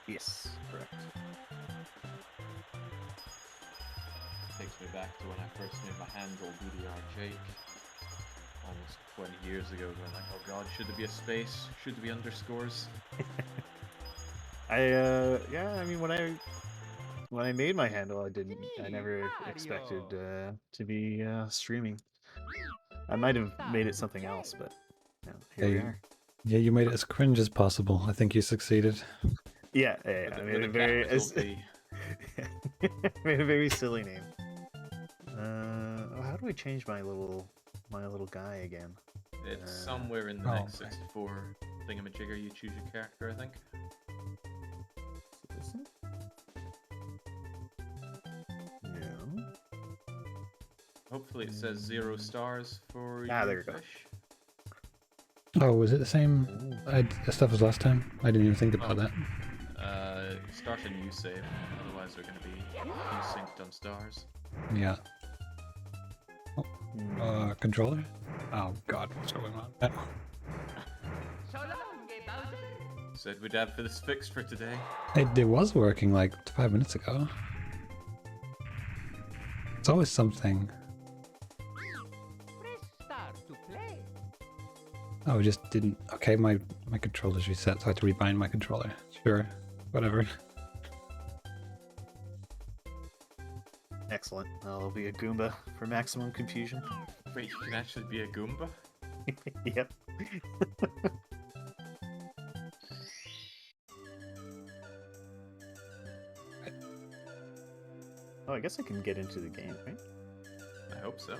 Yes, correct. Takes me back to when I first made my handle BDR Jake. Almost 20 years ago, going like, oh god, should there be a space? Should there be underscores? Yeah, I mean, when I made my handle, I never expected to be streaming. I might have made it something else, but here we are. Yeah, you made it as cringe as possible. I think you succeeded. Yeah, With I a made a very capital B. made a very silly name. How do we change my little guy again? It's somewhere in the SM64 thingamajigger. You choose your character, I think. Is it? No. Hopefully it says 0 stars for there your you go. fish. Oh, was it the same stuff as last time? I didn't even think about that. Start a new save, otherwise they're going to be desynced on stars. Yeah. Oh, controller? Oh god, what's going on? Said we'd have for this fixed for today. It was working like 5 minutes ago. It's always something. Oh, it just didn't. Okay, my controller's reset, so I had to rebind my controller. Sure, whatever. Excellent. I'll be a Goomba for maximum confusion. Wait, you can actually be a Goomba? Yep. Oh, I guess I can get into the game, right? I hope so.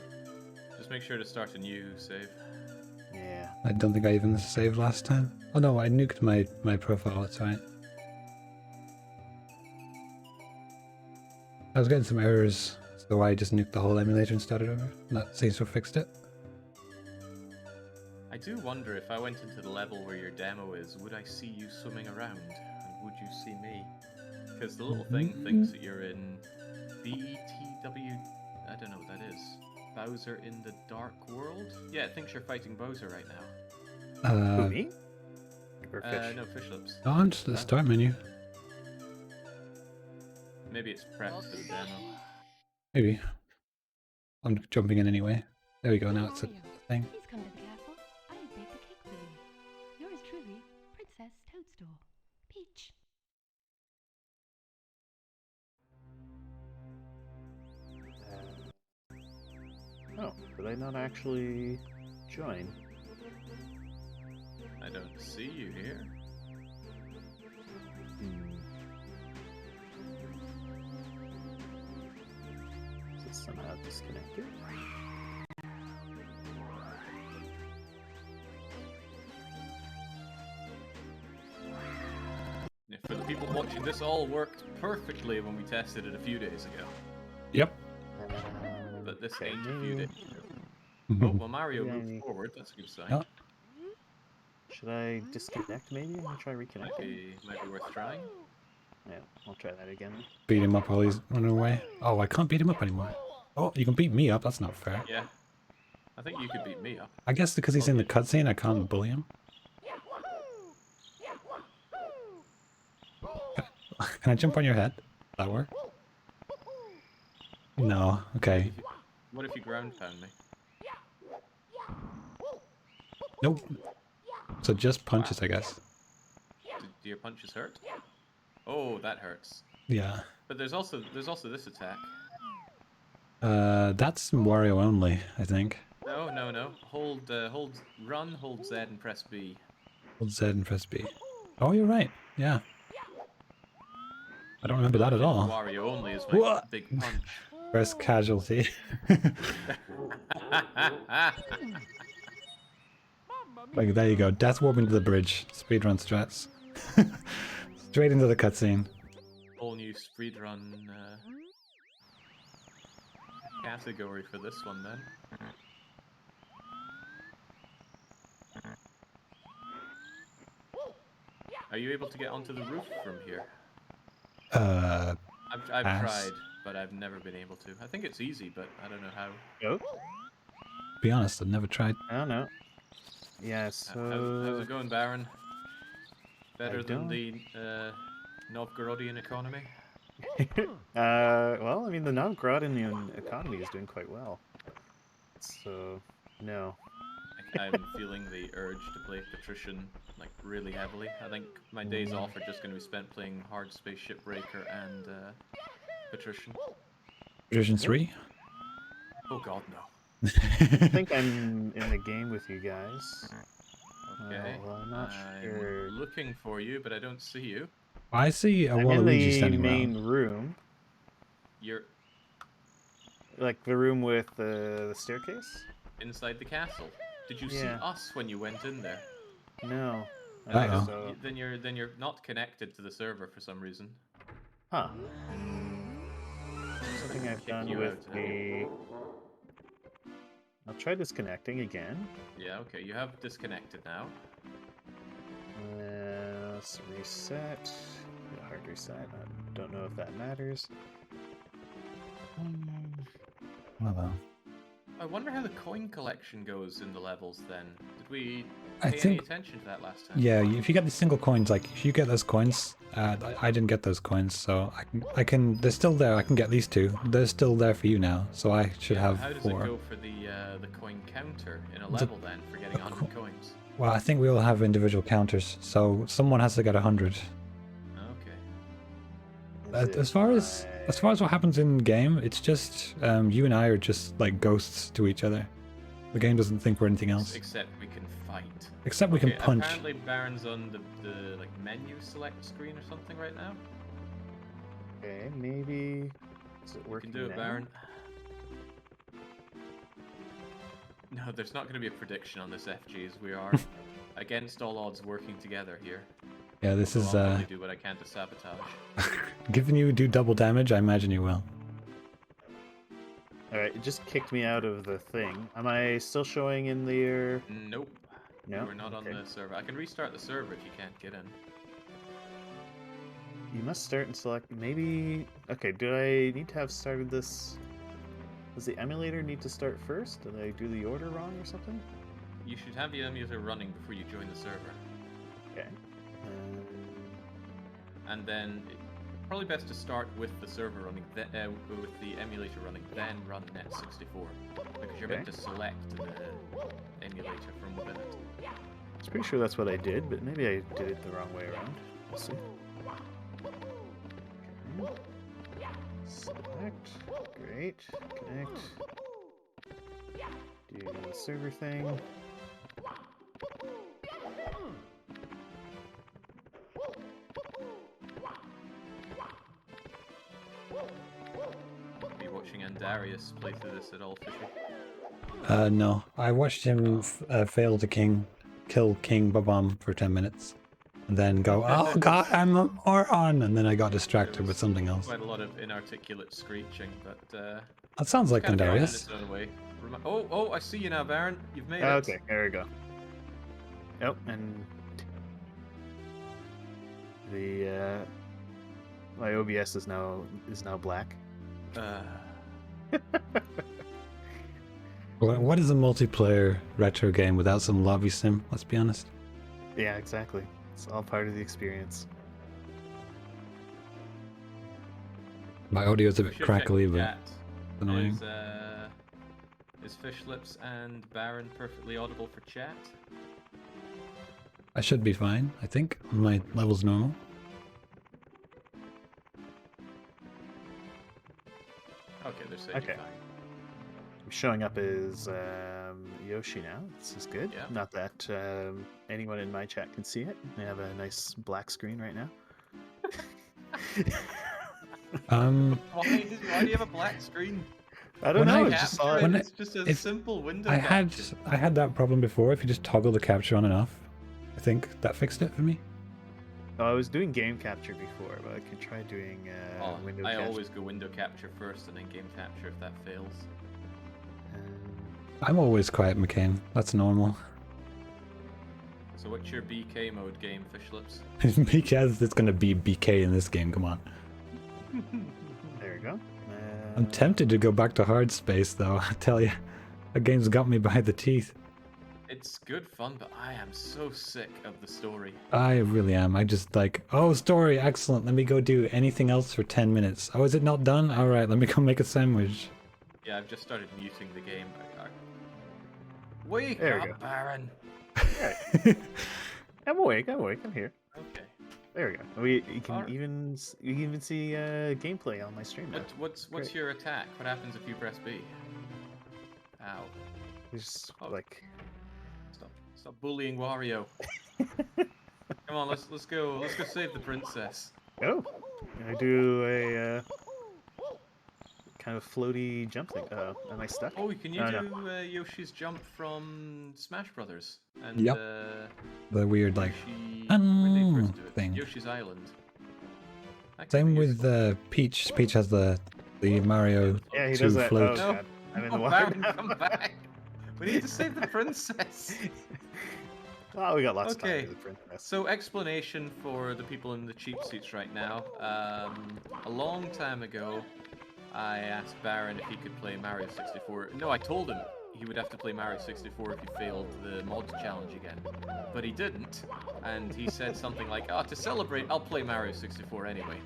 Just make sure to start a new save. Yeah. I don't think I even saved last time. Oh no, I nuked my profile, that's right. I was getting some errors, so I just nuked the whole emulator and started over. And that seems to have fixed it. I do wonder if I went into the level where your demo is, would I see you swimming around? And would you see me? Because the little thing thinks that you're in BETW... I don't know what that is. Bowser in the Dark World? Yeah, it thinks you're fighting Bowser right now. Who, me? Or Fish? No, Fish Lips. No, I'm just at the start menu. Maybe it's prepped for the demo. Maybe. I'm jumping in anyway. There we go, now it's a thing. Please come to the castle. I have baked a cake for you. Yours truly, Princess Toadstool. Peach. Oh, did I not actually join? I don't see you here. Is it somehow disconnected? Yeah, for the people watching, this all worked perfectly when we tested it a few days ago. Yep. But this ain't a few days ago. Oh, well, Mario moved forward. That's a good sign. Oh. Should I disconnect maybe and try reconnecting? Might be worth trying. Yeah, I'll try that again. Beat him up while he's running away. Oh, I can't beat him up anymore. Oh, you can beat me up, that's not fair. Yeah. I think you could beat me up. I guess because he's in the cutscene, I can't bully him. Can I jump on your head? Does that work? No, okay. What if you ground pound me? Nope. So just punches, I guess. Do your punches hurt? Oh, that hurts. Yeah. But there's also this attack. That's Wario only, I think. No. Hold run, hold Z and press B. Hold Z and press B. Oh, you're right. Yeah. I don't remember that at all. Wario only is my big punch. First casualty. Like, there you go. Death warping to the bridge. Speedrun strats. Straight into the cutscene. Whole new speedrun category for this one then. Are you able to get onto the roof from here? I've tried, but I've never been able to. I think it's easy, but I don't know how. Oh? Be honest, I've never tried. I don't know. Yeah, so... How's it going, Baron? Better than the Novgorodian economy? Well, I mean, the Novgorodian economy is doing quite well. So, no. I'm feeling the urge to play Patrician like really heavily. I think my days off are just going to be spent playing Hard Space Shipbreaker and Patrician. Version 3? Oh god, no. I think I'm in the game with you guys. Okay. Well, I'm not sure. I'm looking for you, but I don't see you. I see a I'm in Waluigi the standing main around. room, You're like the room with the staircase. inside the castle. Did you see Yeah. us when you went in there? No. Uh-oh. Okay, so, Then you're not connected to the server for some reason. huh? Something I've Kick done you with out now. the. I'll try disconnecting again. Yeah, okay, you have disconnected now. Let's reset. Do a hard reset. I don't know if that matters. Well. I wonder how the coin collection goes in the levels then. Did we I pay any think- attention to that last time? Yeah, if you get the single coins, like if you get those coins, I didn't get those coins, so I can. They're still there. I can get these two. They're still there for you now, so I should Yeah, have how does 4. it go for the coin counter in a level then for getting 100 coins? Well, I think we all have individual counters, so someone has to get 100. Okay. As far as what happens in game, it's just you and I are just like ghosts to each other. The game doesn't think we're anything else, Except we can fight. except we can Okay, punch. Apparently Baron's on the like menu select screen or something right now. Okay, maybe. Is it You working can do it, now? Baron. No, there's not going to be a prediction on this FG as we are against all odds working together here. Yeah, this is I'll probably do what I can to sabotage. given you do double damage. I imagine you will. Alright, it just kicked me out of the thing. Am I still showing in there? Nope. No? We're not Okay. on the server. I can restart the server if you can't get in. You must start and select. Maybe. Okay, do I need to have started this? Does the emulator need to start first? Did I do the order wrong or something? You should have the emulator running before you join the server. Okay. And then probably best to start with the server running, with the emulator running, then run Net64 because you're meant Okay. to select the emulator from within it. I was pretty sure that's what I did, but maybe I did it the wrong way around. Let's see. Okay. Select. Great. Connect. Do the server thing. Are you watching Andarius play through this at all, Fishy? No, I watched him fail to kill King Babam for 10 minutes, and then go, "Oh God, I'm a moron," and then I got distracted with something else. Quite a lot of inarticulate screeching, but That sounds like kind of fun in Andarius. its own way. Oh, I see you now, Baron. You've made it. Okay, there we go. Yep, and the my OBS is now black. What is a multiplayer retro game without some lobby sim? Let's be honest. Yeah, exactly. It's all part of the experience. My audio is a We bit should check crackly, the but chat. annoying. Is Fish Lips and Baron perfectly audible for chat? I should be fine. I think my level's normal. Okay, they're saying Okay. you're fine. I'm showing up as Yoshi now. This is good. Yeah. Not that anyone in my chat can see it. I have a nice black screen right now. Why do you have a black screen? I don't When know. I I just saw it. when It's just a if- simple window. I had capture. that problem before. If you just toggle the capture on and off, I think that fixed it for me. Oh, I was doing game capture before, but I could try doing window I capture. always go window capture first and then game capture if that fails. I'm always quiet, McCain. That's normal. So what's your BK mode game, Fish Lips? Because it's gonna be BK in this game. Come on. There we go. I'm tempted to go back to hard space, though. I tell you, that game's got me by the teeth. It's good fun, but I am so sick of the story. I really am. I just like, oh, story, excellent. Let me go do anything else for 10 minutes. Oh, is it not done? All right, let me go make a sandwich. Yeah, I've just started muting the game. Wake There we up, Baron. Alright. I'm awake, I'm here. Okay. There we go. You can Alright. even see gameplay on my stream now. What's Great. your attack? What happens if you press B? Ow. Just Oh. like Stop bullying Wario. Come on, let's go save the princess. oh, I do a kind of floaty jump thing. Am I stuck? Oh, can you Oh, do no. Yoshi's jump from Smash Brothers? And Yep. The weird like Yoshi... where did they first do it? thing. Yoshi's Island. That could Same be with useful. Peach. Peach has the Mario Yeah, he 2 does that. float. Oh, No. God. I'm in the Oh, water. Baron, now. come back! We need to save the princess! Oh, we got lots of Okay. time to do the princess. So, explanation for the people in the cheap seats right now. A long time ago, I asked Baron if he could play Mario 64. No, I told him he would have to play Mario 64 if he failed the mod challenge again. But he didn't, and he said something like, oh, to celebrate, I'll play Mario 64 anyway.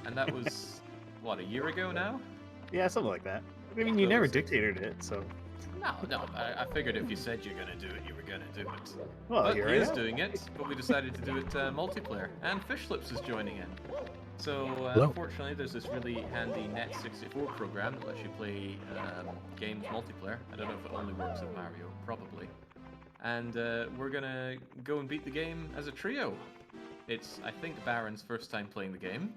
And that was, what, a year ago now? Yeah, something like that. I mean, you So never it's- dictated it, so. No, I figured if you said you're gonna do it, you were gonna do it. Well, But here he I is am. doing it, but we decided to do it multiplayer, and Fishlips is joining in. So, Hello. fortunately, there's this really handy Net64 program that lets you play games multiplayer. I don't know if it only works with Mario, probably. And we're gonna go and beat the game as a trio. It's, I think, Baron's first time playing the game.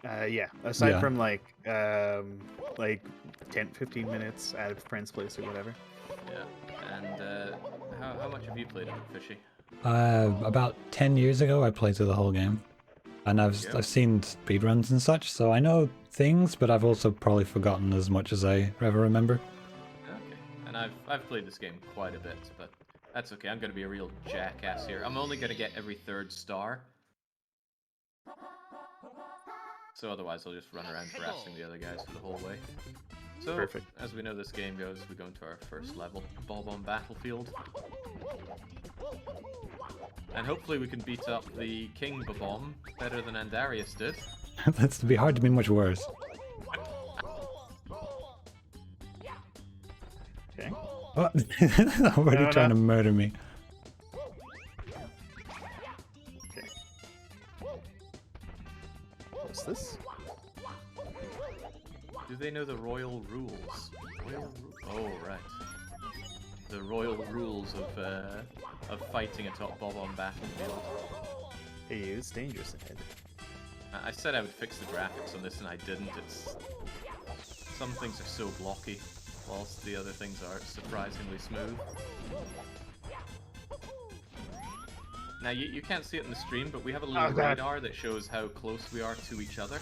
Yeah. Aside Yeah. from like 10, 15 minutes at a friend's place or whatever. Yeah. And how much have you played of it, Fishy? About 10 years ago, I played through the whole game. And I've seen speedruns and such, so I know things, but I've also probably forgotten as much as I ever remember. Okay, and I've played this game quite a bit, but that's okay. I'm gonna be a real jackass here. I'm only gonna get every 3rd star. So otherwise I'll just run around harassing the other guys for the whole way. So, Perfect. as we know this game goes, we go into our first level, Bob-on Battlefield. And hopefully we can beat up the King Bob-omb better than Andarius did. That's to be hard to be much worse. Okay. What? Already No, trying no. to murder me. Okay. What's this? Do they know the royal rules? Oh, right. The royal rules of fighting atop Bob-on Battlefield. Hey, it's dangerous ahead. I said I would fix the graphics on this, and I didn't. Some things are so blocky, whilst the other things are surprisingly smooth. Now, you can't see it in the stream, but we have a little Oh, God. radar that shows how close we are to each other.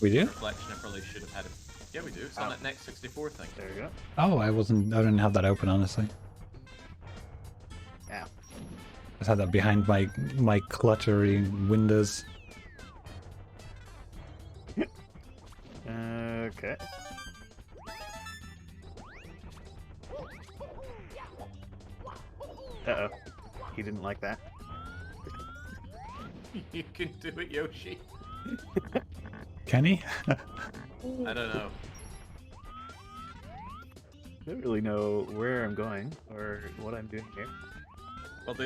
We do? Reflection, I probably should have had it. Yeah, we do. It's on Oh. that next 64 thing. There we go. Oh, I didn't have that open, honestly. Ow. I just had that behind my cluttery windows. Okay. Uh-oh. He didn't like that. You can do it, Yoshi. Can he? I don't know. I don't really know where I'm going or what I'm doing here. Well,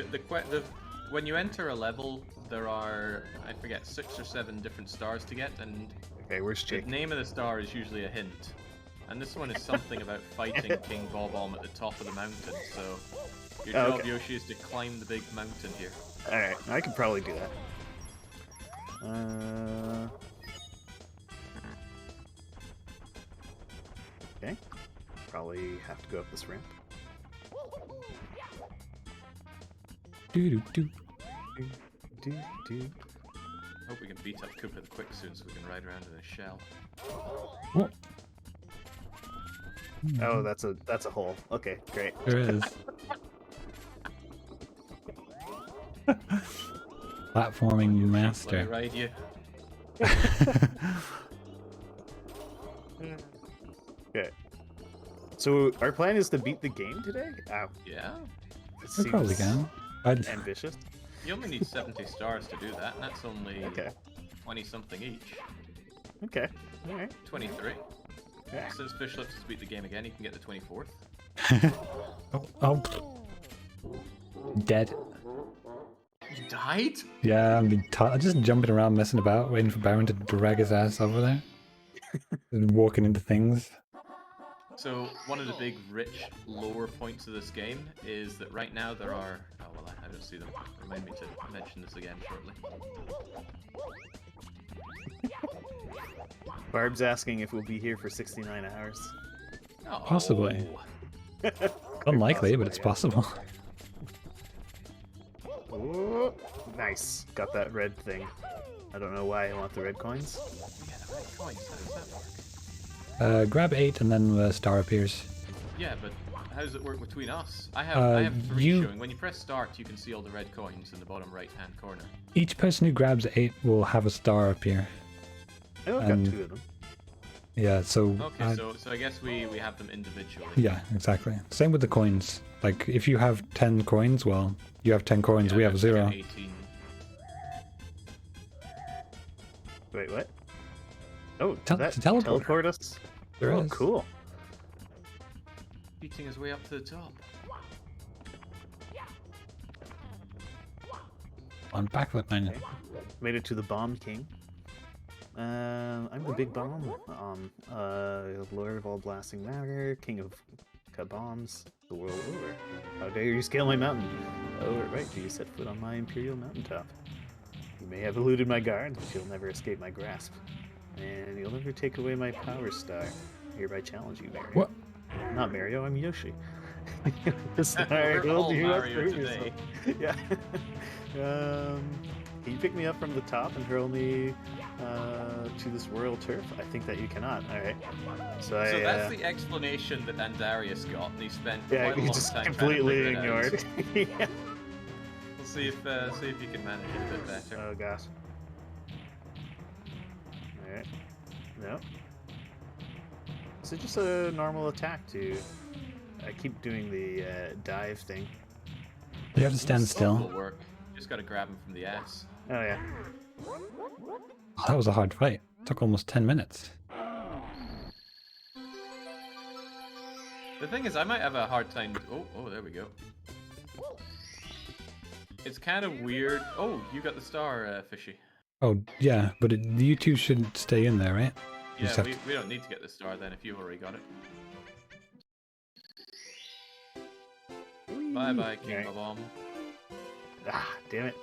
when you enter a level, there are, I forget, 6 or 7 different stars to get, and Okay, where's the Jake? name of the star is usually a hint. And this one is something about fighting King Bob-omb at the top of the mountain, so your Oh, job, okay. Yoshi, is to climb the big mountain here. Alright, I could probably do that. Okay. Probably have to go up this ramp. Do do do. Do, do. Hope we can beat up Koopa the Quick soon so we can ride around in a shell. Oh, Oh, that's a hole. Okay, great. there is. Platforming Let me master. ride you. Okay. So our plan is to beat the game today? Ow. Yeah? I probably seems can. I'd, ambitious. You only need 70 stars to do that, and that's only Okay. 20 something each. Okay. All right. 23. Yeah. Since Fish lets us beat the game again, you can get the 24th. oh. Dead. You died? Yeah, I'm just jumping around, messing about, waiting for Baron to drag his ass over there. And walking into things. So, one of the big, rich, lower points of this game is that right now there are... Oh, well, I don't see them. Remind me to mention this again shortly. Barb's asking if we'll be here for 69 hours. Oh. Possibly. Quite Unlikely, but possibly, it's yeah. possible. Ooh, nice. Got that red thing. I don't know why I want the red coins. Yeah, the red coins, how does that work? Grab 8 and then the star appears. Yeah, but how does it work between us? I have 3 you- showing. When you press start, you can see all the red coins in the bottom right-hand corner. Each person who grabs 8 will have a star appear. I know I've got 2 of them. Yeah, so... Okay, so I guess we have them individually. Yeah, exactly. Same with the coins. Like, if you have 10 coins, well, you have 10 coins, Yeah, we have I got 0. 18. Wait, what? Oh, Tel- did that to teleport. teleport us? There Oh, is. cool. Beating his way up to the top. On backflip, man. Okay. Made it to the Bomb King. I'm the Big Bomb. Lord of all blasting matter, King of bombs the world over. How dare you scale my mountain? Oh, right, do you set foot on my imperial mountaintop? You may have eluded my guards, but you'll never escape my grasp. And you'll never take away my power star. Hereby challenge you, Mario. What? Not Mario, I'm Yoshi. We're all Mario today. Yeah. Can you pick me up from the top and hurl me to this royal turf? I think that you cannot. All right. So that's the explanation that Andarius got, and he spent yeah, quite a you long just time completely trying to figure it ignored. out. Yeah. We'll see if you can manage it a bit better. Oh gosh. All right. No. So just a normal attack to. I keep doing the dive thing. You have to stand Both still. will work. Just gotta grab him from the ass. Oh yeah. Oh, that was a hard fight. Took almost 10 minutes. The thing is, I might have a hard time. Oh, there we go. It's kind of weird. Oh, you got the star, Fishy. Oh, yeah, but you two should stay in there, right? You just Yeah, have we don't need to get the star then if you've already got it. Bye bye, King Right. Babam. Ah, damn it.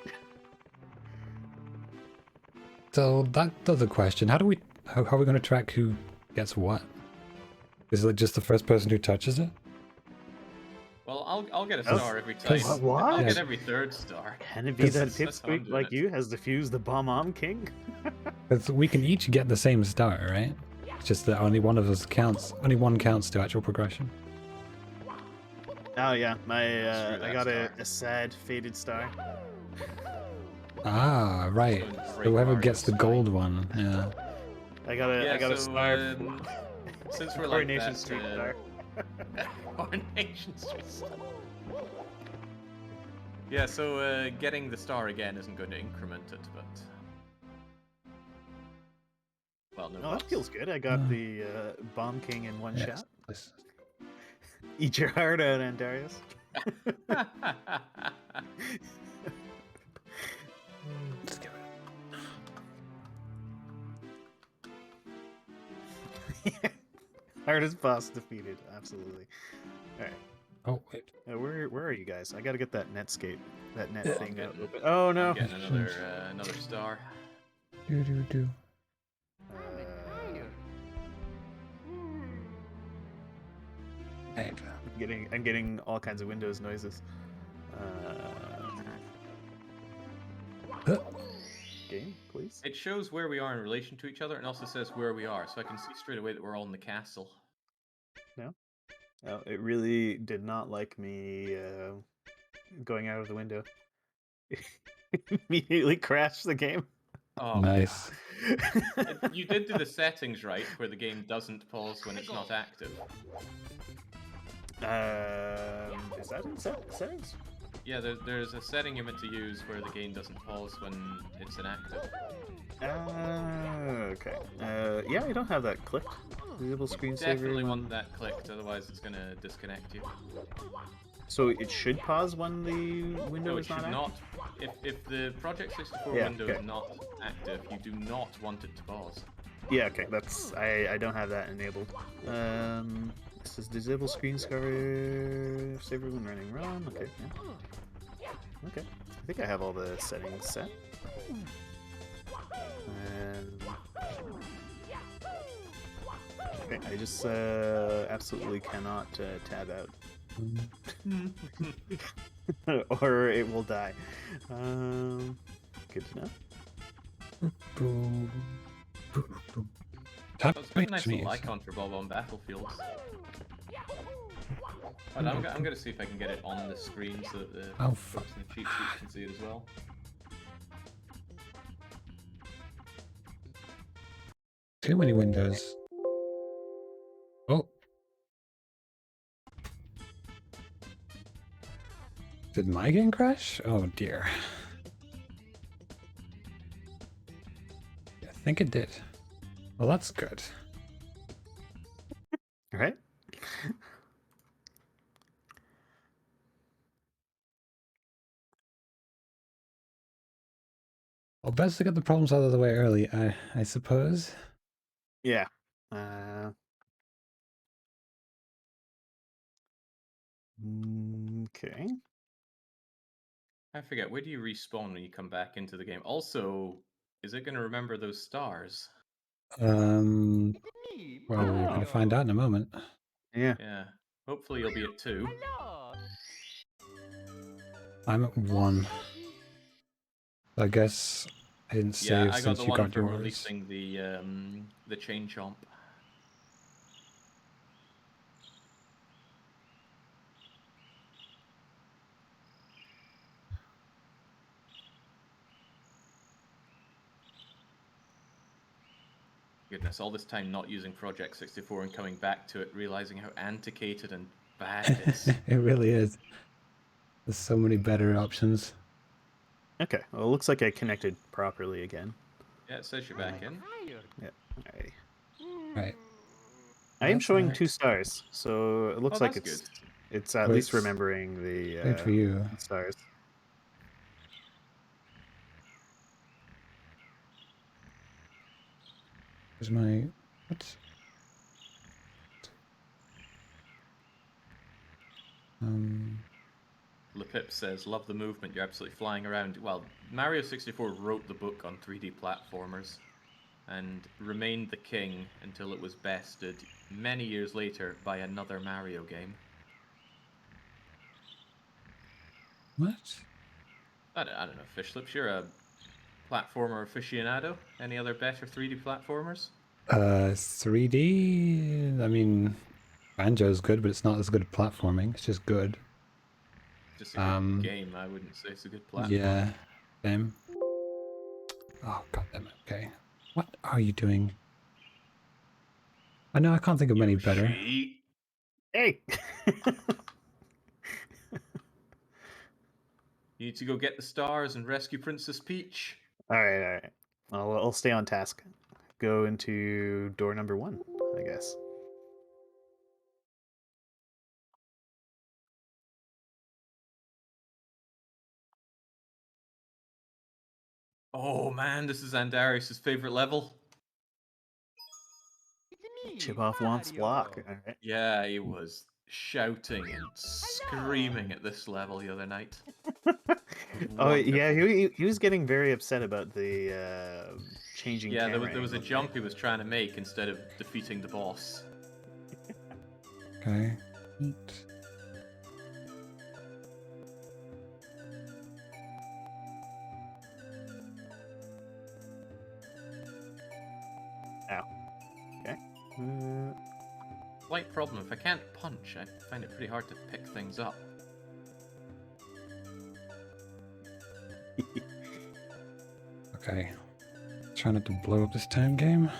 So that's a question. How are we going to track who gets what? Is it just the first person who touches it? Well, I'll get a Oh, star every time. what? I'll Yes. get every 3rd star. Can it be that That's how I'm Pipsqueak doing like it. you has defused the Bomb King? Because we can each get the same star, right? It's just that only one of us counts. Only one counts to actual progression. Oh yeah, Screw I that got star. a sad faded star. Ah, right. Going So great whoever Mario gets the style. gold one, yeah. I got a Yeah, a so, star. Since we're like Coronation that, Street star. Coronation Street star. Yeah, so getting the star again isn't going to increment it, but well, no. Oh, that buts. feels good. I got the Bomb King in one Yes, shot. please. Eat your heart out, Andarius. Let's give it. Hardest boss defeated. Absolutely. All right. Oh, wait. Where are you guys? I gotta get that Netscape, that net Yeah. thing out. Open. Oh no. I'm getting another star. Do. Hey. I'm getting all kinds of Windows noises. Game, please. It shows where we are in relation to each other, and also says where we are, so I can see straight away that we're all in the castle. Oh, it really did not like me going out of the window. Immediately crashed the game. Oh, Nice. You did do the settings right, where the game doesn't pause when it's not active. Is that in settings? Yeah, there's a setting you're meant to use where the game doesn't pause when it's inactive. Okay. Yeah, I don't have that clicked. Disable screensaver. Definitely want that clicked, otherwise it's gonna disconnect you. So it should pause when the window No, it is not should active? not. If the Project 64 Yeah, window okay. is not active, you do not want it to pause. Yeah, okay. That's I don't have that enabled. This is disable screen saver when running ROM. Okay, yeah. Okay. I think I have all the settings set. And okay, I just absolutely cannot tab out. Or it will die. Good to know. Boom. That's a nice little icon for Bob on Battlefield. But I'm gonna see if I can get it on the screen so that the folks in the cheat sheet can see it as well. Too many windows. Oh. Did my game crash? Oh dear. I think it did. Well, that's good. All right. Well, best to get the problems out of the way early, I suppose. Yeah. Okay. I forget, where do you respawn when you come back into the game? Also, is it gonna remember those stars? Well, we're gonna find out in a moment. Yeah. Yeah. Hopefully you'll be at 2. I'm at 1. I guess I didn't Yeah, save I got since the you one got for yours. releasing the chain chomp. Goodness, all this time not using Project 64 and coming back to it, realizing how antiquated and bad it is. It really is. There's so many better options. Okay. Well, it looks like I connected properly again. Yeah, it says you're back in. Yeah. Alright. Right. I am That's showing alright. 2 stars, so it looks Oh, like that's it's at Well, least it's remembering the good for you. stars. Where's my... What? Lepip says, love the movement, you're absolutely flying around. Well, Mario 64 wrote the book on 3D platformers and remained the king until it was bested many years later by another Mario game. What? I don't know, Fishlips, you're a platformer aficionado? Any other better 3D platformers? 3D? I mean, Banjo's good, but it's not as good at platforming. It's just good. Just a good game, I wouldn't say it's a good platform. Yeah, same. Oh, goddammit. Okay. What are you doing? I know I can't think of many better. Yoshi. Hey! You need to go get the stars and rescue Princess Peach. Alright. I'll stay on task. Go into door number 1, I guess. Oh man, this is Andarius' favorite level. Chip off wants block. Alright. Yeah, he was shouting and screaming at this level the other night. Oh yeah, Wonderful. he was getting very upset about the changing Yeah, camera there was a angle, jump he was trying to make instead of defeating the boss. Okay. Neat. Ow. Okay. Slight problem, if I can't punch, I find it pretty hard to pick things up. Okay. Try not to blow up this time game.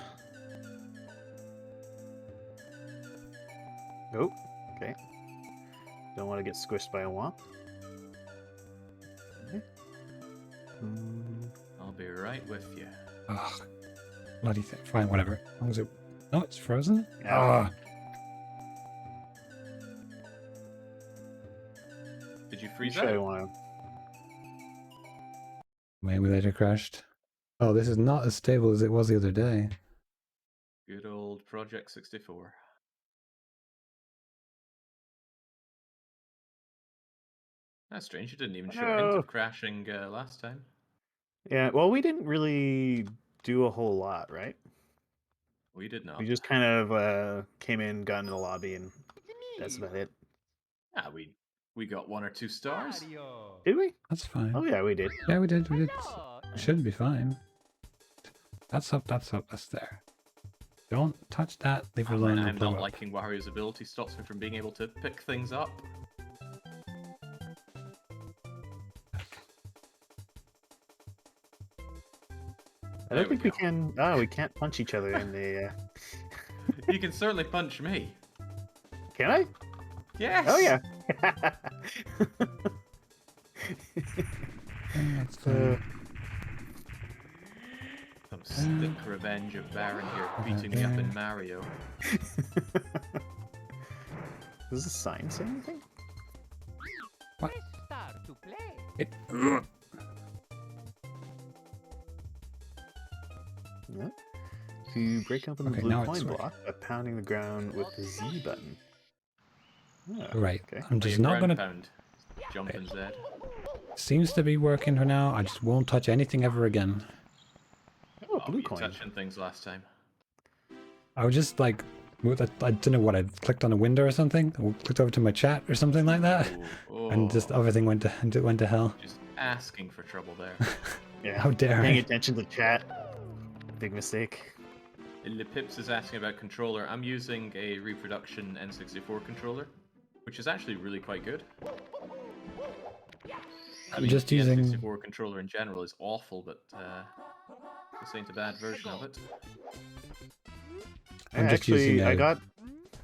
Oh, okay. Don't want to get squished by a womp. Okay. I'll be right with you. Oh, bloody thing. Fine, whatever. As long as it... No, it's frozen? Yeah. Ah, Did you I'm freeze sure I out? want my emulator crashed. Oh, this is not as stable as it was the other day. Good old Project 64. That's strange. You didn't even show a hint No. of crashing last time. Yeah, well, we didn't really do a whole lot, right? We did not. We just kind of came in, got into the lobby, and that's about it. Ah, we got 1 or 2 stars. Did we? That's fine. Oh yeah, we did. Yeah, we did. We did. Should be fine. That's up. That's up. That's there. Don't touch that. Leave it Oh, alone. man, it'll I'm blow not up. liking Wario's ability. Stops me from being able to pick things up. I There don't we think we go. can. Oh, we can't punch each other in the. You can certainly punch me. Can I? Yes. Oh yeah. That's fine. Some stick revenge of Baron here beating me up in Mario. Does the sign say anything? It. No. To break open the Okay, blue now it's coin working. block by pounding the ground with the Z button. Oh, Right. Okay. I'm So just you not ground gonna. pound. Jump in Z. Seems to be working for now. I just won't touch anything ever again. Oh, Oh, blue you coin. touching things last time. I was just like, I don't know what I clicked on a window or something. Or clicked over to my chat or something like that, Oh, and just everything went to hell. just asking for trouble there. Yeah. How dare Paying I? attention to chat. Big mistake. Pips is asking about controller. I'm using a reproduction N64 controller, which is actually really quite good. I I'm mean, just the using. N64 controller in general is awful, but this ain't a bad version of it. I'm just using I a got.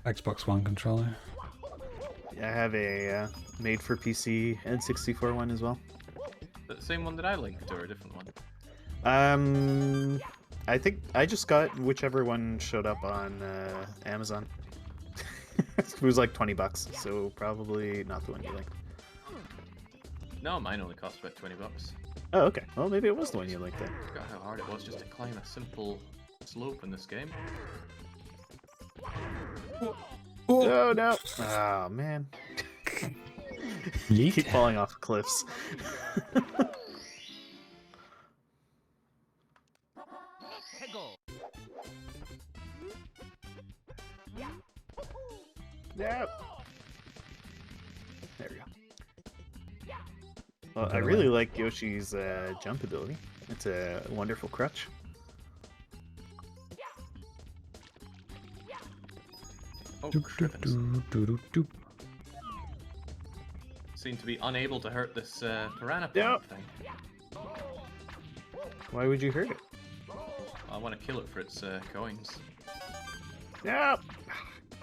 Xbox One controller. I have a made for PC N64 one as well. The same one that I linked, or a different one? I think I just got whichever one showed up on Amazon. It was like $20, so probably not the one you like. No, mine only cost about $20. Oh, okay. Well, maybe it was the one you liked then. Forgot how hard it was just to climb a simple slope in this game. Oh no! Oh man! Yeet. Keep falling off cliffs. Yeah. There we go. Well, I really like Yoshi's jump ability. It's a wonderful crutch. Oh, Doop, doop, crippins. doop, doop, doop, doop. Seem to be unable to hurt this piranha plant Yep. thing. Why would you hurt it? I want to kill it for its coins. No!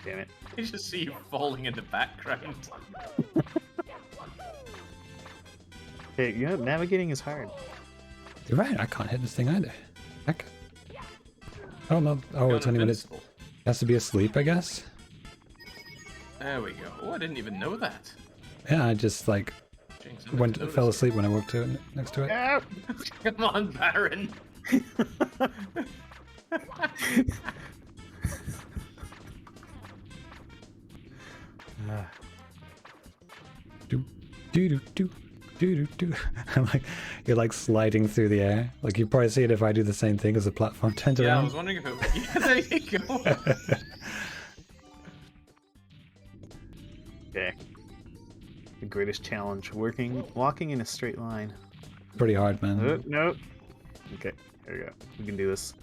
Damn it. I just see you falling in the background. Hey, you know, navigating is hard. You're right. I can't hit this thing either. Heck. Oh no. Oh, it's only when it's. Invincible. It has to be asleep, I guess. There we go. Oh, I didn't even know that. Yeah, I just like Jinx, I didn't fell notice. asleep when I woke to it next to it. Ah! Come on, Baron. Do do do do do do. I'm like, you're like sliding through the air. Like you probably see it if I do the same thing as the platform turns Yeah, I around. was wondering if it. Yeah, there you go. Okay. The greatest challenge: walking in a straight line. Pretty hard, man. No. Okay, there we go. We can do this.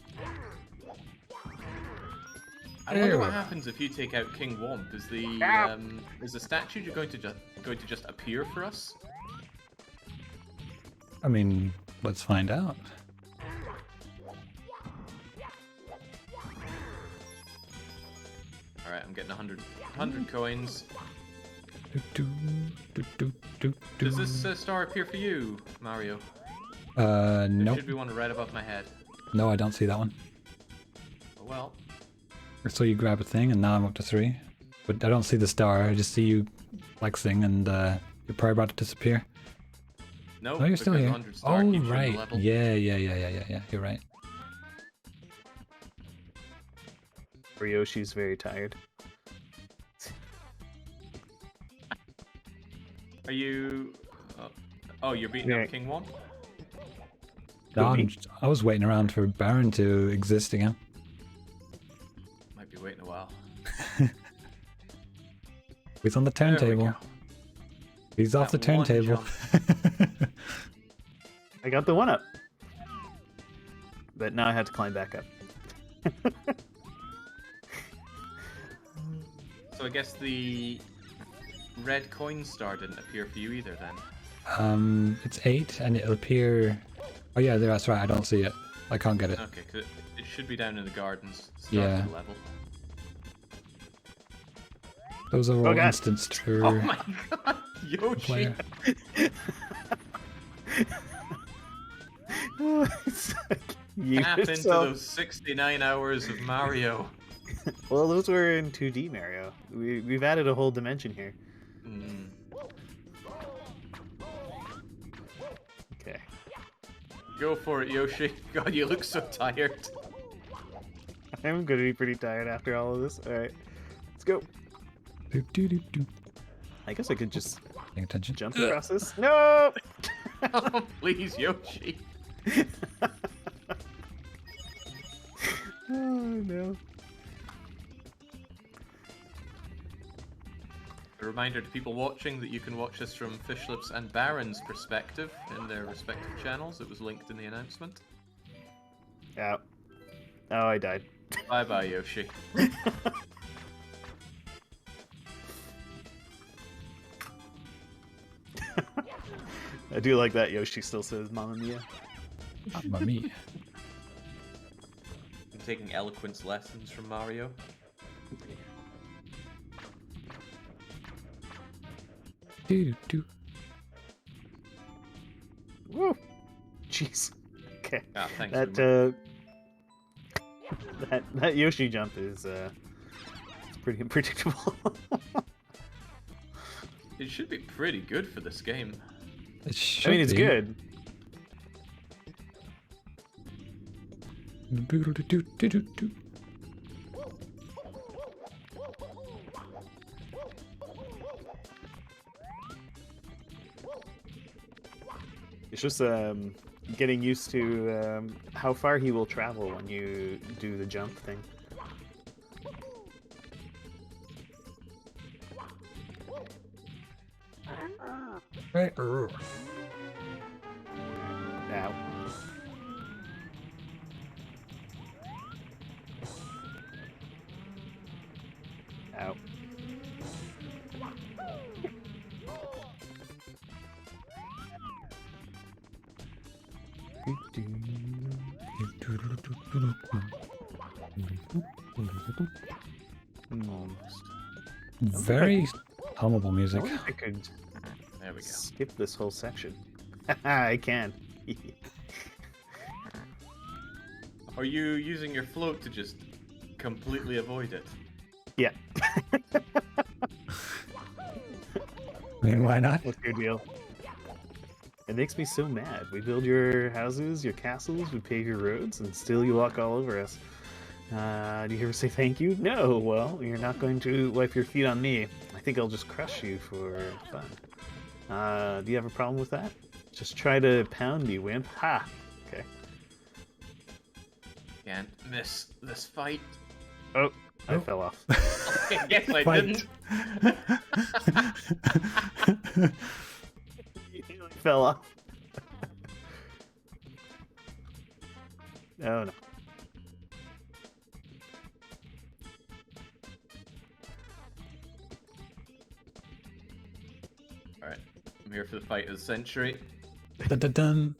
I wonder what happens if you take out King Womp. Is the statue going to just appear for us? I mean, let's find out. All right, I'm getting 100 coins. Does this star appear for you, Mario? No. There should be one right above my head. No, I don't see that one. Oh, well. So you grab a thing, and now I'm up to 3. But I don't see the star. I just see you flexing, and you're probably about to disappear. No, Oh, you're still here. 100 star Oh, keeps you in the right. level. Yeah. You're right. Or Yoshi's very tired. Are you... oh, you're beating Yeah. up King Womp? No, me? I was waiting around for Baron to exist again. Might be waiting a while. He's on the There we turntable. go. He's off the That one turntable. I got the 1-up. But now I have to climb back up. So I guess the red coin star didn't appear for you either then. It's 8, and it'll appear... Oh yeah, that's right, I don't see it. I can't get it. Okay, 'cause it should be down in the gardens. Start Yeah. the level. Those are all God. instanced for Oh my god, the Yoshi! player. It's like, you Tap into yourself- those 69 hours of Mario. Well, those were in 2D Mario. We've added a whole dimension here. Mm. Okay. Go for it, Yoshi. God, you look so tired. I'm gonna be pretty tired after all of this. Alright. Let's go. Doop. I guess I could just Paying attention. jump across this. No! Oh, please, Yoshi. Oh no. A reminder to people watching that you can watch this from Fishlips and Baron's perspective in their respective channels. It was linked in the announcement. Out. Oh, I died. Bye bye, Yoshi. I do like that Yoshi still says Mamma Mia. Mamma mia. I'm taking eloquence lessons from Mario. Doo-doo-doo. Woo! Jeez. Okay. Ah, thanks. That Uma. that Yoshi jump is it's pretty unpredictable. It should be pretty good for this game. It I should mean, it's be. good. Doo-doo-doo-doo-doo-doo. It's just getting used to how far he will travel when you do the jump thing. Right. Ow. Ow. Hmm. Very hummable I music. wonder if I could There we go. skip this whole section. I can. Are you using your float to just completely avoid it? Yeah. I mean, why not? What's your deal? It makes me so mad. We build your houses, your castles, we pave your roads, and still you walk all over us. Do you ever say thank you? No, well, you're not going to wipe your feet on me. I think I'll just crush you for fun. Do you have a problem with that? Just try to pound me, wimp. Ha! Okay. Can't miss this fight. Oh, I Oh. fell off. Yes, I Fight. didn't. You nearly fell off. Oh no. Alright, I'm here for the fight of the century. Dun-dun-dun.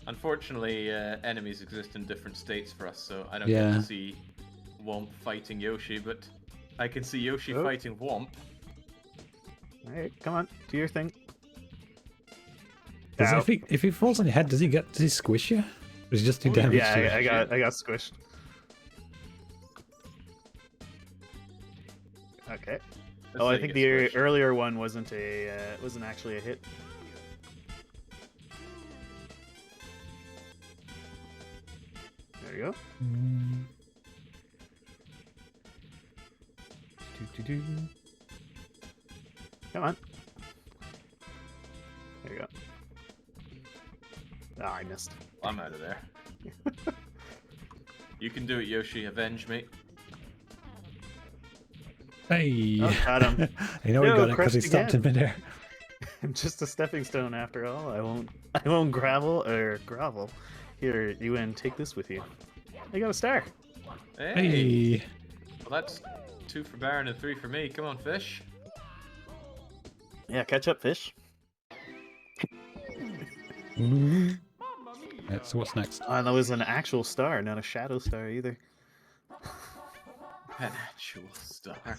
Unfortunately, enemies exist in different states for us, so I don't Yeah. get to see Womp fighting Yoshi, but I can see Yoshi Oh. fighting Womp. Alright, come on, do your thing. Does, Ow. if he falls on your head, does he squish you? Or does he just do damage Yeah, to you? I got squished. Okay. That's Oh, how I you think get the squished. earlier one wasn't actually a hit. There you go. Doo-doo-doo. Come on. There you go. Ah, I missed. I'm out of there. You can do it, Yoshi. Avenge me. Hey! Oh, got him. You know he No, got it because he crushed stopped in again. midair. I'm just a stepping stone after all. I won't grovel. Here, you and take this with you. I got a star. Hey. Hey! Well, that's 2 for Baron and 3 for me. Come on, fish. Yeah, catch up, fish. Right, so what's next? And that was an actual star, not a shadow star either. An actual star.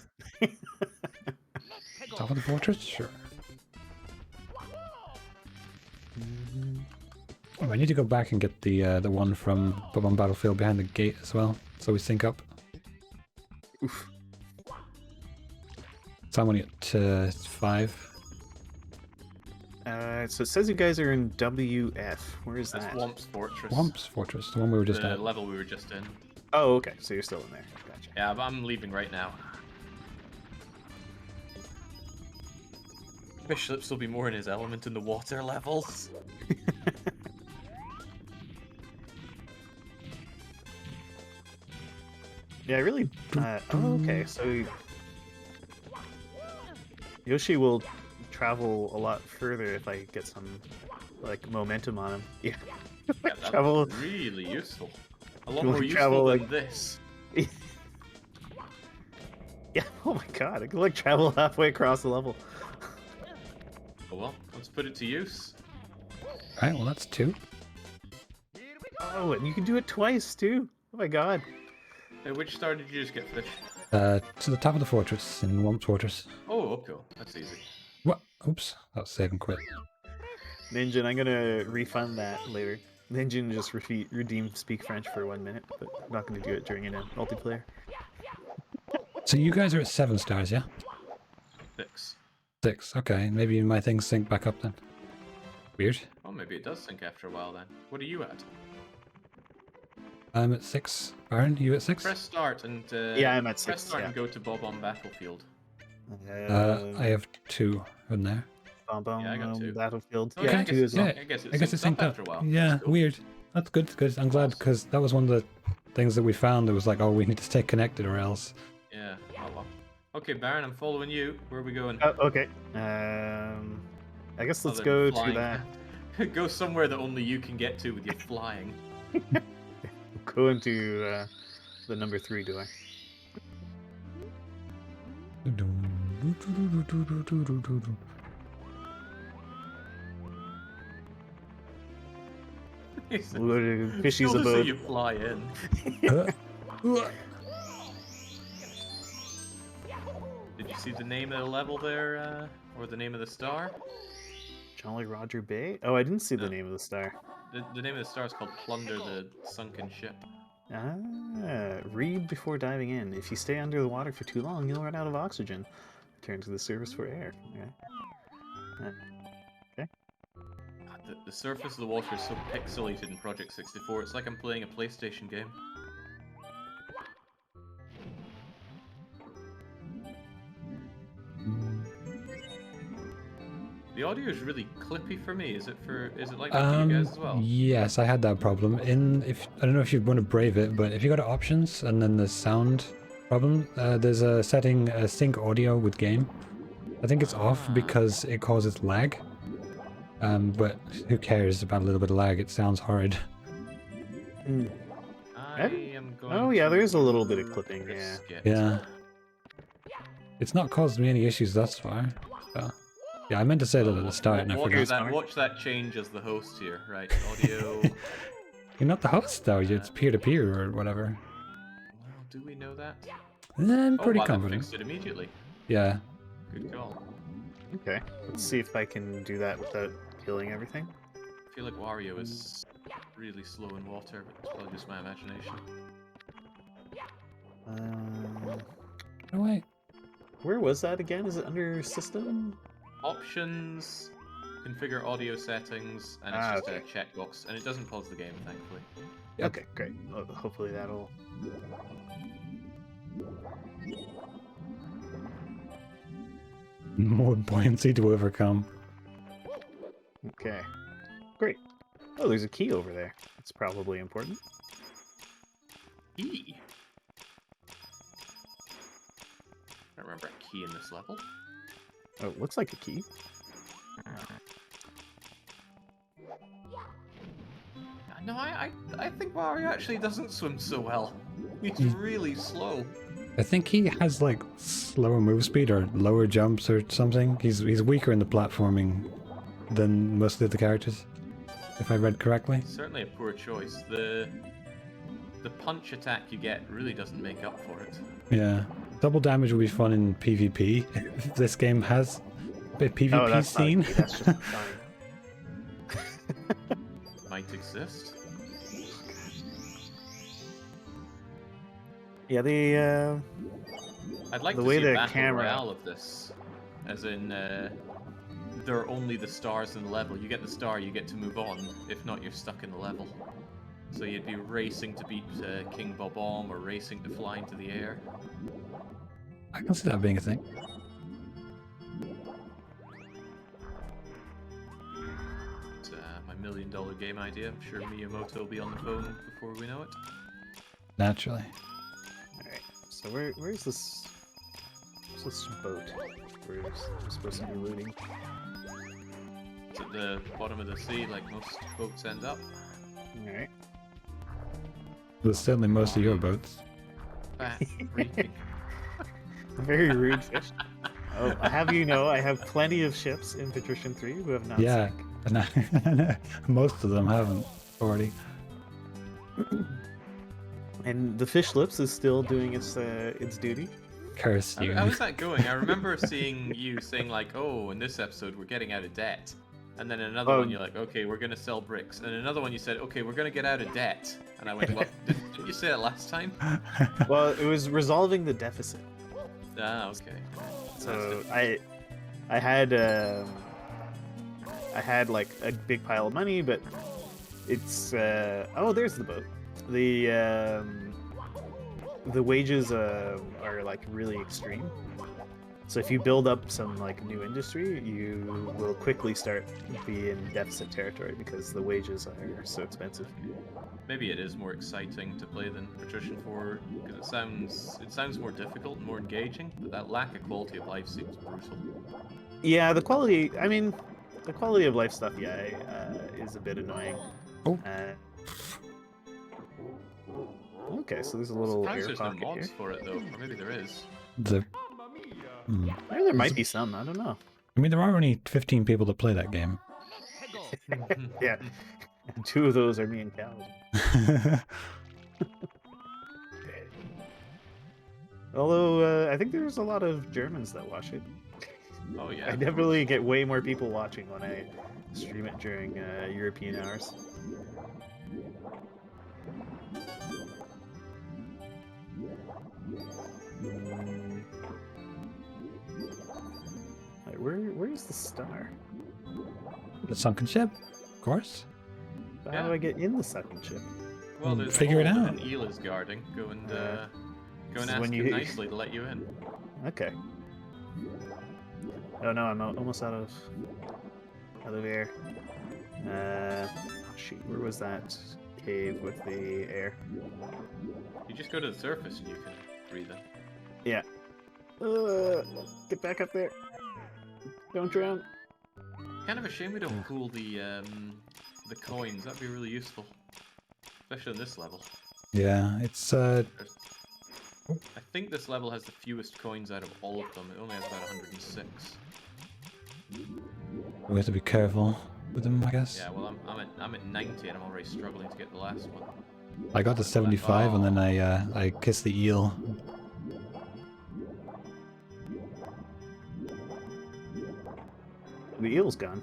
Top of the fortress? Sure. Oh, I need to go back and get the one from Bob-omb Battlefield behind the gate as well, so we sync up. Oof. So I'm only at 5. So it says you guys are in WF. Where is That's that? Womp's Fortress. Womp's Fortress, the one we were just The at. level we were just in. Oh, okay. So you're still in there. Gotcha. Yeah, but I'm leaving right now. Bishop's will be more in his element in the water levels. Yeah, I really. Oh, okay. So Yoshi will travel a lot further if I get some like momentum on him. Yeah. Yeah, that's Travel. really useful. A lot You more wanna useful travel, than like- this. Yeah. Oh my god! I can like travel halfway across the level. Oh well, let's put it to use. Right, well that's 2. Oh, and you can do it twice too. Oh my god. Hey, which star did you just get, fish? To the top of the fortress in Womp's Fortress. Oh, cool. That's easy. What? Oops, that was save and quit. Ninja, I'm gonna refund that later. Ninja just redeem speak French for 1 minute, but I'm not gonna do it during a multiplayer. So you guys are at 7 stars, yeah? 6. 6, okay. Maybe my things sync back up then. Weird. Oh, maybe it does sync after a while then. What are you at? I'm at 6. Baron, you at 6? Press start and Yeah, I'm at press 6. start Yeah. and go to Bob-omb Battlefield. I have 2 in there. Yeah, I got 2. Battlefield. Oh, Yeah, yeah, I 2 guess, as well. I guess it I guess syncs it's up synced after a while. Yeah, That's cool. weird. That's good, good. I'm glad because that was one of the things that we found. It was like, oh, we need to stay connected or else. Yeah. Oh, well. Okay, Baron, I'm following you. Where are we going? Oh, okay. I guess let's Other go than to flying. that. Go somewhere that only you can get to with your flying. Go into the number 3 door. We'll go to Fishy's Notice that abode. you fly in. Did you see the name of the level there, or the name of the star? Jolly Roger Bay? Oh, I didn't see the No. name of the star. The name of the star is called Plunder the Sunken Ship. Ah, read before diving in. If you stay under the water for too long, you'll run out of oxygen. Return to the surface for air. Okay. The surface of the water is so pixelated in Project 64, it's like I'm playing a PlayStation game. The audio is really clippy for me. Is it like that for you guys as well? Yes, I had that problem. I don't know if you want to brave it, but if you go to options and then the sound problem, there's a setting sync audio with game. I think it's off because it causes lag. But who cares about a little bit of lag? It sounds horrid. I am going Oh yeah, there is a little bit of to clipping. Yeah. risk it. Yeah. It's not caused me any issues thus far. So. Yeah, I meant to say that at the start and I forgot. Watch that change as the host here, right? Audio. You're not the host though, it's peer-to-peer or whatever. Well, do we know that? I'm pretty oh, wow, confident. That fixed it immediately. Yeah. Good call. Okay, let's see if I can do that without killing everything. I feel like Wario is really slow in water, but it's probably just my imagination. No way. Where was that again? Is it under system? Options, configure audio settings, and it's just okay. a checkbox, and it doesn't pause the game, thankfully. Yep. Okay, great. Well, hopefully that'll. More buoyancy to overcome. Okay, great. Oh, there's a key over there. It's probably important. Key. I don't remember a key in this level. Oh, it looks like a key. No, I think Wario actually doesn't swim so well. He's really slow. I think he has like slower move speed or lower jumps or something. He's weaker in the platforming than most of the characters, if I read correctly. Certainly a poor choice. The punch attack you get really doesn't make up for it. Yeah. Double damage will be fun in PvP. If this game has a bit PvP Oh, that's not a scene. key, that's just a sign. Might exist. Yeah, the I'd like the to way see a the battle camera- royale of this, as in there are only the stars in the level. You get the star, you get to move on. If not, you're stuck in the level. So you'd be racing to beat King Bob-omb or racing to fly into the air. I can see that being a thing. It's my $1 million game idea. I'm sure Miyamoto will be on the phone before we know it. Naturally. Alright, so where's this? Where's this boat? We're supposed to be looting. It's at the bottom of the sea, like most boats end up. Alright. There's certainly most of your boats. Back reefing. Very rude fish. Oh, I have you know, I have plenty of ships in Patrician 3 who have not Yeah, sank. and most of them haven't already. And the fish lips is still doing its duty. Cursed you. How is that going? I remember seeing you saying like, "Oh, in this episode we're getting out of debt," and then another one you're like, "Okay, we're gonna sell bricks," and another one you said, "Okay, we're gonna get out of debt," and I went, "What? Didn't you say it last time?" Well, it was resolving the deficit. Ah, okay. So I had like a big pile of money, but it's oh, there's the boat. The wages are like really extreme. So if you build up some like new industry, you will quickly start be in deficit territory because the wages are so expensive. Maybe it is more exciting to play than Patrician 4 because it sounds more difficult and more engaging, but that lack of quality of life seems brutal. Yeah, the quality. I mean, the quality of life stuff, yeah, is a bit annoying. Oh. Okay, so there's a little Surprised air there's no pocket here. mods for it though, or maybe there is. The, Maybe there might be some. I don't know. I mean, there are only 15 people that play that game. Yeah, and 2 of those are me and Cal. Although I think there's a lot of Germans that watch it. Oh yeah. I definitely get way more people watching when I stream it during European hours. Where's the star? The sunken ship, of course. How do I get in the second ship? Well, there's Figure it a hole that out. an eel is guarding. Go and this is ask when him you- nicely to let you in. Okay. Oh no, I'm almost out of air. Shoot, where was that cave with the air? You just go to the surface and you can breathe in. Yeah. Get back up there. Don't drown. Kind of a shame we don't pool the coins. That'd be really useful, especially in this level. Yeah, it's I think this level has the fewest coins out of all of them. It only has about 106. we have to be careful with them, I guess. Yeah, well, I'm at 90 and I'm already struggling to get the last one. I got to 75 and then I kissed the eel. The eel's gone.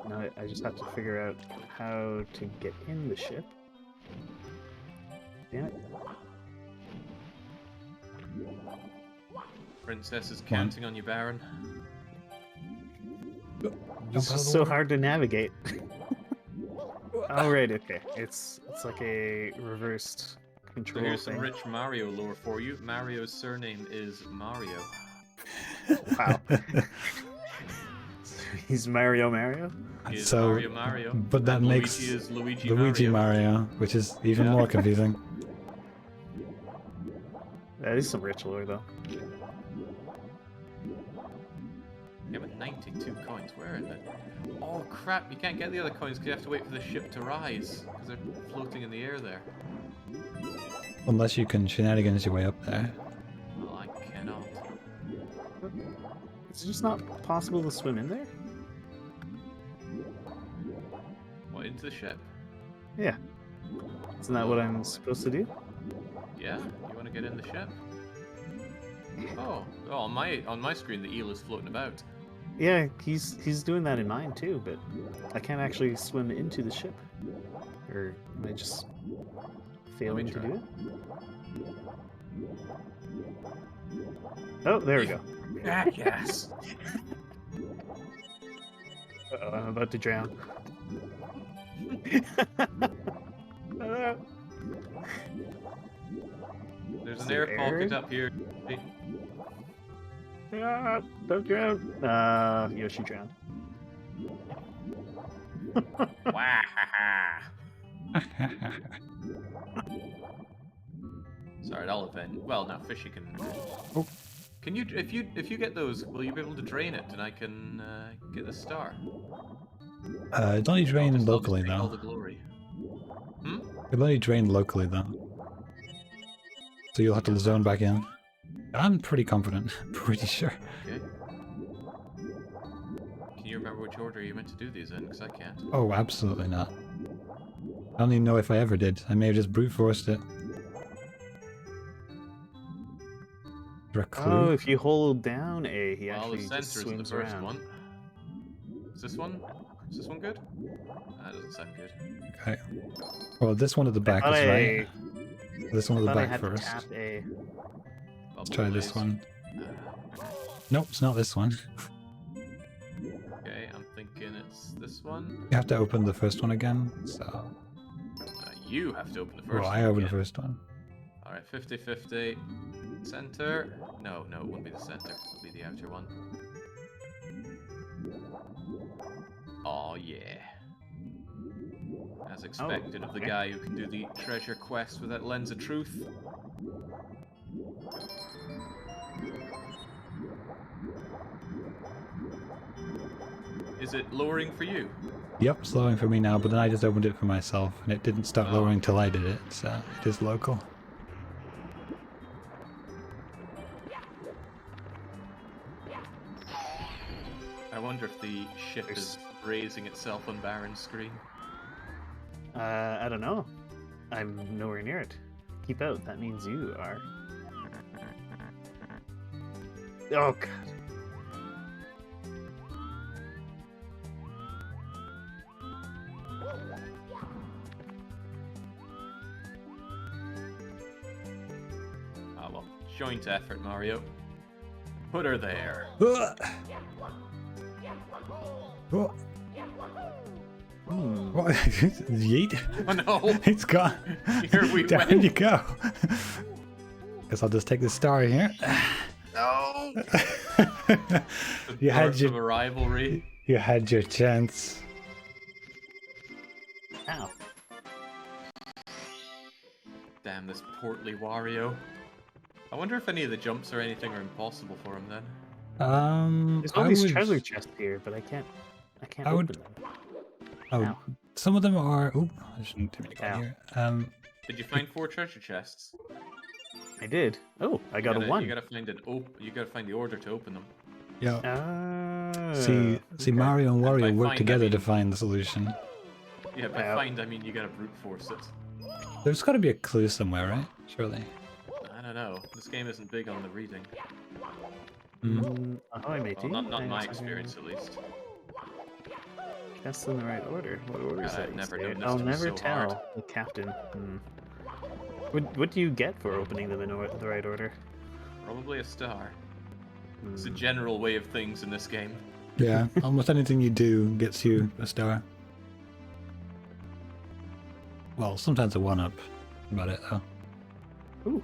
Now I just have to figure out how to get in the ship. Damn it. Princess is counting on you, Baron. It's just so hard to navigate. Oh right, okay. It's like a reversed So control here's some thing. rich Mario lore for you. Mario's surname is Mario. Wow. He's Mario. He is So, Mario. but that and makes Luigi is Luigi Luigi Mario. Mario, which is even Yeah. more confusing. That is some rich lore though. Yeah, but 92 coins, where is it? Oh crap, you can't get the other coins because you have to wait for the ship to rise, because they're floating in the air there. Unless you can shenanigans your way up there. Well, I cannot. It's just not possible to swim in there? What, into the ship? Yeah. Isn't that what I'm supposed to do? Yeah? You want to get in the ship? Oh, on my screen the eel is floating about. Yeah, he's doing that in mine too, but I can't actually swim into the ship. Or am I just failing to try. do it? Oh, there we go. Yes! Uh-oh, I'm about to drown. There's Is an there air pocket air? up here. Don't drown. Yoshi drowned. Wahaha! Sorry, I'll event. Well, now Fishy can. Oh. Can you, if you get those, will you be able to drain it, and I can get the star? It's only I'll drained just locally take all though. the glory. Hmm? It's only drained locally though. So you'll have to zone back in. I'm pretty confident. Pretty sure. Okay. Can you remember which order you meant to do these in? Because I can't. Oh, absolutely not. I don't even know if I ever did. I may have just brute forced it. Is there a clue? Oh, if you hold down A, he Well, actually the just center is the swims first around. one. Is this one? Is this one good? That doesn't sound good. Okay. Well, this one at the back thought is I- right. This one at the Thought I back had first. to tap A. Let's try this Bubble one. blaze. Nope, it's not this one. Okay, I'm thinking it's this one. You have to open the first one again. So, You have to open the first well, one. I opened the again. first one. Alright, 50-50. Center. No, it won't be the center. It'll be the outer one. Oh yeah. As expected of the okay. guy who can do the treasure quest with that lens of truth. Is it lowering for you? Yep, slowing for me now, but then I just opened it for myself, and it didn't start Oh. lowering till I did it, so it is local. I wonder if the ship is raising itself on Baron's screen. I don't know. I'm nowhere near it. Keep out. That means you are. Oh god. Ah well, joint effort, Mario. Put her there. Ah! Oh, Hmm. what? Yeet? Oh no! It's gone. Here we Down went. you go. Guess I'll just take the star here. No! You The had birth your- of a rivalry. You had your chance. Ow. Damn this portly Wario. I wonder if any of the jumps or anything are impossible for him then. There's all I these would- treasure chests here, but I can't I open would- them. Oh, Ow. some of them are. Oh, I shouldn't do Ow. here. Did you find 4 treasure chests? I did. Oh, I got gotta, a 1. You gotta find you gotta find the order to open them. yeah. See, See, Mario and And by Wario work find, I together to mean- find the solution. Yeah, by Ow. find I mean you gotta brute force it. There's got to be a clue somewhere, right? Surely. I don't know. This game isn't big on the reading. Ahoy, matey. Well, not in my Thanks, experience, at least. Guess in the right order. What order is God, that? I've you never say? known this I'll to be never so tell. hard. The captain. What do you get for opening them in the right order? Probably a star. It's a general way of things in this game. Yeah, almost anything you do gets you a star. Well, sometimes a 1-up. About it though. Ooh.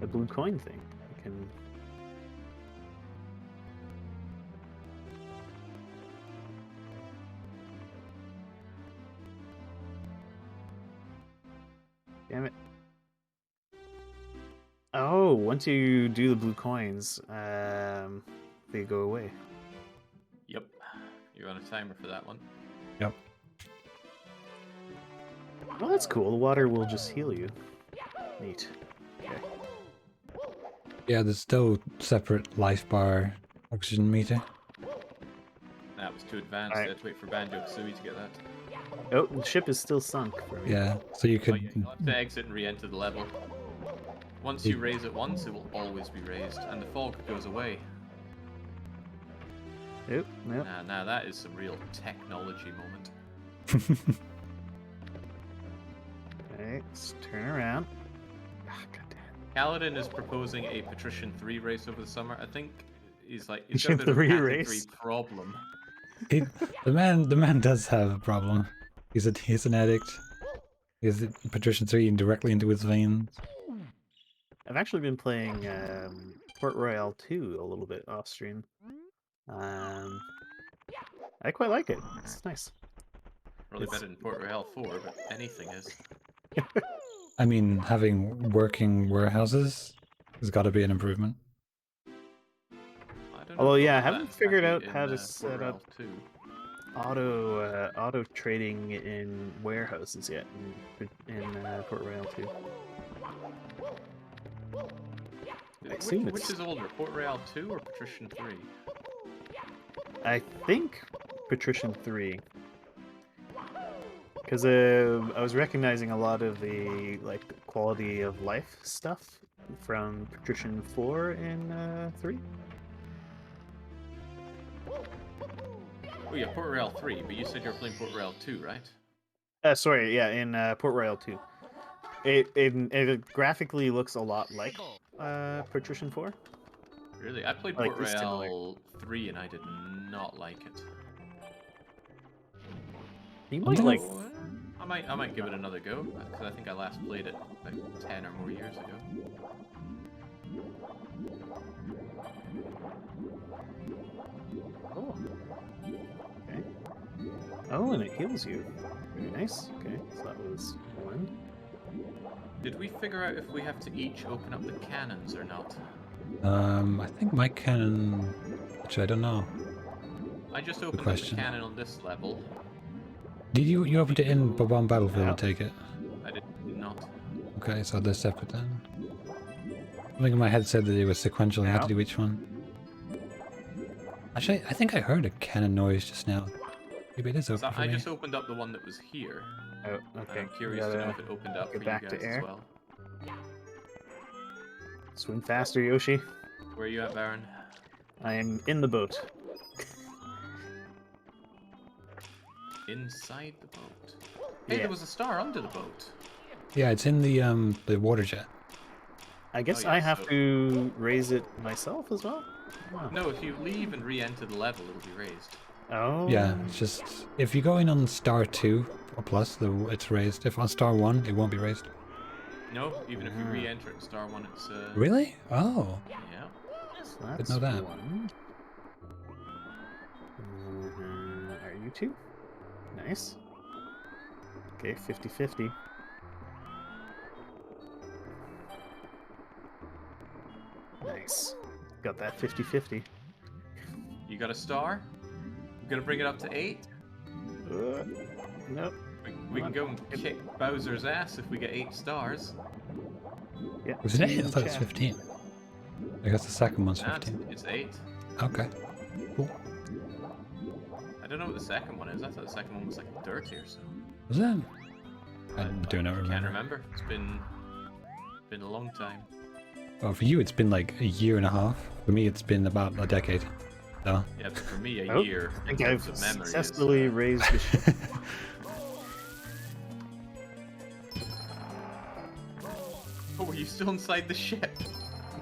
A blue coin thing. I can. Damn it. Oh, once you do the blue coins, they go away. Yep. You're on a timer for that one. Yep. Well, that's cool. The water will just heal you. Neat. Okay. Yeah, there's still separate life bar oxygen meter. That was too advanced. I had to wait for Banjo-Kazooie to get that. Oh, the ship is still sunk for me. Yeah, so you Oh, could. yeah, you'll have to exit and re-enter the level. Once you raise it once, it will always be raised, and the fog goes away. Nope, nope. Now that is some real technology moment. Okay, let's turn around. Ah, goddamn. Kaladin is proposing a Patrician 3 race over the summer. I think he's got a Patrician bit of a 3 Panther race? 3 problem. The man does have a problem. He's an addict. He's Patrician 3 directly into his veins. I've actually been playing Port Royale 2 a little bit off stream. I quite like it. It's nice. Probably It's- better than Port Royale 4, but anything is. I mean, having working warehouses has got to be an improvement. I don't know Although, if yeah, I I'll be haven't that figured happy out how in, to Port set Royale up 2. auto trading in warehouses yet in Port Royale 2. I assume Which it's. is older, Port Royale 2 or Patrician 3? I think Patrician 3. Because I was recognizing a lot of the quality of life stuff from Patrician 4 and 3. Oh yeah, Port Royale 3, but you said you're playing Port Royale 2, right? Sorry, yeah, in Port Royale 2. It graphically looks a lot like Patrician 4. Really? I played Like, Port it's similar. Royale 3 and I did not like it. You might think like. I might give it another go, because I think I last played it about 10 or more years ago. Oh. Okay. Oh, and it heals you. Very nice. Okay, so that was one. Did we figure out if we have to each open up the cannons or not? I think my cannon. Actually, I don't know. I just opened up the question. cannon on this level. Did you opened it in Bob-omb Battlefield? Yeah. I take it. I did not. Okay, so they're separate then. Something in my head said that it was sequential. I had to do each one. Actually, I think I heard a cannon noise just now. Maybe it is So open for I me. just opened up the one that was here. Oh, And okay. I'm curious to know if it opened up go for back you to guys air. as well. Swim faster, Yoshi. Where are you at, Baron? I am in the boat. Inside the boat. Hey, Yeah. there was a star under the boat. Yeah, it's in the water jet. I guess yeah, I have so- to raise it myself as well? Oh. No, if you leave and re-enter the level, it'll be raised. Oh. Yeah, it's just if you go in on star 2 or plus, it's raised. If on star 1, it won't be raised. No, even if you Ah. re-enter it in star 1, it's Really? Oh. yeah. So Didn't that's know that. one. Are you two? Nice. Okay, 50-50. Nice. Got that 50-50. You got a star? You gonna bring it up to 8? Nope. We can go and kick Bowser's ass if we get 8 stars. Yeah. Was it 8? I see thought it was chat. 15. I guess the second one's Nah, 15. it's 8. Okay. Cool. I don't know what the second one is. I thought the second one was like 30 or so. Was it? I do not Can't remember. remember. It's been a long time. Well, for you, it's been like a year and a half. For me, it's been about a decade. So. Yeah, but for me, a Oh, year I in think I've terms of memory successfully is... raised the ship. Oh, were you still inside the ship?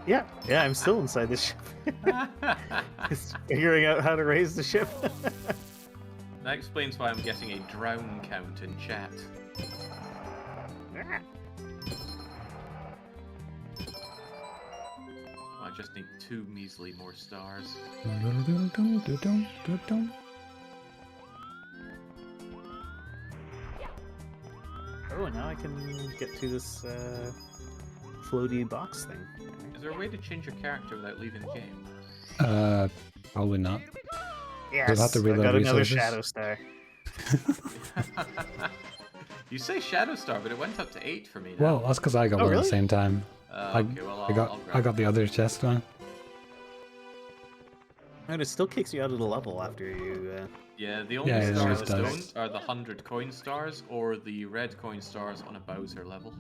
Yeah, I'm still inside the ship. Just figuring out how to raise the ship. That explains why I'm getting a drown count in chat. I just need 2 measly more stars. Oh, now I can get to this floaty box thing. Is there a way to change your character without leaving the game? Probably not. Yes, have to I reload got another resources. Shadow Star. You say Shadow Star, but it went up to 8 for me now. Well, that's because I got Oh, one at really? the same time. Okay, well, I I'll grab got the other chest one. And it still kicks you out of the level after you... Yeah, the only Yeah, it stars always that does. don't are the 100 coin stars or the red coin stars on a Bowser level.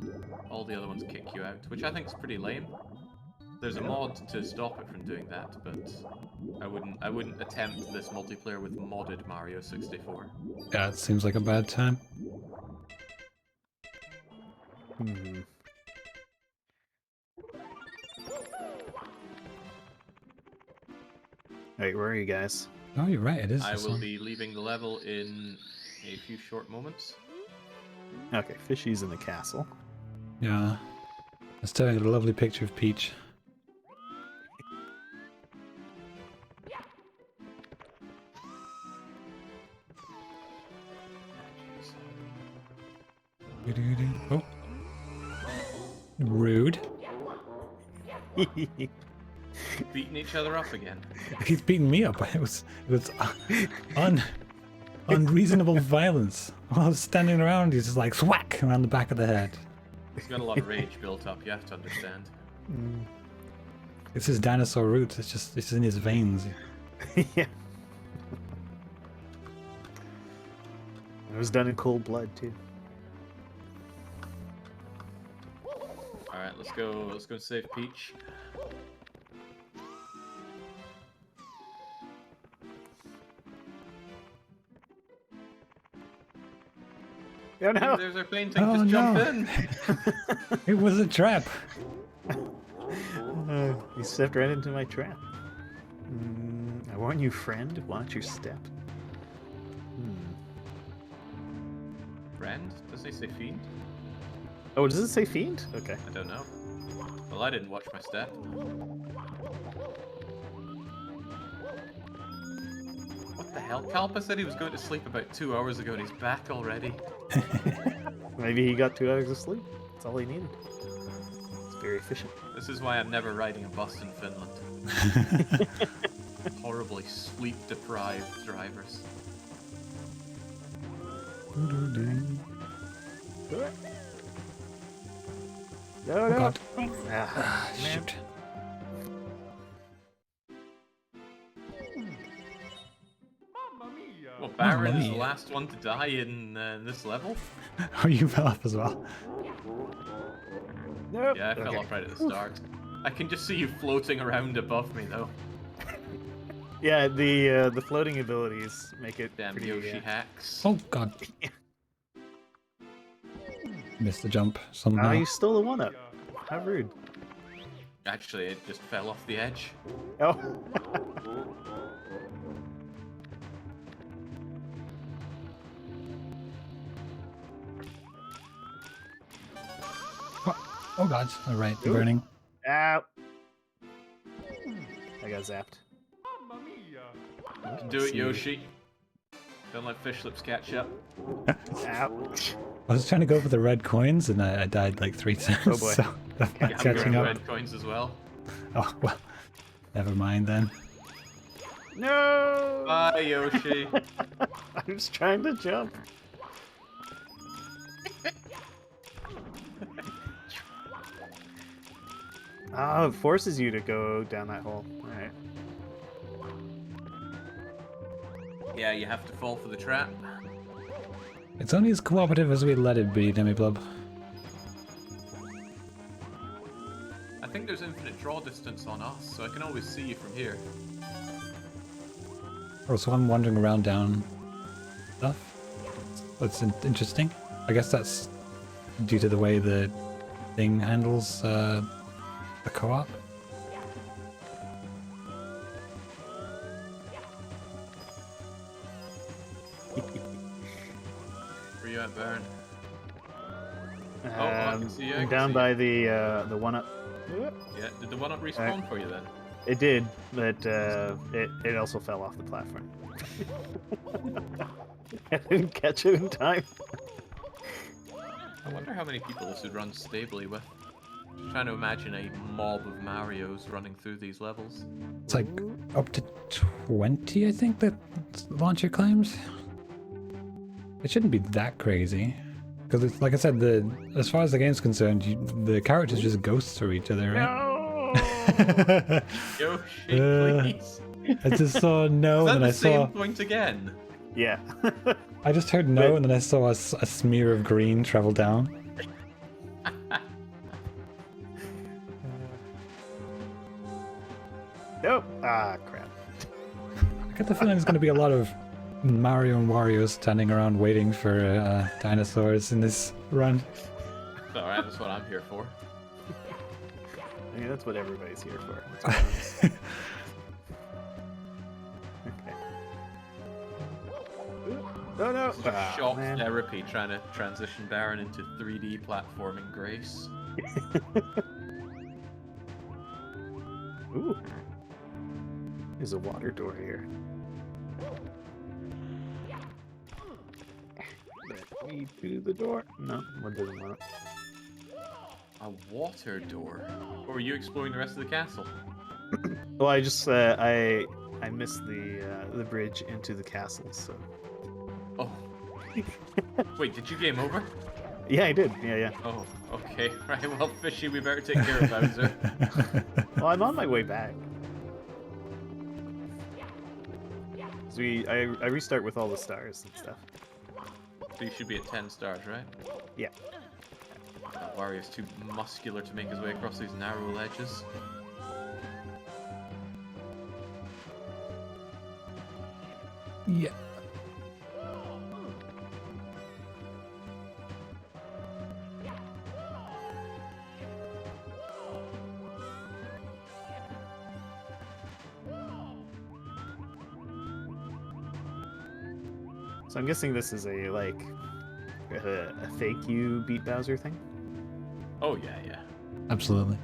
All the other ones kick you out, which I think is pretty lame. There's a mod to stop it from doing that, but I wouldn't attempt this multiplayer with modded Mario 64. Yeah, it seems like a bad time. Hmm. Alright, where are you guys? Oh, you're right. It is. I this will one. be leaving the level in a few short moments. Okay, Fishy's in the castle. Yeah. I was staring at a lovely picture of Peach. Oh. Rude. Beating each other up again. He's beating me up. It was unreasonable violence. While I was standing around, he's just like thwack around the back of the head. He's got a lot of rage built up, you have to understand. It's his dinosaur roots. It's in his veins. Yeah. It was done in cold blood, too. Alright, let's go save Peach. Oh no! There's our painting, Oh, just jump no. in! It was a trap. You stepped right into my trap. I warn you, friend. Watch your step. Friend? Does he say fiend? Oh, does it say fiend? Okay. I don't know. Well, I didn't watch my step. What the hell? Kalpa said he was going to sleep about 2 hours ago and he's back already. Maybe he got 2 hours of sleep. That's all he needed. It's very efficient. This is why I'm never riding a bus in Finland. Horribly sleep-deprived drivers. No, Oh, no. God. Ah, man. Shoot. Well, Baron is the mia. last one to die in this level? Oh, you fell off as well. Nope. Yeah, I fell Okay. off right at the start. I can just see you floating around above me, though. Yeah, the floating abilities make it Damn pretty. Yoshi hacks. Oh, God. Missed the jump Ah, somehow. you stole the one up. How rude. Actually, it just fell off the edge. Oh. Oh, God. All right, Ooh. burning. Ow. I got zapped. You can do it, Yoshi. Don't let fish lips catch up. Ow. I was trying to go for the red coins and I died like 3 times. Oh, boy. So I'm Yeah, not I'm catching grabbing up. red coins as well. Oh, well. Never mind then. No! Bye, Yoshi. I was trying to jump. Oh, it forces you to go down that hole. Alright. Yeah, you have to fall for the trap. It's only as cooperative as we let it be, Demiblub. I think there's infinite draw distance on us, so I can always see you from here. Oh, so I'm wandering around down stuff. That's interesting. I guess that's due to the way the thing handles a co-op. Where you at, Baron? I can see you. I I'm can down see by you. the one up. Yeah, did the one up respawn for you then? It did, but it also fell off the platform. I didn't catch it in time. I wonder how many people this would run stably with. Trying to imagine a mob of Marios running through these levels. It's like up to 20, I think, that launcher claims. It shouldn't be that crazy. Because it's like I said, as far as the game's concerned, the characters just ghosts for each other, right? Yoshi, please. I just saw no, Is that and then the I same saw. point again? Yeah. I just heard no, and then I saw a smear of green travel down. Nope. Ah, crap. I get the feeling there's going to be a lot of Mario and Wario standing around waiting for dinosaurs in this run. It's alright, that's what I'm here for. I mean, that's what everybody's here for. Let's be honest. Okay. Oh no! This is Ah, shock man. therapy trying to transition Baron into 3D platforming grace. Ooh. There's a water door here. Let me through the door. No, one doesn't want it. A water door? Or were you exploring the rest of the castle? Well, I just I missed the bridge into the castle, so. Oh. Wait, did you game over? Yeah, I did. Yeah. Oh, okay. Right, well, Fishy, we better take care of Bowser. Well, I'm on my way back. So I restart with all the stars and stuff. So you should be at 10 stars, right? Yeah. That Wario's too muscular to make his way across these narrow ledges. Yeah. So I'm guessing this is a fake you beat Bowser thing. Oh, yeah. Absolutely.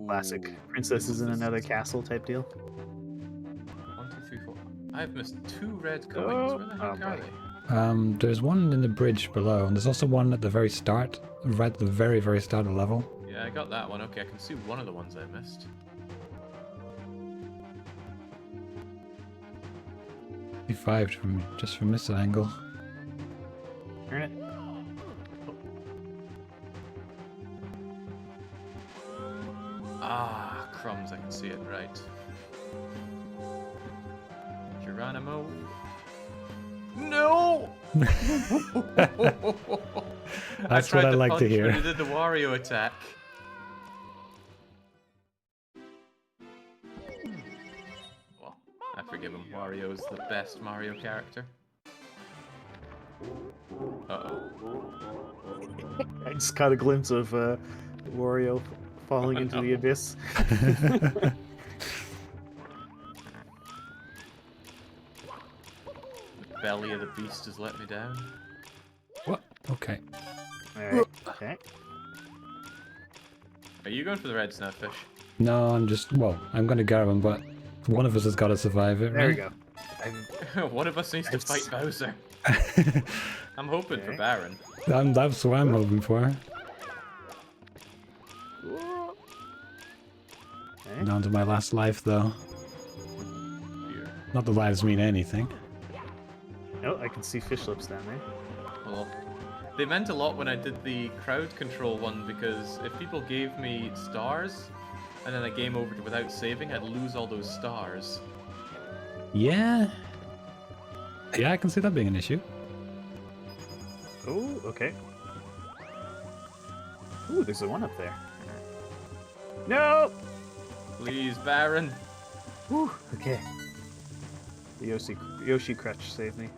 Classic Ooh. princesses in another castle type deal. 1, 2, 3, 4. I've missed 2 red coins. Where the heck are boy. they? There's one in the bridge below, and there's also one at the very start, right at the very, very start of the level. Yeah, I got that one. Okay, I can see one of the ones I missed. 55 just from this angle. Turn it. Ah, crumbs, I can see it, right. Geronimo. No! That's what I like to hear. But it did the Wario attack. Well, I forgive him. Wario is the best Mario character. Uh-oh. I just caught a glimpse of Wario falling Oh, into no. the abyss. The belly of the beast has let me down. What? Okay. Alright, okay. Are you going for the red snowfish? No, I'm gonna grab him, but one of us has got to survive it, There we right? go. One of us needs to fight Bowser. I'm hoping for Okay. Baron. That's what I'm hoping for. Okay. Down to my last life, though. Here. Not that lives mean anything. Oh, I can see fish lips down there. Well, they meant a lot when I did the crowd control one, because if people gave me stars and then I game over it without saving, I'd lose all those stars. Yeah. Yeah, I can see that being an issue. Oh, okay. Ooh, there's a one up there. No! Please, Baron. Whew, okay. The Yoshi crutch saved me.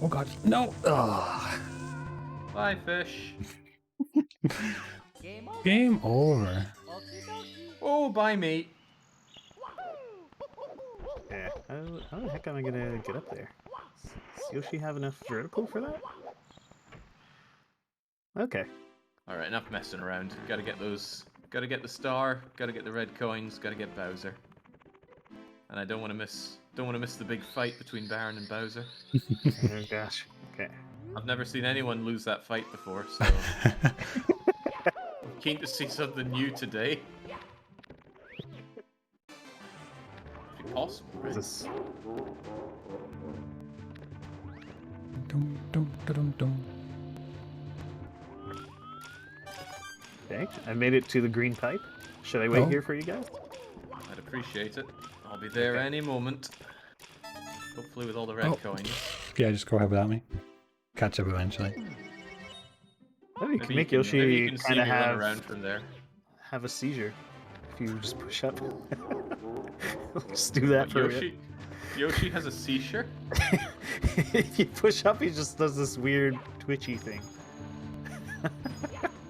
Oh god, no! Ugh. Bye, fish. Game over. Oh, bye, mate. Yeah. How the heck am I gonna get up there? Does Yoshi have enough vertical for that? Okay. All right, enough messing around. Gotta get those. Gotta get the star. Gotta get the red coins. Gotta get Bowser. And I don't want to miss. Don't want to miss the big fight between Baron and Bowser. Oh gosh. Okay. I've never seen anyone lose that fight before, so I'm keen to see something new today. If possible, What is right? this? Dum, dum, dum, dum. Okay. I made it to the green pipe. Should I wait Oh. here for you guys? I'd appreciate it. I'll be there Okay. any moment. Hopefully with all the red Oh. coins. Yeah, just go ahead without me. Catch up eventually. Maybe you can make maybe Yoshi you can see kind me of run around from there. have a seizure if you just push up. Just do that But for Yoshi has a seizure? if you push up, he just does this weird twitchy thing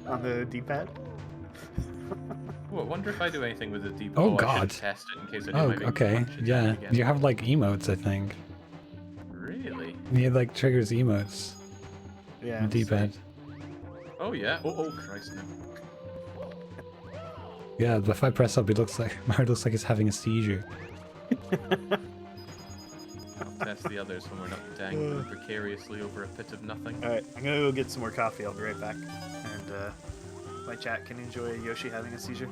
on the D-pad. Oh, I wonder if I do anything with the D-pad. Oh, I God. should test it in case I do Oh, my big okay. punch attack Yeah. again. You have like emotes, I think. Really? It like triggers emotes. Yeah. D-pad. Oh yeah. Oh Christ no. Yeah, but if I press up, it looks like Mario looks like he's having a seizure. I'll test the others when we're not dangling precariously over a pit of nothing. All right, I'm gonna go get some more coffee. I'll be right back, and my chat can enjoy Yoshi having a seizure.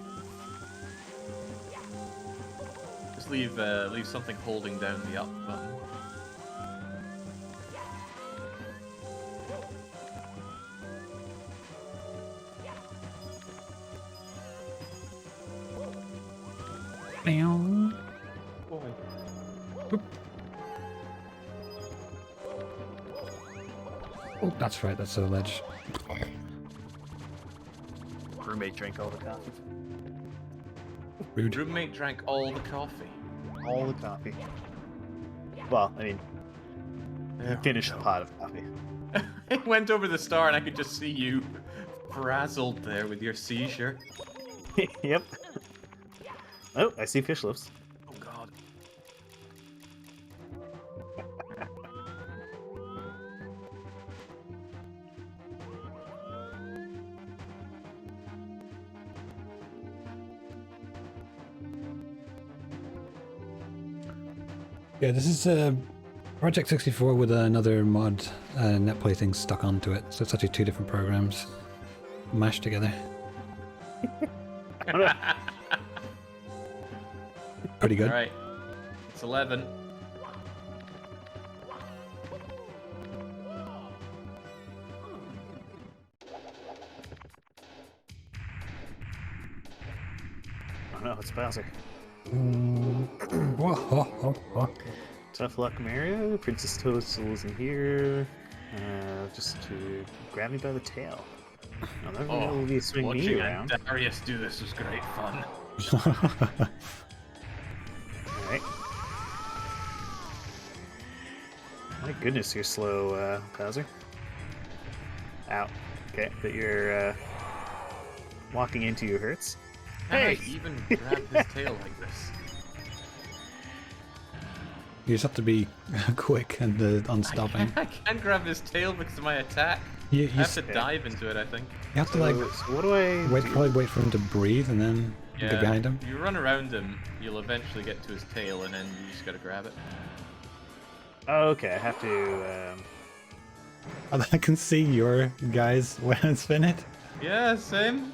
Just leave something holding down the up button. Meow. Oh, that's right, that's a ledge. Roommate drank all the coffee. Rude. Roommate drank all the coffee. All the coffee. Well, I mean, finished the pot of coffee. It went over the star and I could just see you frazzled there with your seizure. Yep. Oh, I see fish lips. Oh god. Yeah, this is Project 64 with another mod netplay thing stuck onto it. So it's actually two different programs mashed together. Pretty good. Alright. It's 11. Oh no, it's Bowser. Whoa, ho, ho, ho. Tough luck, Mario. Princess Toadstool is in here. Just to grab me by the tail. I'll never be able to swing me watching around. Darius do this was great fun. Alright. My goodness, you're slow, Bowser. Ow. Okay, but you're walking into you hurts. Hey! Hey! Even grab his tail like this. You just have to be quick and on stopping. I can't grab his tail because of my attack. You, I have s- to dive into it, I think. you have to like So what do I wait, do? probably wait for him to breathe and then get behind him. If you run around him, you'll eventually get to his tail, and then you just gotta grab it. Oh, okay, I have to, And I can see your guys when I spin it. Yeah, same.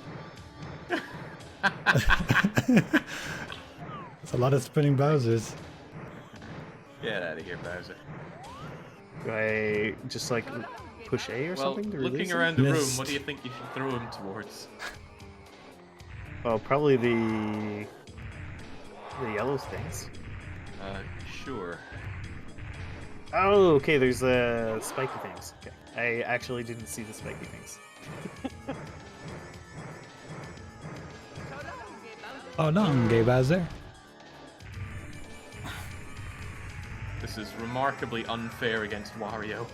It's a lot of spinning Bowsers. Get out of here, Bowser. do I just, like, push A or Well, something to looking release him? around the room, Missed. what do you think you should throw him towards? Oh, probably the yellow things. Sure. Oh, okay. There's spiky things. Okay, I actually didn't see the spiky things. Oh no, Gay Bowser. This is remarkably unfair against Wario.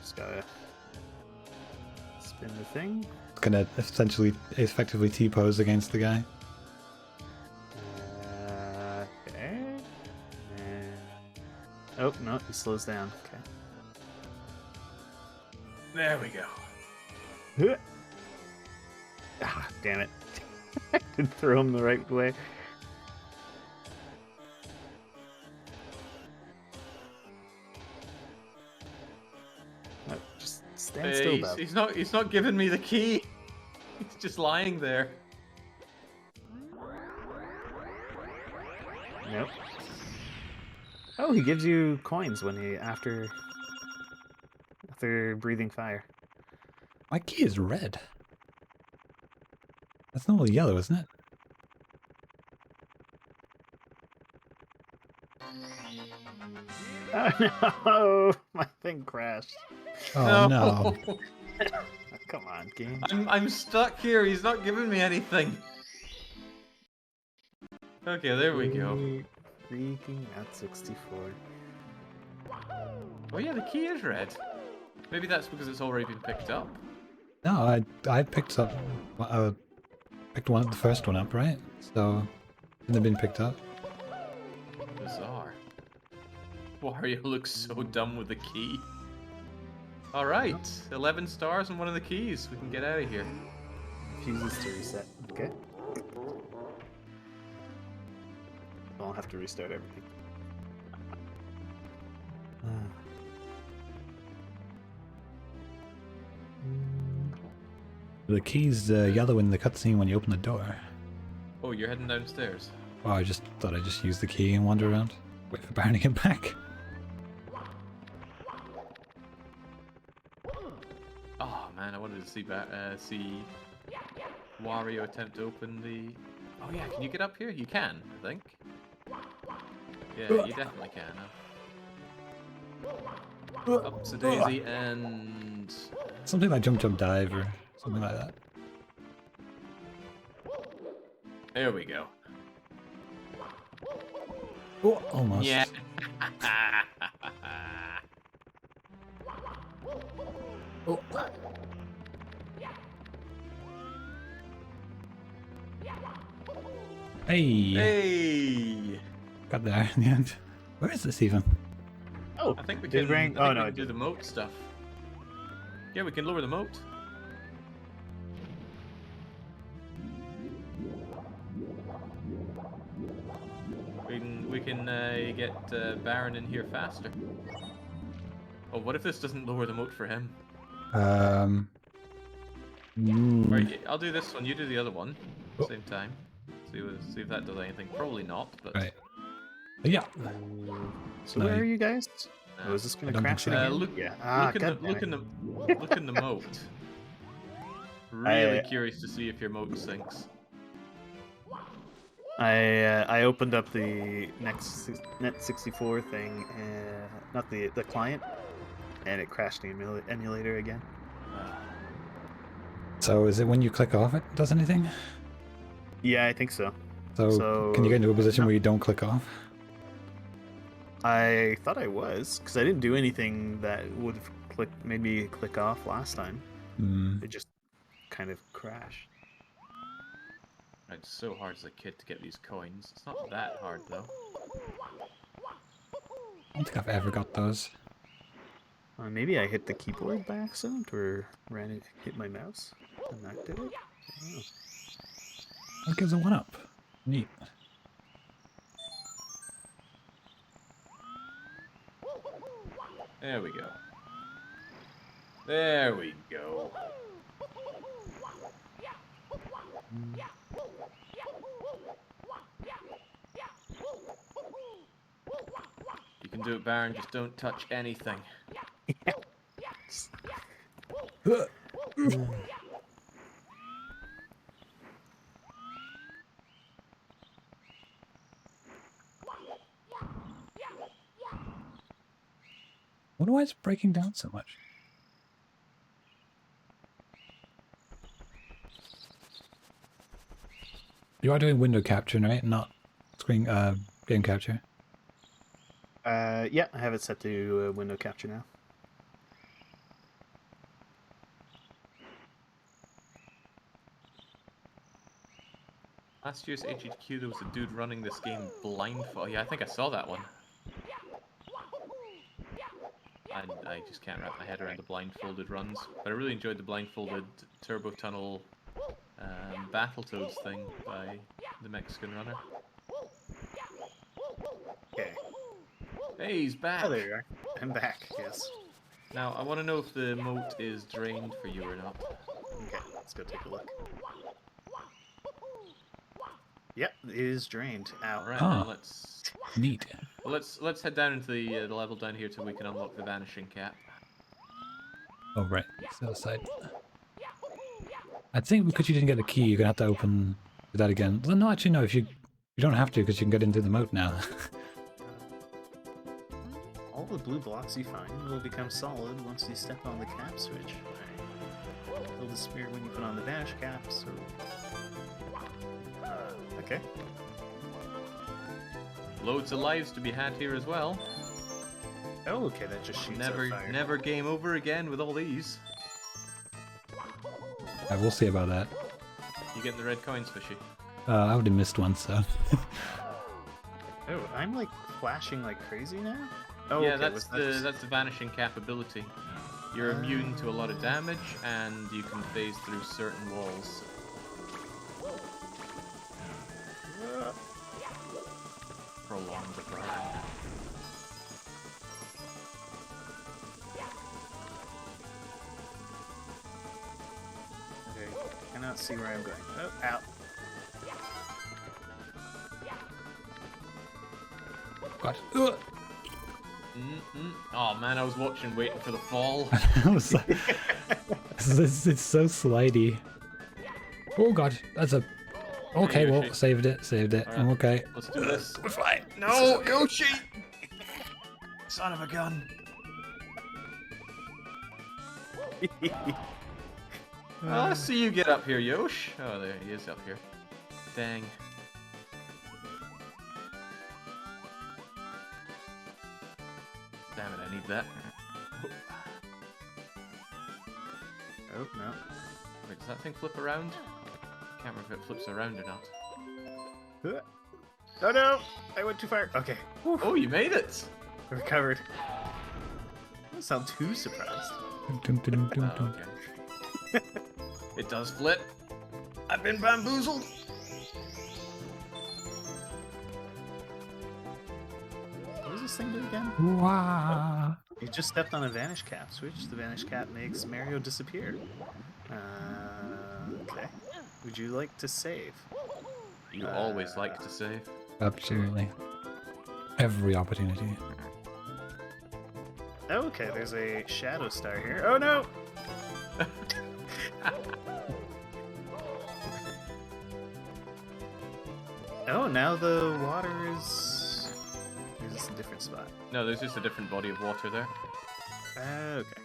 Just gotta spin the thing. Gonna essentially effectively T-pose against the guy. Okay. And... Oh no, he slows down. Okay. There we go. Ah, damn it. I didn't throw him the right way. No, just stand still, Bob. He's not giving me the key. He's just lying there. Nope. Oh, he gives you coins when he after breathing fire. My key is red. That's normally yellow, isn't it? Oh no! My thing crashed. Oh no. Oh, come on, game. I'm stuck here. He's not giving me anything. Okay, there we go. Freaking out 64. Oh yeah, the key is red. Maybe that's because it's already been picked up. No, I picked up the first one up, right? So they've been picked up. Bizarre. Wario looks so dumb with the key. Alright, 11 stars and one of the keys. We can get out of here. Fuses to reset. Okay. I'll have to restart everything. The key's yellow in the cutscene when you open the door. Oh, you're heading downstairs. Oh, I just thought I'd just use the key and wander around. Wait for Baron to get back. Oh man, I wanted to see see Wario attempt to open the... Oh yeah, can you get up here? You can, I think. Yeah, you definitely can. Up to Daisy and... Something like jump jump dive or something like that. There we go. Oh, almost. Yeah. Oh. Hey. Hey! Got there in the end. Where is this even? Oh, I think we did can, it ring? I think Oh we no, can it do the didn't. moat stuff. Yeah, we can lower the moat. We can get Baron in here faster. Oh, what if this doesn't lower the moat for him? Right, I'll do this one. You do the other one. Oh. Same time. See if that does anything. Probably not, but. Right. Yeah. So No, where are you guys? Uh, Oh, is this I gonna don't crash think it so. again? Look, Yeah. Ah, look in God the moat. Really curious to see if your moat sinks. I opened up the Net64 thing, not the client, and it crashed the emulator again. So is it when you click off it does anything? Yeah, I think so. So can you get into a position where you don't click off? I thought I was, because I didn't do anything that would have made me click off last time. It just kind of crashed. It's so hard as a kid to get these coins. It's not that hard though. I don't think I've ever got those. Maybe I hit the keyboard by accident, or hit my mouse, and that did it. I don't know. That gives a 1-up. Neat. There we go. There we go. You can do it, Baron. Just don't touch anything. Wonder why it's breaking down so much. You are doing window capture, right? Not screen game capture. Yeah, I have it set to window capture now. Last year's HHQ, there was a dude running this game blindfold. Yeah, I think I saw that one. I just can't wrap my head around the blindfolded runs. But I really enjoyed the blindfolded Turbo Tunnel Battletoads thing by the Mexican runner. Okay. Hey, he's back! Oh, there you are. I'm back, yes. Now, I want to know if the moat is drained for you or not. Okay, let's go take a look. Yep, it is drained. Ow. Alright, Ah. then let's... Neat. Well, let's head down into the level down here till we can unlock the vanishing cap. Oh, right. It's the other side. I think because you didn't get the key, you're going to have to open that again. Well, no, actually, no. If you don't have to because you can get into the moat now. All the blue blocks you find will become solid once you step on the cap switch. They'll disappear when you put on the vanish cap, so... okay. Loads of lives to be had here as well. Oh, okay, that just shoots out fire. Never game over again with all these. I will see about that. You getting the red coins, Fishy? I would have missed one, so. Oh, I'm like flashing like crazy now? Oh, Yeah, okay, that's the vanishing cap ability. You're immune to a lot of damage, and you can phase through certain walls. Prolong the grind. Okay, cannot see where I'm going. Oh, out. God. Oh man, I was watching, waiting for the fall. I was like, it's so slidey. Oh god, that's a... Okay, well, saved it. Alright. I'm okay. Let's do this. We're fine. No, Yoshi! Son of a gun. Oh, let's see you get up here, Yosh. Oh, there he is up here. Dang. Damn it, I need that. Oh, no. Wait, does that thing flip around? Can't remember if it flips around or not. Oh no! I went too far. Okay. Oh, you made it! Recovered. I don't sound too surprised. Dum, dum, dum, Oh, dum. okay. It does flip. I've been bamboozled. What does this thing do again? Wah. You just stepped on a vanish cap switch. The vanish cap makes Mario disappear. Okay. Would you like to save? You always like to save. Absolutely. Every opportunity. Okay, there's a shadow star here. Oh no! Oh, now the water is... Or is this a different spot? No, there's just a different body of water there. Okay.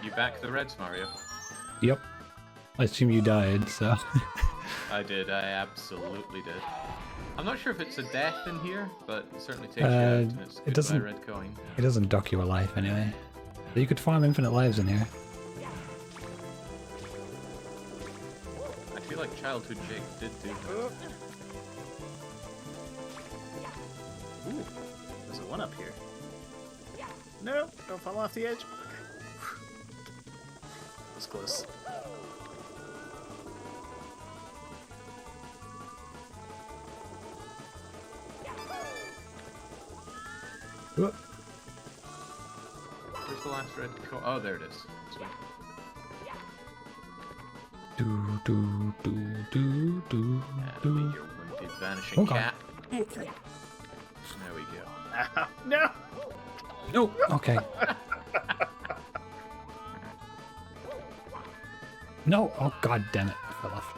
You back the Reds, Mario. Yep. I assume you died, so. I did, I absolutely did. I'm not sure if it's a death in here, but it certainly takes you out and it's it doesn't- a red coin. It doesn't dock your life anyway. But you could farm infinite lives in here. I feel like childhood Jake did do that. Ooh, there's a one up here. No, don't fall off the edge. Okay. That was close. Oh, Where's the last red coin? Oh, there it is. Sweet. do, do, do, do, do, That'll be do. your wounded vanishing Oh, God. cat. There we go. Ow, no! No! Okay. No! Oh god damn it. I fell off.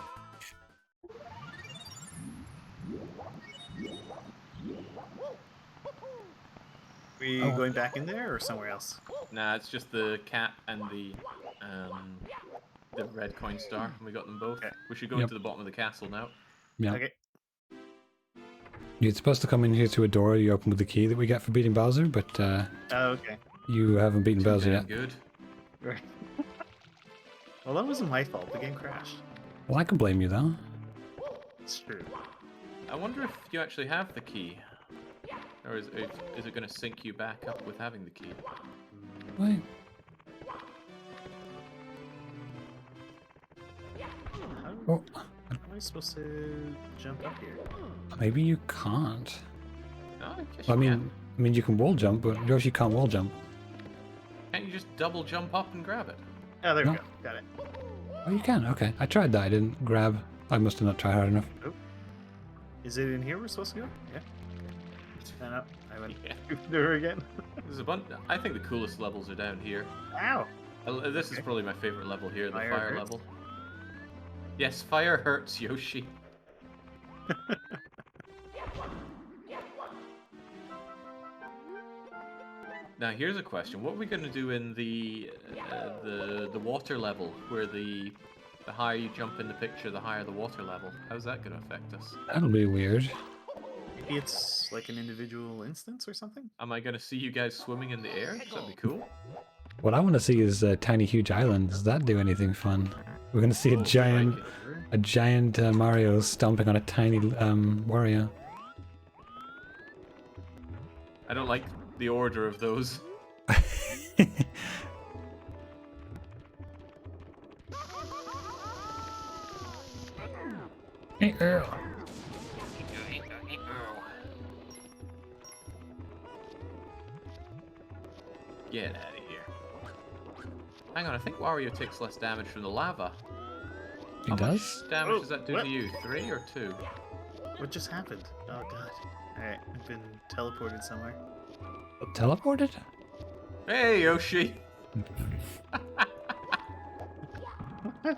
We Oh. going back in there or somewhere else? Nah, it's just the cat and the red coin star. We got them both. Okay. We should go Yep. into the bottom of the castle now. Yeah. Okay. You're supposed to come in here to a door you open with the key that we get for beating Bowser, but Oh, okay. you haven't beaten Too Bowser damn yet. good. Right. Well, that wasn't my fault. The game crashed. Well, I can blame you though. It's true. I wonder if you actually have the key. Or is it going to sync you back up with having the key? Wait. How, Oh, how am I supposed to jump up here? maybe you can't. No, I guess Well, you can. I mean, you can wall jump, but Yoshi can't wall jump. Can't you just double jump up and grab it? Oh, there No. we go. Got it. Oh, you can. Okay, I tried that. I didn't grab. I must have not tried hard enough. Is it in here we're supposed to go? Yeah. No, no. I went Yeah. through her again. There's a bunch. I think the coolest levels are down here. Ow! This is Okay. probably my favorite level here, the Fire fire hurts? level. Yes, fire hurts, Yoshi. Now here's a question: what are we going to do in the water level, where the higher you jump in the picture, the higher the water level? How's that going to affect us? That'll be weird. Maybe it's like an individual instance or something? Am I going to see you guys swimming in the air? That'd be cool. What I want to see is a tiny, huge island. Does that do anything fun? We're gonna see Oh, a we giant, like it. a giant Mario stomping on a tiny Wario. I don't like the order of those. Hey, Earl. Get out of here. Hang on, I think Wario takes less damage from the lava. He How does? much damage Oh, does that do what? to you? 3 or 2? What just happened? Oh god. Alright, I've been teleported somewhere. Teleported? Hey, Yoshi!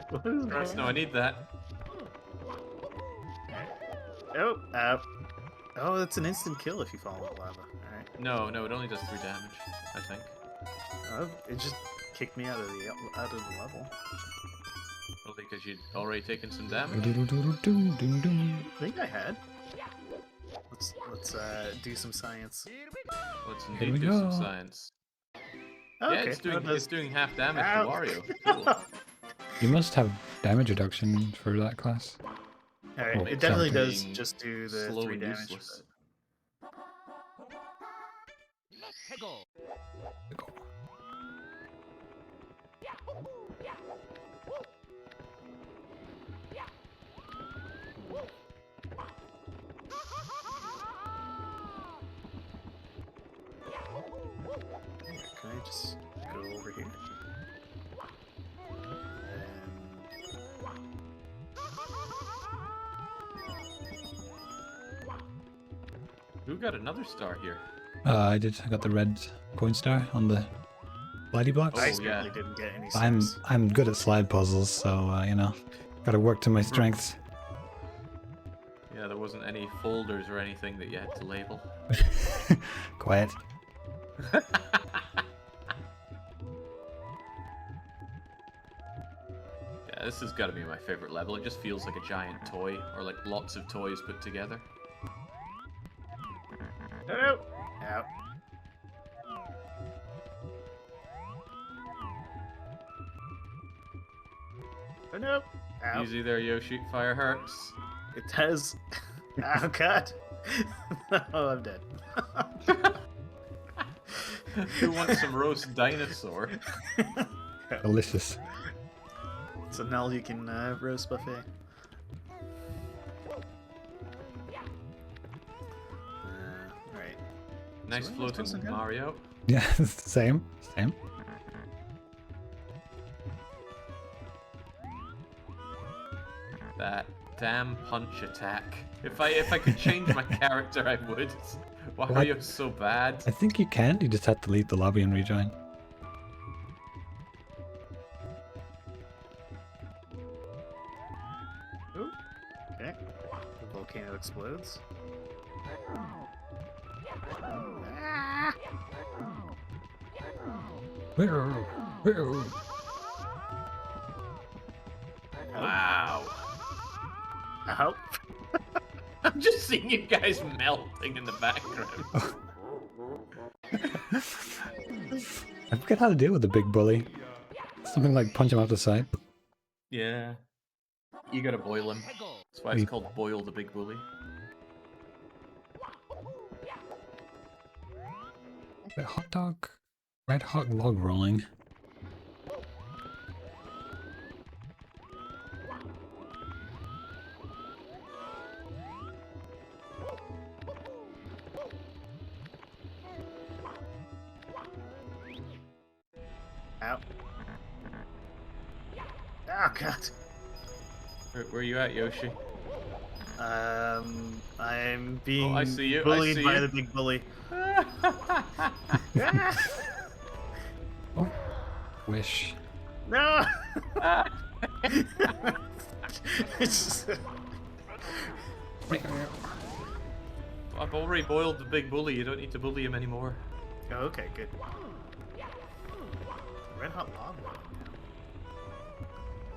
What is Christ, going no, I on? need that. Oh, oh, that's an instant kill if you fall in the lava. Alright. No, it only does 3 damage, I think. Oh, it just kicked me out of the level. Well, because you'd already taken some damage. I think I had. Let's do some science. Let's Here we indeed do some go. science. Okay, Yeah, it's no, it does. doing half damage Ow. to Wario. Cool. You must have damage reduction for that class. Alright, Oh, it definitely something. does Being just do the slow 3 and damage. useless. Can I just go over here? Who got another star here? I did. I got the red coin star on the slidey blocks. Oh, I yeah. certainly didn't get any I'm stars. I'm good at slide puzzles, so you know, got to work to my strengths. Yeah, there wasn't any folders or anything that you had to label. Quiet. Yeah, this has got to be my favorite level. It just feels like a giant toy, or like lots of toys put together. Oh, ow. Oh no! Ow. Easy there, Yoshi. Fire hurts. It does. Oh god. Oh, I'm dead. Who wants some roast dinosaur? Delicious. So now you can roast buffet. Alright. Nice So where am I supposed floating to go? Mario. Yeah, same. That damn punch attack. If I could change my character, I would. Wario's so bad. I think you can. You just have to leave the lobby and rejoin. Ooh. Okay. The volcano explodes. Ah! Wow. Ow. I'm just seeing you guys melting in the background. I forget how to deal with the big bully. Something like punch him out the side. Yeah. You gotta boil him. That's why it's called Boil the Big Bully. The hot dog, red hot log rolling. Ow. Oh god. Where are you at, Yoshi? I'm being I see you, I bullied see by you. the big bully. Oh, wish. No! It's just- I've already boiled the big bully, you don't need to bully him anymore. Oh, okay, good. Red hot log.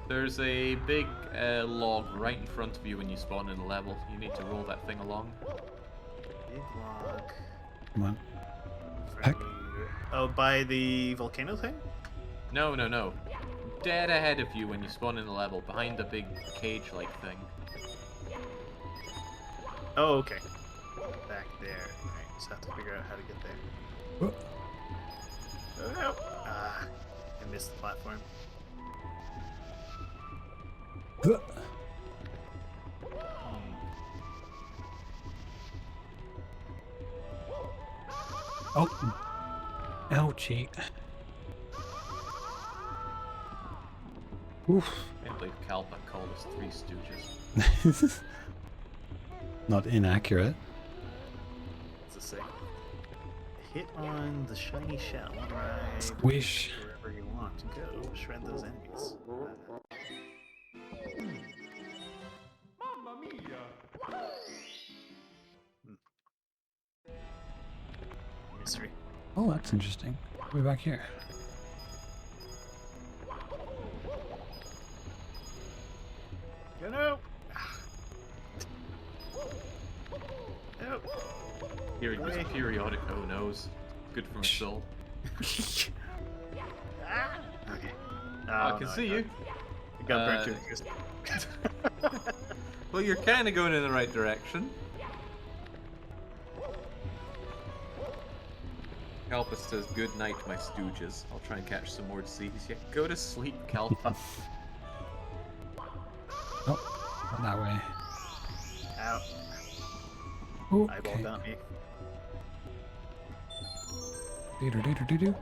There's a big log right in front of you when you spawn in a level. You need to roll that thing along. Big log. Come on. Friendly. Oh, by the volcano thing? No, no, no. Dead ahead of you when you spawn in the level, behind the big cage-like thing. Oh, okay. Back there. Alright, just have to figure out how to get there. Oh, Oh no! Ah, I missed the platform. huh. Oh, ouchie. Oof. I can't believe Kalpa called us Three Stooges. Not inaccurate. What's it say? Hit on the shiny shell. Right. Squish. Wherever you want to go. Shred those enemies. Mystery. Oh, that's interesting. Way back here. Oh no! No! Here, there's a periodic nose. Good for my soul. Ah! Okay. I can see you. It got burnt to a crisp. Well, you're kind of going in the right direction. Kalpa says, "Good night, my stooges. I'll try and catch some more Z's. Yeah, go to sleep, Kalpa." Oh, not that way. Ow. Eyeball Okay. got me. Do-do-do-do-do-do.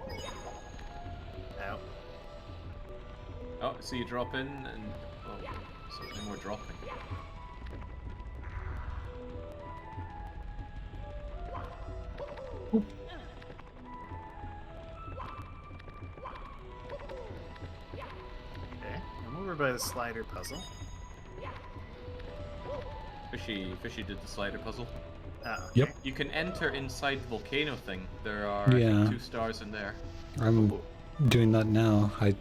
Ow. Oh, so you drop in and... Oh, so no more dropping. Oop. Okay. I'm over by the slider puzzle. Fishy did the slider puzzle. Ah, okay. Yep. You can enter inside the volcano thing. There are I Yeah. think, 2 stars in there. I'm doing that now. I'm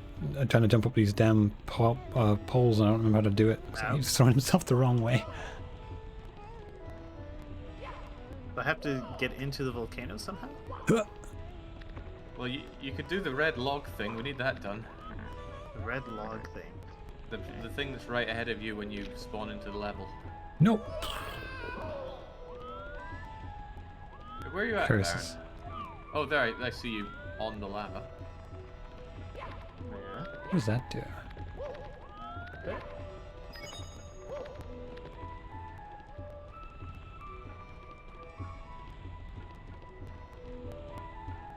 trying to jump up these damn poles and I don't remember how to do it. So Ow. he's throwing himself the wrong way. Do I have to get into the volcano somehow? Well, you could do the red log thing. We need that done. The red log thing. The thing that's right ahead of you when you spawn into the level. Nope. Where are you at, Curses. Baron? Oh, there, I see you on the lava. Yeah. What does that do? Okay.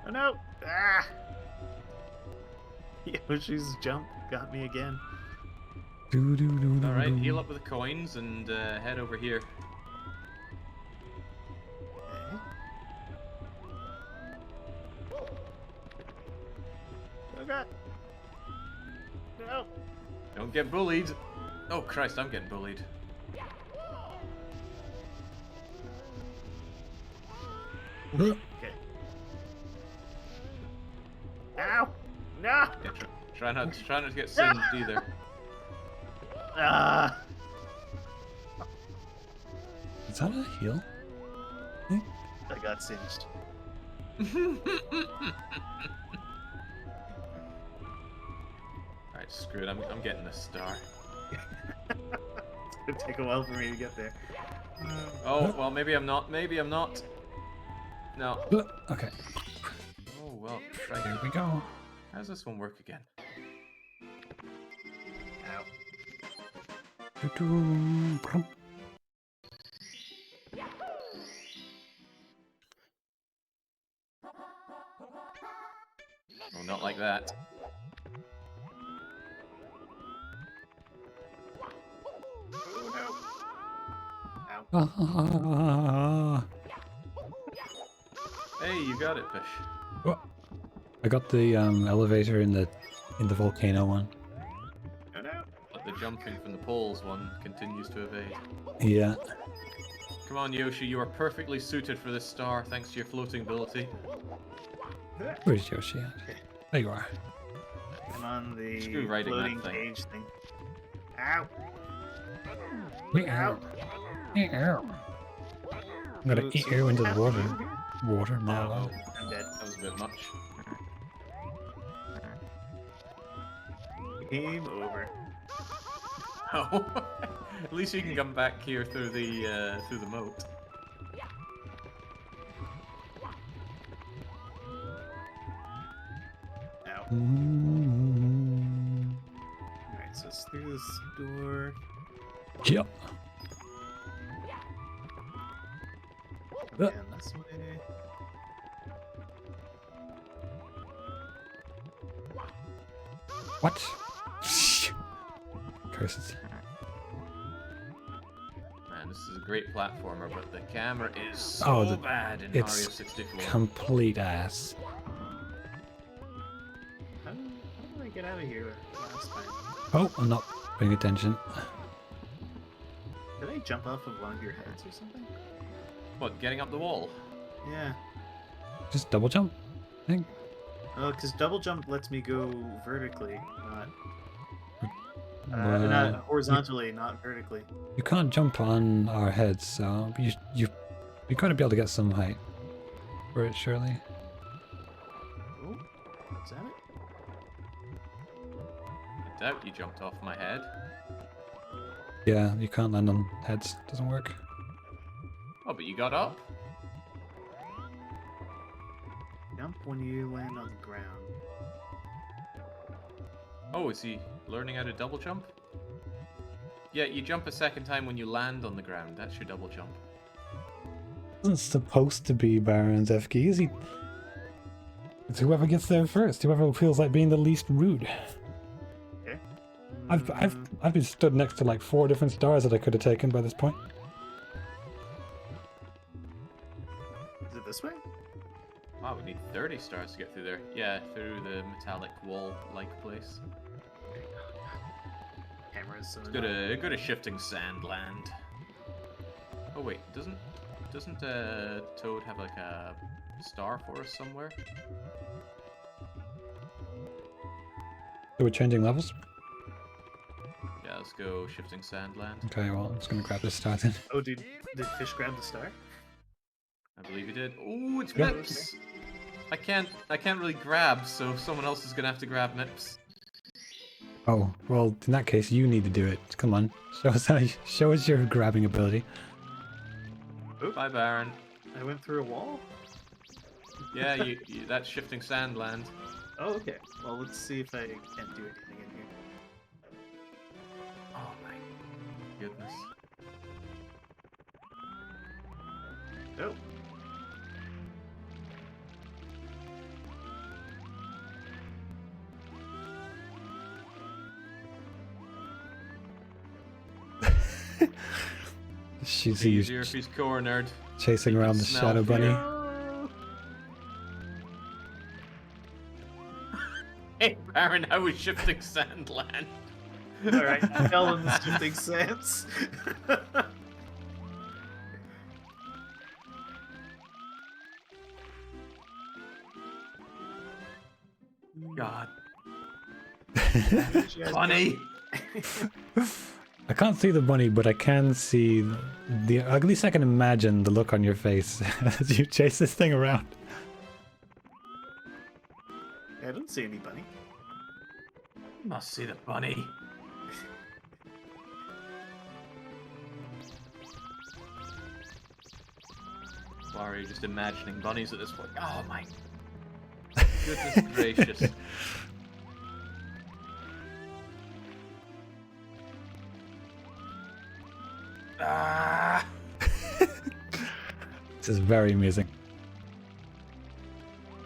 Oh no! Ah! Yoshi's jump got me again. Alright, heal up with the coins and head over here. Okay. Oh god! No! Don't get bullied! Oh Christ, I'm getting bullied. Okay. No! Yeah, try not to get singed either. Ah! Is that a heal? I got singed. Alright, screw it. I'm getting a star. It's gonna take a while for me to get there. Oh, well, maybe I'm not. Maybe I'm not. No. Okay, Oh, well. here we go. How does this one work again? Ow. Doo-doo. Oh, not like that. Oh no. Ow. Ah. Hey, you got it, fish. Oh, I got the elevator in the volcano one. Oh no. But the jumping from the poles one continues to evade. Yeah. Come on, Yoshi, you are perfectly suited for this star thanks to your floating ability. Where's Yoshi at? There you are. I'm on the Screw riding that floating thing. cage thing. Ow! Meow. Meow. I'm gonna eat you into the water. Water, No, no. I'm dead. that was a bit much. Game over. Oh, at least you can come back here through the moat. Ow. Mm. Alright, so it's through this door. Yep. And this way. What? Curses. Man, this is a great platformer, but the camera is so Oh, bad in it's Mario 64. complete ass. How did I get out of here last time? Oh, I'm not paying attention. Did I jump off of one of your heads or something? What, getting up the wall? Yeah. Just double jump. I think. Oh, because double jump lets me go vertically, not Well, not horizontally, not vertically. you can't jump on our heads, so you gotta be able to get some height for it, surely. Oh, is that it? I doubt you jumped off my head. Yeah, you can't land on heads. Doesn't work. Oh, but you got up? Jump when you land on the ground. Oh, is he learning how to double jump? Yeah, you jump a second time when you land on the ground. That's your double jump. It's supposed to be Baron's FK, is he? It's whoever gets there first, whoever feels like being the least rude. Okay. I've been stood next to like 4 different stars that I could have taken by this point. Is it this way? Wow, we need 30 stars to get through there. Yeah, through the metallic wall-like place. Camera's so Go to shifting sand land. Oh wait, doesn't Toad have like a star for us somewhere? So we're changing levels? Yeah, let's go shifting sand land. Okay, well, I'm just gonna grab this star then. Oh, did Fish grab the star? I believe you did. Oh, it's Yep. Mips! I can't really grab, so someone else is gonna have to grab Mips. Oh, well, in that case, you need to do it. Come on, show us your grabbing ability. Oop, Bye, Baron. I went through a wall? Yeah, you that's shifting sand land. Oh, okay. Well, let's see if I can't do anything in here. Oh my goodness. Oh. She's Easier if he's cornered. chasing He can around the smell Shadow Bunny. No! Hey, Baron, how is shifting sand land? Alright, I fell in the shifting sands. God Where'd you guys go? Bunny! I can't see the bunny, but I can see the. At least I can imagine the look on your face as you chase this thing around. I don't see any bunny. Must see the bunny. Wario just imagining bunnies at this point. Oh my goodness gracious. Ah! This is very amusing.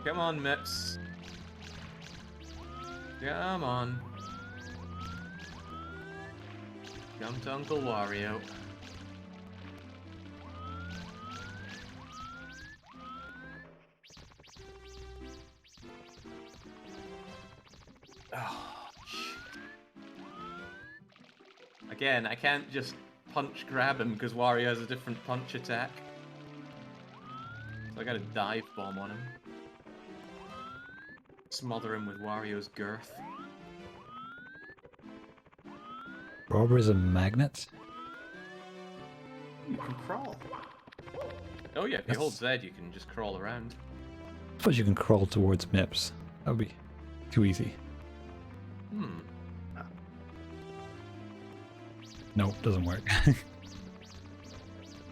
Come on, Mips. Come on. Come to Uncle Wario. Oh, shit. Again, I can't just punch grab him because Wario has a different punch attack. So I gotta dive bomb on him. Smother him with Wario's girth. Robber is a magnet? You can crawl. Oh yeah, if you hold Z, you can just crawl around. I suppose you can crawl towards Mips. That would be too easy. Hmm. Nope, doesn't work.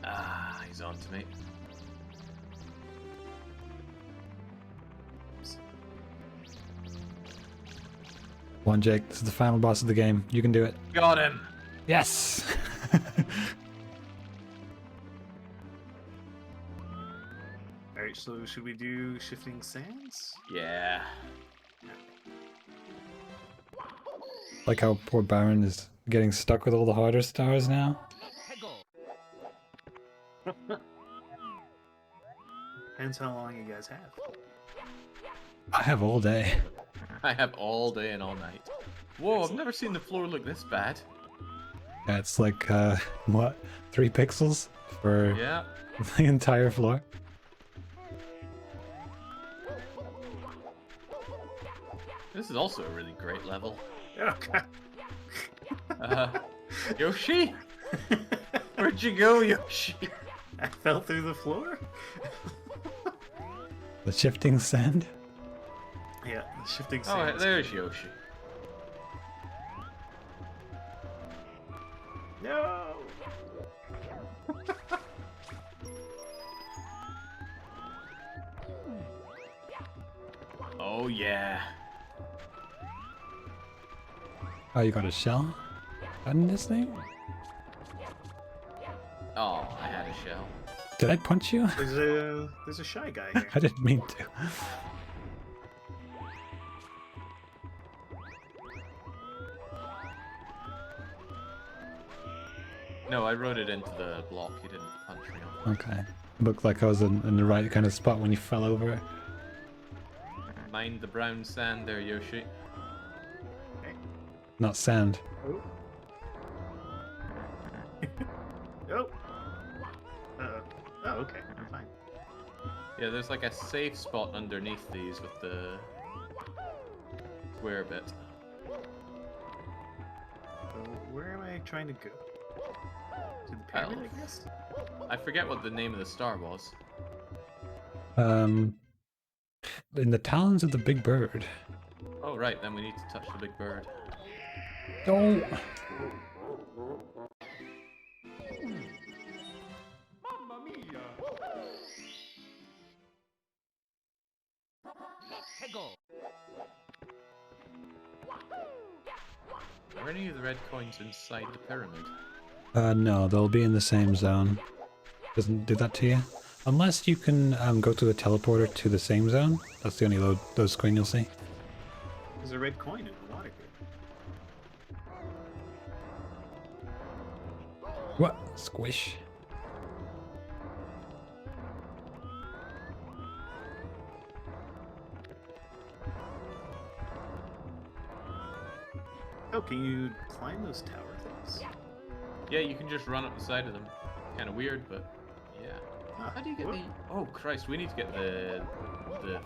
Ah, he's on to me. Come on, Jake. This is the final boss of the game. You can do it. Got him! Yes! Alright, so should we do shifting sands? Yeah. Like how poor Baron is getting stuck with all the harder stars now. Depends how long you guys have. I have all day. I have all day and all night. Whoa, I've never seen the floor look this bad. Yeah, it's like, what? 3 pixels for Yeah. the entire floor? This is also a really great level. Okay. Yoshi? Where'd you go, Yoshi? I fell through the floor? The shifting sand? Yeah, the shifting Oh, sands. there's Yoshi. No! Oh yeah. Oh, you got a shell? In this thing? Oh, I had a shell. Did I punch you? There's a shy guy here. I didn't mean to. No, I wrote it into the block. You didn't punch me on. Okay. Looked like I was in the right kind of spot when you fell over. Mind the brown sand there, Yoshi. Not sand. Oh. Oh. Oh, okay. I'm fine. Yeah, there's like a safe spot underneath these with the square bit. So where am I trying to go? To the pyramid, I guess? I forget what the name of the star was. In the talons of the big bird. Oh, right, then we need to touch the big bird. Oh! Are any of the red coins inside the pyramid? No, they'll be in the same zone. Doesn't do that to you. Unless you can go to the teleporter to the same zone. That's the only load screen you'll see. There's a red coin in the water here. What? Squish. Oh, can you climb those tower things? Yeah, you can just run up the side of them. Kind of weird, but yeah. Ah, How do you get whoop. the... Oh, Christ, we need to get the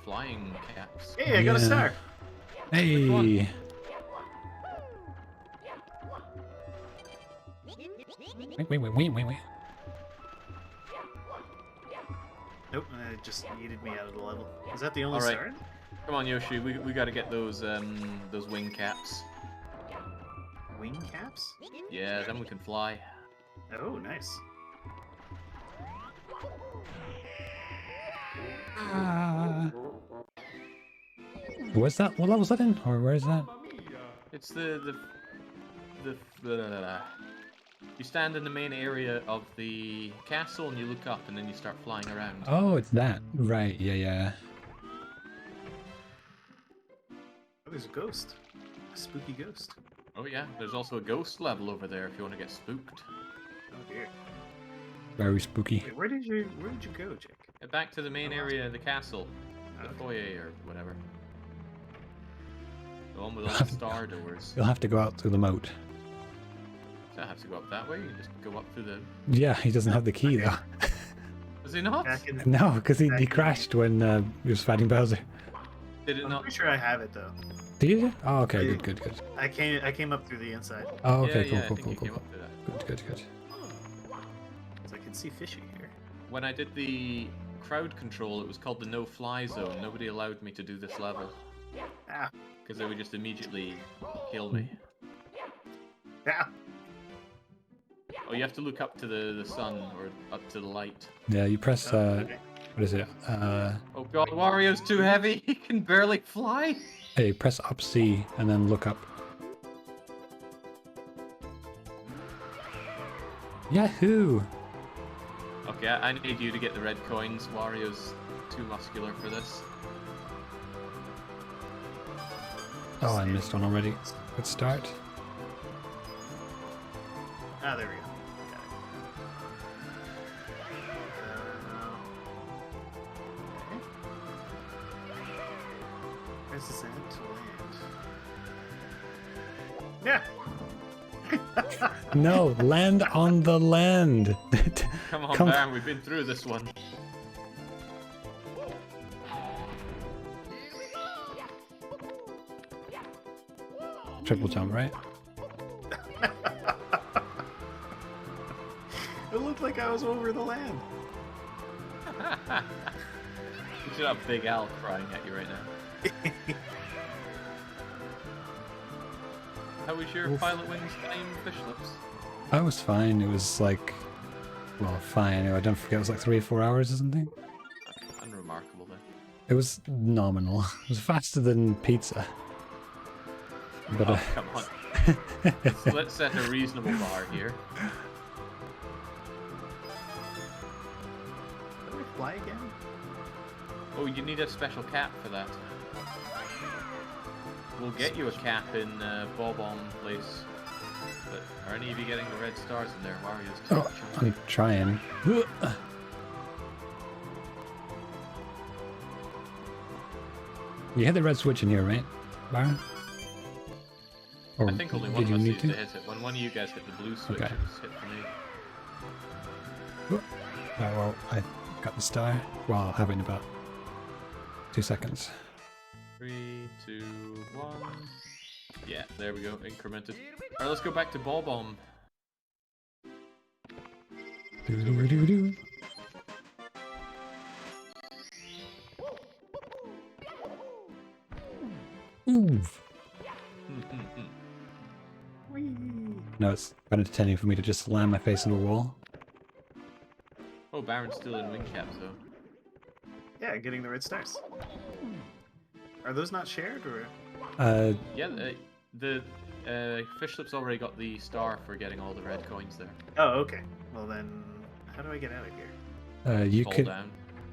flying caps. Hey, I got a Yeah. star! Hey! Wait. Nope, it just yeeted me out of the level. Is that the only Alright. star? Come on, Yoshi. We gotta get those wing caps. Wing caps? Yeah, then we can fly. Oh, nice. Where's that? What level's that in? Or where is that? It's the you stand in the main area of the castle and you look up and then you start flying around. Oh, it's that. Right, yeah. Oh, there's a ghost. A spooky ghost. Oh yeah, there's also a ghost level over there if you want to get spooked. Oh dear. Very spooky. Wait, where did you go, Jake? Back to the main area of the castle. The Okay. foyer or whatever. The one with all the star doors. You'll have to go out through the moat. So I have to go up that way? You can just go up through the... Yeah, he doesn't have the key though. Does he not? Back in No, because he crashed when he was fighting Bowser. Did it I'm not? pretty sure I have it though. Did you? Oh, okay, Yeah. good. I came up through the inside. Oh, okay, yeah, I cool. think you came up through that. Good. So I can see fishy here. When I did the crowd control, it was called the no-fly zone. Nobody allowed me to do this level. Ah. Because they would just immediately kill me. Ah. Oh, you have to look up to the sun or up to the light. Yeah, you press, Okay. what is it? Oh god, Wario's too heavy! He can barely fly! Hey, press up C and then look up. Yahoo! Okay, I need you to get the red coins. Wario's too muscular for this. Oh, I missed one already. Good start. Ah, there we go. Got it. Okay. Where's this end to land? Yeah! No, land on the land. Come on, Come- Baron, we've been through this one. Triple jump, right? It looked like I was over the land. You should have Big Al crying at you right now. How was your Oof. pilot wings time, fish lips? I was fine. It was like, well, fine. I don't forget, it was like 3 or 4 hours or something. Okay, unremarkable then. It was nominal. It was faster than pizza. But Oh, come on. Let's set a reasonable bar here. Can we fly again? Oh, you need a special cap for that. We'll get you a cap in Bob-omb place. But are any of you getting the red stars in there? Wario's too oh, I'm trying. You hit the red switch in here, right, Baron? Or I think only one did of you us need needs to to? hit it. When one of you guys hit the blue switch, Okay. it was hit for me. Oh, well, I got the star. Well, I'll have it in about 2 seconds. 3, 2, 1. Yeah, there we go, incremented. Alright, let's go back to Bob-omb. Do-do-do-do. Oof. Whee! No, it's quite entertaining for me to just slam my face on a wall. Oh, Baron's still in wing caps though. Yeah, getting the red stars. Are those not shared, or? Yeah, the fish lips already got the star for getting all the red coins there. Oh, okay. Well then, how do I get out of here? You Fall could down.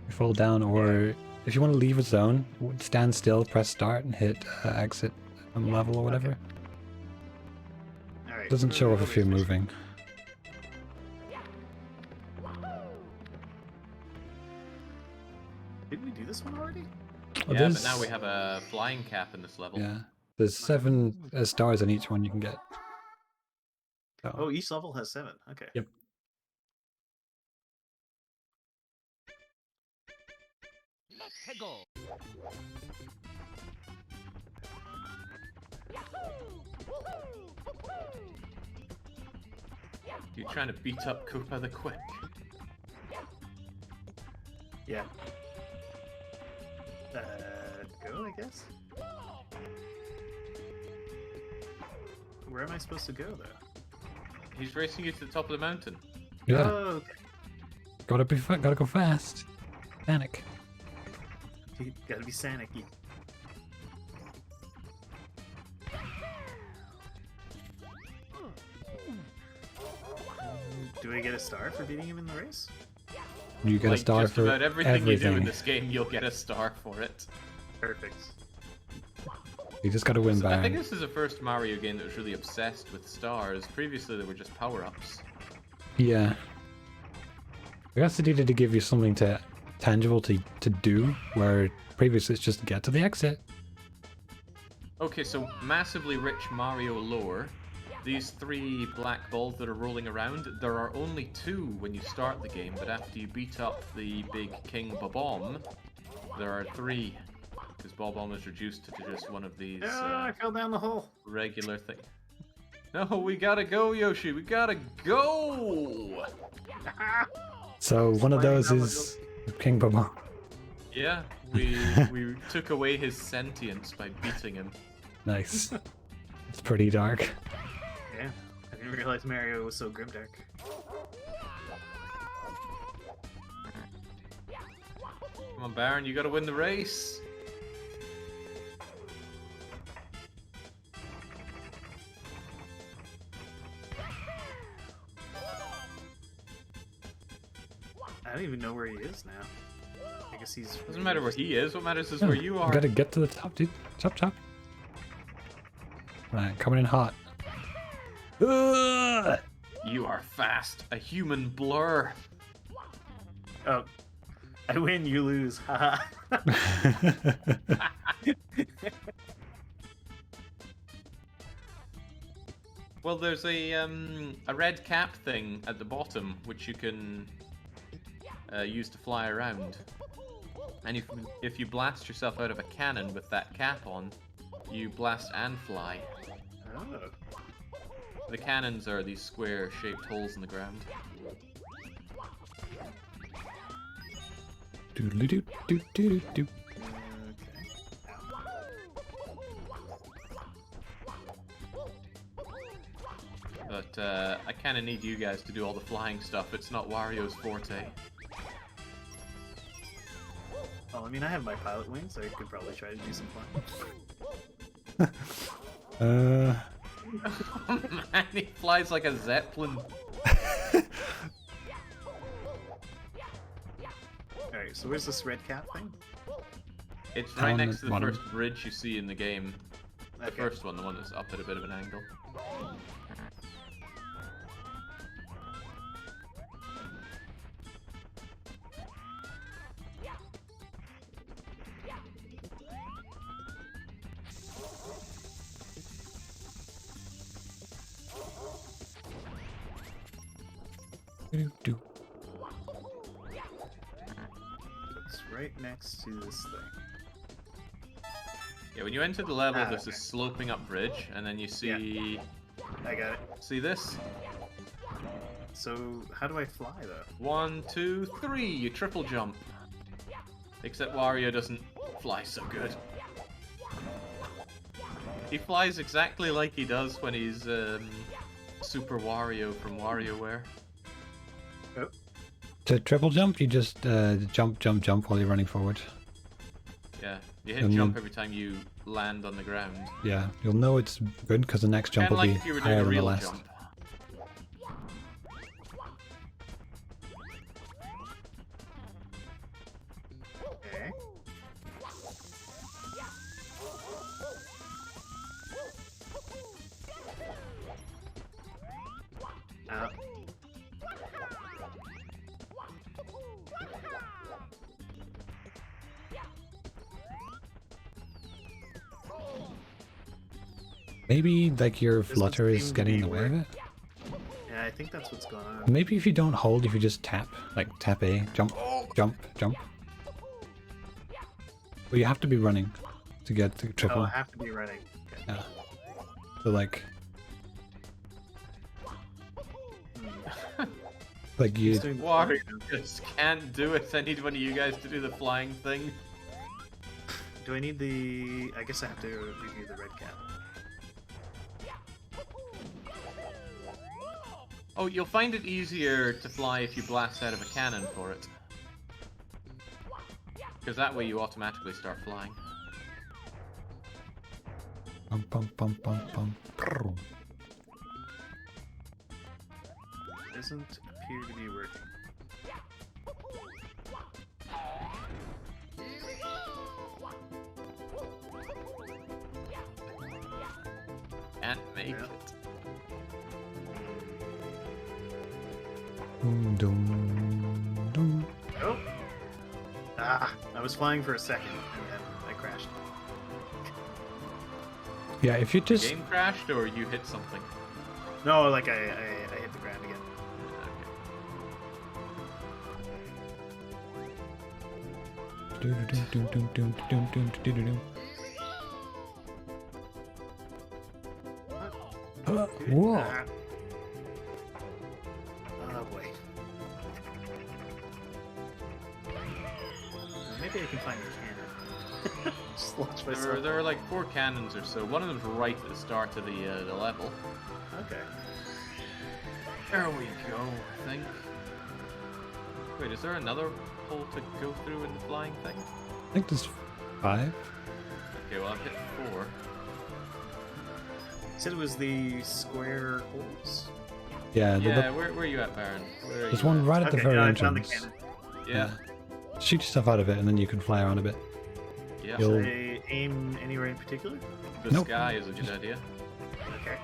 fall down, or if you want to leave a zone, stand still, press start, and hit exit level or whatever. All right. Doesn't show off if you're moving. Didn't we do this one already? Oh, Yeah, there's- but now we have a flying cap in this level. Yeah, there's 7 stars on each one you can get. So, Oh, each level has 7. Okay. Yep. You're trying to beat up Koopa the Quick. Yeah. Go, I guess? Where am I supposed to go, though? He's racing you to the top of the mountain. Yeah. Oh, okay. Gotta go fast. Panic. You gotta be Sanicky. Do I get a star for beating him in the race? You get a Like star just for about everything you do in everything. this game, you'll get a star for it. Perfect. You just gotta win So I think by. this is the first Mario game that was really obsessed with stars. Previously, they were just power-ups. Yeah. I guess they needed to give you something tangible to do, where previously it's just get to the exit. Okay, so massively rich Mario lore. These 3 black balls that are rolling around, there are only 2 when you start the game, but after you beat up the big King Bob-omb, there are 3. Because Bob-omb is reduced to just one of these I fell down the hole. regular things. No, we gotta go, Yoshi, we gotta go! So one of Sliding those down the is King Baba. Yeah, we took away his sentience by beating him. Nice. It's pretty dark. Yeah. I didn't realize Mario was so grimdark. Come on, Baron, you gotta win the race. I don't even know where he is now. I guess he's... Doesn't matter where he is, what matters is Yeah, where you are. Gotta get to the top, dude. Chop, chop. Right, coming in hot. Ugh! You are fast, a human blur. Oh. I win, you lose. Haha. Well, there's a red cap thing at the bottom, which you can use to fly around. And if you blast yourself out of a cannon with that cap on, you blast and fly. Oh. The cannons are these square-shaped holes in the ground. Doodly-doo-doo-doo-doo. Okay. But I kind of need you guys to do all the flying stuff. It's not Wario's forte. Well, I mean, I have my pilot wings, so I could probably try to do some flying. Oh man, he flies like a zeppelin. Alright, so where's this red cap thing? It's right On next the to the bottom. first bridge you see in the game. The Okay. first one, the one that's up at a bit of an angle. Doo-doo. It's right next to this thing. Yeah, when you enter the level, Ah, there's okay. this sloping up bridge, and then you see... I got it. See this? So, how do I fly, though? 1, 2, 3, you triple jump. Except Wario doesn't fly so good. He flies exactly like he does when he's Super Wario from WarioWare. Oh. To triple jump, you just jump, jump, jump while you're running forward. Yeah, you hit And jump then- every time you land on the ground. Yeah, you'll know it's good because the next jump Kinda will like be if you were higher doing a than the real last. jump. Okay. Out. Maybe like your This flutter would is seem to getting in be the way of where- it. Yeah, I think that's what's going on. Maybe if you don't hold, if you just tap, like tap A, jump, jump, jump. Well, you have to be running to get the Oh, triple. I have to be running. Okay. Yeah. So like, Like you. He's doing the Water flying. just can't do it. I need one of you guys to do the flying thing. Do I need the... I guess I have to review the red cap. Oh, you'll find it easier to fly if you blast out of a cannon for it. Because that way you automatically start flying. Bum, bum, bum, bum, bum. Brrr. Doesn't appear to be working. Can't make Yeah. it. Dum, dum, dum. Oh! Ah! I was flying for a second, and then I crashed. Yeah, if you just Game crashed or you hit something? No, like I hit the ground again. dum, dum, dum, dum, dum, dum, dum, dum, dum. Whoa! Ah. Oh boy. Maybe I can find a cannon. Just launch myself. There are like 4 cannons or so. One of them's right at the start of the level. Okay. There we go, I think. Wait, is there another hole to go through in the flying thing? I think there's 5. Okay, well I've hit 4. You said it was the square holes? Yeah, Yeah, where are you at, Baron? Where are there's you one at? right at the Okay, very I found the entrance. cannon. Yeah. Shoot yourself out of it, and then you can fly around a bit. Yeah. You'll- Should I aim anywhere in particular? The Nope. sky is a good idea. Okay.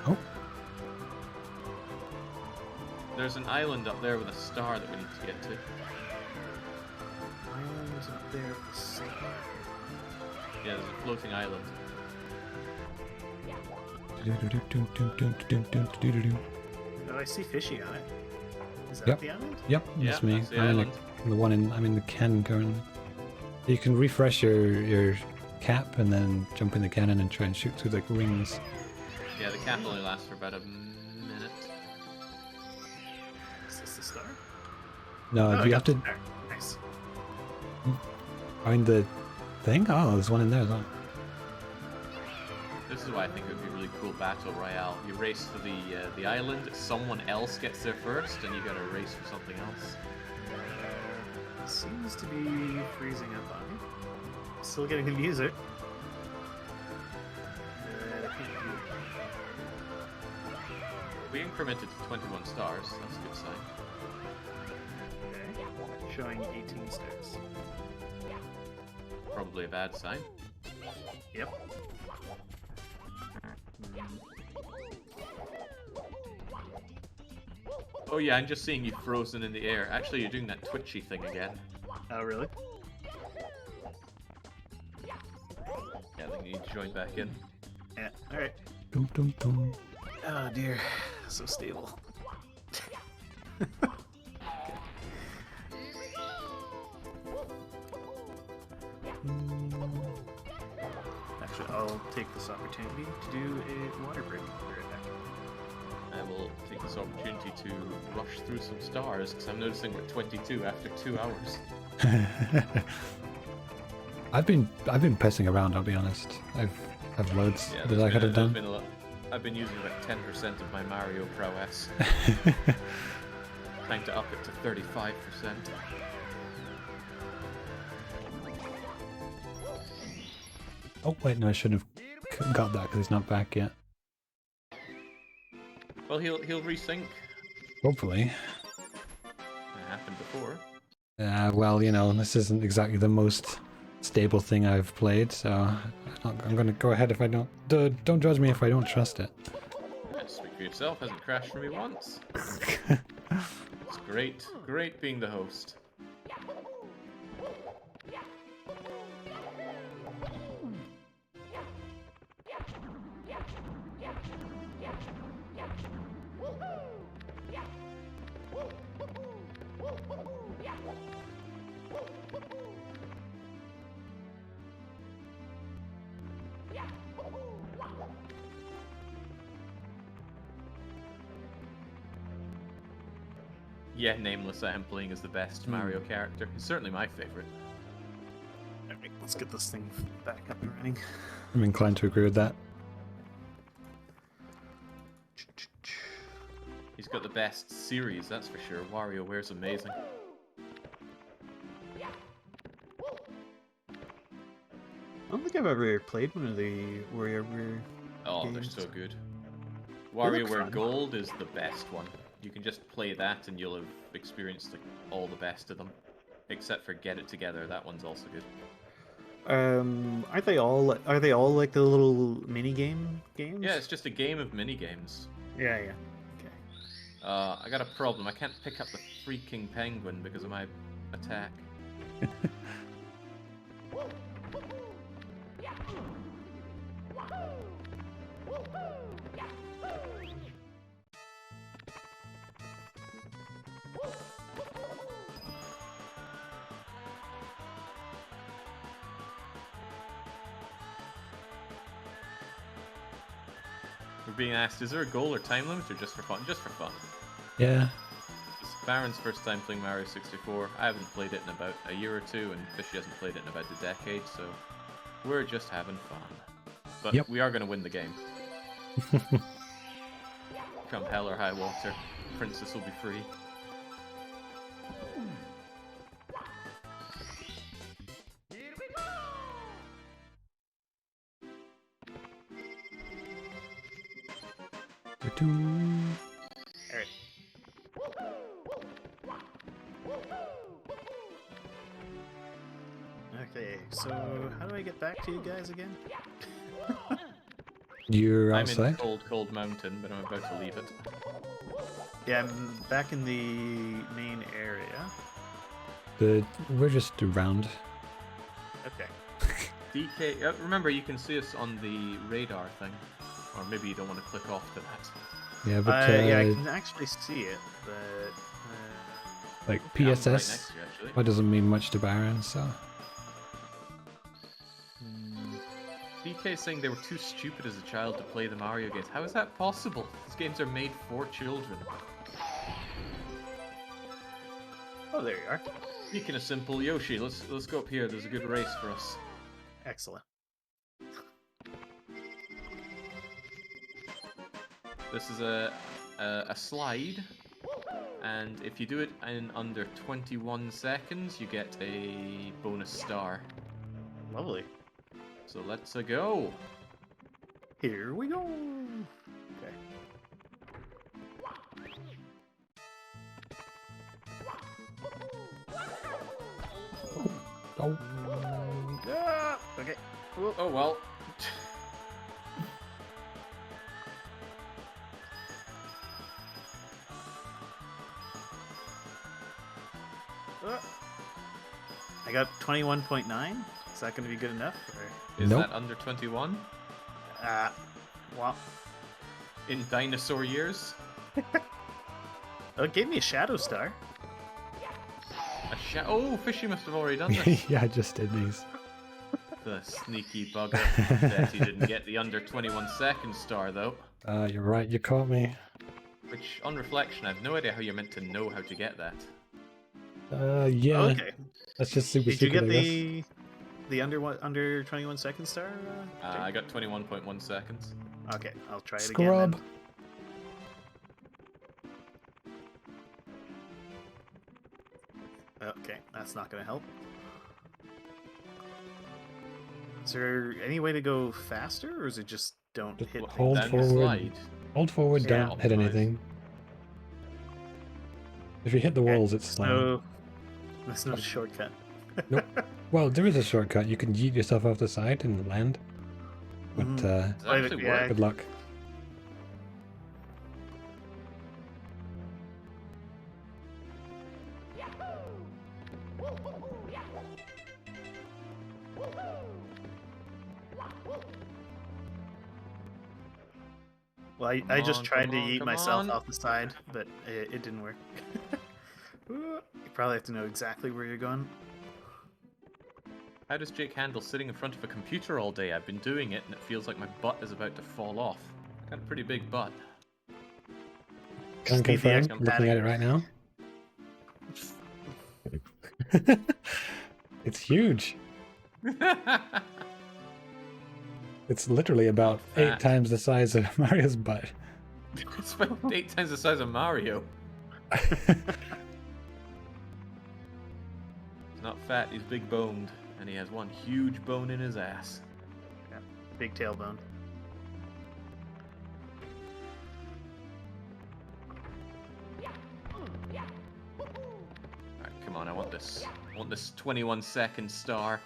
Oh, There's an island up there with a star that we need to get to. Island's up there at the star. Yeah, there's a floating island. Oh, I see fishy on it. Is that Yep. the island? Yep, Yeah, that's me. that's the I'm island. the one in. I'm in the cannon currently. You can refresh your cap and then jump in the cannon and try and shoot through the rings. Yeah, the cap only lasts for about a minute. Is this the star? No, Oh, I you got have to the star. Nice. find the thing. Oh, there's one in there as well. This is why I think it would be a really cool battle royale. You race to the island, someone else gets there first, and you gotta race for something else. Seems to be freezing up on me. Still getting the music. I can't do We incremented to 21 stars. That's a good sign. it. Okay. Showing 18 stars. Probably a bad sign. Yep. Oh yeah, I'm just seeing you frozen in the air. Actually, you're doing that twitchy thing again. Oh, really? Yeah, I think you need to join back in. Yeah. Alright. Dum, dum, dum. Oh dear. So stable. Actually, I'll take this opportunity to do a water break. Be right back. I will take this opportunity to rush through some stars, because I'm noticing we're 22 after 2 hours. I've been pissing around. I'll be honest. I've loads Yeah, that there's I could have there's done. been a lot. I've been using about 10% of my Mario prowess, trying to up it to 35%. Oh wait, no, I shouldn't have got that because he's not back yet. Well, he'll resync. Hopefully. It happened before. Well, you know, this isn't exactly the most stable thing I've played, so I'm gonna go ahead if I don't. Don't judge me if I don't trust it. Yeah, speak for yourself. Hasn't crashed for me once. It's great, great being the host. Yeah, Nameless I am playing as the best Mario character. He's certainly my favorite. Alright, let's get this thing back up and running. I'm inclined to agree with that. He's got the best series, that's for sure. WarioWare's amazing. I don't think I've ever played one of the WarioWare Oh, games. they're so good. look WarioWare fun. Gold is the best one. You can just play that and you'll have experienced like all the best of them. Except for Get It Together, that one's also good. Are they all like the little mini games? Yeah, it's just a game of mini-games. Yeah, yeah. Okay. I got a problem. I can't pick up the freaking penguin because of my attack. We're being asked, is there a goal or time limit or just for fun? Just for fun. Yeah. It's Baron's first time playing Mario 64. I haven't played it in about a year or two, and Fishy hasn't played it in about a decade, so we're just having fun. But Yep. we are going to win the game. Come hell or high water, Princess will be free. Alright. Okay, so how do I get back to you guys again? You're I'm in outside? cold, cold mountain, but I'm about to leave it. Yeah, I'm back in the main area. We're just around. Okay. DK, remember you can see us on the radar thing. Or maybe you don't want to click off to that. Yeah, but Yeah, I can actually see it, but like Yeah, I'm right PSS, next to you, actually. that doesn't mean much to Baron, so. DK saying they were too stupid as a child to play the Mario games. How is that possible? These games are made for children. oh, there you are. Speaking of simple, Yoshi, let's go up here. There's a good race for us. Excellent. This is a slide, and if you do it in under 21 seconds, you get a bonus star. Lovely. So let's go. Here we go. Okay. Oh, Ah, okay. Whoop. Oh well. Ah. I got 21.9. Is that going to be good enough? Or... Is Nope. that under 21? Well, In dinosaur years? oh, it gave me a shadow star. Oh, Fishy must have already done this. yeah, I just did these. The sneaky bugger. Bet he didn't get the under 21 second star though. You're right, you caught me. Which, on reflection, I have no idea how you're meant to know how to get that. Yeah. Okay. That's just super Did you secret, get I guess. the under 21 second star? I got 21.1 seconds. Okay, I'll try it Scrub. again. Then. Okay, that's not going to help. Is there any way to go faster, or is it just don't Just hit hold things? Down the forward. slide. Hold forward, Yeah. don't hit Optimize. anything. If you hit the Okay, walls, it's slow. No, there's no shortcut. Nope. Well, there is a shortcut. You can yeet yourself off the side and land. But, Does it actually yeah. work? good luck. Well, I Come just on, tried come to on, yeet come myself on. off the side, but it didn't work. You probably have to know exactly where you're going. How does Jake handle sitting in front of a computer all day? I've been doing it and it feels like my butt is about to fall off. I've got a pretty big butt. Can Just need the confirm, extra looking at it padding. right now. It's huge. It's literally about Not 8 times the size of Mario's butt. It's about 8 times the size of Mario. He's not fat, he's big boned, and he has one huge bone in his ass. Yeah, big tailbone. Alright, come on, I want this. I want this 21-second star.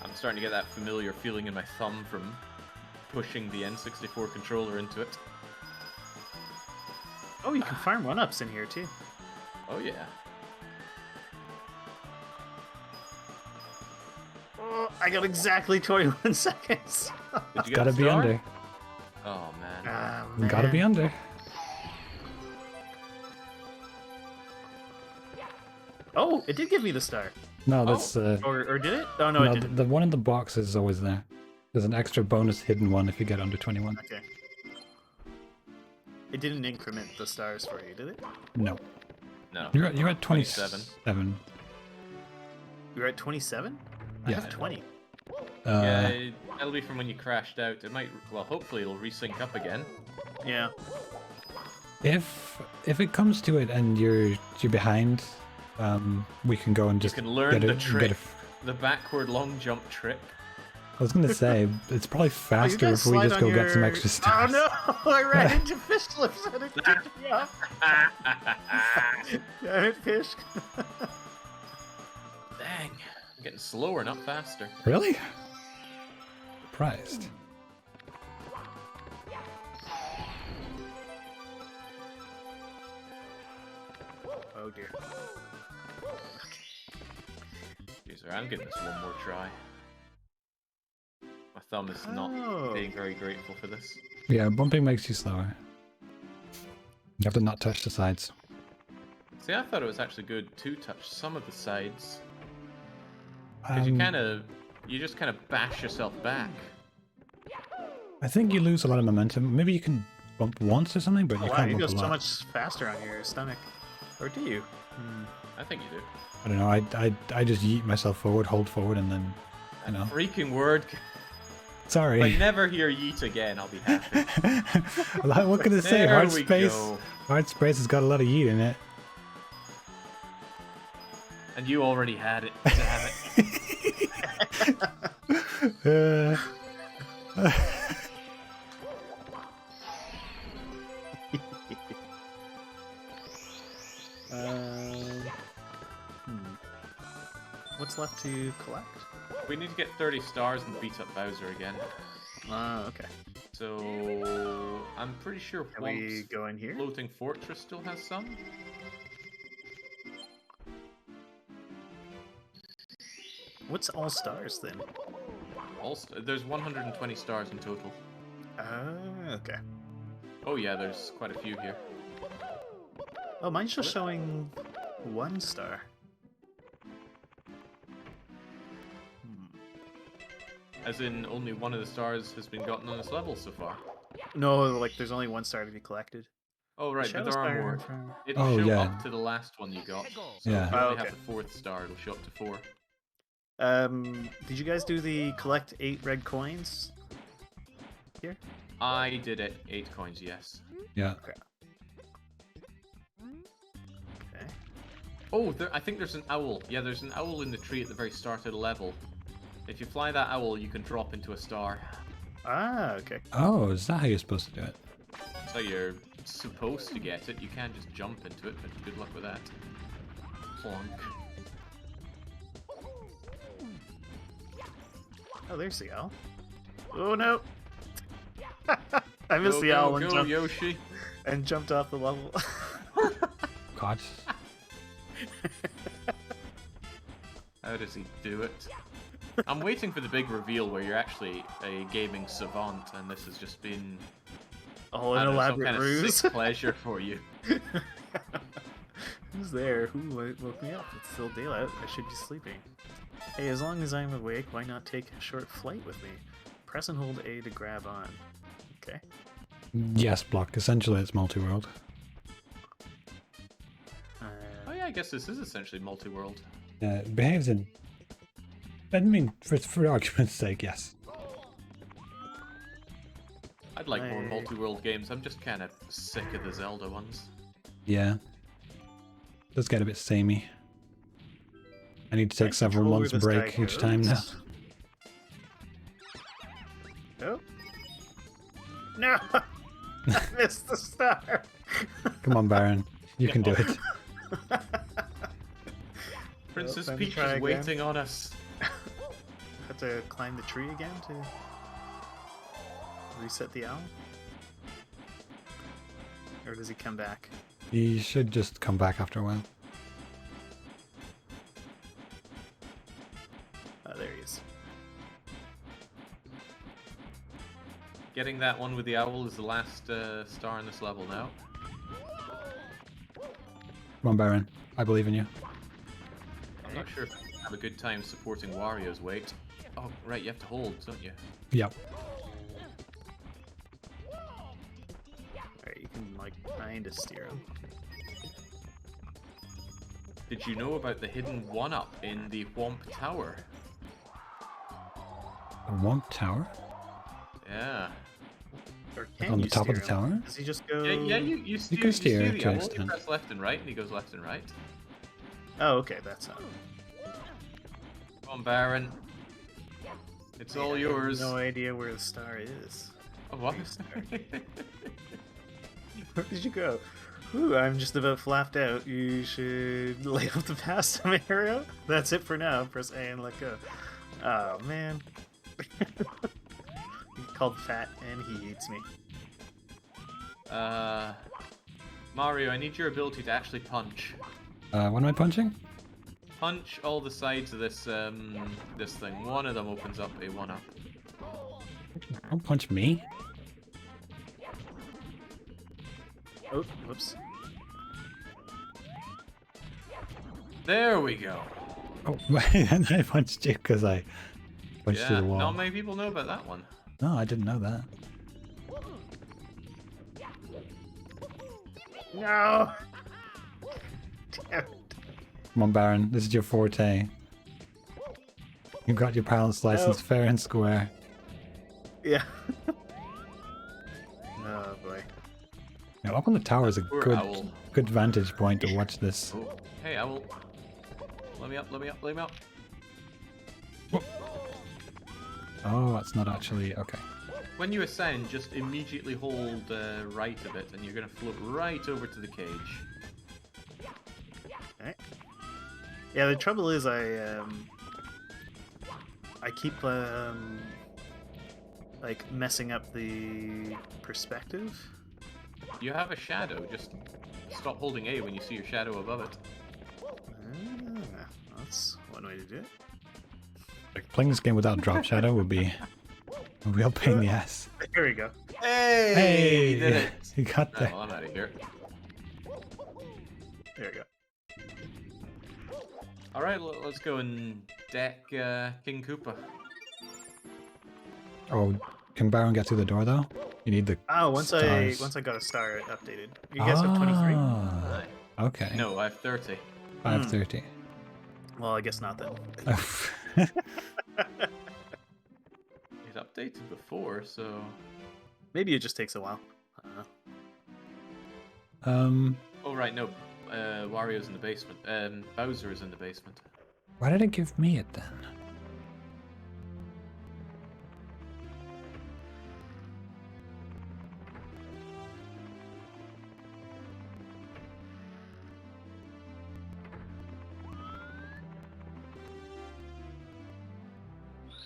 I'm starting to get that familiar feeling in my thumb from pushing the N64 controller into it. Oh, you can farm 1-ups in here too. Oh yeah. Oh, I got exactly 21 seconds. Did you get Gotta the be star? under. Oh man. Ah, Gotta be man. under. Oh, it did give me the star. No, that's Or did it? Oh, no, it no, didn't. the one in the box is always there. There's an extra bonus hidden one if you get under 21. Okay. It didn't increment the stars for you, did it? No. No. You're at 27. 27. You're at 27? I Yeah. have 20. Yeah, that'll be from when you crashed out. It might, well, hopefully it'll resync up again. Yeah. If it comes to it and you're behind, we can go and You just can learn get the it, trick, the backward long jump trick. I was gonna say it's probably Oh, you faster guys if we slide just on go get some your- extra stars. Oh no! I ran into fish lips and it kicked me off. Damn it, fish. Dang. I'm getting slower, not faster. Really? Surprised. Oh dear. Jeez, I'm getting this one more try. My thumb is not Oh. being very grateful for this. Yeah, bumping makes you slower. You have to not touch the sides. See, I thought it was actually good to touch some of the sides. Because you just kind of bash yourself back. I think you lose a lot of momentum. Maybe you can bump once or something, but you Oh, wow, can't you bump go a so lot. much faster on your stomach. Or do you? I think you do. I don't know. I just yeet myself forward, hold forward, and then you know. Freaking word. Sorry. If I never hear yeet again, I'll be happy. Well, what can I say? There Hard we space. go. Hard space has got a lot of yeet in it. And you already had it. Damn it. What's left to collect? We need to get 30 stars and beat up Bowser again. Okay. So I'm pretty sure Can we go in here? Floating Fortress still has some. What's all stars then? There's 120 stars in total. Okay. Oh yeah, there's quite a few here. Oh, mine's just showing 1 star. As in, only one of the stars has been gotten on this level so far. No, like there's only 1 star to be collected. Oh right, but Shadow there are Spire more. from- It'll Oh, show yeah. up to the last one you got. So Yeah. if you Oh, only okay. have the 4th star, it'll show up to 4. Did you guys do the collect 8 red coins here? I did it. 8 coins, yes. Yeah. Okay. Oh, I think there's an owl. Yeah, there's an owl in the tree at the very start of the level. If you fly that owl, you can drop into a star. Okay. Oh, is that how you're supposed to do it? So you're supposed to get it. You can't just jump into it, but good luck with that. Plonk. Oh, there's the owl. Oh no! I missed the Go, owl go, and, go, jumped, Yoshi. and jumped off the level. God. How does he do it? I'm waiting for the big reveal where you're actually a gaming savant, and this has just been Oh, I an don't know, some elaborate kind of ruse. sick pleasure for you. Who's there? Who woke me up? It's still daylight. I should be sleeping. Hey, as long as I'm awake, why not take a short flight with me? Press and hold A to grab on. Okay. Yes, block. Essentially, it's multi-world. Oh yeah, I guess this is essentially multi-world. It behaves in... I mean, for argument's sake, yes. I'd like more multi-world games. I'm just kind of sick of the Zelda ones. Yeah. Does get a bit samey. I need to take several months break each time now. Oh. No! I missed the star! Come on, Baron. You can do it. Princess time to Peach try is again. waiting on us. Have to climb the tree again to reset the owl? Or does he come back? He should just come back after a while. Oh, there he is. Getting that one with the owl is the last star in this level now. Come on, Baron. I believe in you. I'm not sure if I have a good time supporting Wario's weight. Oh, right, you have to hold, don't you? Yep. Alright, you can, like, kinda steer him. Did you know about the hidden 1-up in the Whomp Tower? A Womp Tower? Yeah. Or Like can on the you top of the steer him? tower? Does he just go... Yeah, you steer, can steer the to an owl, you extent. press left and right, and he goes left and right. Oh, okay, that's not... Come on, Baron. It's all I have yours. no idea where the star is. Oh, what? Where did you go? Ooh, I'm just about flapped out. You should lay off the past scenario. That's it for now. Press A and let go. Oh, man. He's called fat and he hates me. Mario, I need your ability to actually punch. What am I punching? Punch all the sides of this this thing. One of them opens up a 1-up. Don't punch me. Oh, whoops. There we go. Oh, and I punched you because I punched Yeah, through the wall. not many people know about that one. No, I didn't know that. No! Damn it. Come on, Baron. This is your forte. You got your pilot's license fair and square. Yeah. Oh, boy. Now, up on the tower is a Poor owl. good vantage point to watch this. Oh, hey, owl. Let me up, let me up, let me up. Oh, that's not actually... Okay. When you ascend, just immediately hold right of it, and you're going to float right over to the cage. Alright. Yeah, the trouble is I keep like messing up the perspective. You have a shadow, just stop holding A when you see your shadow above it. Ah, that's one way to do it. Like, playing this game without drop shadow would be a real pain in the ass. There we go. Hey! Hey! You did it! You got Oh, there. well, I'm out of here. There we go. Alright, let's go and deck King Koopa. Oh, can Baron get through the door though? You need the Once stars. I got a star updated. You guys have 23? Ah, okay. No, I have 30. I have 30. Well, I guess not then. It updated before, so... Maybe it just takes a while. I don't know. Oh, right, no. Wario's in the basement. Bowser is in the basement. Why did it give me it then?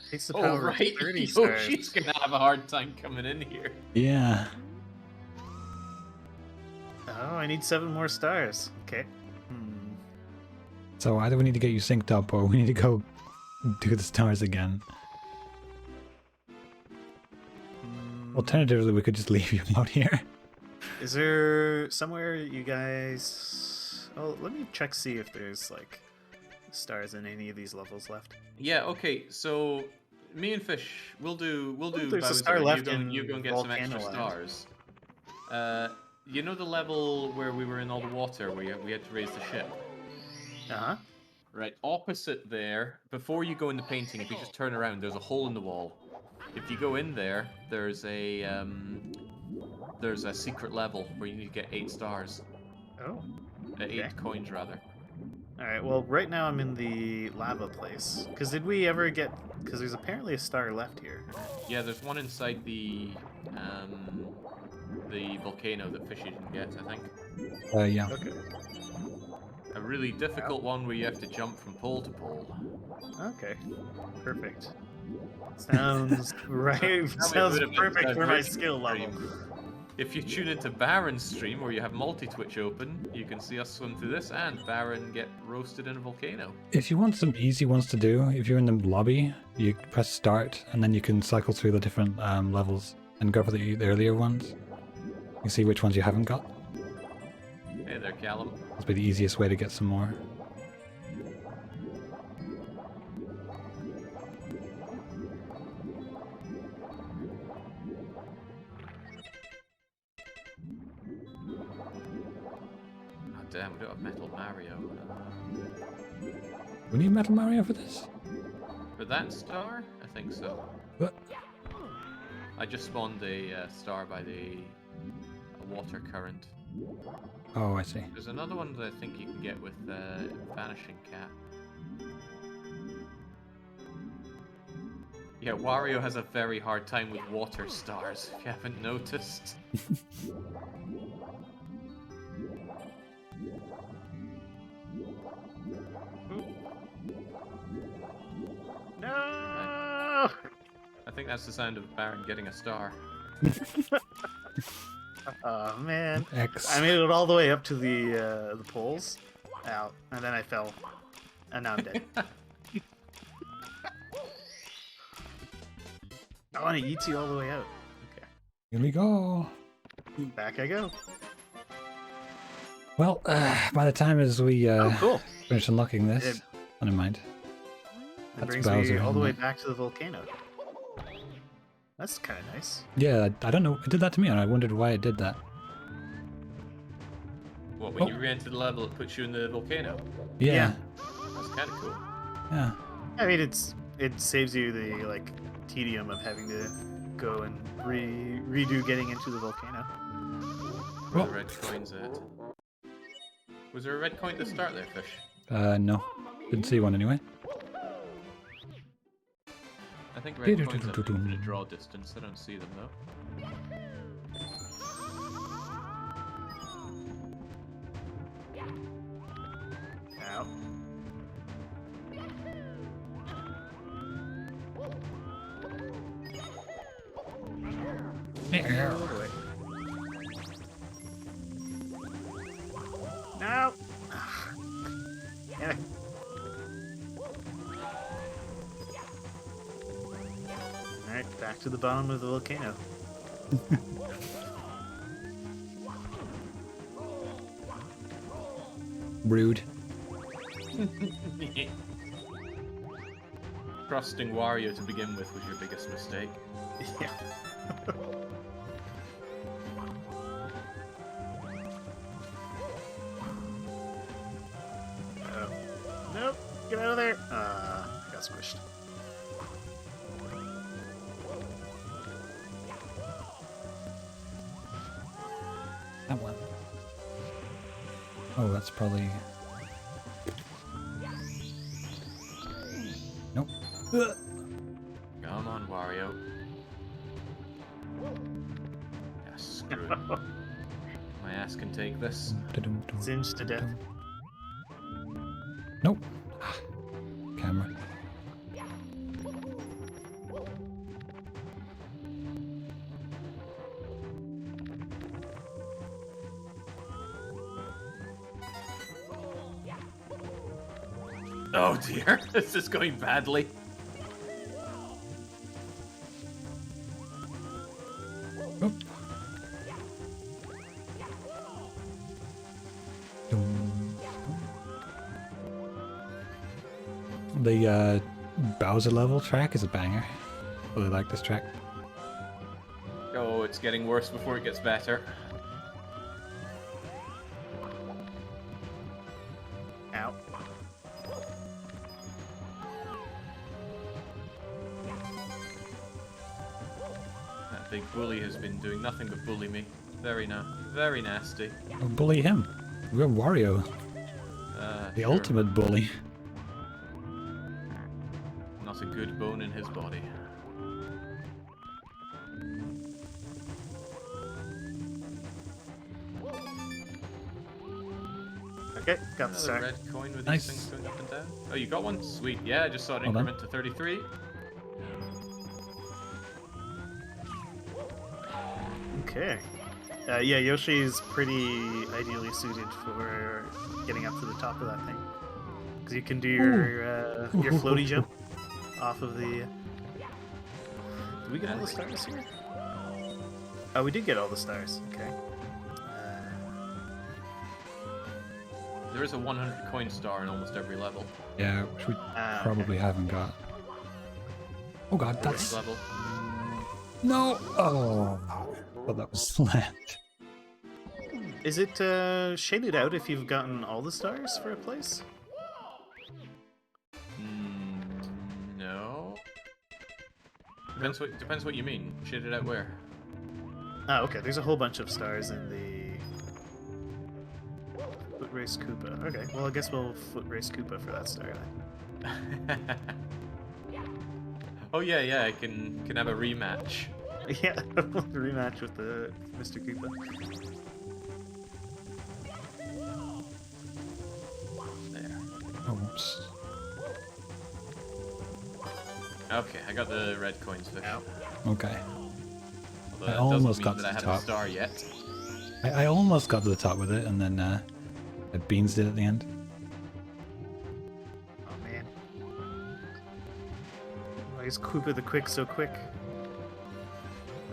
Takes the Oh, power right. of 30 Yo, stars. she's gonna have a hard time coming in here. Yeah. Oh, I need 7 more stars. Okay. So either we need to get you synced up or we need to go do the stars again. Alternatively, we could just leave you out here. Is there somewhere you guys... Oh, let me check see if there's, like, stars in any of these levels left. Yeah, okay, so me and Fish, we'll do There's a Bowser. star left You go in and get some extra Volcano Land. stars. You know the level where we were in all the water, where we had to raise the ship? Uh-huh. Right, opposite there, before you go in the painting, if you just turn around, there's a hole in the wall. If you go in there, there's a secret level where you need to get 8 stars. Oh. 8 coins, rather. Alright, well, right now I'm in the lava place. Because did we ever get... Because there's apparently a star left here. Yeah, there's one inside the volcano that Fishy didn't get, I think. Yeah. Okay. A really difficult one where you have to jump from pole to pole. Okay. Perfect. Sounds right. Sounds perfect for my skill level. If you tune into Baron's stream, where you have multi-Twitch open, you can see us swim through this and Baron get roasted in a volcano. If you want some easy ones to do, if you're in the lobby, you press start, and then you can cycle through the different levels and go for the earlier ones. You can see which ones you haven't got. Hey there, Callum. That'll be the easiest way to get some more. Oh damn, we don't have Metal Mario. We need Metal Mario for this? For that star? I think so. What? I just spawned a star by a water current. Oh, I see. There's another one that I think you can get with Vanishing Cat. Yeah, Wario has a very hard time with water stars, if you haven't noticed. No! I think that's the sound of Baron getting a star. Oh man. X. I made it all the way up to the poles. Out. And then I fell. And now I'm dead. I want to eat you all the way out. Okay. Here we go. Back I go. Well, by the time as we Oh, cool. finish unlocking this, It- never mind. It That's brings Bowser, me all the isn't way it? back to the volcano. That's kind of nice. Yeah, I don't know. It did that to me, and I wondered why it did that. What, when Oh. you re-enter the level, it puts you in the volcano? Yeah. That's kind of cool. Yeah. I mean, it saves you the tedium of having to go and redo getting into the volcano. Where the red coin's at. Was there a red coin to start there, Fish? No. Didn't see one anyway. I think red coins have infinite draw distance. I don't see them though. Ow. No! Damn it. Alright, back to the bottom of the volcano. Rude. Trusting Wario to begin with was your biggest mistake. Yeah. Nope, get out of there. I got squished. That one. Oh, that's probably... Nope. Come on, Wario. Yeah, screw it. My ass can take this. Singed to death. Nope. Ah, camera. Oh dear, this is going badly. Oh. The Bowser level track is a banger. Really like this track. Oh, it's getting worse before it gets better. Ow. That big bully has been doing nothing but bully me. Very nasty. Oh, bully him. We're Wario, the Sure. ultimate bully. Not a good bone in his body. Okay, got the Another star. red coin with Nice. these things going up and down. Oh, you got one? Sweet. Yeah, I just saw it Well done. increment to 33. Okay. Yeah, Yoshi's pretty ideally suited for getting up to the top of that thing. Because you can do your floaty jump off of the... Did we get all the stars here? Oh, we did get all the stars. Okay. There is a 100 coin star in almost every level. Yeah, which we Okay. probably haven't got. Oh god, Which that's... level? No! Oh, well, that was land. Is it shaded out if you've gotten all the stars for a place? No. Depends what you mean. Shaded out where? Oh, okay. There's a whole bunch of stars in the Foot Race Koopa. Okay, well, I guess we'll Foot Race Koopa for that star then. Oh yeah, I can have a rematch. Yeah, rematch with the Mr. Koopa. There. Oops. Okay, I got the red coins fish. Ow. Okay. Although I that almost doesn't got mean to that I the haven't top. star yet. I almost got to the top with it, and then Beans did at the end. Oh man. Why is Koopa the Quick so quick?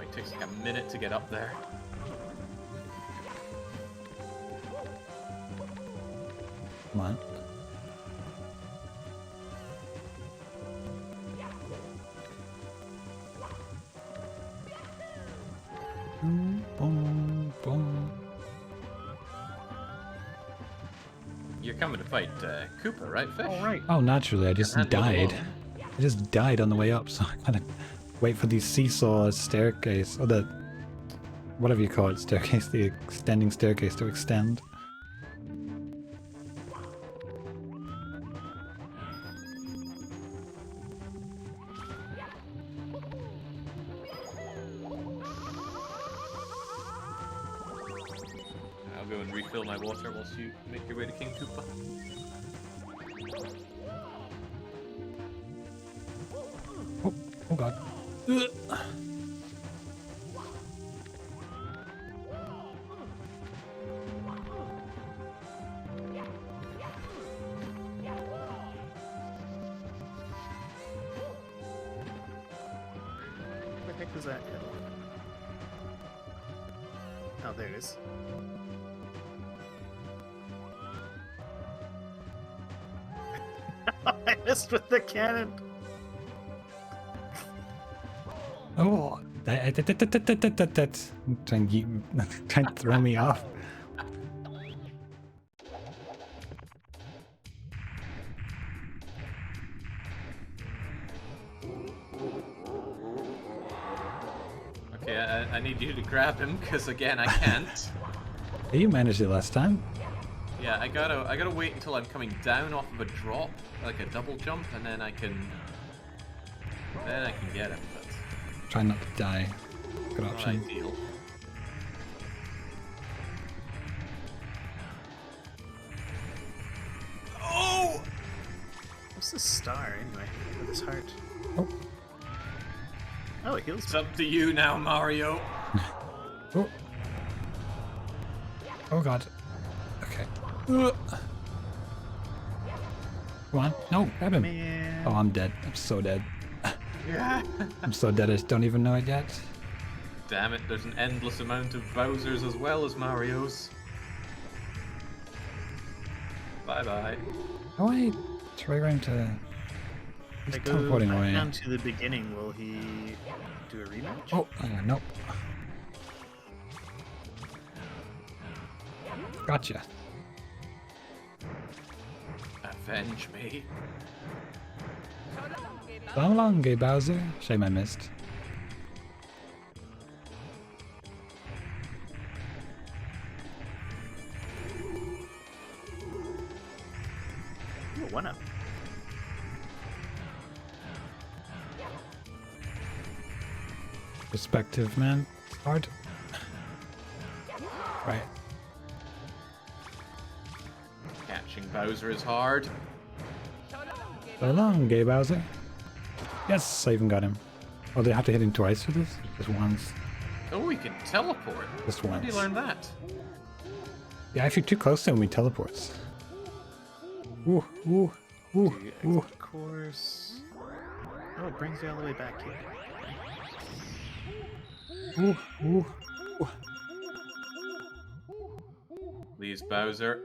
It takes like a minute to get up there. Come on. Boom, boom, boom. You're coming to fight Koopa, right, Fish? All right. Oh, naturally, I just handle it died. alone. I just died on the way up, so I gotta wait for the seesaw staircase, or the... whatever you call it, staircase, the extending staircase to extend. I'll go and refill my water whilst you make your way to King Koopa. Oh god. Where the heck was that? Oh, there it is. I missed with the cannon. Oh, trying to throw me off. Okay, I need you to grab him, because again, I can't. You managed it last time. Yeah, I gotta wait until I'm coming down off of a drop, like a double jump, and then I can get him, but Try not to die. Good not option. ideal. Oh! What's this star anyway? With this heart. Oh, Oh, it heals It's me. up to you now, Mario. oh. Oh god. Okay. Come on. No, grab him. Man. Oh, I'm dead. I'm so dead. Yeah. I'm so dead I just don't even know it yet. Damn it, there's an endless amount of Bowsers as well as Marios. Bye bye. How do I try around to... If I He's go teleporting back away. down to the beginning, will he do a rematch? Oh, nope. Gotcha. Avenge me. So long, gay Bowser. Shame I missed. Ooh, 1-up. Perspective, man. It's hard. Right. Catching Bowser is hard. So long, gay Bowser. Yes, I even got him. Oh, do I have to hit him twice for this? Just once. Oh, we can teleport. Just How did you once. learn that? Yeah, if you're too close to him, he teleports. Ooh, ooh, ooh, Do ooh. exit course. Oh, it brings you all the way back here. Ooh, ooh, ooh. Please, Bowser.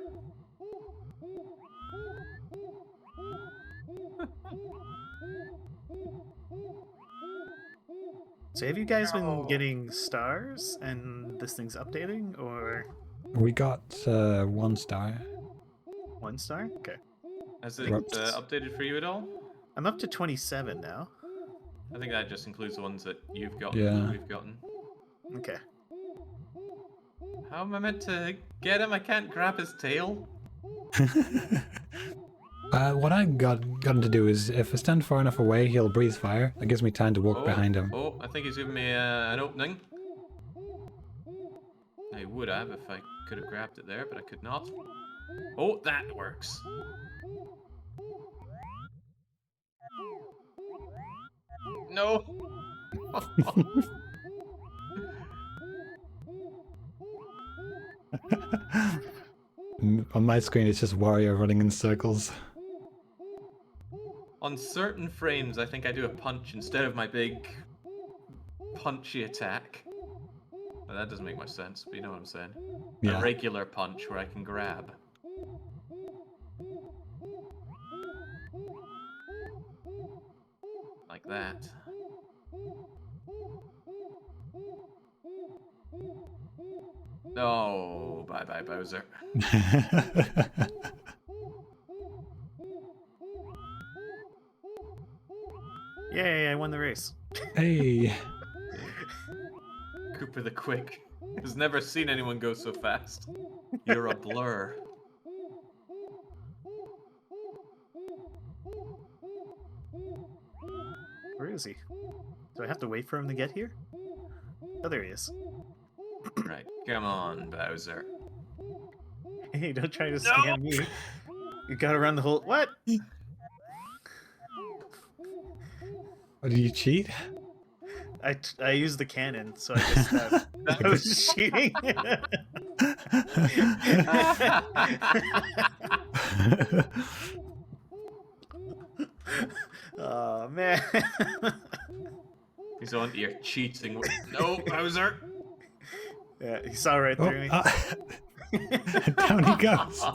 So have you guys been getting stars and this thing's updating, or We got 1 star. 1 star? Okay. Has it Whoops. updated for you at all? I'm up to 27 now. I think that just includes the ones that you've gotten, Yeah. we've gotten. Okay. How am I meant to get him? I can't grab his tail. What I got him to do is, if I stand far enough away, he'll breathe fire. That gives me time to walk behind him. Oh, I think he's giving me an opening. I would have if I could have grabbed it there, but I could not. Oh, that works. No. On my screen, it's just Wario running in circles. On certain frames, I think I do a punch instead of my big punchy attack. Well, that doesn't make much sense, but you know what I'm saying. Yeah. A regular punch where I can grab. Like that. Oh, bye-bye, Bowser. Yay, I won the race. Hey. Cooper the Quick has never seen anyone go so fast. You're a blur. Where is he? Do I have to wait for him to get here? Oh, there he is. Right, come on, Bowser. Hey, don't try to scam me. You gotta run the whole... What? Oh, did you cheat? I used the cannon, so I guess that was cheating. Oh, man. He's on your cheating. No, Bowser. Yeah, he saw right through me. Down he goes.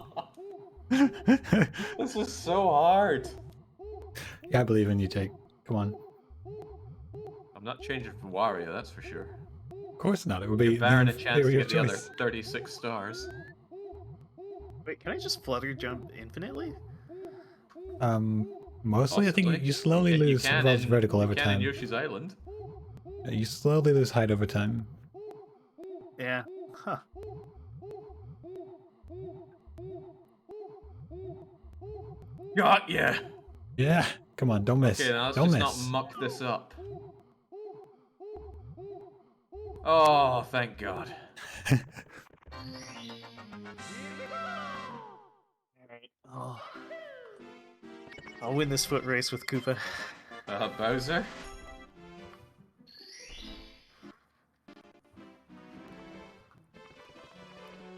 This is so hard. Yeah, I believe in you, Jake. Come on. I'm not changing for Wario, that's for sure. Of course not. It would be Baron a the chance to theory get of the other choice. 36 stars. Wait, can I just flutter jump infinitely? Mostly, I think Possibly. you slowly You lose can velocity in- vertical you over can in time. Yoshi's Island. You slowly lose height over time. Yeah. Huh. Got ya! Yeah. Come on, don't miss. Okay, now let's Don't just miss. not muck this up. Oh, thank God. Alright. Oh. I'll win this foot race with Koopa. Bowser?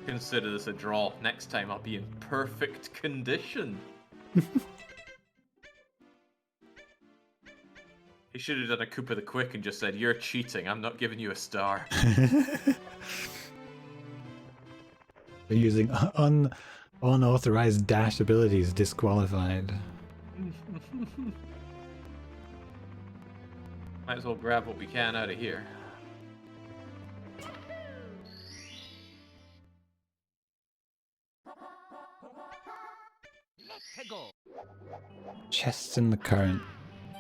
Consider this a draw. Next time I'll be in perfect condition. He should have done a Koopa the Quick and just said, "You're cheating. I'm not giving you a star." They're using unauthorized dash abilities disqualified. Might as well grab what we can out of here. Chests in the current.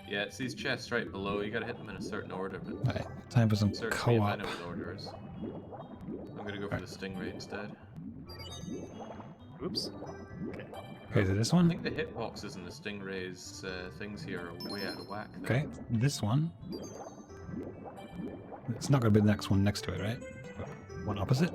Yeah, it's these chests right below. You gotta hit them in a certain order, but Right, time for some search me if I co-op. know what the order is. I'm gonna go for the stingray instead. Oops. Okay, is it this I one? think the hitboxes and the stingray's things here are way out of whack. Though. Okay, this one. It's not going to be the next one next to it, right? One opposite?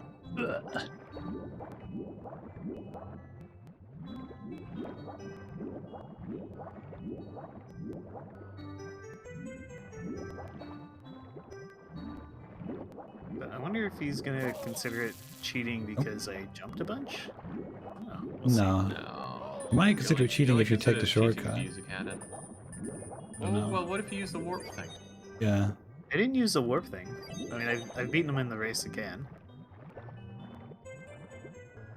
But I wonder if he's gonna consider it cheating because I jumped a bunch. Oh, we'll see. No. No. You might consider cheating if you take the shortcut. Oh, No. well, what if you use the warp thing? Yeah. I didn't use the warp thing. I mean, I've beaten him in the race again.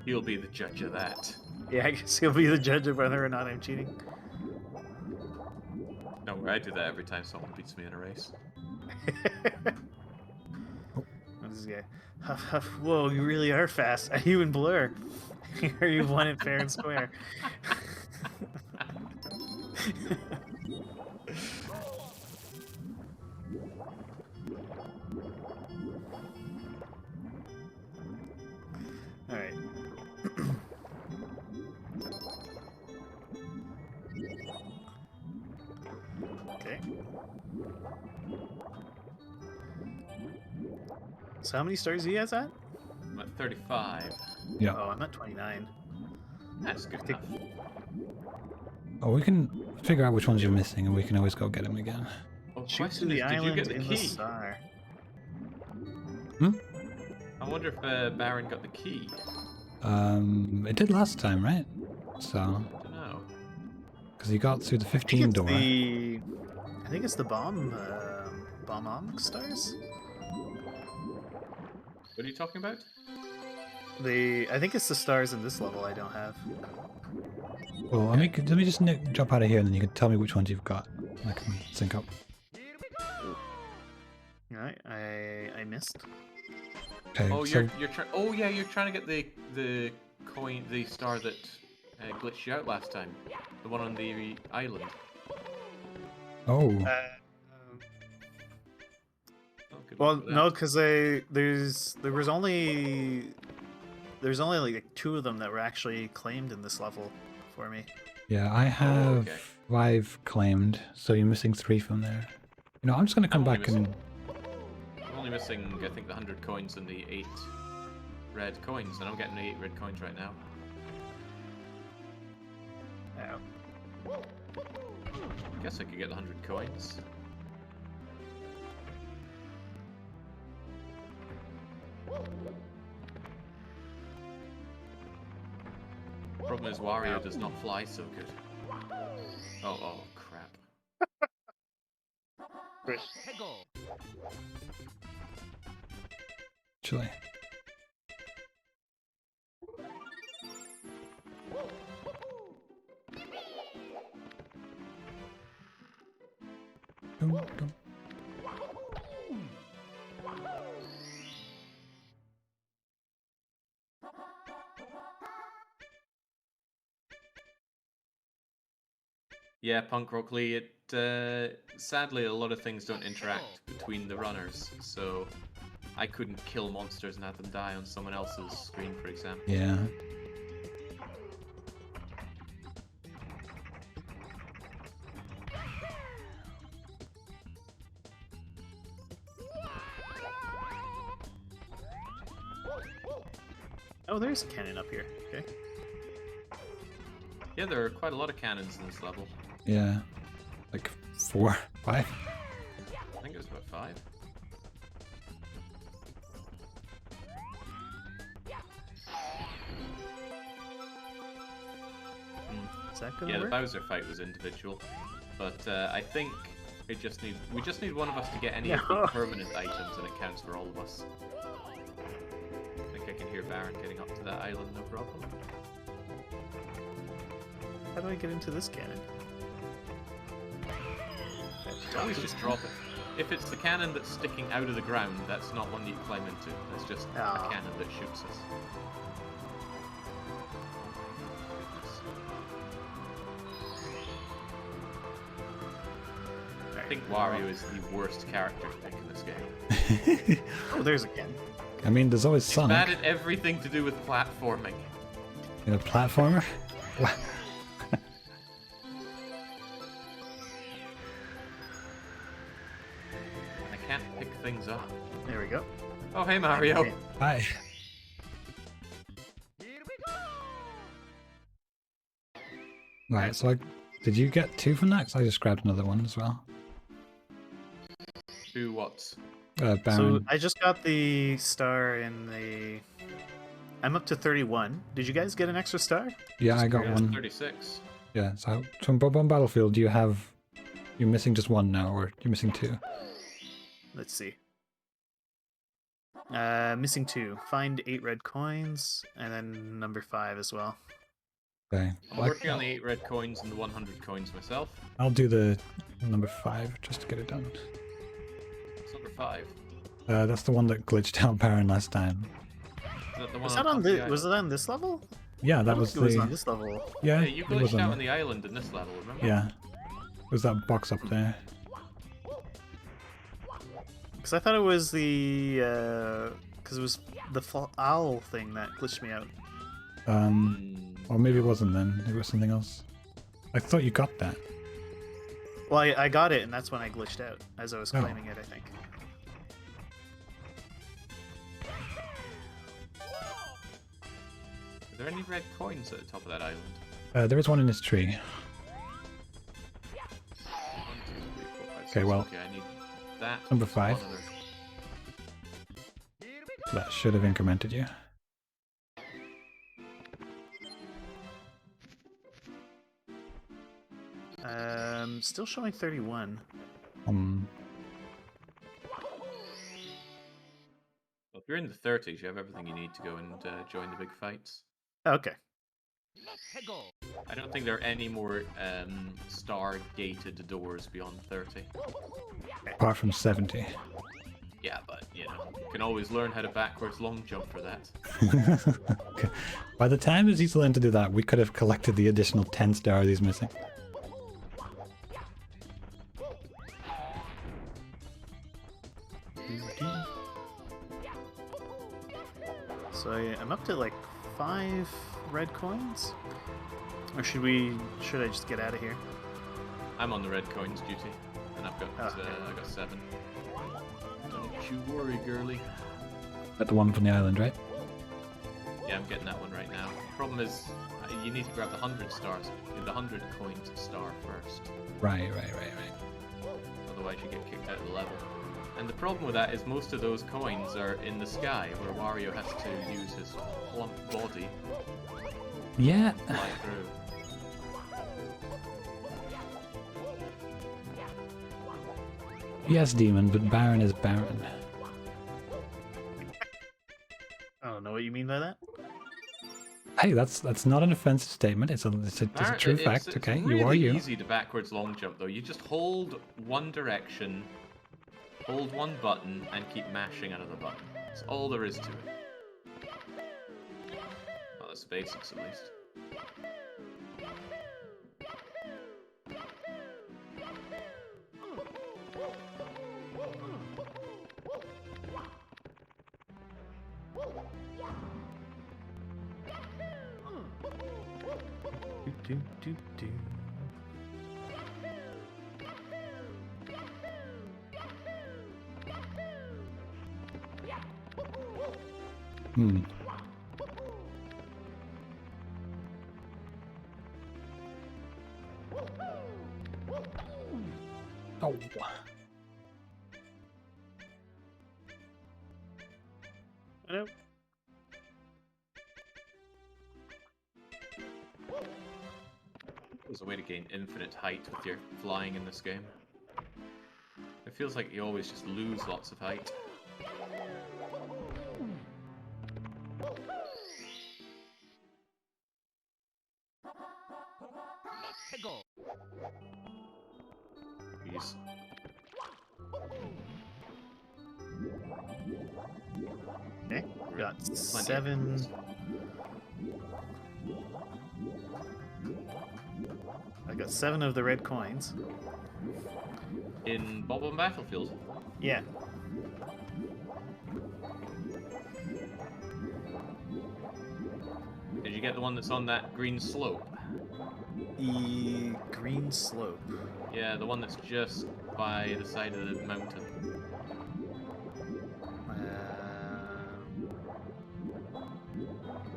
You'll be the judge of that. Yeah, I guess he'll be the judge of whether or not I'm cheating. No, I do that every time someone beats me in a race. What is this guy? Huff, huff. Whoa, you really are fast. Are you in Blur? Are you won it fair and square? Alright. Okay. So how many stars he has at? I'm at 35. Yeah. Oh, I'm at 29. That's good think- enough. Oh, we can figure out which ones you're missing and we can always go get them again. Well, Shoot to question the is, did you island get the in the key? star. I wonder if Baron got the key. It did last time, right? So, I don't know. because he got through the I think 15 it's door. I think it's the bomb stars. What are you talking about? I think it's the stars in this level I don't have. Well, let me just jump out of here and then you can tell me which ones you've got. I can sync up. Alright, I missed. Okay, Oh, so you're trying. Oh yeah, you're trying to get the coin, the star that glitched you out last time, the one on the island. oh, Oh, good Well, luck with no, that. because there's only like 2 of them that were actually claimed in this level for me. yeah, I have okay. 5 claimed, so you're missing 3 from there. You know, I'm just gonna come I'm only back and I'm only missing, I think, the 100 coins and the 8 red coins, and I'm getting the 8 red coins right now. Ow. Guess I could get the 100 coins. Problem is, Wario does not fly so good. Oh, crap. actually. Dum, dum. Yeah, Punk Rock Lee, sadly a lot of things don't interact between the runners, so I couldn't kill monsters and have them die on someone else's screen, for example. Yeah. Oh, there's a cannon up here. Okay. Yeah, there are quite a lot of cannons in this level. Yeah. Like 4, 5. I think it was about 5. Is that gonna Yeah, the work? Bowser fight was individual, but I think we just need one of us to get any of the No. permanent items, and it counts for all of us. I think I can hear Baron getting up to that island, no problem. How do I get into this cannon? Always just drop it. If it's the cannon that's sticking out of the ground, that's not one you climb into. That's just a Ah. cannon that shoots us. I think Wario is the worst character to pick in this game. Oh, there's a Ken. I mean, there's always He's Sonic. bad at everything to do with platforming. In a platformer? I can't pick things up. There we go. Oh, hey Mario. Hi. Right, so did you get 2 from that? 'Cause I just grabbed another one as well. Do what? So Baron. I just got the star in the. I'm up to 31. Did you guys get an extra star? Yeah, I got It's one. 36. Yeah, so from Bob-on Battlefield, you're missing just 1 now, or you're missing 2? Let's see. Missing 2. Find 8 red coins, and then number 5 as well. Okay. I'm working on the 8 red coins and the 100 coins myself. I'll do the number 5 just to get it done. It's number 5. That's the one that glitched out Baron last time. Is that the one Was that top on of the the? island? Was it on this level? Yeah, I that don't was think it was the. on this level. Yeah, Yeah, you it was glitched out on on the island in this level, remember? Yeah. It was that box up there. Because I thought it was the. Because it was the owl thing that glitched me out. Or maybe it wasn't then. It was something else. I thought you got that. Well, I got it, and that's when I glitched out as I was Oh. claiming it. I think. Are there any red coins at the top of that island? There is one in this tree. 1, 2, 3, 4, 5, 6. Okay, well, Okay, I need that. number plus one 5. other. That should have incremented you. Still showing 31. Um, Well, if you're in the 30s, you have everything you need to go and join the big fights. Okay. I don't think there are any more star-gated doors beyond 30. apart from 70. Yeah, but, you know, you can always learn how to backwards long jump for that. Okay. By the time he's learned to do that, we could have collected the additional 10 stars he's missing. So I'm up to like 5 red coins. Or should I just get out of here? I'm on the red coins duty, and I've got Okay. I got 7. Don't you worry, girly. At the one from the island, right? Yeah, I'm getting that one right now. Problem is, you need to grab the 100 stars, the 100 coins star first. Right. Otherwise, you get kicked out of the level. And the problem with that is most of those coins are in the sky, where Wario has to use his plump body Yeah. to fly through. Yes, Demon, but Baron is Baron. I don't know what you mean by that. Hey, that's not an offensive statement. It's a true fact. It's Okay, really you are you. easy to backwards long jump though. You just hold one direction, hold one button, and keep mashing another button. That's all there is to it. Well, that's the basics at least. Do. Hmm. Oh. Hello. There's a way to gain infinite height with your flying in this game. It feels like you always just lose lots of height. Jeez. Okay, got Plenty of 7. coins. I got 7 of the red coins. In Bob on Battlefield. Yeah. Did you get the one that's on that green slope? The green slope. Yeah, the one that's just by the side of the mountain.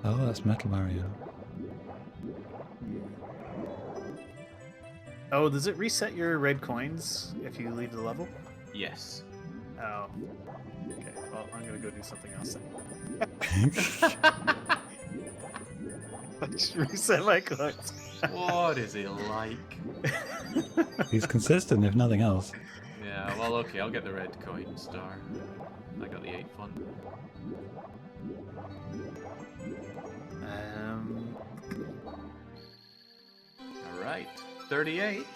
Oh, that's Metal Mario. Oh, does it reset your red coins if you leave the level? Yes. Oh. Okay, well, I'm gonna go do something else then. Just reset my coins. What is it like? He's consistent, if nothing else. Yeah, well, okay, I'll get the red coin star. I got the 8th one. Alright, 38.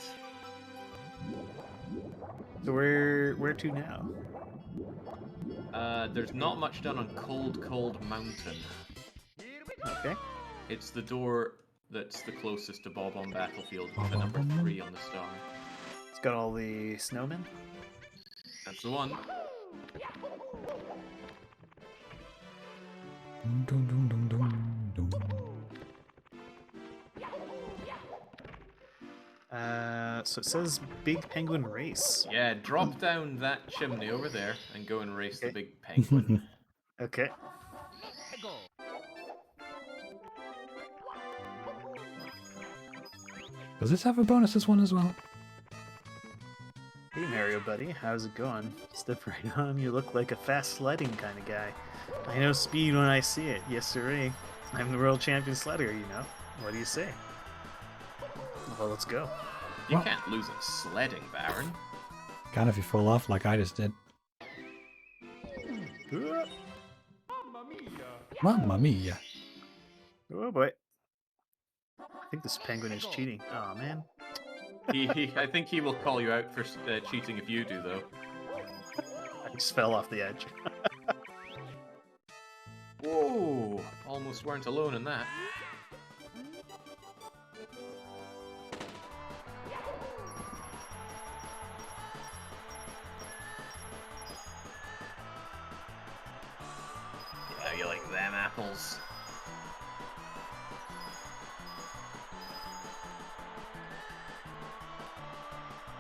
So where to now? There's not much done on Cold Mountain. Okay. It's the door that's the closest to Bob on Battlefield with the number 3 on the star. It's got all the snowmen. That's the one. Dum, dum, dum, dum, dum. So it says Big Penguin Race. Yeah, drop down that chimney over there and go and race the Okay. big penguin. Okay. Does this have a bonus, this one as well? Hey Mario buddy, how's it going? Step right on, you look like a fast sledding kind of guy. I know speed when I see it, yes sirree. I'm the world champion sledder, you know. What do you say? Well, let's go. You can't lose at sledding, Baron. Can if you fall off like I just did. Mamma mia. Oh boy. I think this penguin is cheating. Oh man. I think he will call you out for cheating if you do, though. I just fell off the edge. Whoa! Almost weren't alone in that. Yeah, you like them apples.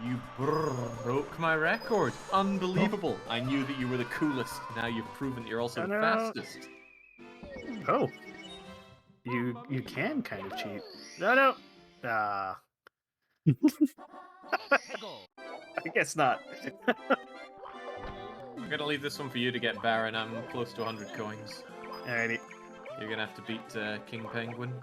You broke my record. Unbelievable. I knew that you were the coolest. Now you've proven that you're also the fastest. Oh. You can kind of cheat. No. Ah. I guess not. I'm gonna leave this one for you to get, Baron. I'm close to 100 coins. Alrighty. You're gonna have to beat King Penguin.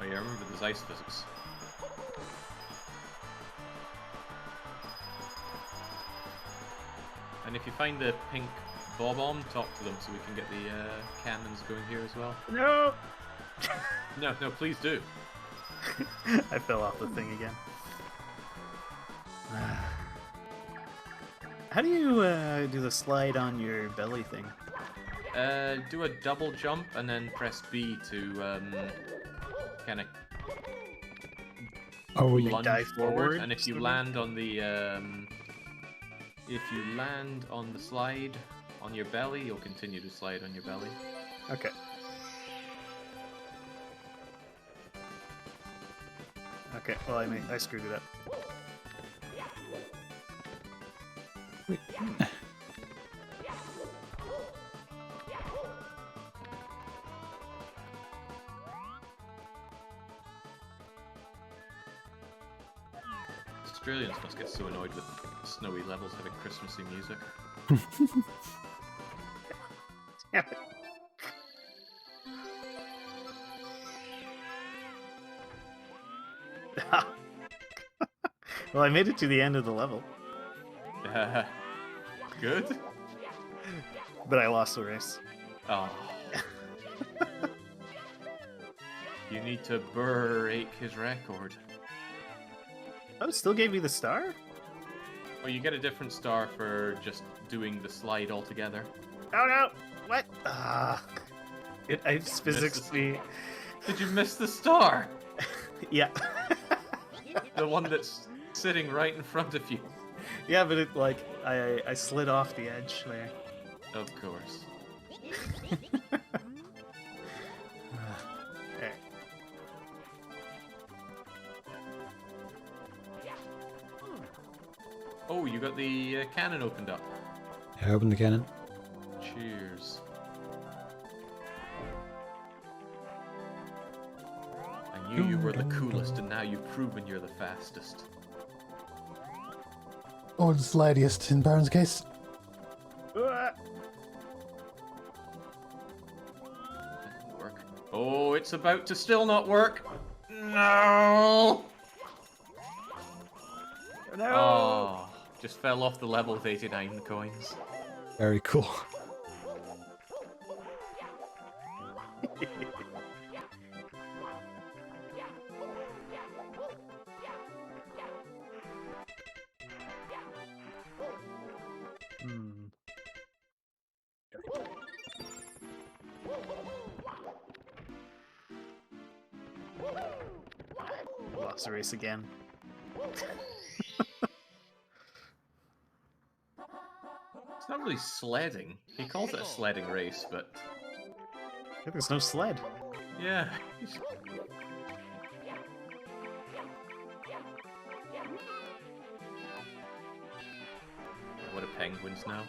Oh yeah, I remember there's ice physics. And if you find the pink bob-omb, talk to them so we can get the cannons going here as well. No! No, please do. I fell off the thing again. How do you do the slide on your belly thing? Do a double jump and then press B to kind of lunge dive forward. forward, And if you sort of? land on the slide on your belly, you'll continue to slide on your belly. Okay. Okay, well I screwed it up. Wait. Australians must get so annoyed with snowy levels having Christmassy music. Damn it. Well, I made it to the end of the level, Good. but I lost the race. Oh. You need to break his record. Oh, it still gave me the star? Or you get a different star for just doing the slide altogether. Oh no! What? Ah. I physically... Did you miss the star? Yeah. The one that's sitting right in front of you. Yeah, but it, like, I slid off the edge there. Of course. There. Oh, you got the cannon opened up. Yeah, open the cannon. Cheers. I knew you were the coolest, and now you've proven you're the fastest. Or the slidiest in Baron's case. Ah. That didn't work. Oh, it's about to still not work. No! No! Oh, just fell off the level with 89 coins. Very cool. Hmm. Lost the race again. It's not really sledding. He calls it a sledding race, but There's no sled. yeah. What are penguins now?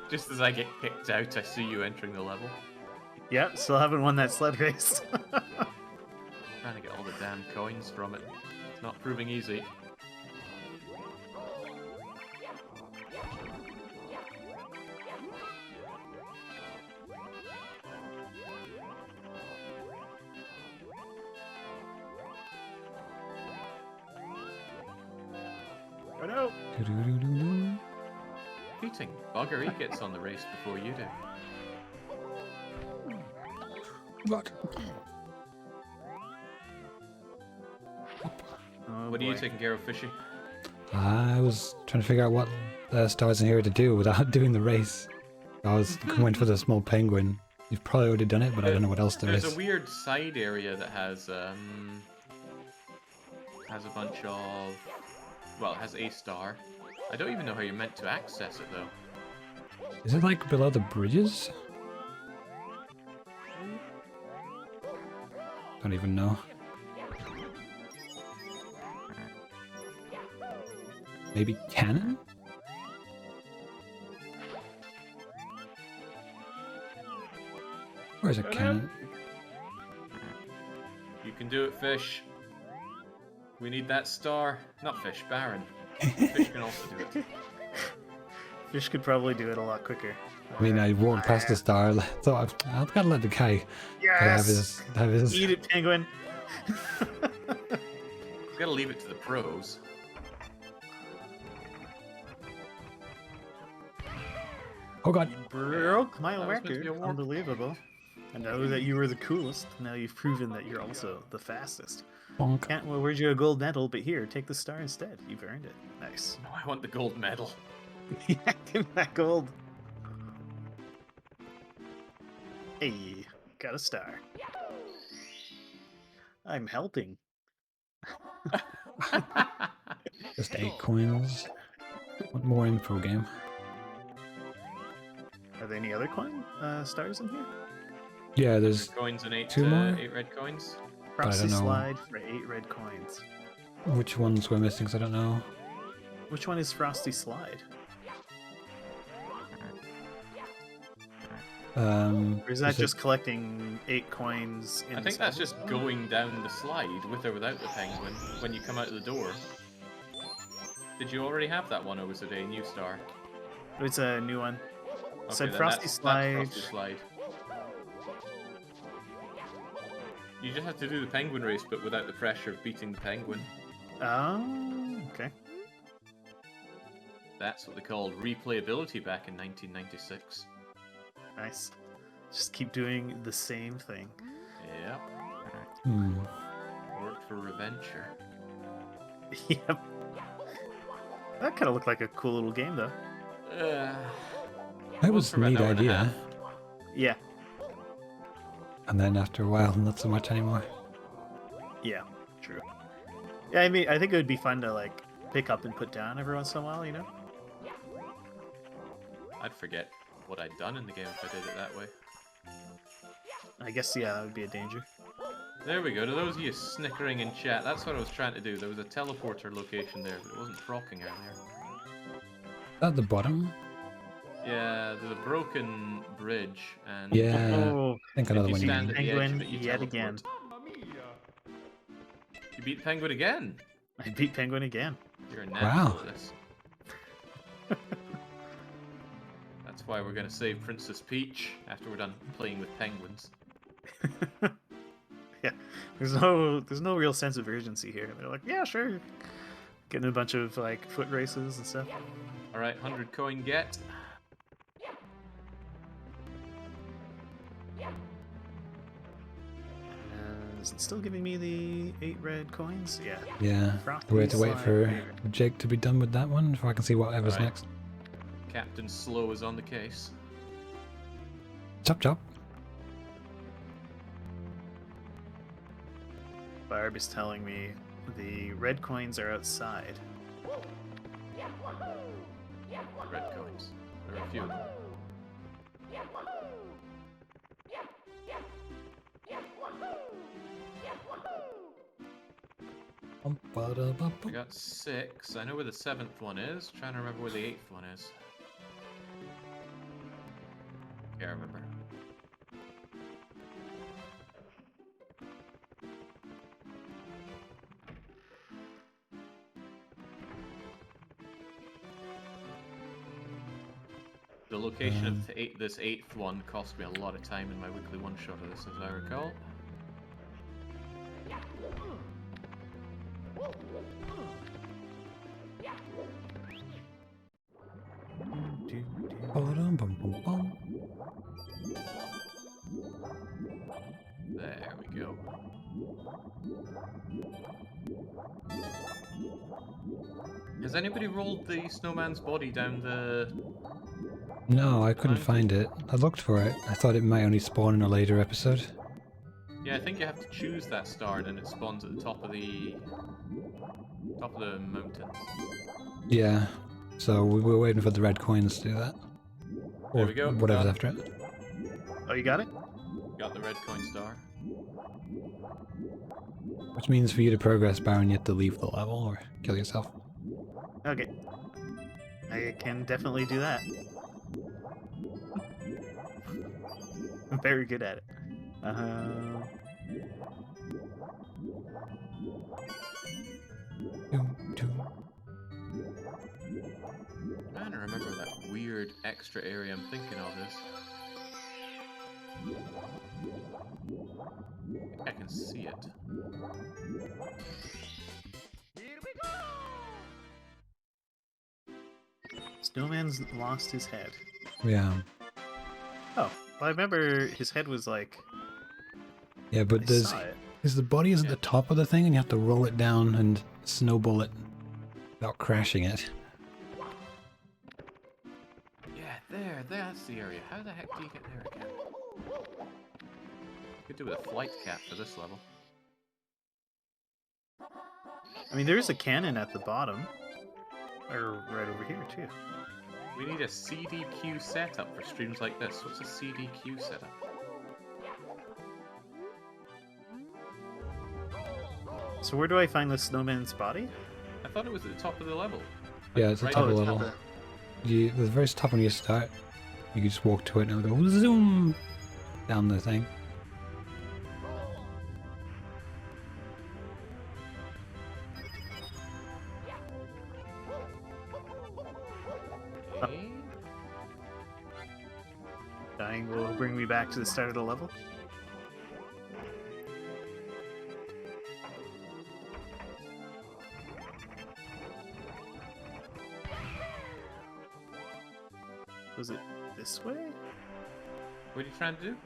Just as I get kicked out, I see you entering the level. Yep, still haven't won that sled race. Trying to get all the damn coins from it. It's not proving easy. Oh no! Doo-doo-doo-doo-doo. Cheating. Bugger, he gets on the race before you do. What? Oh, What are you boy. taking care of, Fishy? I was trying to figure out what stars in here to do without doing the race. I was went for the small penguin. You've probably already done it, but I don't know what else there There's is. a weird side area that has a bunch of, well, it has a star. I don't even know how you're meant to access it though. Is it like below the bridges? Don't even know. Maybe cannon? Where's a cannon? You can do it, Fish. We need that star. Not Fish, Baron. Fish can also do it. Fish could probably do it a lot quicker. I mean, I walked past the star. Thought I've got to let the guy Yes! have his. Eat it, penguin! You gotta leave it to the pros. Oh god! Broke my That was meant to be record. a war. Unbelievable. I know that you were the coolest. Now you've proven that you're also the fastest. Bonk. Can't well, where's your gold medal? But here, take the star instead. You've earned it. Nice. No, I want the gold medal. Yeah, give me that gold. Hey, got a star. I'm helping. Just 8 coins. What more info game? Are there any other coin stars in here? Yeah, there's. Coins and 8 Two more? 8 red coins. I Frosty don't know. slide for 8 red coins. Which ones we're missing? 'Cause I don't know. Which one is Frosty slide? Or is that was it- just collecting 8 coins in I the think that's cell? just going down the slide with or without the penguin when you come out of the door. Did you already have that one, or was it a new star? It's a new one. Okay, Said then Frosty that's Slide. Frosty Slide. You just have to do the penguin race, but without the pressure of beating the penguin. Oh, okay. That's what they called replayability back in 1996. Nice. Just keep doing the same thing. Yep. Hmm. Worked for Reventure. Yep. That kind of looked like a cool little game, though. It was for a about neat an hour and a idea. half. Yeah. And then after a while, not so much anymore. Yeah. True. Yeah, I mean, I think it would be fun to like pick up and put down every once in a while, you know? I'd forget what I'd done in the game if I did it that way. I guess, yeah, that would be a danger. There we go. To those of you snickering in chat, that's what I was trying to do. There was a teleporter location there, but it wasn't frocking earlier. At the bottom? Yeah, there's a broken bridge, and Yeah. Oh, I think if another you one. stand at the edge of Penguin it, you yet teleport. again. You beat the penguin again. I beat Penguin again. You're a natural Wow. at this. That's why we're gonna save Princess Peach after we're done playing with penguins. Yeah, there's no real sense of urgency here. They're like, yeah, sure. Getting a bunch of like foot races and stuff. All right, 100 coin get. Is it still giving me the 8 red coins? Yeah. Yeah. Frosty We have to wait Slide for favorite. Jake to be done with that one before I can see whatever's Alright. next. Captain Slow is on the case. Chop chop. Barb is telling me the red coins are outside. Red coins. There are a few of them. We got 6. I know where the 7th one is. Trying to remember where the 8th one is. Can't remember. The location of this 8th one cost me a lot of time in my weekly one-shot of this, as I recall. There we go. Has anybody rolled the snowman's body down the... No, I couldn't find it. I looked for it. I thought it might only spawn in a later episode. Yeah, I think you have to choose that star and then it spawns at the top of the mountain. Yeah. So we were waiting for the red coins to do that. Or There we go. whatever's Got after it. Oh, you got it? Got the red coin star. Which means for you to progress, Baron, you have to leave the level or kill yourself. Okay. I can definitely do that. I'm very good at it. I'm trying to remember that weird extra area I'm thinking of is. I can see it. Snowman's lost his head. Yeah. Oh, well, I remember his head was like. Yeah, but I there's saw it. the body is at the top of the thing and you have to roll it down and snowball it without crashing it. Yeah, that's the area. How the heck do you get there again? Could do with a flight cap for this level. I mean, there is a cannon at the bottom. Or right over here, too. We need a CDQ setup for streams like this. What's a CDQ setup? So where do I find the snowman's body? I thought it was at the top of the level. Yeah, it's the Right top on of the the level. The very top when you start. You could just walk to it and it'll go zoom down the thing. Okay. Dying will bring me back to the start of the level. Was it this way? What are you trying to do?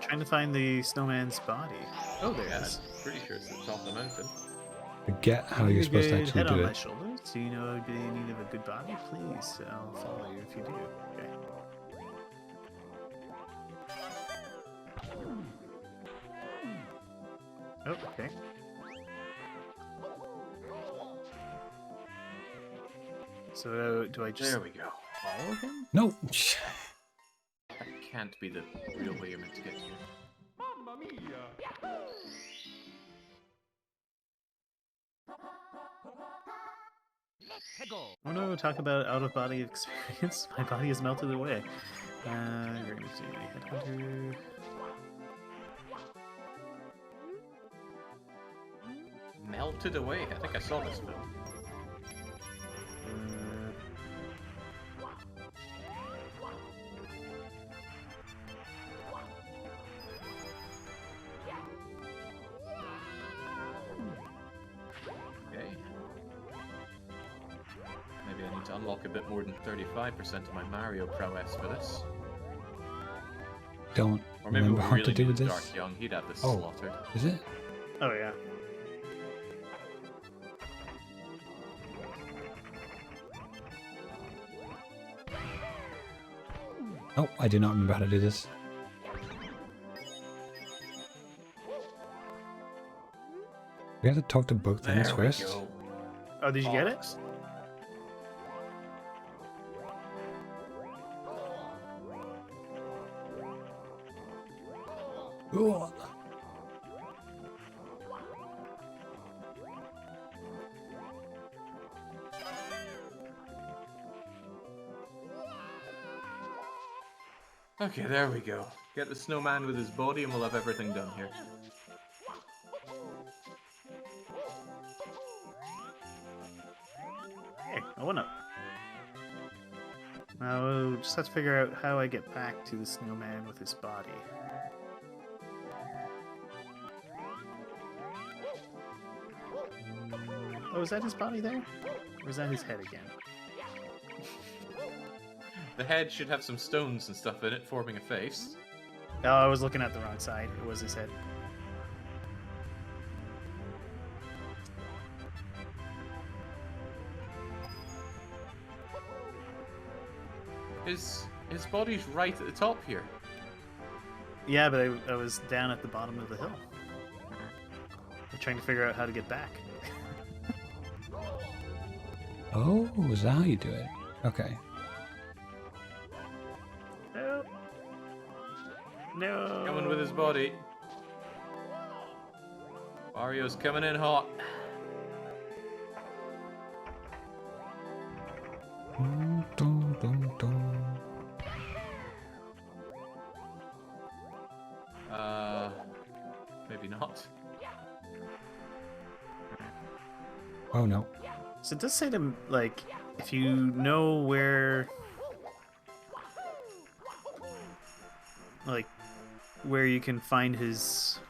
Trying to find the snowman's body. Oh, there Yeah, it is. I'm pretty sure it's at the top of the mountain. Forget how Need you're a supposed to good actually head do on my it. shoulders. Do you know I'd be in need of a good body? Please, I'll follow you if you do. Okay. Oh, okay. So, do I just There we go. follow him? No! That can't be the real way you're meant to get here. Oh no, talk about out-of-body experience. My body has melted away. You're gonna see Headhunter. Melted away. I think I saw this film. Okay. Maybe I need to unlock a bit more than 35% of my Mario prowess for this. Don't Or maybe remember we how really to do needed this. Dark Young. He'd have this Oh. slaughtered. Is it? Oh yeah. Oh, I do not remember how to do this. We have to talk to both things There we first. go. Oh, did you get it? Bollocks. Ugh. Okay, there we go. Get the snowman with his body and we'll have everything done here. Hey, I went up. Now we'll just have to figure out how I get back to the snowman with his body. Oh, is that his body there? Or is that his head again? The head should have some stones and stuff in it, forming a face. Oh, I was looking at the wrong side. It was his head. His body's right at the top here. Yeah, but I was down at the bottom of the hill. I'm trying to figure out how to get back. Oh, is that how you do it? Okay. Help! No! Coming with his body. Mario's coming in hot. Dun, dun, dun, dun. Maybe not. Oh no. So it does say to, like, if you know where... Like, where you can find his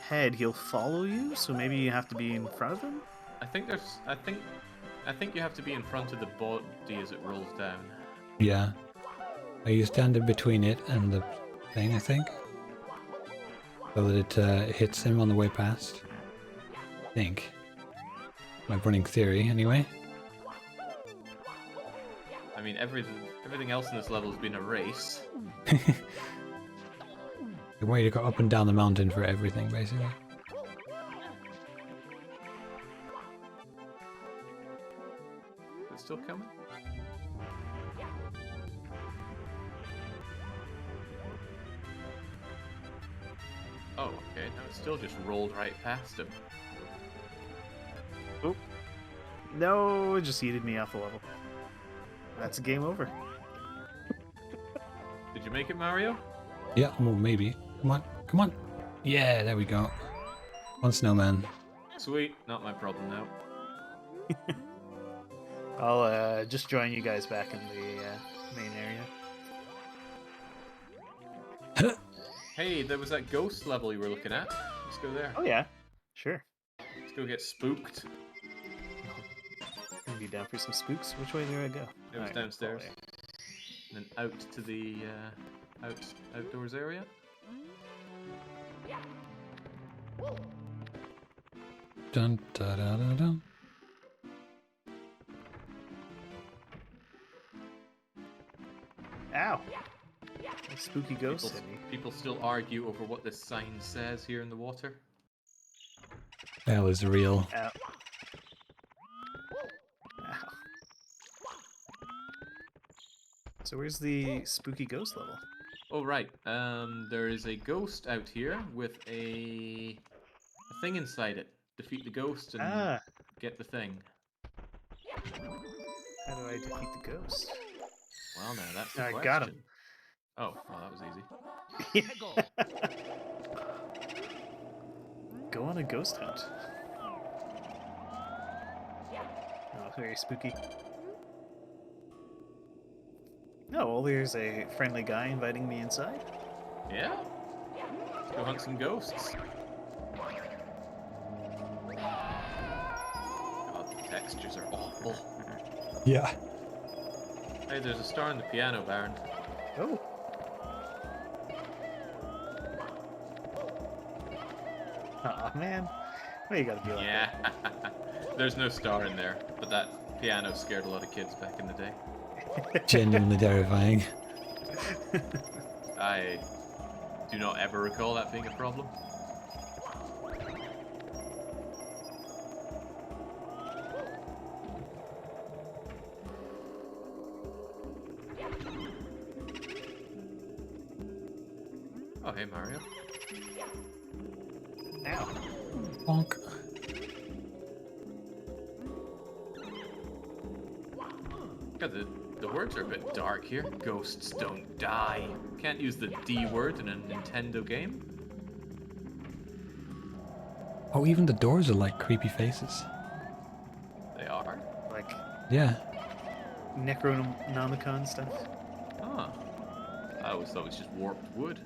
head, he'll follow you, so maybe you have to be in front of him? I think you have to be in front of the body as it rolls down. Yeah. Are you standing between it and the thing, I think? So that it hits him on the way past? I think. My running theory, anyway. I mean, everything else in this level has been a race. The way to go up and down the mountain for everything, basically. Is it still coming? Oh, okay. No, it still just rolled right past him. Oop. No, it just yeeted me off the level. That's game over. Did you make it, Mario? Yeah, well, maybe. Come on, come on. Yeah, there we go. One snowman. Sweet, not my problem now. I'll just join you guys back in the main area. Hey, there was that ghost level you were looking at. Let's go there. Oh yeah, sure. Let's go get spooked. Gonna be down for some spooks. Which way do I go? It was Alright, downstairs. follow And then out to the outdoors area. Dun da da da dun. you. Ow! A spooky ghost People, hit me. people still argue over what this sign says here in the water. Hell is real. Ow. Ow. So where's the spooky ghost level? Oh right, there is a ghost out here with a thing inside it. Defeat the ghost and Ah! get the thing. How do I defeat the ghost? Well, now that's the I question. got him. Oh, well, that was easy. Go on a ghost hunt. Oh, very spooky. Oh, well, there's a friendly guy inviting me inside. Yeah? Let's go hunt some ghosts. God, the textures are awful. Yeah. Hey, there's a star on the piano, Baron. Oh! Aw, man. Well, you gotta be like Yeah. There's no star in there, but that piano scared a lot of kids back in the day. Genuinely terrifying. I do not ever recall that being a problem. Oh, hey, Mario. Ow. Bonk. God, the words are a bit dark here. Ghosts don't die. Can't use the D word in a Nintendo game. Oh, even the doors are like creepy faces. They are? Like Yeah. Necronomicon stuff. Huh. I always thought it was just warped wood.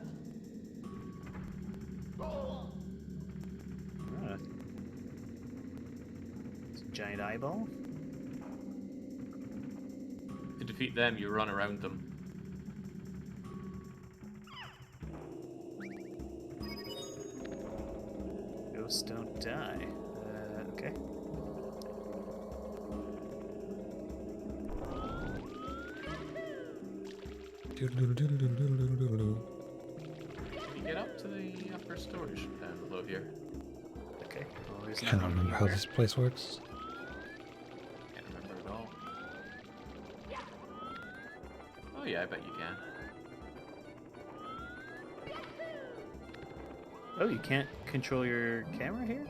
Ah. It's a giant eyeball. To defeat them, you run around them. Ghosts don't die. Okay. Can you get up to the upper storage down below here? Okay. Well, there's Can't nothing remember how here. this place works. Can't remember at all. Oh yeah, I bet you can. Oh, you can't control your camera here?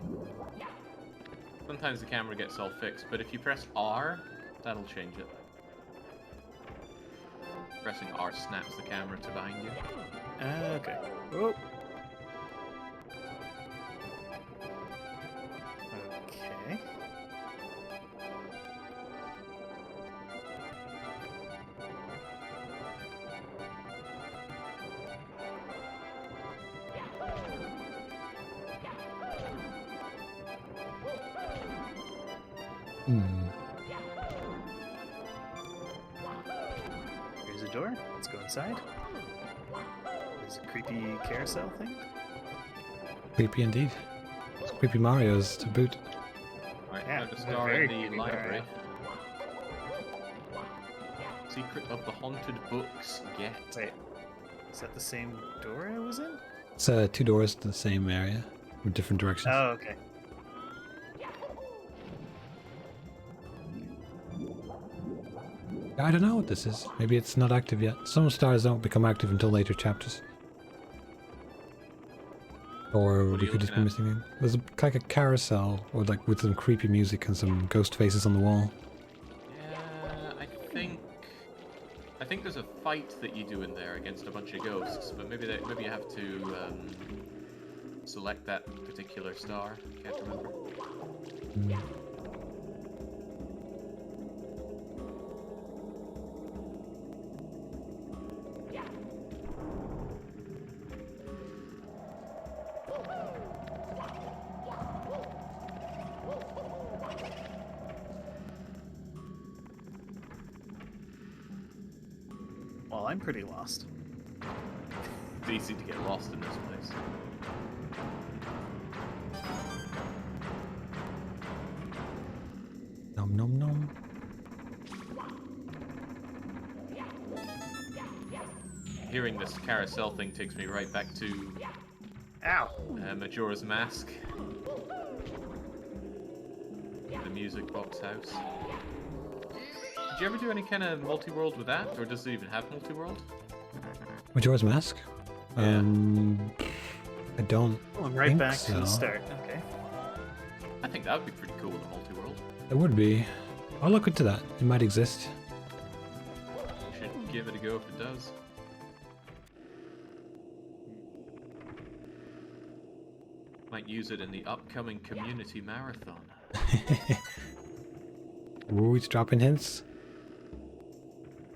Sometimes the camera gets all fixed, but if you press R, that'll change it. Pressing R snaps the camera to behind you. Okay. Oh. Okay. Hmm. Here's a door. Let's go inside. There's a creepy carousel thing. Creepy indeed. It's creepy Mario's to boot. Right, Yeah, found a they're star very in the creepy, library. Secret of the haunted books. Get. Wait. Is that the same door I was in? It's two doors to the same area with different directions. Oh, okay. I don't know what this is. Maybe it's not active yet. Some stars don't become active until later chapters. Or What are we you could just be looking missing it. There's like a carousel, or like with some creepy music and some ghost faces on the wall. Yeah, I think I think there's a fight that you do in there against a bunch of ghosts, but maybe maybe you have to select that particular star. Can't remember. Well, I'm pretty lost. It's easy to get lost in this place. Nom nom nom. Hearing this carousel thing takes me right back to Ow! Majora's Mask. The music box house. Did you ever do any kind of multi-world with that, or does it even have multi-world? Majora's Mask? Yeah. I don't. Well, I'm right think back to the so. start. Okay. I think that would be pretty cool with a multi-world. It would be. I'll look into that. It might exist. Should give it a go if it does. Might use it in the upcoming community marathon. Ooh, it's dropping hints.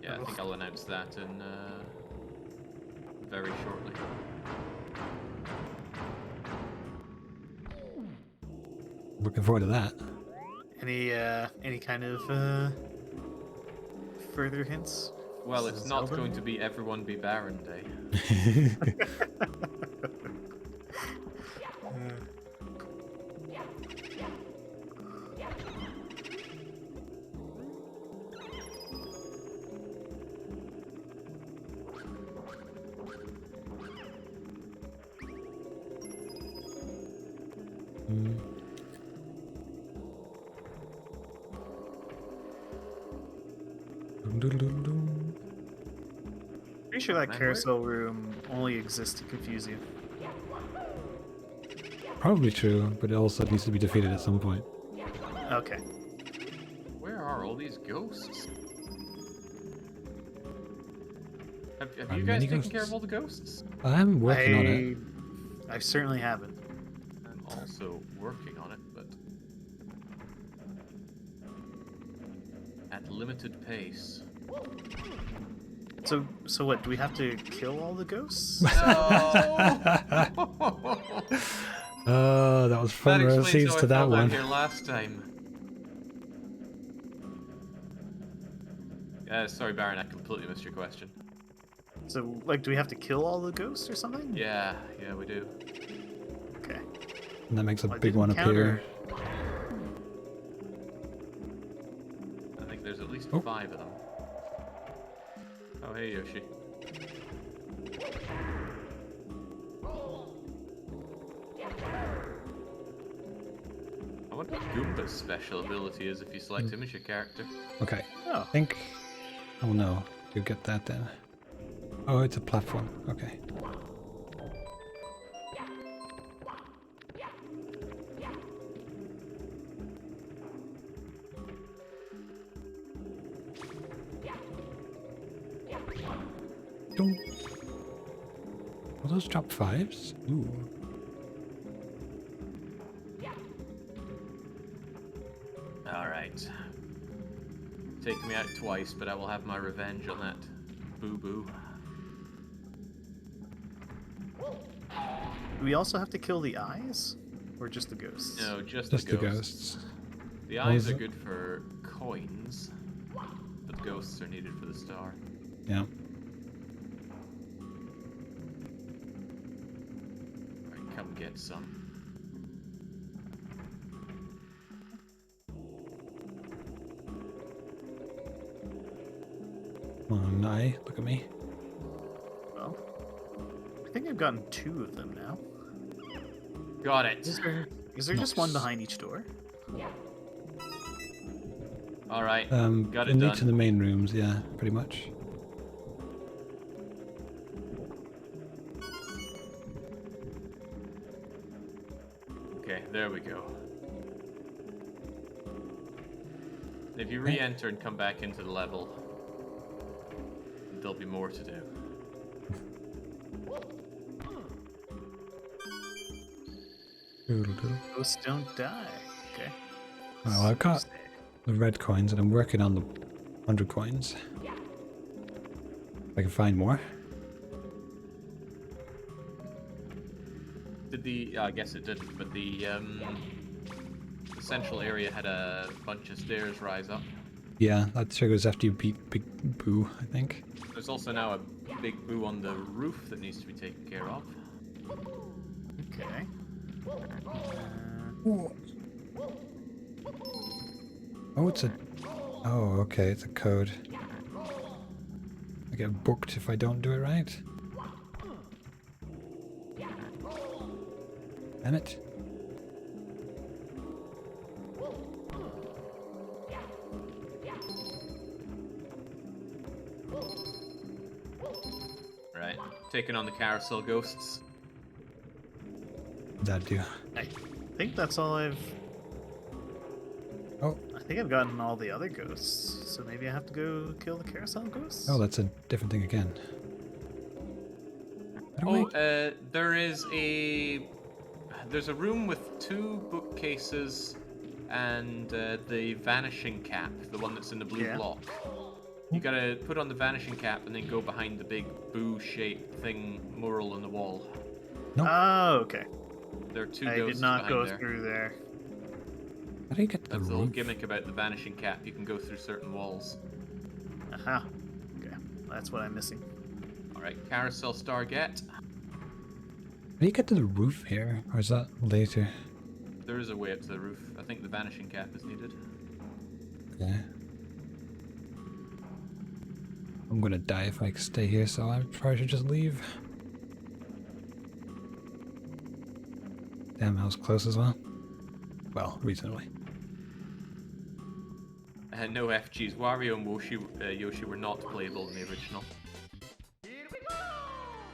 Yeah, I think I'll announce that in very shortly. Looking forward to that. Any kind of further hints? Well, it's not going to be Everyone Be Baron Day. Pretty sure that Man, carousel room only exists to confuse you. Probably true, but it also needs to be defeated at some point. Okay. Where are all these ghosts? Have Are you guys many taken care ghosts? of all the ghosts? I'm working on it. I certainly haven't. I'm also working on it, but at limited pace. So what? Do we have to kill all the ghosts? No! Oh, that was front row explains seats how I to that fell down one. here last time. Sorry, Baron, I completely missed your question. So, like, do we have to kill all the ghosts or something? Yeah, we do. Okay. And that makes a Well, I big didn't one appear. I think there's at least Oh. 5 of them. Oh, hey, Yoshi. I wonder what Goomba's special ability is if you select him as your character. Okay. Oh. I think. Oh no. You get that then. Oh, it's a platform. Okay. Don't. Will those drop 5s? Ooh. Alright. Taking me out twice, but I will have my revenge on that boo-boo. Do we also have to kill the eyes? Or just the ghosts? No, just Just the the ghosts. ghosts. The What eyes was are it? good for coins, but ghosts are needed for the star. Yeah. Alright, come get some. Oh, no. Look at me. Well, I think I've gotten 2 of them now. Got it! Is there just one Nice. behind each door? Alright, got it in done. each of the main rooms, yeah, pretty much. Okay, there we go. If you re-enter and come back into the level, there'll be more to do. Doodle-doodle. Ghosts don't die. Okay. Well, I've got the red coins and I'm working on the 100 coins. If I can find more. Did the... I guess it didn't, but the central area had a bunch of stairs rise up. Yeah, that triggers after you beat Big Boo, I think. There's also now a big boo on the roof that needs to be taken care of. Okay. Oh, it's a... Oh, okay, it's a code. I get booked if I don't do it right. Damn it. Right, taking on the carousel ghosts. That'd do. I think that's all I've... Oh, I think I've gotten all the other ghosts, so maybe I have to go kill the carousel ghosts? oh, that's a different thing again. How do Oh, I- there's a room with 2 bookcases and the vanishing cap, the one that's in the blue Yeah. block. You gotta put on the vanishing cap and then go behind the big boo-shaped thing mural on the wall. Oh, okay. There are 2 I ghosts did not behind go there. through there. How do you get to the That's the whole roof? gimmick about the vanishing cap. You can go through certain walls. Aha. Okay, that's what I'm missing. Alright, carousel Stargate. How do you get to the roof here? Or is that later? There is a way up to the roof. I think the vanishing cap is needed. Okay. I'm gonna die if I stay here, so I probably should just leave. Damn, I was close as well. Well, reasonably. No FGs. Wario and Yoshi were not playable in the original.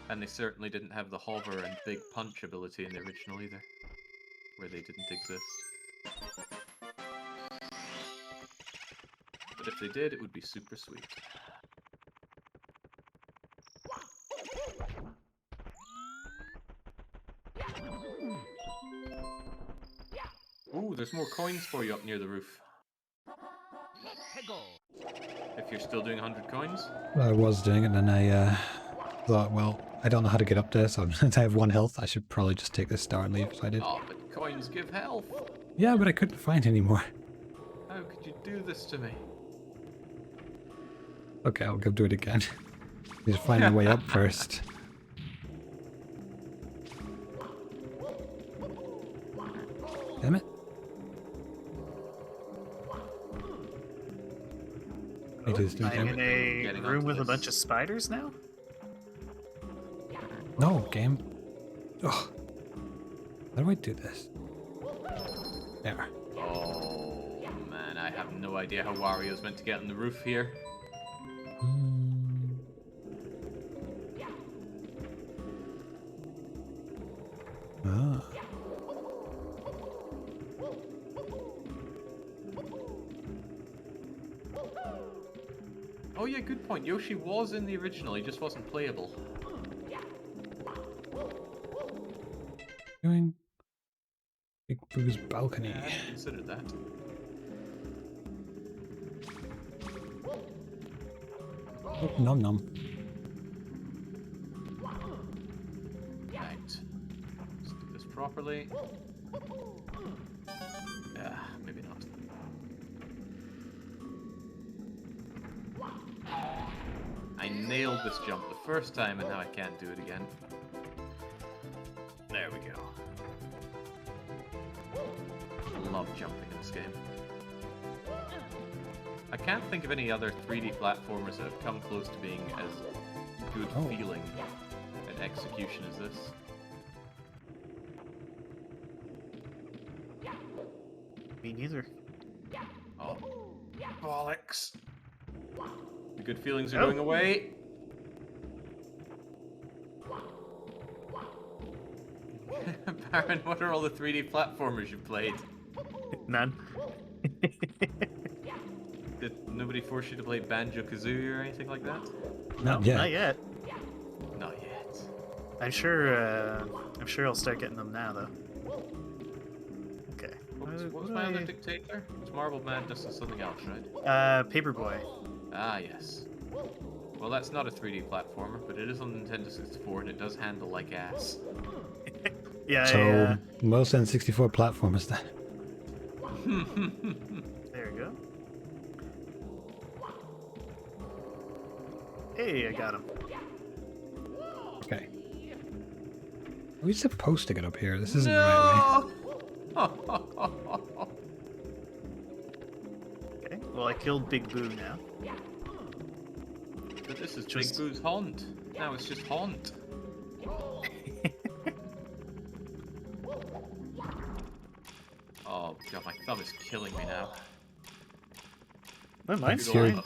And they certainly didn't have the hover and big punch ability in the original either, where they didn't exist. But if they did, it would be super sweet. Ooh, there's more coins for you up near the roof. If you're still doing 100 coins. I was doing it, and I thought, well, I don't know how to get up there, so since I have 1 health, I should probably just take this star and leave, so I did. Oh, but coins give health. Yeah, but I couldn't find any more. How could you do this to me? Okay, I'll go do it again. Need to find my way up first. Damn it. I just do I'm it. in a Getting room onto with a this. bunch of spiders now? No, game. Ugh. How do I do this? There. Oh man, I have no idea how Wario's meant to get on the roof here. Ah. Oh yeah, good point. Yoshi was in the original, he just wasn't playable. Doing Big Boo's balcony. I hadn't considered that. Oh, nom nom. Right. Let's do this properly. Maybe not. I nailed this jump the first time and now I can't do it again. There we go. I love jumping in this game. I can't think of any other 3D platformers that have come close to being as good feeling and execution as this. Me neither. Oh, bollocks. The good feelings are going away. Baron, what are all the 3D platformers you've played? None. Did nobody force you to play Banjo-Kazooie or anything like that? Not No, yet. Not yet. Not yet. I'm sure I'll start getting them now, though. Okay. What's What my do other I- dictator? It's Marble Madness and something else, right? Paperboy. Ah, yes. Well, that's not a 3D platformer, but it is on Nintendo 64 and it does handle like ass. Yeah, So most N64 platformers then. there we go. Hey, I got him. Okay. Are we supposed to get up here? This isn't the right way. Okay. Well, I killed Big Boo now. But this is Just- Big Boo's haunt. Now it's just haunt. Oh god, my thumb is killing me now. Oh, mine's That's your- fine.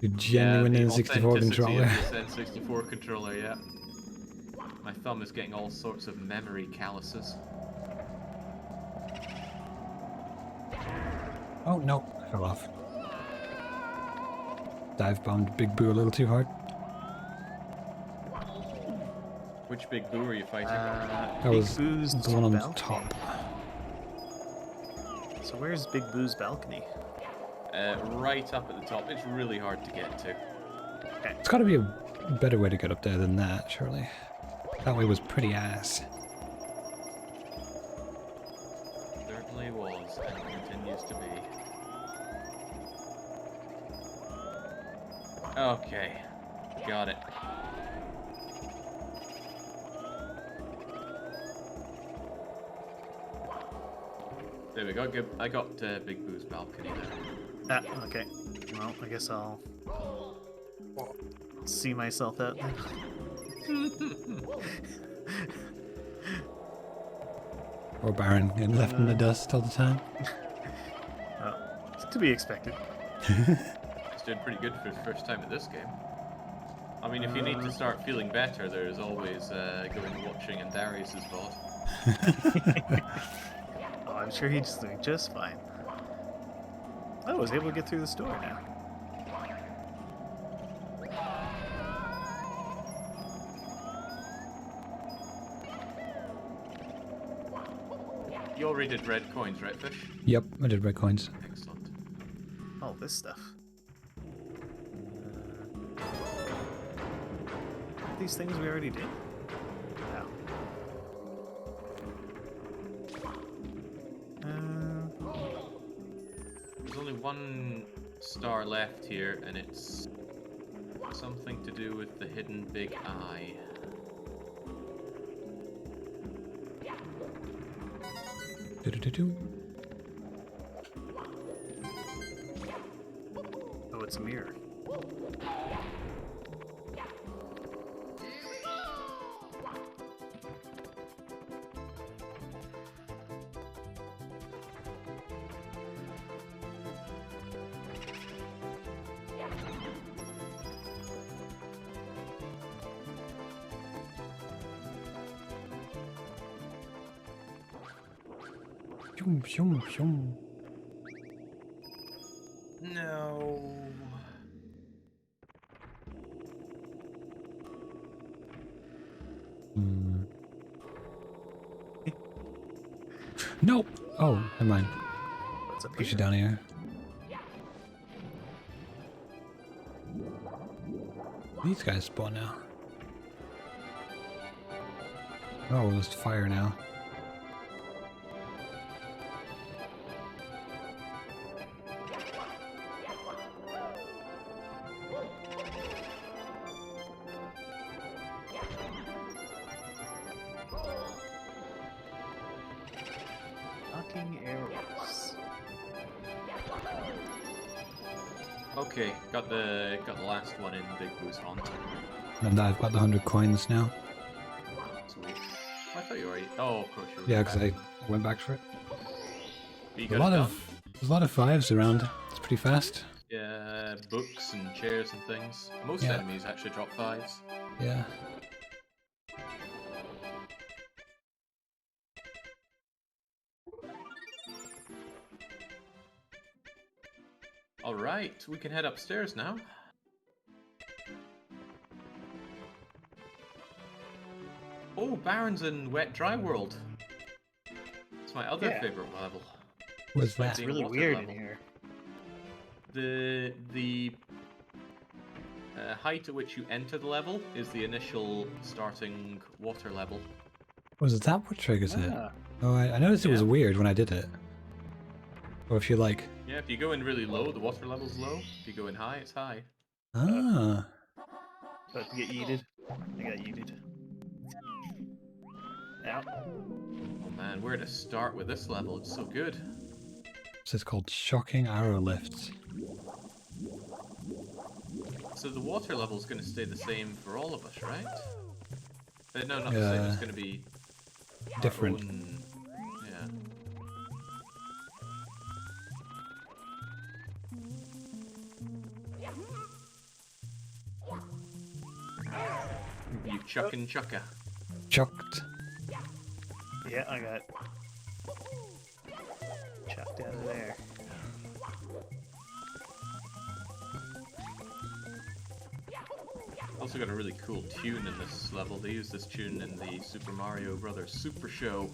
Your genuine the N64 authenticity controller. of this N64 controller, yeah. My thumb is getting all sorts of memory calluses. Oh no, I fell off. Dive bombed Big Boo a little too hard. Which Big Boo are you fighting? That Big was Boo's the one on the balcony. top. So where's Big Boo's balcony? Right up at the top. It's really hard to get to. It's got to be a better way to get up there than that, surely. That way was pretty ass. Certainly was, and continues to be. Okay. Got it. There we go. I got Big Boo's balcony there. Ah, okay. Well, I guess I'll see myself out then. Or Baron getting left in the dust all the time. To be expected. It's doing pretty good for the first time at this game. I mean, if you need to start feeling better, there's always going and watching in Darius's VOD. Oh, I'm sure he's doing just fine. Oh, I was able to get through the store now. You already did red coins, right, Fish? Yep, I did red coins. Excellent. All this stuff. These things we already did? No. There's only one star left here, and it's something to do with the hidden big eye. Do-do-do-do. Oh, it's a mirror. Shum, shum, shum. No. Hmm. Nope. Oh, never mind. What's up Push here? it down here. These guys spawn now. Oh, there's fire now. Knocking arrows. Okay, got the last one in Big Boo's haunt. And I've got the 100 coins now. Sweet. I thought you already. Oh, of course you were. Yeah, because back. I went back for it. But you A got lot it of there's a lot of fives around. It's pretty fast. done? Yeah, books and chairs and things. Most Yeah. enemies actually drop fives. Yeah. Alright. Right, we can head upstairs now. Oh, Barons and Wet Dry World. It's my other Yeah. favorite level. What's Like that? It's really water weird level. in here. The height at which you enter the level is the initial starting water level. Was that what triggers it? Ah, Oh, I noticed it was Yeah. weird when I did it. Or if you like... Yeah, if you go in really low, the water level's low. If you go in high, it's high. Ah. about to get yeeted. I got yeeted. Ow. Oh man, where to start with this level? It's so good. This is called Shocking Arrow Lifts. So the water level's going to stay the same for all of us, right? No, not the same. It's going to be our Different. own- Yeah. You chuckin' chucka. Chucked. Yeah, I got chucked out of there. Also got a really cool tune in this level. They use this tune in the Super Mario Brothers Super Show.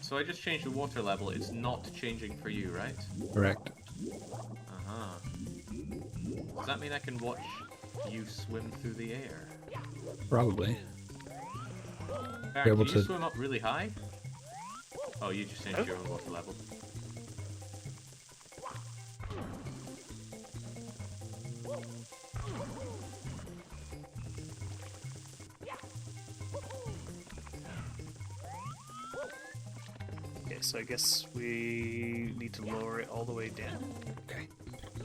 So I just changed the water level. It's not changing for you, right? Correct. Uh-huh. Does that mean I can watch you swim through the air? Probably. Baron, Be able can you to- swim up really high? Oh, you just changed your own water level. Okay, so I guess we need to lower it all the way down. Okay.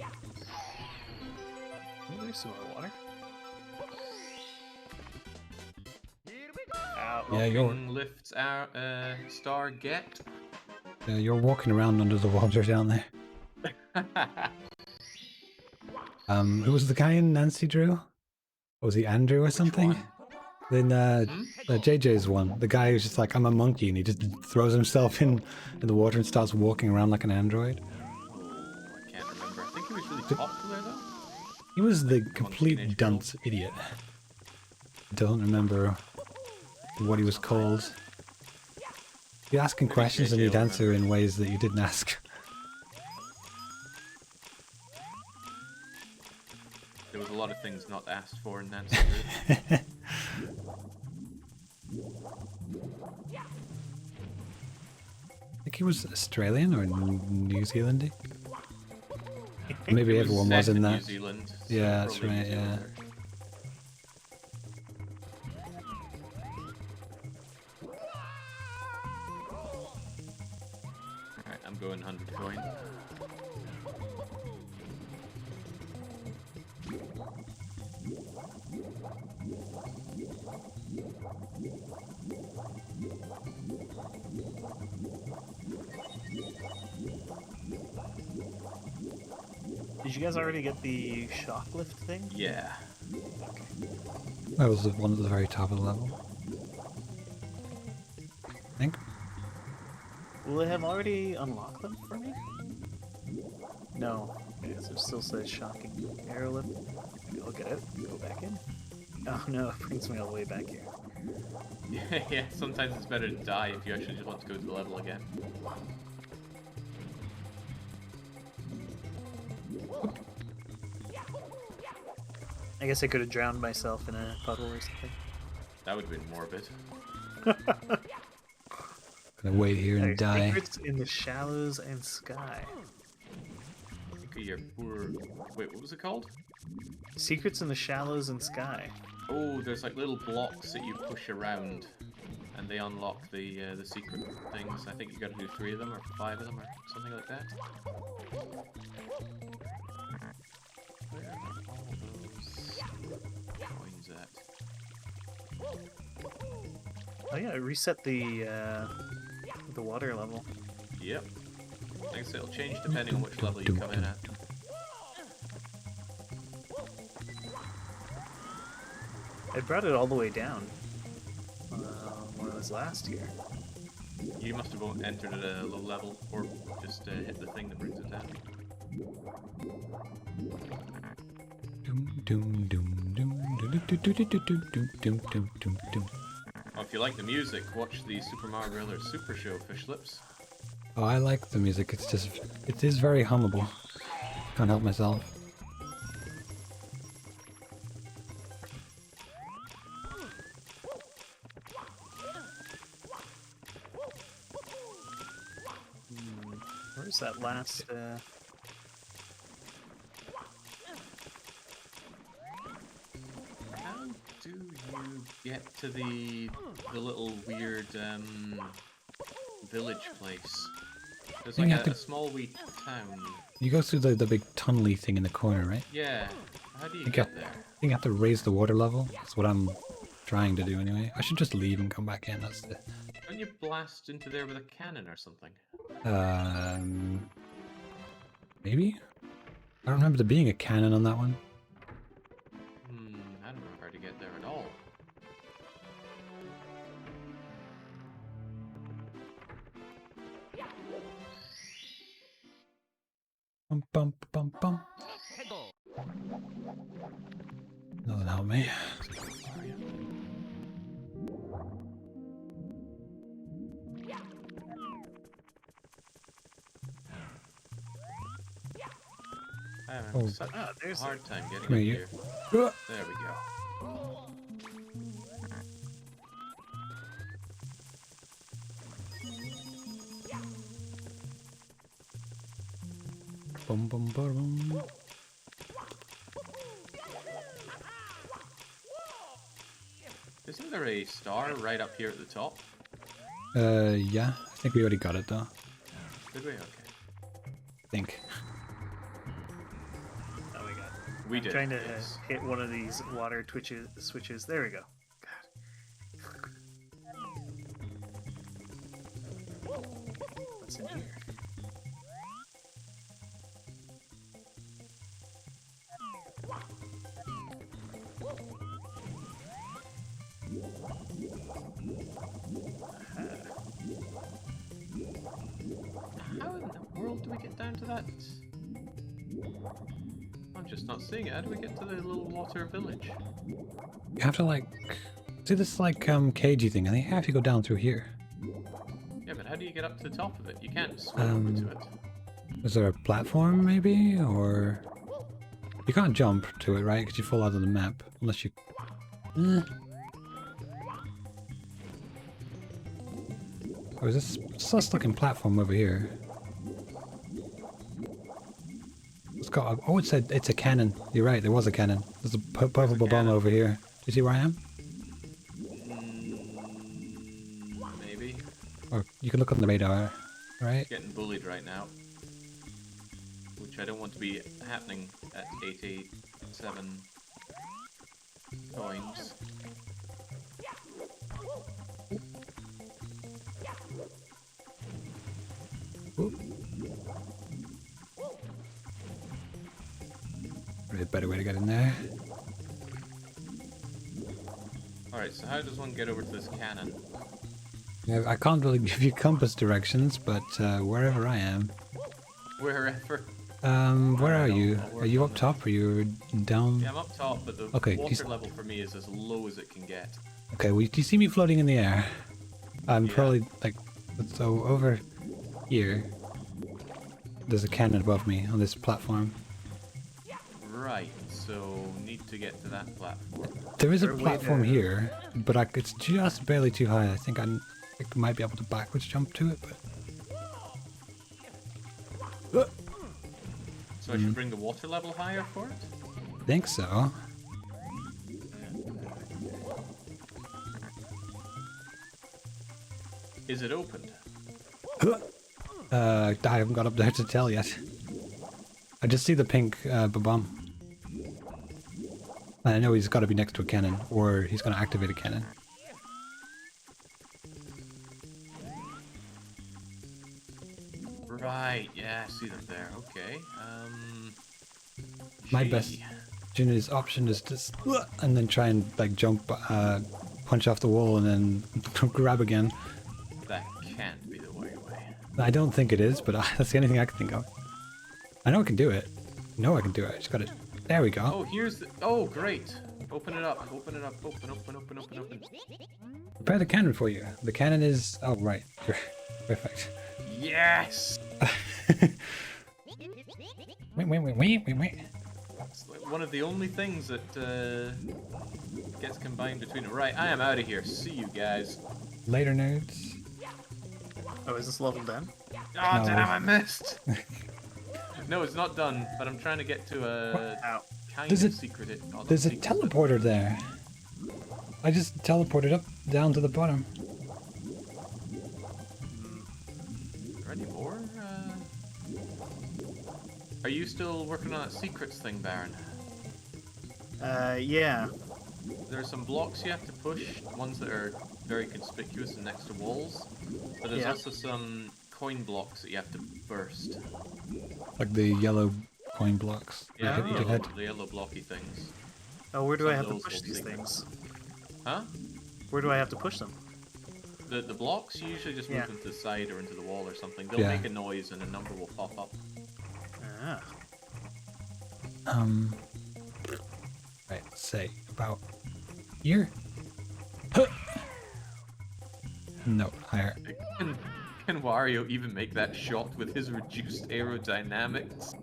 Oh, there's some more water. Ow. Yeah, you're King lifts our star get. you're walking around under the water down there. Who was the guy in Nancy Drew? Or was he Andrew or something? one? Then Hmm? JJ's one. The guy who's just like, I'm a monkey, and he just throws himself in the water and starts walking around like an android. Oh, I can't remember. I think he was really popular though. He was the teenage complete girl. dunce idiot. Don't remember what he was called. You're asking Maybe questions and JJ he'd will answer in ways that you didn't ask. There was a lot of things not asked for in Nancy Drew. I think he was Australian or New Zealandy. Maybe It everyone set was in New that. Zealand, so Yeah, that's probably right, New yeah. Zealander. Alright, I'm going 100 coin. Did you guys already get the shock lift thing? Yeah. That was the one at the very top of the level. I think. Will it have already unlocked them for me? No. Okay, so it still says shocking arrow lift. I'll get it. Go back in. Oh no, it brings me all the way back here. Yeah, sometimes it's better to die if you actually just want to go to the level again. I guess I could have drowned myself in a puddle or something. That would have been morbid. Gonna wait here and There's die. secrets in the shallows and sky. Think of your poor... Wait, what was it called? Secrets in the shallows and sky. Oh, there's like little blocks that you push around, and they unlock the secret things. I think you got to do 3 of them or 5 of them or something like that. Where are all those coins at? Oh yeah, reset the water level. Yep. I guess it'll change depending on which level you come in at. I brought it all the way down when I was last here. You must have entered at a low level, or just hit the thing that brings it down. Doom, doom, doom, doom, doom, doom, doom, doom, doom, doom, doom, doom, doom. Oh, if you like the music, watch the Super Mario Brothers Super Show, Fish Lips. Oh, I like the music. It's just, it is very hummable. Can't help myself. Where's that last? How do you get to the little weird village place? There's You like have a to- small wee town. You go through the big tunnely thing in the corner, right? Yeah. How do you Okay. get there? I think you have to raise the water level. That's what I'm trying to do anyway. I should just leave and come back in. That's the... Don't you blast into there with a cannon or something? Maybe? I don't remember there being a cannon on that one. I don't remember how to get there at all. Bum, bum, bum, bum. Doesn't help me. I'm Oh. having such a there's hard time getting Come up here, here. you. There we go. Bum, bum, bum. Isn't there a star right up here at the top? Yeah. I think we already got it though. Did we? Okay. I think. Oh, we got. We did. Trying to yes. hit one of these water switches. There we go. God. What's in here? How in the world do we get down to that? I'm just not seeing it. How do we get to the little water village? You have to like... See this like cagey thing? I think you have to go down through here. Yeah, but how do you get up to the top of it? You can't swim over to it. Is there a platform maybe? Or... You can't jump to it, right? Because you fall out of the map. Unless you... Oh, is this looking platform over here? It's got a, oh, it's a cannon. You're right, there was a cannon. There's a purple bomb cannon. over here. Do you see where I am? Maybe. Or you can look on the radar, right? Getting bullied right now. Which I don't want to be happening at 887 coins. Probably a better way to get in there. Alright, so how does one get over to this cannon? Yeah, I can't really give you compass directions, but wherever I am. Wherever. Where are know. you? I'll work Are you on up it. top or you down? Yeah, I'm up top, but the Okay, water level for me is as low as it can get. Okay, well, do you see me floating in the air? I'm Yeah. probably like, so over here, there's a cannon above me on this platform. Right, so need to get to that platform. There is a Or way platform down. here, but it's just barely too high. I think I might be able to backwards jump to it, but... So I should bring the water level higher for it? I think so. Is it opened? I haven't got up there to tell yet. I just see the pink ba-bomb. I know he's got to be next to a cannon, or he's going to activate a cannon. Right, yeah, I see them there. Okay. My gee. best Junior's option is just and then try and like jump, punch off the wall and then grab again. That can't be the way. I don't think it is, but that's the only thing I can think of. I know I can do it. No, I can do it. I just got it. There we go. Oh, here's the... Oh, great. Open it up. Open it up. Open. Prepare the cannon for you. The cannon is... Oh, right. Perfect. Yes! Wait. It's like one of the only things that gets combined between it. Right, I am out of here. See you guys. Later, nerds. Oh, is this level done? Oh, No. damn, I missed! No, it's not done, but I'm trying to get to a Ow. kind There's of a- secret... oh, not There's a secret, but- teleporter there. I just teleported up, down to the bottom. Are there any more? Are you still working on that secrets thing, Baron? Yeah. There's some blocks you have to push, ones that are very conspicuous and next to walls. But there's Yeah. also some coin blocks that you have to burst. Like the yellow coin blocks. Yeah, Hit your head. the yellow blocky things. Oh, where do Some I have of to those push hold these secrets. things? Huh? Where do I have to push them? The blocks, you usually just move Yeah. them to the side or into the wall or something. They'll Yeah. make a noise and a number will pop up. Ah. Right, say about here. Huh. No, higher. Can Wario even make that shot with his reduced aerodynamics?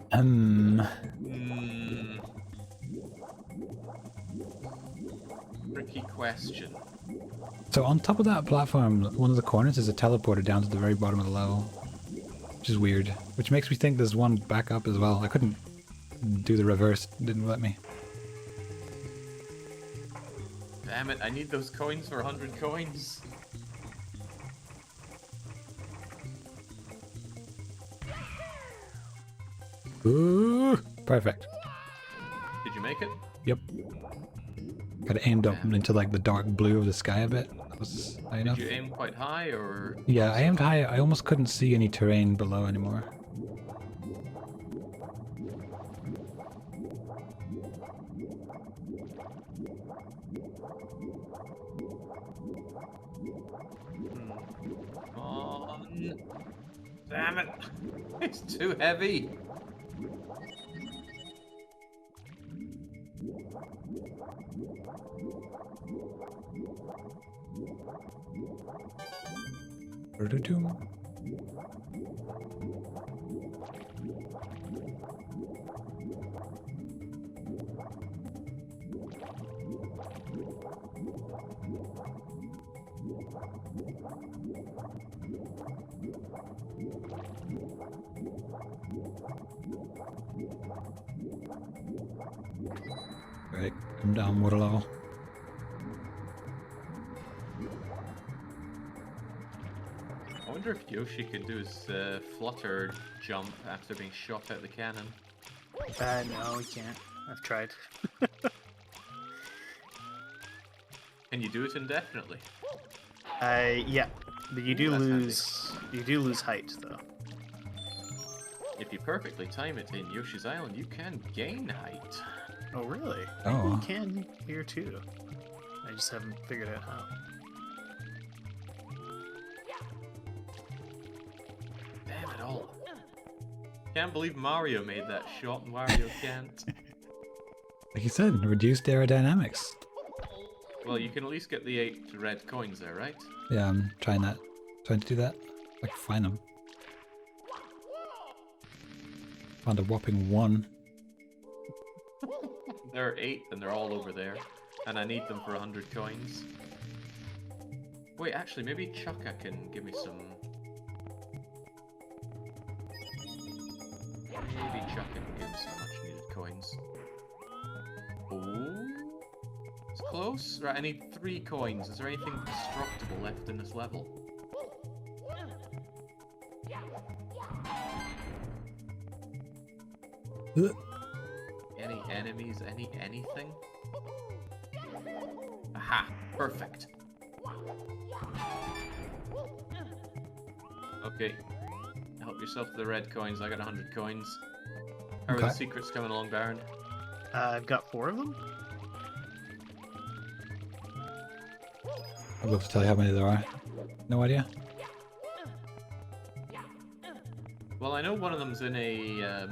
Tricky question. So on top of that platform, one of the corners is a teleporter down to the very bottom of the level. Which is weird. Which makes me think there's one back up as well. I couldn't do the reverse, didn't let me. Damn it, I need those coins for 100 coins. Ooh, perfect. Did you make it? Yep. Got it aimed up into like the dark blue of the sky a bit. That was high enough. Did you aim quite high or? Yeah, I aimed high. I almost couldn't see any terrain below anymore. Come on. Damn it. It's too heavy. Doo-doo-doo. Right, come down, Waterlow. I wonder if Yoshi could do his flutter jump after being shot out the cannon. No, we can't. I've tried. Can you do it indefinitely? Yeah, but you Ooh, do that's handy. lose height though. If you perfectly time it in Yoshi's Island, you can gain height. Oh really? Oh. You can here too. I just haven't figured out how. Damn it all. Can't believe Mario made that shot and Wario can't. Like you said, reduced aerodynamics. Well, you can at least get the 8 red coins there, right? Yeah, I'm trying that. Trying to do that. I can find them. Found a whopping 1. There are 8 and they're all over there. And I need them for 100 coins. Wait, actually, maybe Chukka can give me some... Maybe Chukka can give me some much needed coins. Oh, it's close. Right, I need 3 coins. Is there anything destructible left in this level? Any enemies? Anything? Aha! Perfect. Okay. Help yourself to the red coins. I got 100 coins. How are the Okay. secrets coming along, Baron? I've got 4 of them. I'd love to tell you how many there are. No idea. Well, I know one of them's in a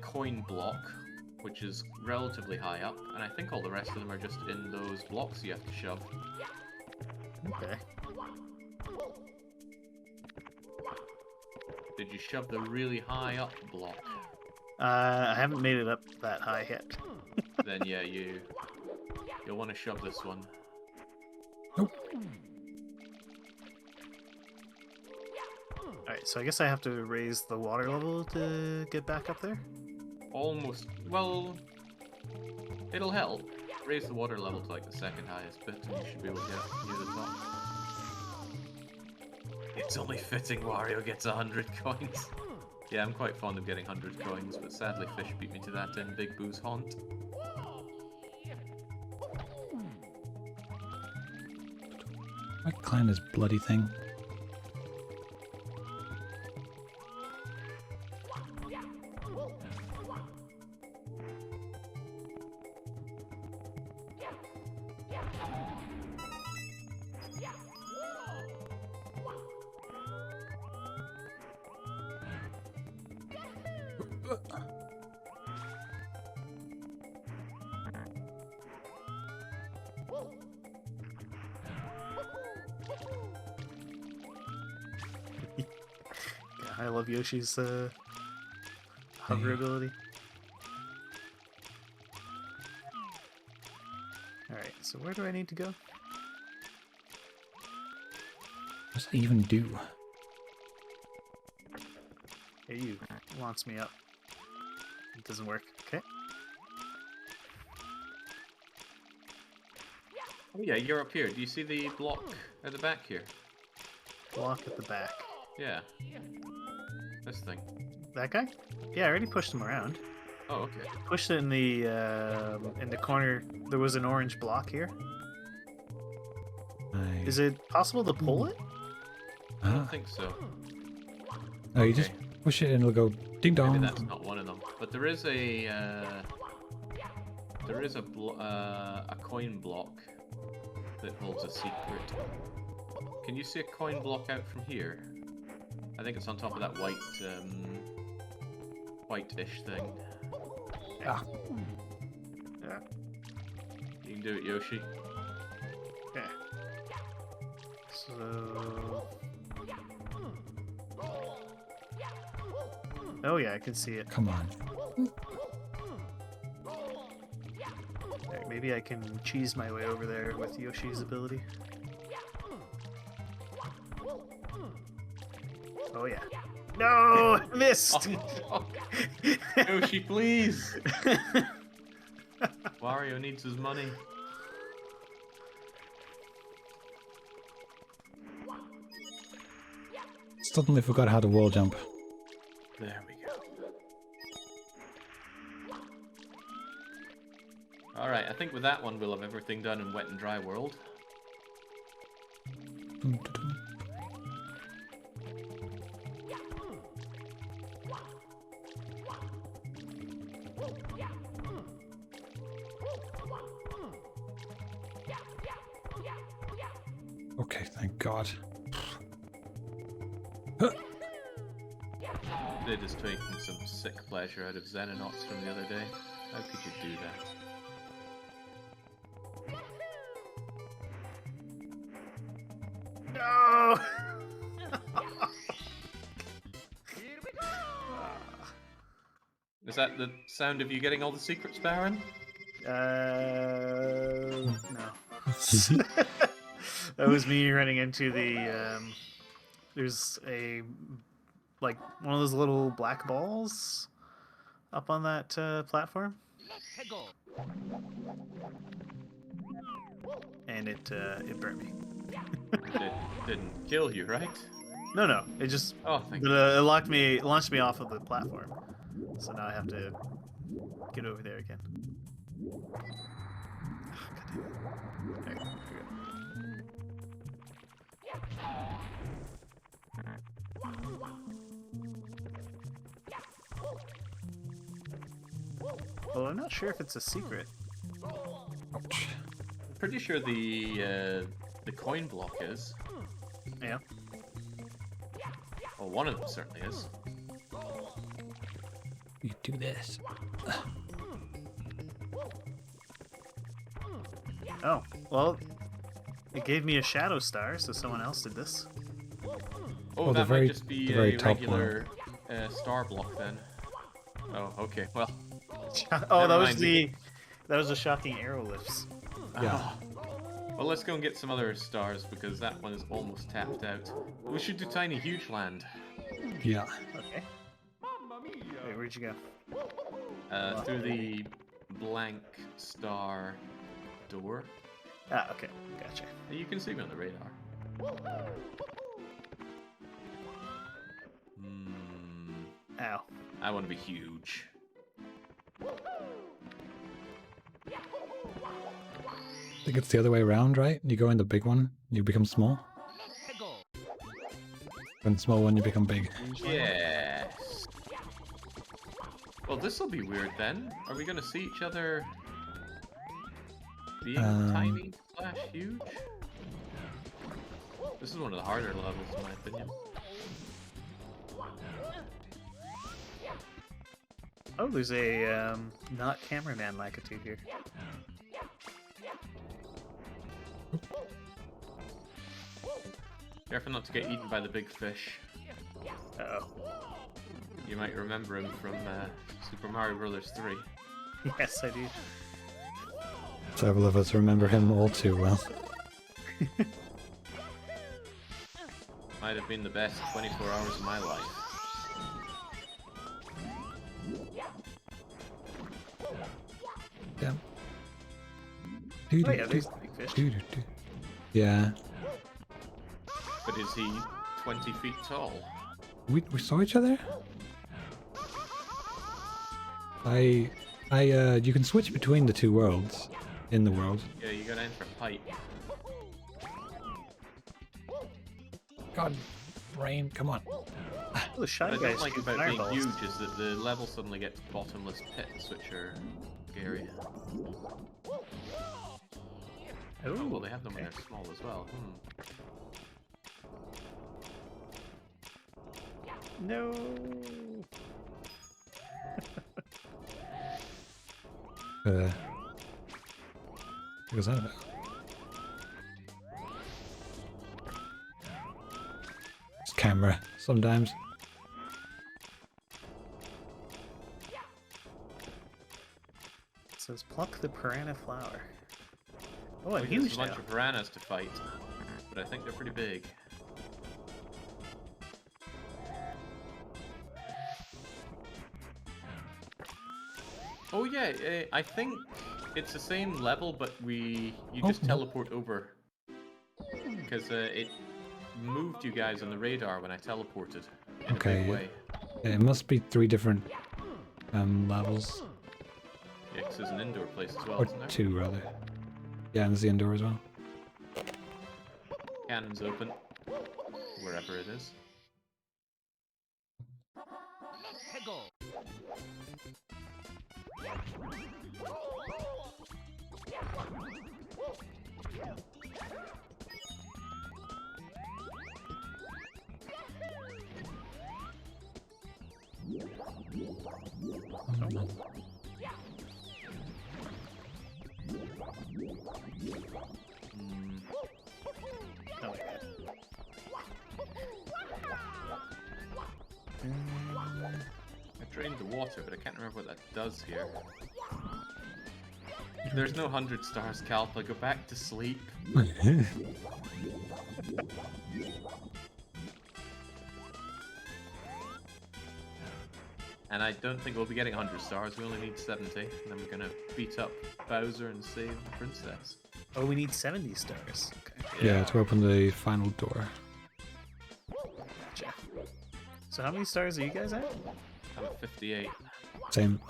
coin block, which is relatively high up, and I think all the rest of them are just in those blocks you have to shove. Okay. Did you shove the really high up block? I haven't made it up that high yet. Then yeah, you'll want to shove this one. Nope. Alright, so I guess I have to raise the water level to get back up there? Almost. Well, it'll help. Raise the water level to like the second highest bit, and you should be able to get near the top. It's only fitting Wario gets 100 coins. Yeah, I'm quite fond of getting 100 coins, but sadly Fish beat me to that in Big Boo's Haunt. I climb this bloody thing. I love Yoshi's hover ability. Alright, so where do I need to go? What's it even do? Hey, you. Launch me up. It doesn't work. Okay. Oh yeah, you're up here. Do you see the block at the back here? Block at the back. Yeah. This thing. That guy? Yeah, I already pushed him around. Oh, okay. Pushed it in the corner. There was an orange block here. Is it possible to pull it? I don't think so. No, you just push it and it'll go ding dong. Maybe that's not one of them. But there is a coin block that holds a secret. Can you see a coin block out from here? I think it's on top of that white-ish thing. Yeah. Yeah. You can do it, Yoshi. Yeah. So. Oh yeah, I can see it. Come on. Alright, maybe I can cheese my way over there with Yoshi's ability. Oh yeah. No! I missed! Oh, Yoshi, please! Wario needs his money. Suddenly forgot how to wall jump. There we go. Alright, I think with that one we'll have everything done in Wet and Dry World. Okay, thank God. They're just taking some sick pleasure out of Xenonauts from the other day. How could you do that? No! Is that the sound of you getting all the secrets, Baron? No. That was me running into the, there's a, like, one of those little black balls up on that platform. And it burnt me. It didn't kill you, right? No, it just, Oh, thank it you. launched me off of the platform. So now I have to get over there again. Oh, God damn it. There we go. Well, I'm not sure if it's a secret. Ouch. I'm pretty sure the coin block is. Yeah. Well, one of them certainly is. You do this. Oh, well, it gave me a shadow star, so someone else did this. Oh, the that very- might just be the very a top regular star block then. Oh, okay. Well, Oh, Never that was mind. that was the shocking arrow lifts. Yeah. Well, let's go and get some other stars because that one is almost tapped out. We should do Tiny Huge Land. Yeah. Okay. Wait, where'd you go? Through the blank star door. Ah, okay, gotcha. You can see me on the radar. Ow. I want to be huge. I think it's the other way around, right? You go in the big one, you become small. In the small one, you become big. Yes. Well, this will be weird then. Are we going to see each other being tiny slash huge? This is one of the harder levels, in my opinion. Oh, there's a not cameraman Lakitu here. Careful not to get eaten by the big fish. Uh-oh. You might remember him from Super Mario Bros. 3. Yes, I do. Several of us remember him all too well. Might have been the best 24 hours of my life. Yeah. Oh yeah, there's the big fish. Yeah. But is he 20 feet tall? We saw each other? You can switch between the two worlds in the world. Yeah, you gotta enter a pipe. God, brain, come on. Oh, the shy What I guy's don't like shooting about being fireballs. huge is that the level suddenly gets bottomless pits, which are scary. Oh, well, they have them when they're small as well. No. What was that about? It's camera, sometimes. It says pluck the piranha flower. Oh, Oh, I'm there's huge a bunch now. of piranhas to fight, but I think they're pretty big. Oh yeah, I think it's the same level, but you just teleport over. Because it moved you guys on the radar when I teleported in a big Okay. way. Yeah, it must be 3 different levels. Yeah, because there's an indoor place as well, Or isn't there? 2, rather. Yeah, and there's the indoor as well. Cannon's open, wherever it is. Oh my god. I drained the water, but I can't remember what that does here. There's no 100 stars, Calp. I go back to sleep. And I don't think we'll be getting 100 stars. We only need 70. And then we're gonna beat up Bowser and save the princess. Oh, we need 70 stars. Okay. Yeah, to open the final door. Gotcha. So how many stars are you guys at? I'm at 58. Same.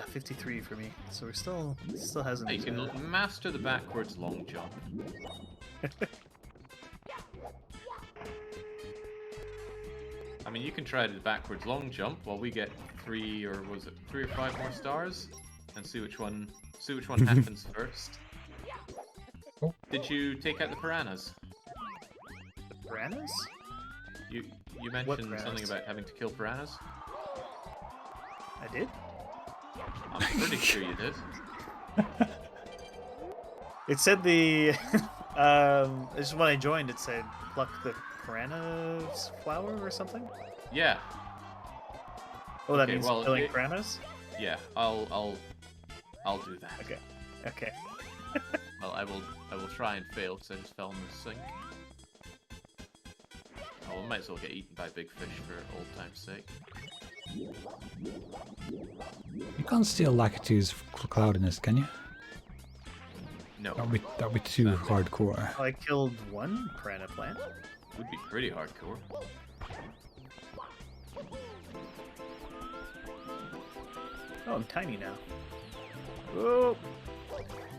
53 for me. So we're still hasn't. Hey, you can master the backwards long jump. I mean, you can try the backwards long jump while we get 3 or 5 more stars, and see which one happens first. Oh. Did you take out the piranhas? Piranhas? You mentioned piranhas? something about having to kill piranhas. I did? I'm pretty sure you did. It said the just when I joined it said pluck the piranha's flower or something. Yeah. Oh, that Okay, means well, killing piranhas? Yeah. I'll do that. Okay. Okay. Well, I will try and fail because I just fell in the sink. Oh, we might as well get eaten by big fish for old time's sake. You can't steal Lakitu's cloudiness, can you? No. That'd be too hardcore. Well, I killed one piranha plant. Would be pretty hardcore. Oh, I'm tiny now. Oh,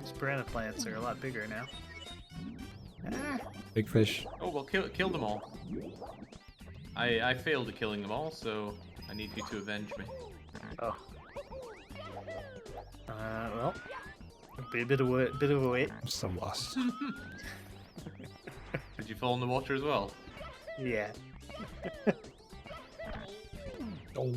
these piranha plants are a lot bigger now. Ah. Big fish. Oh well, kill them all. I failed at killing them all, so I need you to avenge me. Oh. Well, be a bit of a wait. I'm so lost. Did you fall in the water as well? Yeah. Oh.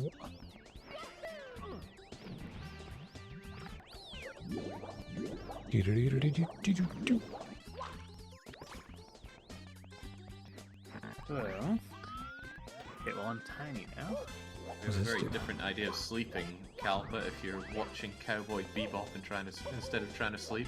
Well, okay, well I'm tiny now. There's a What's this very do? different idea of sleeping, Calva, if you're watching Cowboy Bebop and instead of trying to sleep.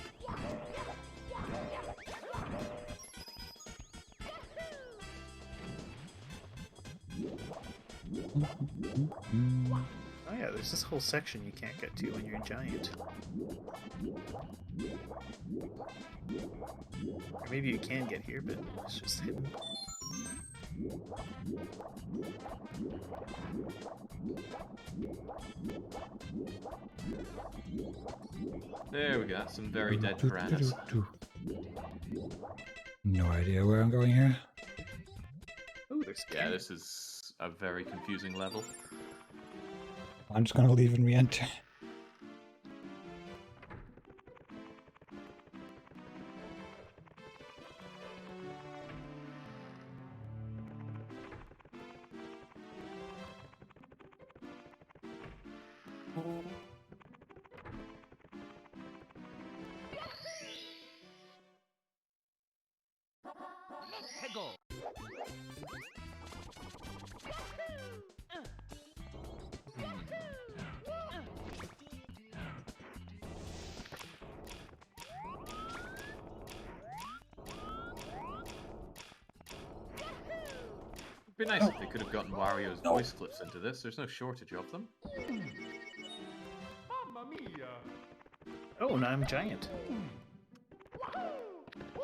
Oh yeah, there's this whole section you can't get to when you're a giant. Or maybe you can get here, but it's just hidden. There we go, that's some very dead piranhas. No idea where I'm going here. Oh, there's Yeah, this is a very confusing level. I'm just gonna leave and re-enter. It'd be nice if they could have gotten Wario's voice clips into this. There's no shortage of them. Oh, now I'm giant.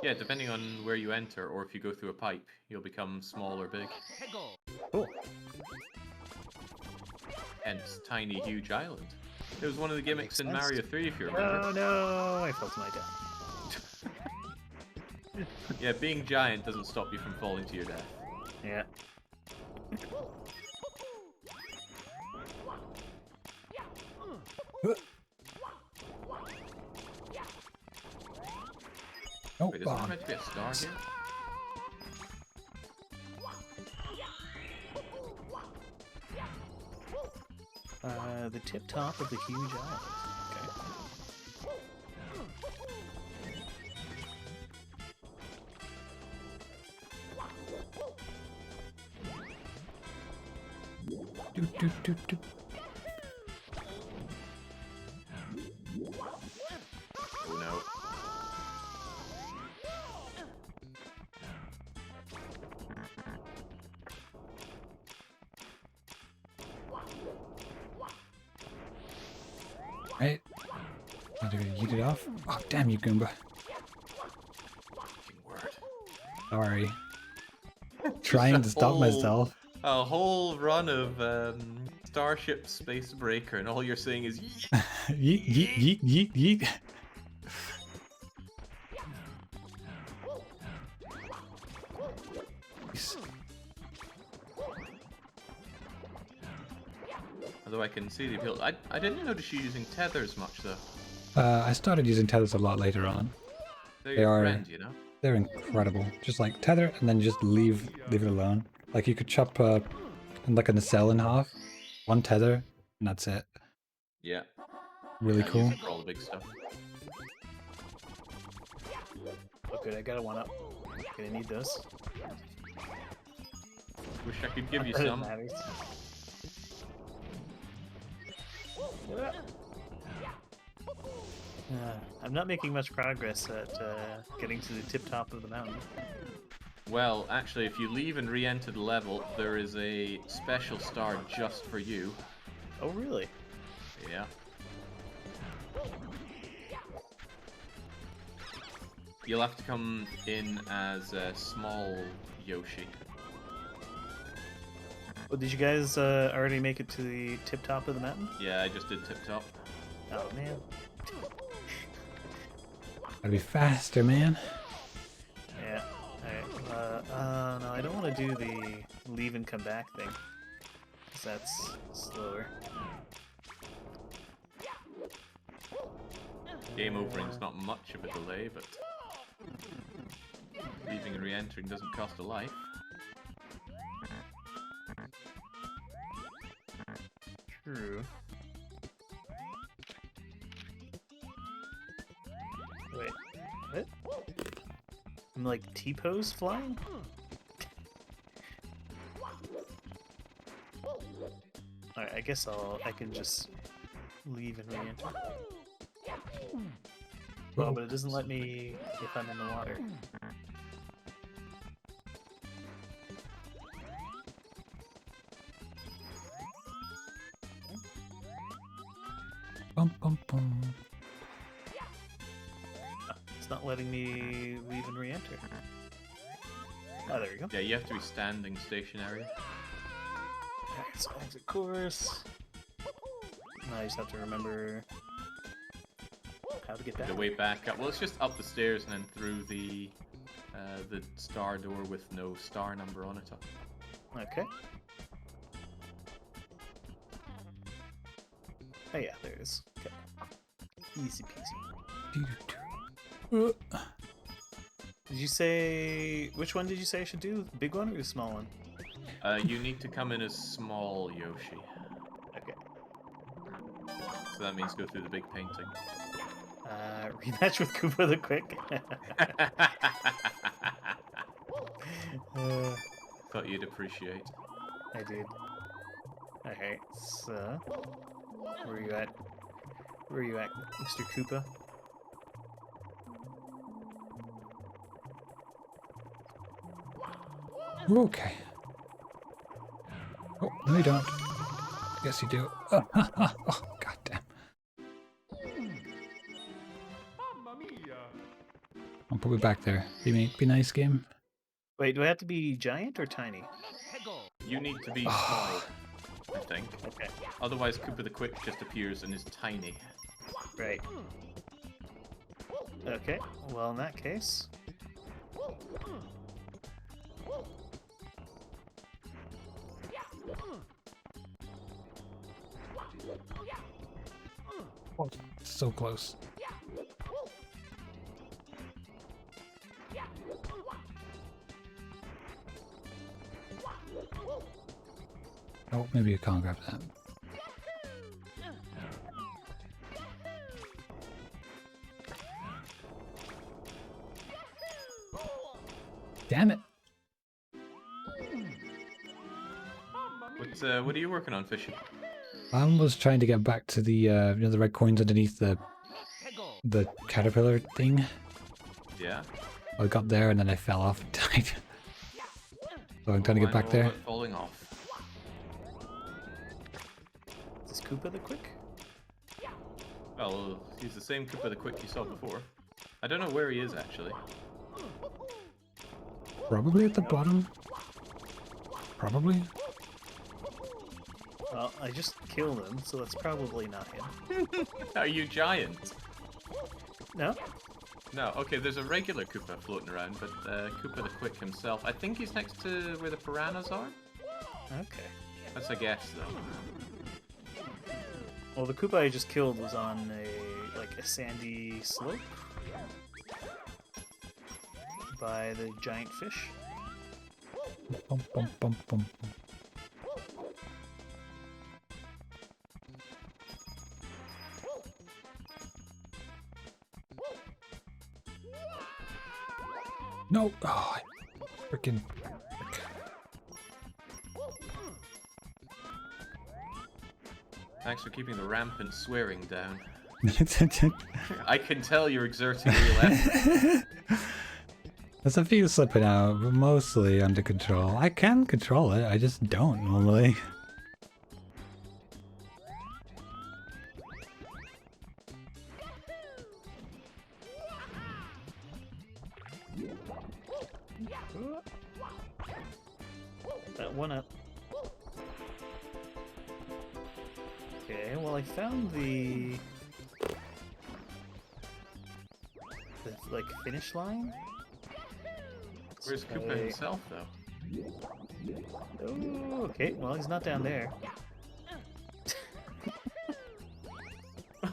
Yeah, depending on where you enter, or if you go through a pipe, you'll become small or big. Cool. Hence, tiny, huge island. It was one of the gimmicks in sense. Mario 3, if you remember. Oh no, I fell to my death. Yeah, being giant doesn't stop you from falling to your death. Yeah. Oh, Wait, is there meant to be a star here? The tip top of the huge island. do. Oh no. Right. I'm gonna yeet it off. Oh, damn you, Goomba. Fucking word. Sorry. Trying to stop myself. A whole run of Starship Space Breaker, and all you're saying is yeet. Yeet, yeet, yeet, yeet, yeet. Although I can see the appeal. I didn't notice you using tethers much though. I started using tethers a lot later on. They're They your are- friend, you know? They're incredible. Just like tether and then just leave it alone. Like you could chop like a nacelle in half, one tether, and that's it. Yeah. Really I use cool. it for all the big stuff. Oh, good. I got a one up. Gonna need those. Wish I could give you It some. matters. I'm not making much progress at getting to the tip top of the mountain. Well, actually, if you leave and re-enter the level, there is a special star just for you. Oh, really? Yeah. You'll have to come in as a small Yoshi. Well, did you guys already make it to the tip top of the mountain? Yeah, I just did tip top. Oh, man. Gotta be faster, man. Yeah. Alright. No, I don't want to do the leave and come back thing. 'Cause that's slower. Game overing's not much of a delay, but leaving and re-entering doesn't cost a life. True. Wait. What? I'm like T-pose flying? Alright, I guess I can just leave and re-enter. Well, but it doesn't let me if I'm in the water. Bum, bum, bum. It's not letting me leave and re-enter. Oh, there we go. Yeah, you have to be standing stationary. Alright, so exit course. Now I just have to remember how to get back. The way back up. Well, it's just up the stairs and then through the star door with no star number on it. Okay. Oh yeah, there it is. Okay. Easy peasy. Did you say which one did you say I should do? The big one or the small one? You need to come in as small Yoshi. Okay. So that means go through the big painting. Rematch with Koopa the Quick. Thought you'd appreciate. I did. Okay, so where are you at? Where are you at, Mr. Koopa? Okay. Oh, no you don't. Yes you do. Oh, oh goddamn. I'll put me back there. Be nice, game. Wait, do I have to be giant or tiny? You need to be small, I think. Okay, Otherwise, Koopa the Quick just appears and is tiny. right. Okay, well in that case... Oh, so close. Oh, maybe you can't grab that. Damn it! What are you working on, Fishy? I was trying to get back to the the red coins underneath the caterpillar thing. Yeah? I got there and then I fell off and died. So I'm trying to get back there. Falling off. Is this Koopa the Quick? Well, he's the same Koopa the Quick you saw before. I don't know where he is, actually. Probably at the bottom. Probably. Well, I just killed him, so that's probably not him. Are you giant? No? No, okay, there's a regular Koopa floating around, but Koopa the Quick himself, I think he's next to where the piranhas are? Okay. That's a guess, though. Well, the Koopa I just killed was on a sandy slope by the giant fish. Bum, bum, bum, bum. No! Oh, freaking. Thanks for keeping the rampant swearing down. I can tell you're exerting real effort. There's a few slipping out, but mostly under control. I can control it, I just don't normally. That one up. Okay, well I found the like finish line. Where's Koopa himself, though? Oh, okay. Well, he's not down there. I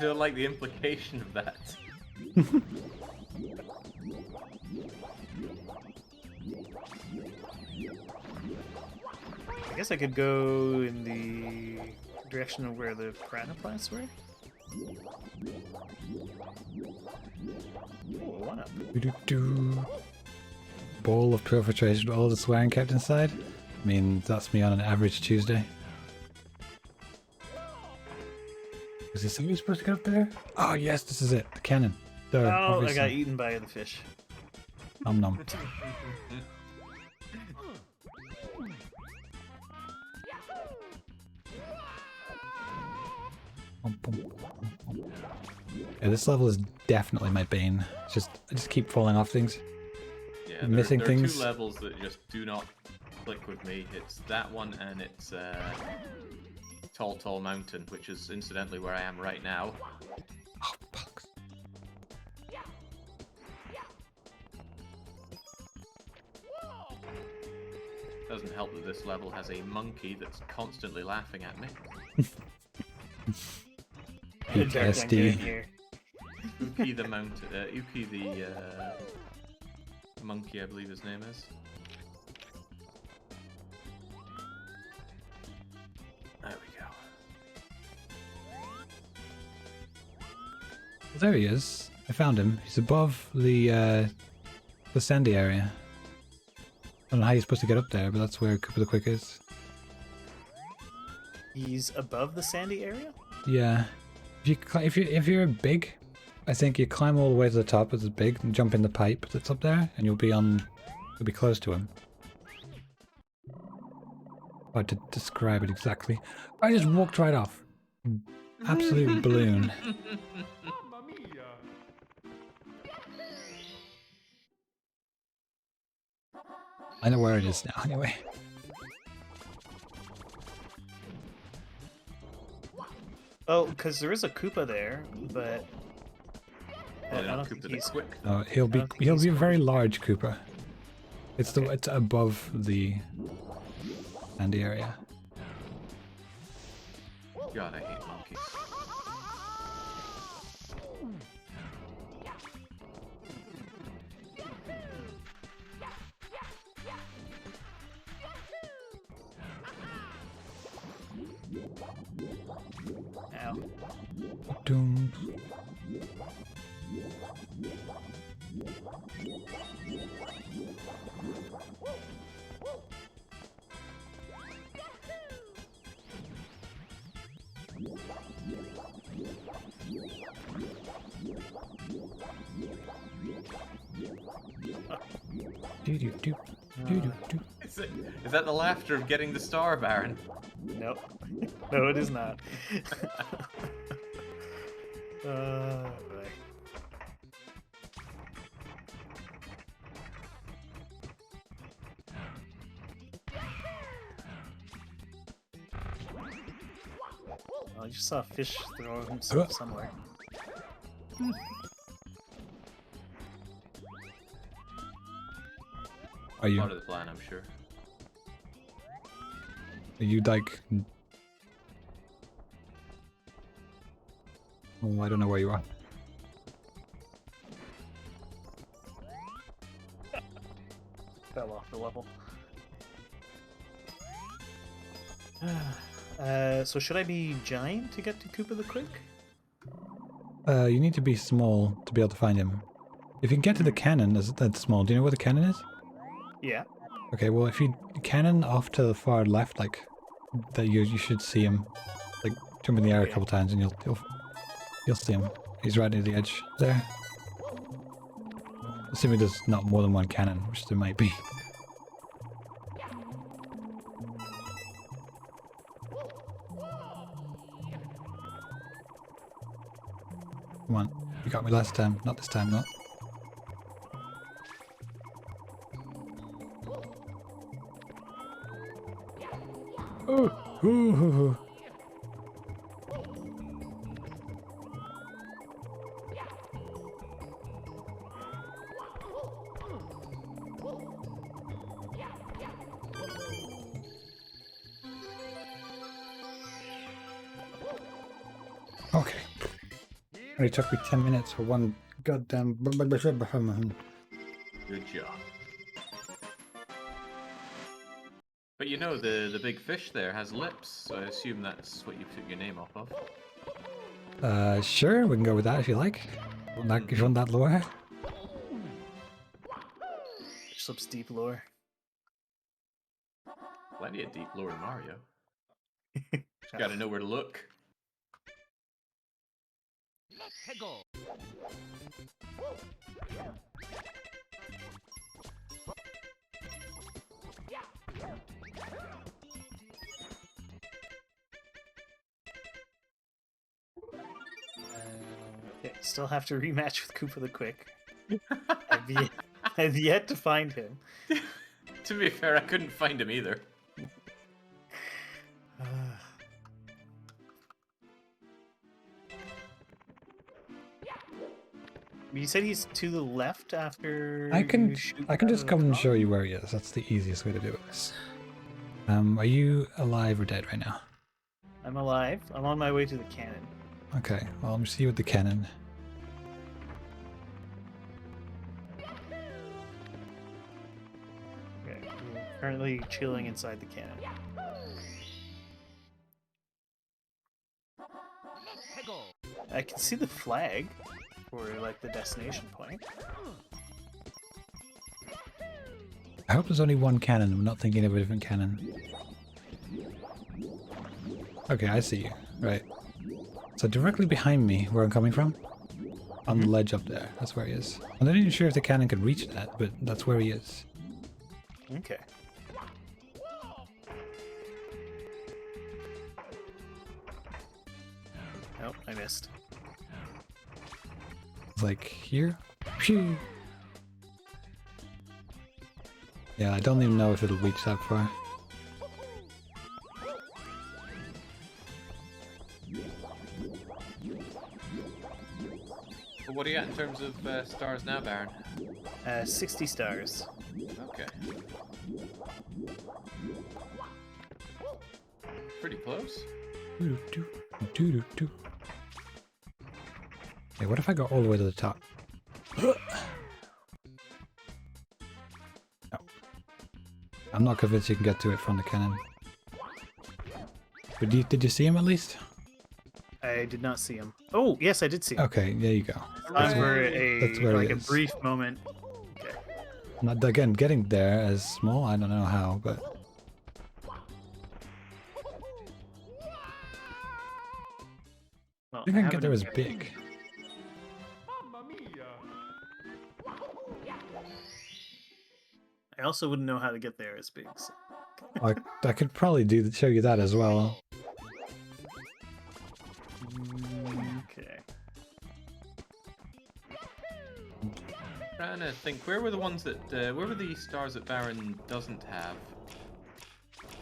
don't like the implication of that. I guess I could go in the direction of where the piranha plants were. Oh, one up. Doo-doo-doo. Bowl of pure filtration with all the swearing kept inside. I mean, that's me on an average Tuesday. Is this somebody supposed to get up there? Oh yes, this is it. The cannon. Duh, Oh, obviously. I got eaten by the fish. Nom nom. Yeah, this level is definitely my bane. It's just I just keep falling off things. Yeah, Missing there are things. two levels that just do not click with me. It's that one and it's Tall Mountain, which is incidentally where I am right now. Oh, fuck. Doesn't help that this level has a monkey that's constantly laughing at me. PTSD. Here. Uki the mountain, Uki the monkey, I believe his name is. There we go. There he is. I found him. He's above the sandy area. I don't know how you're supposed to get up there, but that's where Koopa the Quick is. He's above the sandy area? Yeah. If you're big, I think you climb all the way to the top as big and jump in the pipe that's up there, and you'll be close to him. Hard to describe it exactly. I just walked right off. Absolute balloon. I know where it is now, anyway. Oh, because there is a Koopa there, but Yeah, I don't Koopa think the he's Quick. He'll be don't think he's a very large Koopa. It's it's above the sandy area. God, I hate monkeys. Ow. Doom. Do do do do do do. Is that the laughter of getting the star, Baron? Nope. No, it is not. Right. Oh, I just saw a fish throw himself somewhere. Are you Part of the plan, I'm sure. like Oh, I don't know where you are. Fell off the level. So should I be giant to get to Koopa the Quick? You need to be small to be able to find him. If you can get to the cannon, that's small. Do you know where the cannon is? Yeah. Okay, well if you cannon off to the far left, like that, you should see him. Like jump in the air a Okay. couple times, and you'll see him. He's right near the edge there. Assuming there's not more than one cannon, which there might be. Come on, you got me last time. Not this time, though. Oh, ooh. Okay. Only took me 10 minutes for one goddamn. Good job. But you know, the big fish there has lips, so I assume that's what you took your name off of. Sure, we can go with that if you like. If you want that lore. Some steep lore. Plenty of deep lore in Mario. Just gotta know where to look. Yeah, still have to rematch with Koopa the Quick. I've yet to find him. To be fair, I couldn't find him either. You said he's to the left after. I you can shoot just out come of and the show you where he is. That's the easiest way to do this. Are you alive or dead right now? top? I'm alive. I'm on my way to the cannon. Okay, well, let me see you with the cannon. Okay. I'm currently chilling inside the cannon. I can see the flag for like the destination point. I hope there's only one cannon. I'm not thinking of a different cannon. Okay, I see you. Right. So directly behind me, where I'm coming from, on the ledge up there. That's where he is. I'm not even sure if the cannon could reach that, but that's where he is. Okay. Nope, I missed. It's like here. Phew. Yeah, I don't even know if it'll reach that far. But what are you at in terms of stars now, Baron? 60 stars. Okay. Pretty close. Hey, what if I go all the way to the top? No. I'm not convinced you can get to it from the cannon. But did you see him at least? I did not see him. Oh, yes, I did see him. Okay, there you go. That's where That's where like he a is. brief moment. Okay. Not again getting there as small. I don't know how, but Well, I think I can get haven't there as yet. big. I also wouldn't know how to get there as big. So. I could probably show you that as well. Okay. Trying to think, where were the ones that, where were the stars that Baron doesn't have?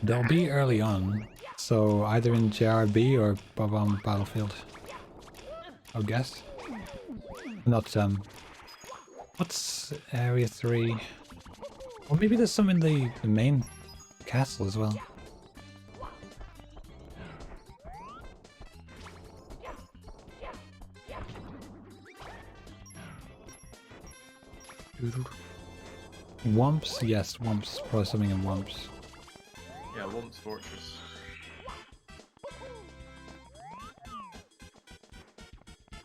They'll be early on, so either in JRB or on Battlefield. I would guess. Not what's Area 3? Or maybe there's some in the main castle as well. Wumps? Yes, Wumps. Probably something in Wumps. Yeah, Wump's Fortress.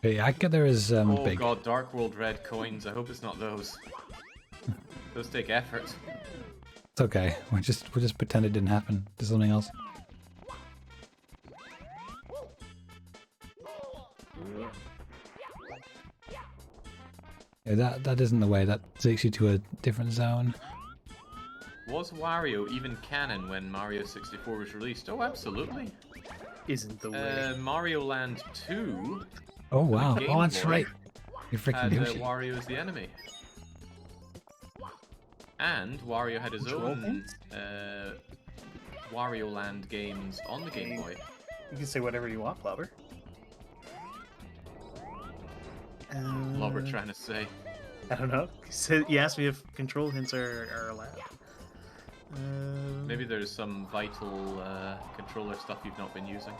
Okay, I get there is Oh big. god, Dark World red coins. I hope it's not those. Those take effort. It's okay. We'll just pretend it didn't happen. There's something else. Yeah, that isn't the way. That takes you to a different zone. Was Wario even canon when Mario 64 was released? Oh, absolutely. Isn't the way. Mario Land 2 Oh wow! Game Oh, that's Boy right. You're freaking had Yoshi. Wario as the enemy. And Wario had his Control own hints? Wario Land games on the Game Boy. You can say whatever you want, Blobber. What we're trying to say. I don't know. You asked me if control hints are allowed. Maybe there's some vital controller stuff you've not been using.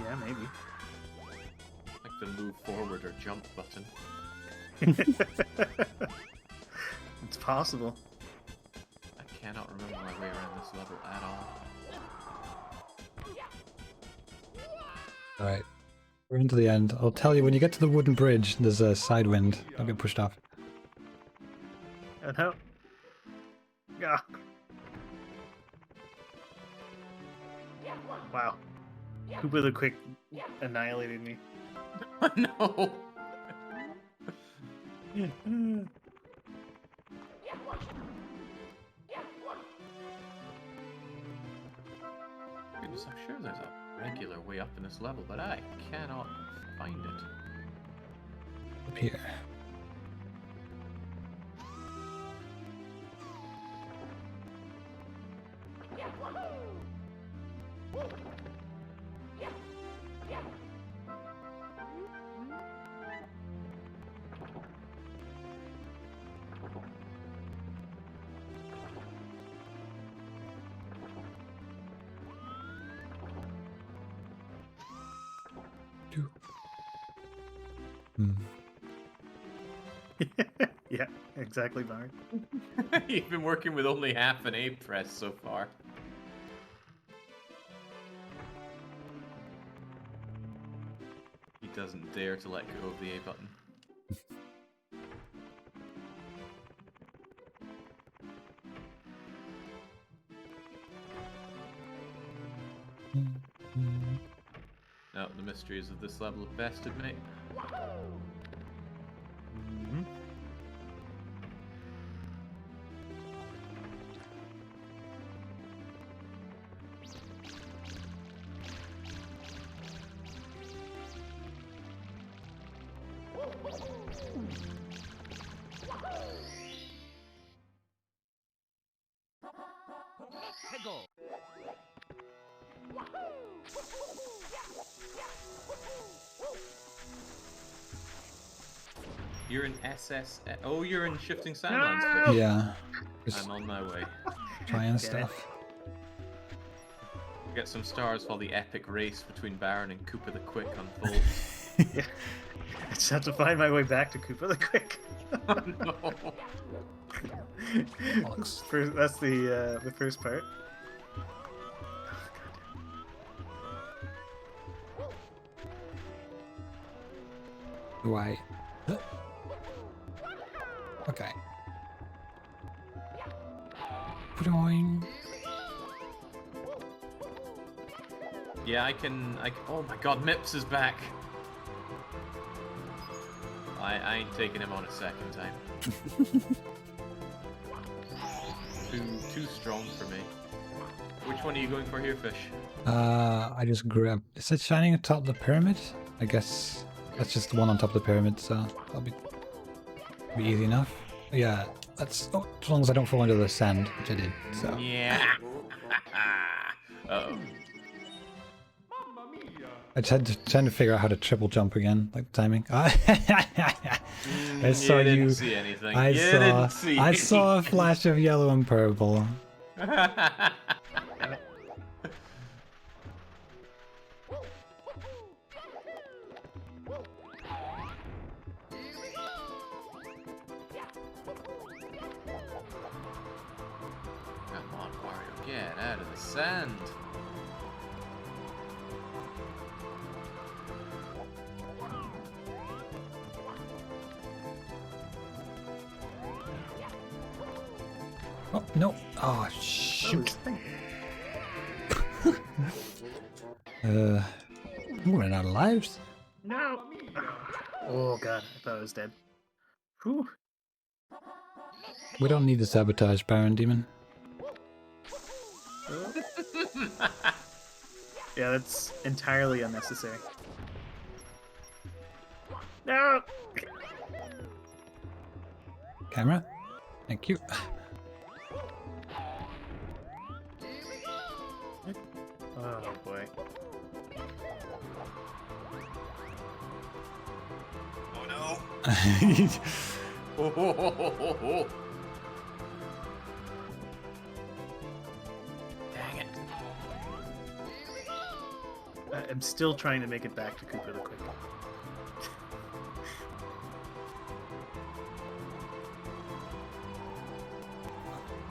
Yeah, maybe. Like the move forward or jump button. It's possible. I cannot remember my way around this level at all. Alright. We're into the end. I'll tell you, when you get to the wooden bridge, there's a side wind. Don't get pushed off. Oh no. Yeah. Wow. Koopa the Quick annihilated me. No! Goodness, I'm sure there's a regular way up in this level, but I cannot find it. Up here. Yeah, exactly, Bard. You've been working with only half an A press so far. He doesn't dare to let go of the A button. No, the mysteries of this level have bested me. Mm-hmm. You're in SS. Oh, you're in Shifting Sandlands. Fish. Yeah. Just I'm on my way. trying Okay. stuff. Get some stars while the epic race between Baron and Koopa the Quick unfolds. Yeah. I just have to find my way back to Koopa the Quick. Oh, no. That's the first part. Why? Okay. Boing. Yeah, I can. Oh my God, Mips is back. I ain't taking him on a second time. too strong for me. Which one are you going for here, Fish? I just grabbed. Is it shining atop the pyramid? I guess that's just the one on top of the pyramid, so that'll be easy enough. Yeah, that's as long as I don't fall into the sand, which I did. So Yeah. Uh-oh. I tried to figure out how to triple jump again, like the timing. I saw You didn't you. see anything. I You saw. didn't see I saw a anything. flash of yellow and purple. Get out of the sand. Oh, no. Oh, That shoot. was- I'm running out of lives. No! Oh god, I thought I was dead. Whew. We don't need to sabotage Baron Demon. Yeah, that's entirely unnecessary. No! Camera. Thank you. Oh boy. Oh no! Dang it. I'm still trying to make it back to Cooper the Quick.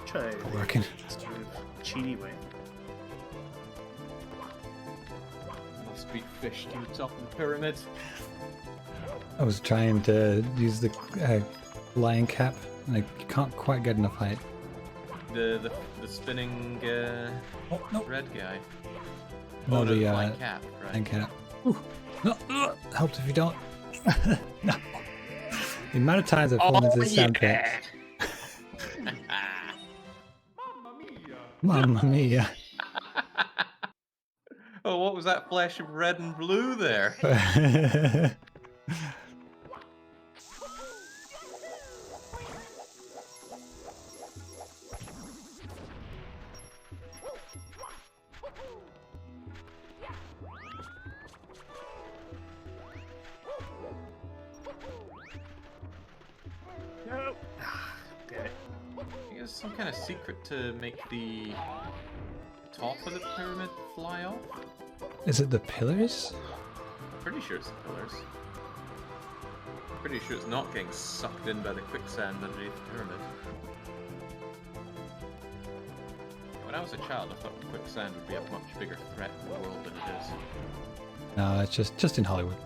Try Working. sort of cheaty way. Must be fish to the top of the pyramid. I was trying to use the lion cap, and I can't quite get enough height. The spinning Oh, no. red guy. No, Oh, the flying cap, right? lion cap. Ooh. No, helps if you don't. No. The amount of times I've fallen into the sand pit. Mamma mia. Oh, what was that flash of red and blue there? No! Damn it. I think there's some kind of secret to make the top of the pyramid fly off. Is it the pillars? I'm pretty sure it's the pillars. I'm pretty sure it's not getting sucked in by the quicksand underneath the pyramid. When I was a child, I thought quicksand would be a much bigger threat to the world than it is. No, it's just in Hollywood.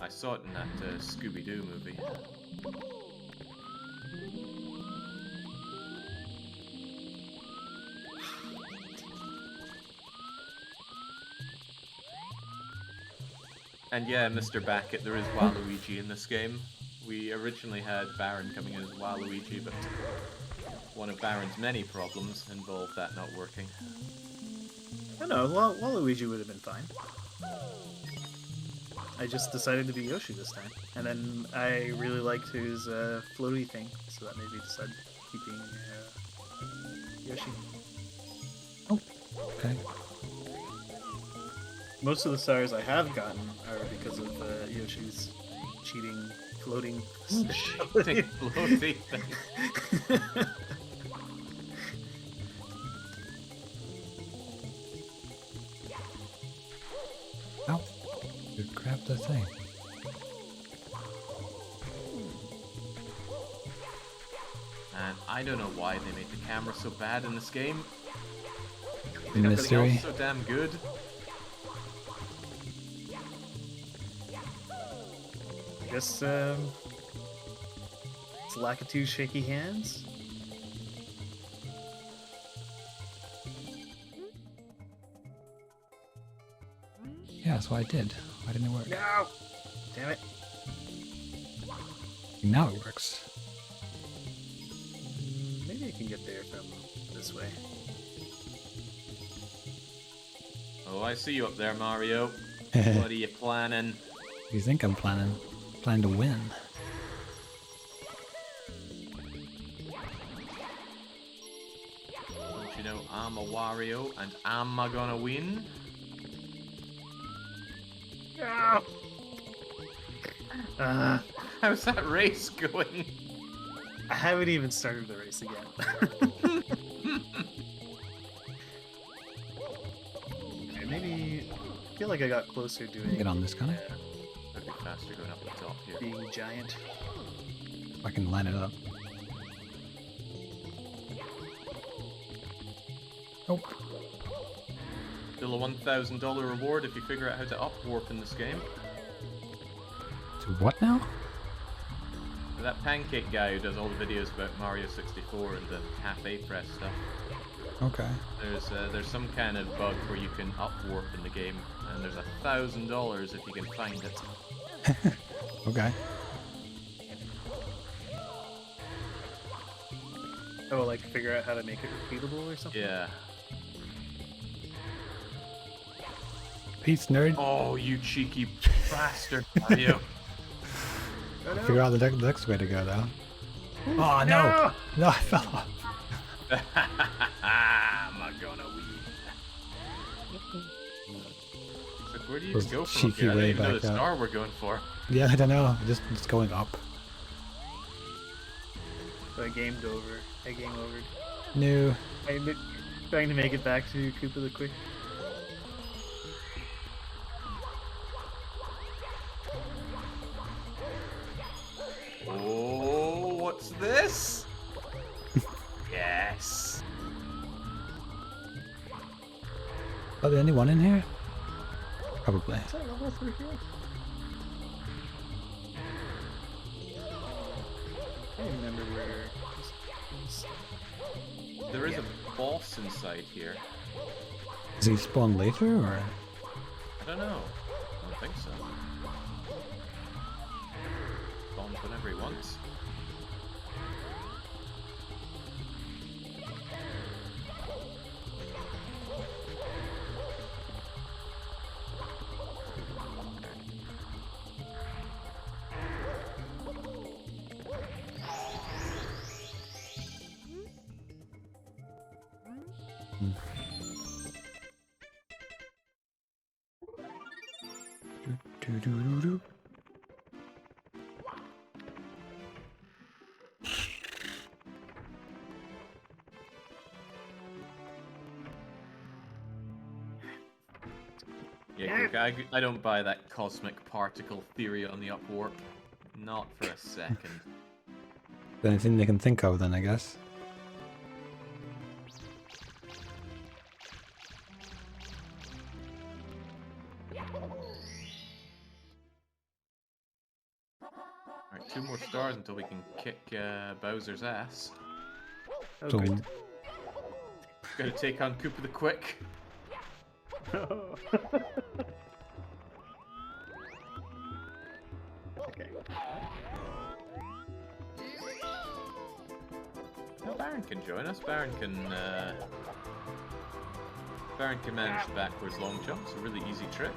I saw it in that Scooby-Doo movie. And yeah, Mr. Backett, there is Waluigi in this game. We originally had Baron coming in as Waluigi, but one of Baron's many problems involved that not working. I don't know, Waluigi would have been fine. I just decided to be Yoshi this time. And then I really liked his floaty thing, so that made me decide to keep being Yoshi. Okay. Most of the stars I have gotten are because of Yoshi's cheating floating. Cheating floaty thing. Ow. You grabbed the thing. And I don't know why they made the camera so bad in this game. The Everything mystery. else so damn good. I guess it's Lakitu shaky hands. Yeah, that's what I did. Why didn't it work? No! Damn it. Now it works. Maybe I can get there from this way. Oh, I see you up there, Mario. What are you planning? You think I'm planning to win? Don't you know I'm a Wario and I'm gonna win? No! How's that race going? I haven't even started the race again. Okay, maybe I feel like I got closer doing Get on this, Connor. I'd be faster going up the top here. being giant. If I can line it up. Oh. Still a $1,000 reward if you figure out how to up-warp in this game. To what now? That pancake guy who does all the videos about Mario 64 and the cafe press stuff. Okay. There's some kind of bug where you can up-warp in the game, and there's $1,000 if you can find it. Okay. Oh, like figure out how to make it repeatable or something? Yeah. Peace, nerd. Oh, you cheeky bastard, Mario. Figure out the next way to go, though. Oh, no! No, I fell off. I'm gonna win. Like, where do you Was even go from cheeky here? I don't way even know back the up. star we're going for. Yeah, I don't know. Just going up. So I gamed over. I game overed. No. I'm trying to make it back to Koopa the Quick. Oh, what's this? Yes. Are there anyone in here? Probably. Is that level through here? I don't remember where this is. There is a boss inside here. Does he spawn later, or? I don't know. I don't think so. Spawns whenever he wants. Do-do-do-do. Yeah, I don't buy that cosmic particle theory on the upwarp. Not for a second. Anything they can think of, then, I guess. Alright, 2 more stars until we can kick Bowser's ass. Oh, So, good. Gotta take on Koopa the Quick. Okay. Now Baron can join us. Baron can manage the backwards long jump. It's a really easy trick.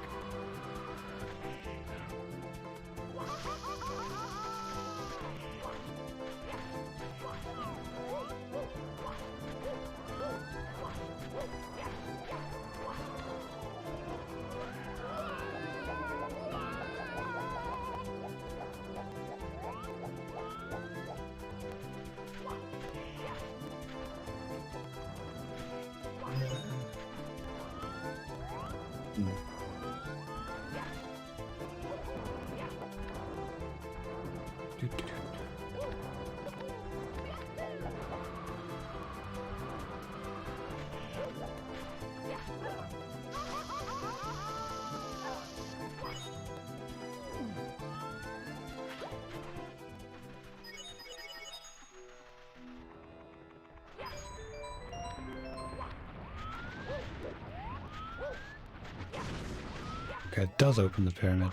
okay, it does open the pyramid.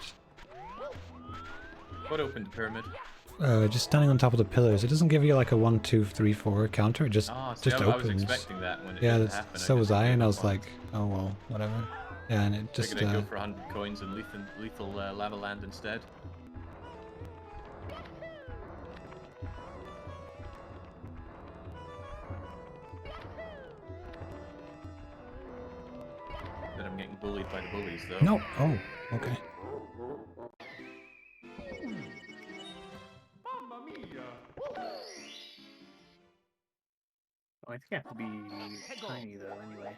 What opened the pyramid? Just standing on top of the pillars. It doesn't give you like a 1, 2, 3, 4 counter. It just Ah, see, just I was opens. expecting that when it Yeah, didn't happen. so was just I, gave and I up was on it. like, oh well, whatever. Yeah, and it just Figured I'd go for 100 coins and lethal lava land instead. Then I'm getting bullied by the bullies, though. no. Oh, okay. Oh, I think I have to be tiny though, anyway.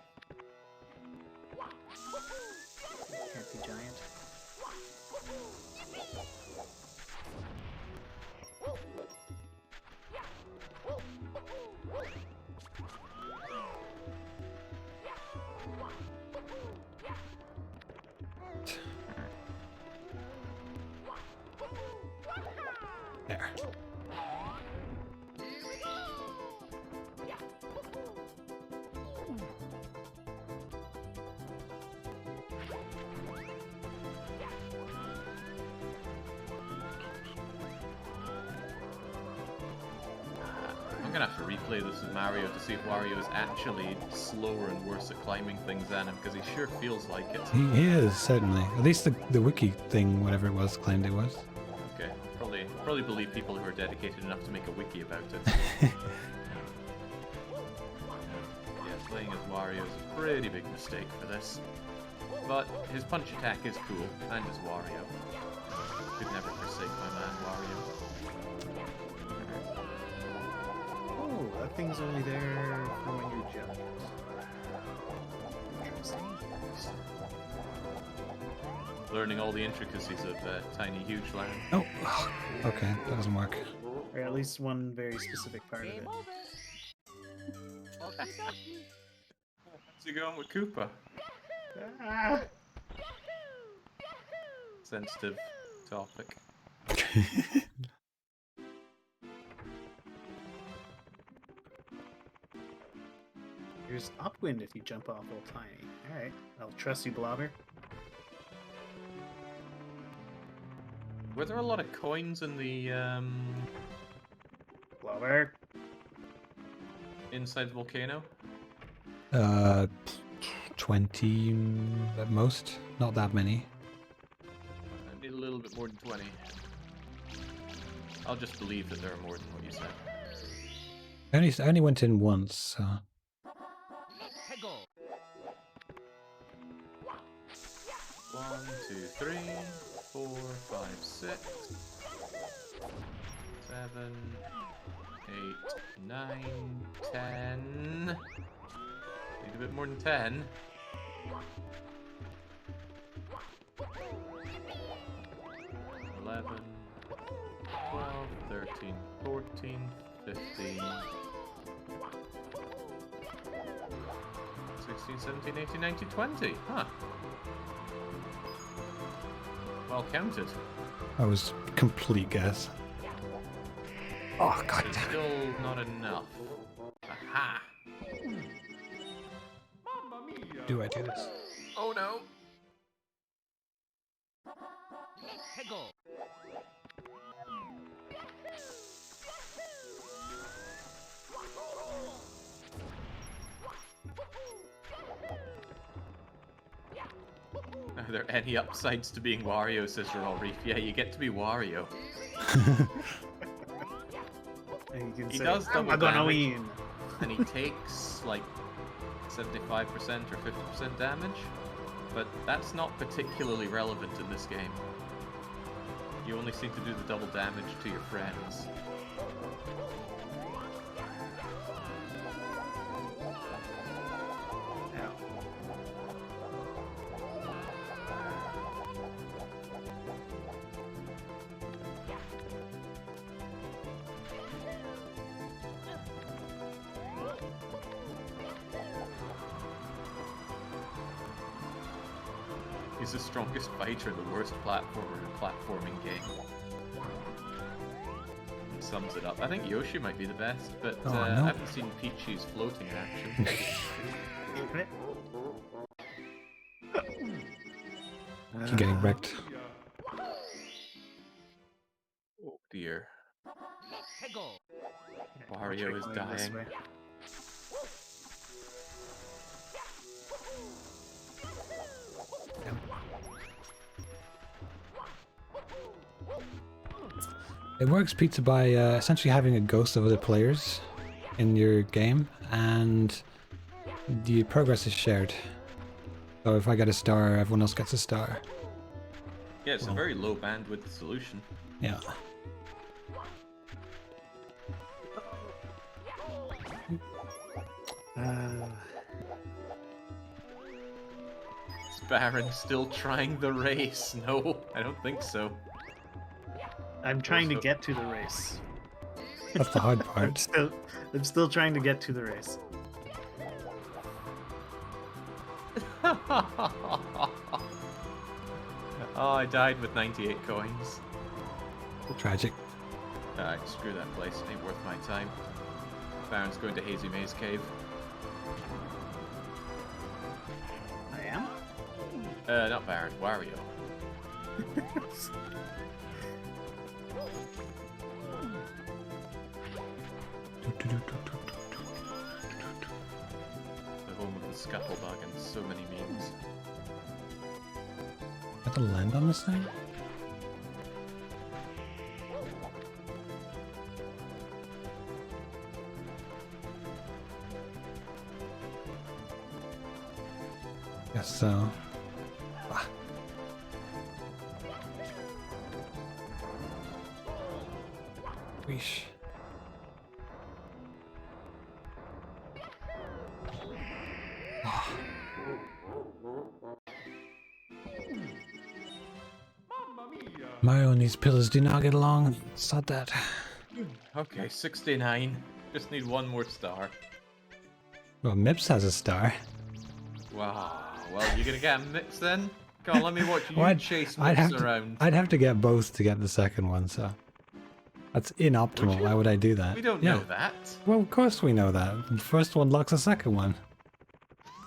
Can't be giant. There. I'm gonna have to replay this with Mario to see if Wario is actually slower and worse at climbing things than him, because he sure feels like it. He is, certainly. At least the wiki thing, whatever it was, claimed it was. Okay, probably believe people who are dedicated enough to make a wiki about it. Yeah, playing as Wario is a pretty big mistake for this. But his punch attack is cool, and is Wario. Could never forsake my man Wario. Oh, that thing's only there for when you're jumped. Interesting. Learning all the intricacies of Tiny Huge Land. Oh, okay, that doesn't work. Or at least one very specific part of it. How's he going with Koopa? Ah! Sensitive topic. There's upwind if you jump off old Tiny. Alright, I'll trust you, Blobber. Were there a lot of coins in the Blobber. inside the volcano? 20 at most. Not that many. I need a little bit more than 20. I'll just believe that there are more than what you said. I only went in once, so... 1, 2, 3, 4, 5, 6, 7, 8, 9, 10. Need a bit more than 10. 11, 12, 13, 14, 15, 16, 17, 18, 19, 20. Huh. Well counted. That was complete guess. Oh, god It's damn it. still not enough. Aha! Do I do this? Oh no! Are there any upsides to being Wario, says Raw Reef? Yeah, you get to be Wario. And you can He say, does double I'm gonna damage. win. And he takes like 75% or 50% damage, but that's not particularly relevant in this game. You only seem to do the double damage to your friends. Ow. He's the strongest fighter, the worst platformer in a platforming game. It sums it up. I think Yoshi might be the best, but Oh, I no. haven't seen Peachy's floating action. Keep getting wrecked. Oh dear. I'll Wario try is going this dying. way. It works, Pizza, by essentially having a ghost of other players in your game, and the progress is shared. So if I get a star, everyone else gets a star. Yeah, it's a very low bandwidth solution. Yeah. Is Baron still trying the race? No, I don't think so. I'm trying to Also- get to the race. That's the hard I'm part. still trying to get to the race. Oh, I died with 98 coins. Tragic. Alright, screw that place. Ain't worth my time. Baron's going to Hazy Maze Cave. I am? Not Baron, Wario. The home of the Scuttlebug and so many memes. Got to land on this thing? Guess so. Ah. Weesh. Mario and these pillars do not get along. It's not that. Okay, 69. Just need one more star. Well, Mips has a star. Wow. Well, you're gonna get a mix then? Come on, let me watch you Well, chase I'd Mix have around. I'd have to get both to get the second one, so that's inoptimal. Would you? Why would I do that? We don't Yeah. know that. Well, of course we know that. The first one locks the second one.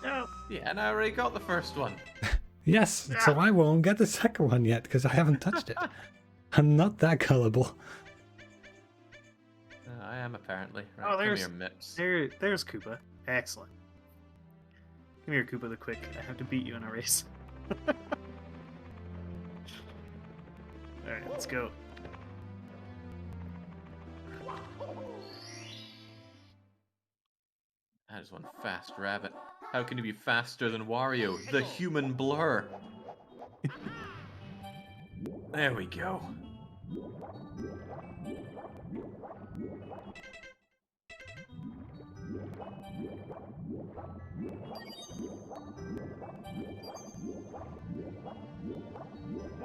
No. Yeah, and I already got the first one. Yes, so I won't get the second one yet because I haven't touched it. I'm not that gullible. I am apparently. Right, Oh, come there's here, Mips. there's Koopa. Excellent. Come here, Koopa the Quick. I have to beat you in a race. Alright, let's go. That is one fast rabbit. How can you be faster than Wario, the human blur? There we go.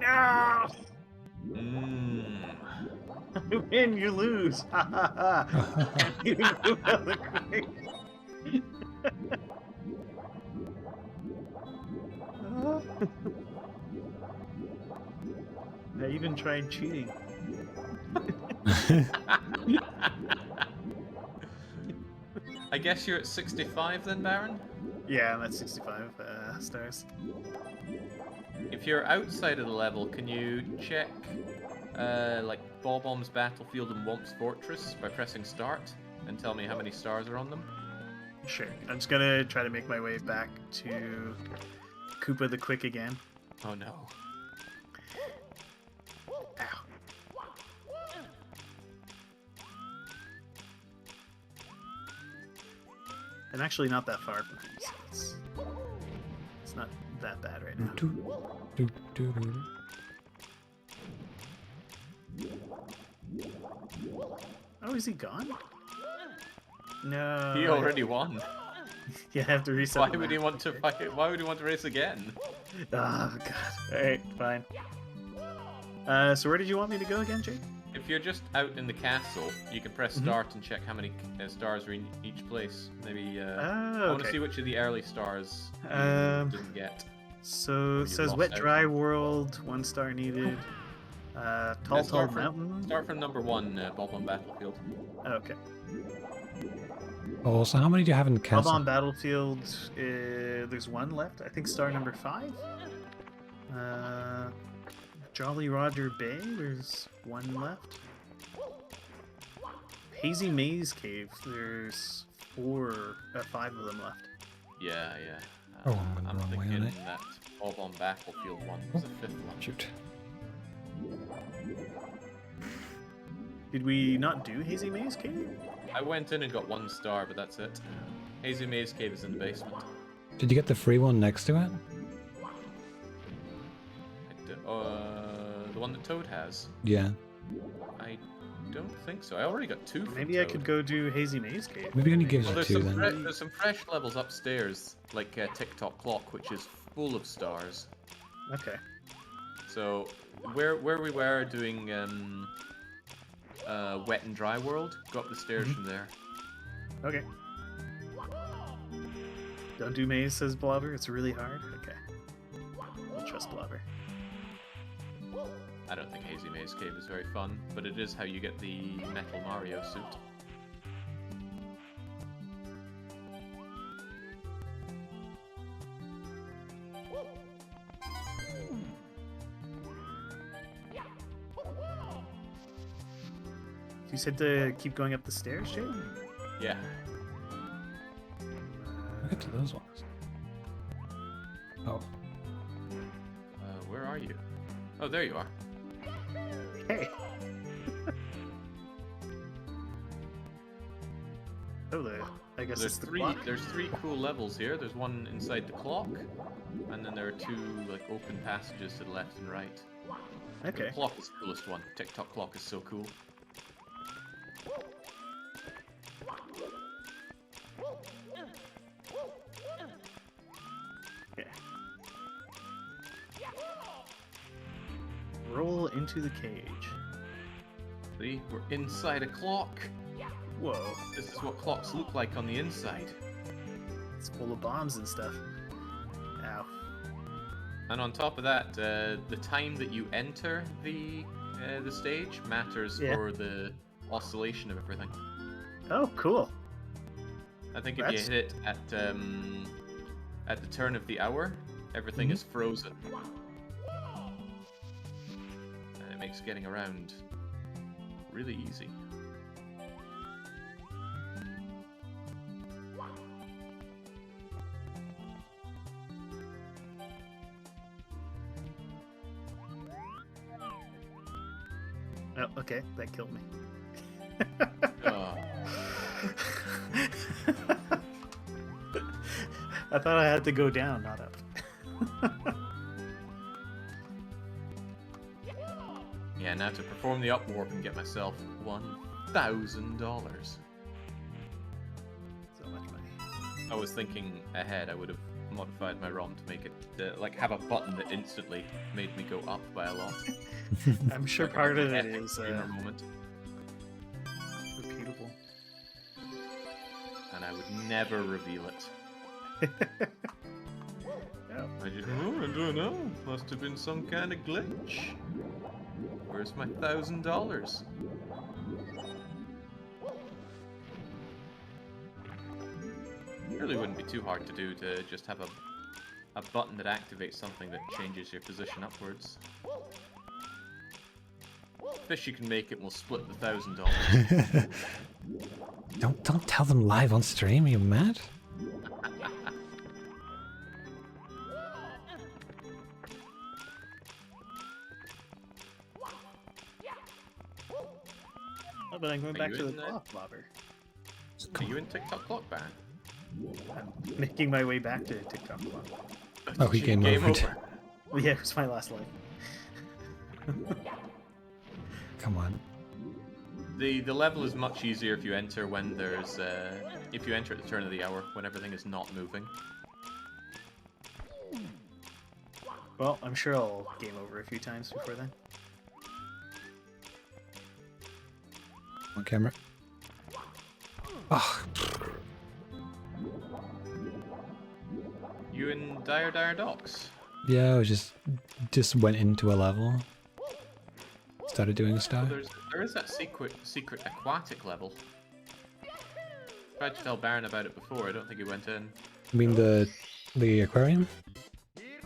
No! Mmm. You win, you lose. Ha ha ha. You Koopa the Quick. I even tried cheating. I guess you're at 65 then, Baron? Yeah, I'm at 65 stars. If you're outside of the level, can you check like Bob-omb's Battlefield and Womp's Fortress by pressing start and tell me how many stars are on them? Sure. I'm just gonna try to make my way back to Koopa the Quick again. Oh no. Ow. I'm actually not that far from him, so it's not that bad right now. Oh, is he gone? No. He already won. You have to reset. Why the would he map. want to fight? Why would he want to race again? Oh god. Alright, fine. So where did you want me to go again, Jake? If you're just out in the castle, you can press start and check how many stars are in each place. Maybe I want to see which of the early stars you didn't get. So you it says lost Wet out. Dry World, 1 star needed. Tall start Mountain. Start from number 1, Bob-omb Battlefield. Okay. Oh, so how many do you have in the castle? Bob on Battlefield, there's 1 left. I think star number 5. Jolly Roger Bay, there's 1 left. Hazy Maze Cave, there's 5 of them left. Yeah. Oh, I'm going the I'm wrong way on thinking it. that Bob-omb Battlefield one was the 5th one. Shoot. Did we not do Hazy Maze Cave? I went in and got 1 star, but that's it. Hazy Maze Cave is in the basement. Did you get the free one next to it? The one that Toad has? Yeah. I don't think so. I already got 2 from Maybe I Toad. could go do Hazy Maze Cave. Maybe it only gives Well, you there's 2 some, then. there's some fresh levels upstairs, like TikTok Clock, which is full of stars. Okay. So, where we were doing Wet and Dry World, go up the stairs from there. Okay. Don't do maze, says Blobber. It's really hard. Okay. We'll trust Blobber. I don't think Hazy Maze Cave is very fun, but it is how you get the Metal Mario suit. You said to keep going up the stairs, Jay? Yeah. I'll get to those ones. Oh. Where are you? Oh, there you are. Hey. Oh, I guess There's it's the three. clock. There's 3 cool levels here. There's one inside the clock, and then there are 2 like open passages to the left and right. Okay. The clock is the coolest one. TikTok clock is so cool. Okay. Roll into the cage. See, we're inside a clock. Whoa. This is what clocks look like on the inside. It's full of bombs and stuff. Ow. And on top of that, the time that you enter the stage matters Yeah. for the oscillation of everything. Oh, cool. I think if That's- you hit it at the turn of the hour, everything is frozen, and it makes getting around really easy. Oh, okay. That killed me. Oh. I thought I had to go down, not up. Yeah, now to perform the up warp and get myself $1,000. So much money. I was thinking ahead. I would have modified my ROM to make it like have a button that instantly made me go up by a lot. I'm sure Like part an of it epic is gamer moment, repeatable. and I would never reveal it. Oh. I don't know. Must have been some kind of glitch. Where's my $1,000? Really wouldn't be too hard to do to just have a button that activates something that changes your position upwards. Fish you can make it, and we'll split the $1,000. Don't tell them live on stream. Are you mad? Oh, but I'm going Are back you to the in there? clock, Bobber. Are you in TikTok Clock Ban? I'm making my way back to TikTok clock. Oh, he game overed. Well, yeah, it was my last life. Come on. The level is much easier if you enter when there's if you enter at the turn of the hour when everything is not moving. Well, I'm sure I'll game over a few times before then. On camera. Oh, You in Dire Docks? yeah. I was just went into a level. Started doing stuff. There is that secret aquatic level. Tried to tell Baron about it before. I don't think he went in. I mean the aquarium.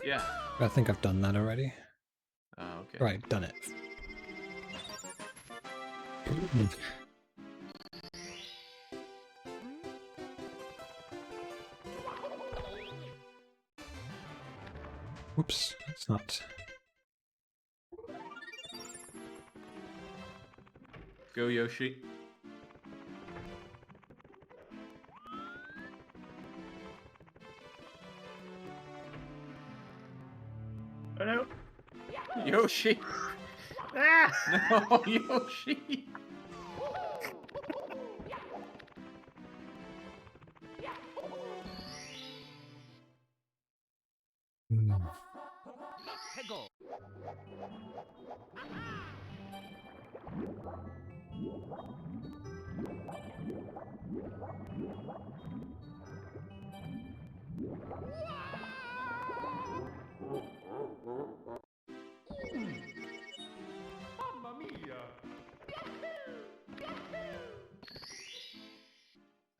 Yeah. I think I've done that already. Oh, okay. Right, done it. Whoops, that's not. Go Yoshi. Oh no! Yoshi! Ah! No, Yoshi! Hmm.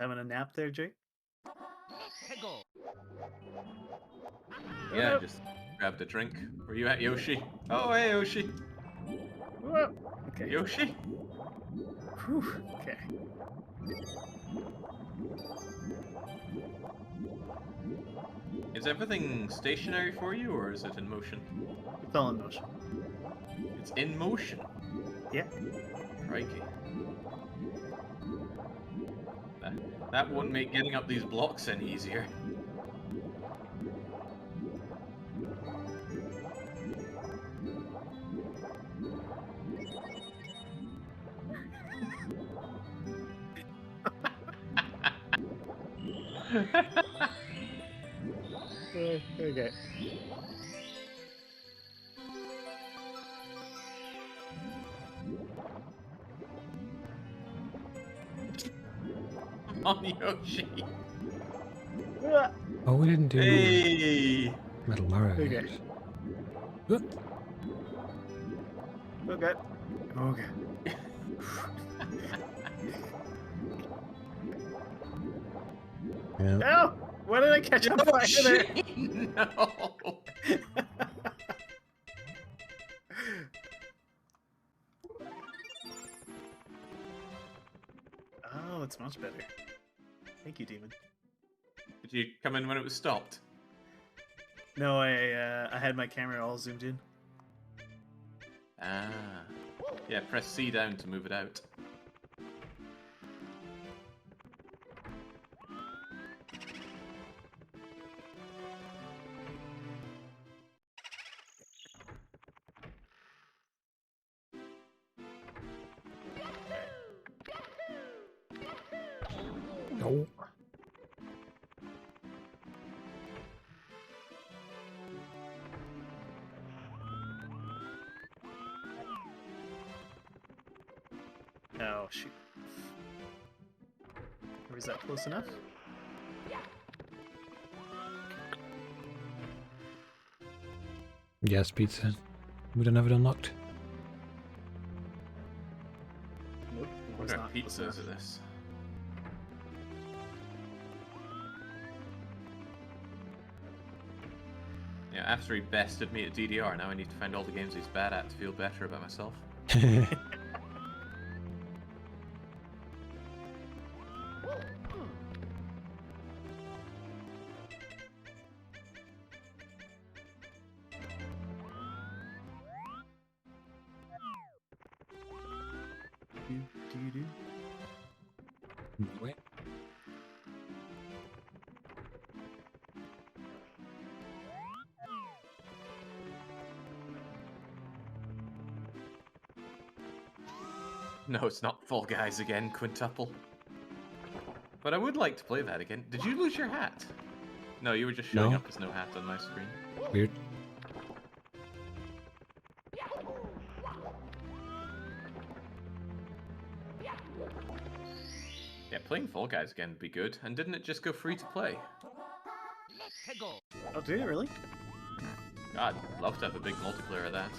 Having a nap there, Jake? Yeah, just grabbed a drink. Were you at Yoshi? Oh, hey, Yoshi. Whoa. Okay. Yoshi? Whew. Okay. Is everything stationary for you, or is it in motion? It's all in motion. It's in motion. Yeah. Crikey. That won't make getting up these blocks any easier. Okay. Come on, Yoshi. Oh, we didn't do Hey! Metal Mario Okay. yet. Uh, Okay. Okay. Yeah. Oh! Why did I catch on fire there? No! Oh, it's much better. Thank you, Demon. Did you come in when it was stopped? No, I had my camera all zoomed in. Ah. Yeah, press C down to move it out. no. Oh, shoot. Or is that close enough? Yes, pizza. We don't have it unlocked. Nope. It What was are not close pizzas enough. of this? Yeah, after he bested me at DDR, now I need to find all the games he's bad at to feel better about myself. Do. Wait. No, it's not Fall Guys again, Quintuple. But I would like to play that again. Did you lose your hat? No, you were just showing No. up as no hat on my screen. Weird. Yeah, playing Fall Guys again would be good. And didn't it just go free to play? Oh, did it really? God, love to have a big multiplayer of that.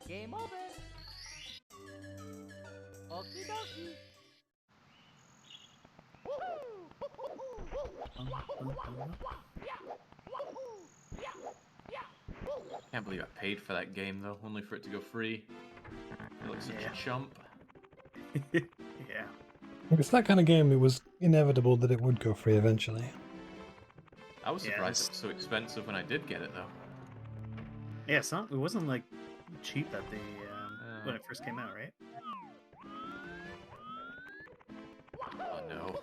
Game over. Okie dokie. Can't believe I paid for that game though, only for it to go free. I look such Yeah. a chump. Yeah. It's that kind of game, it was inevitable that it would go free eventually. I was Yeah, surprised it's- it was so expensive when I did get it though. Yeah, it's not. It wasn't like cheap at the Oh. when it first came out, right? Oh no.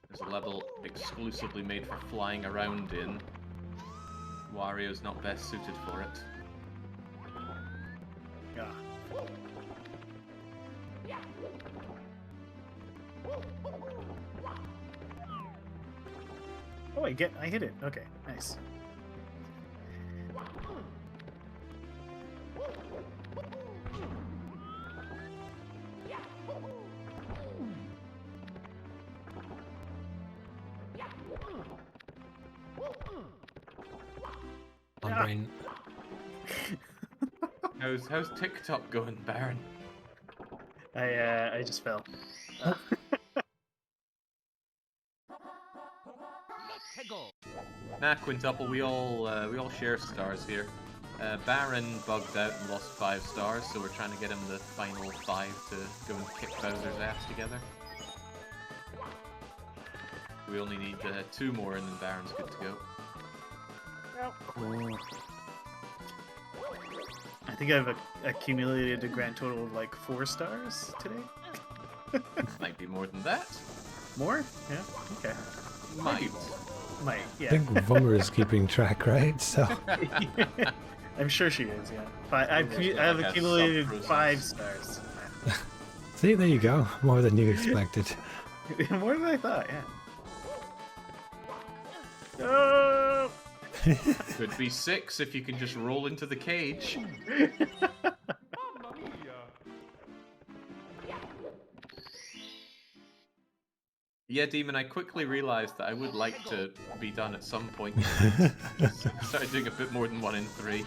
There's a level exclusively made for flying around in. Wario's not best suited for it. Yeah. Oh, I hit it. Okay, nice. on Ah. brain. How's TikTok going, Baron? I just fell. Nah, Quintuple, we all share stars here. Baron bugged out and lost 5 stars, so we're trying to get him the final 5 to go and kick Bowser's ass together. We only need 2 more and then Baron's good to go. I think I've accumulated a grand total of like 4 stars today. Might be more than that. More? Yeah. Okay. Might. Might. I Yeah. think Vummer is keeping track, right? So I'm sure she is. Yeah. I have Like a accumulated sub-process. 5 stars. see, there you go. More than you expected. More than I thought. Yeah. No! Could be 6 if you can just roll into the cage. Yeah, Demon, I quickly realized that I would like to be done at some point. Started doing a bit more than 1 in 3.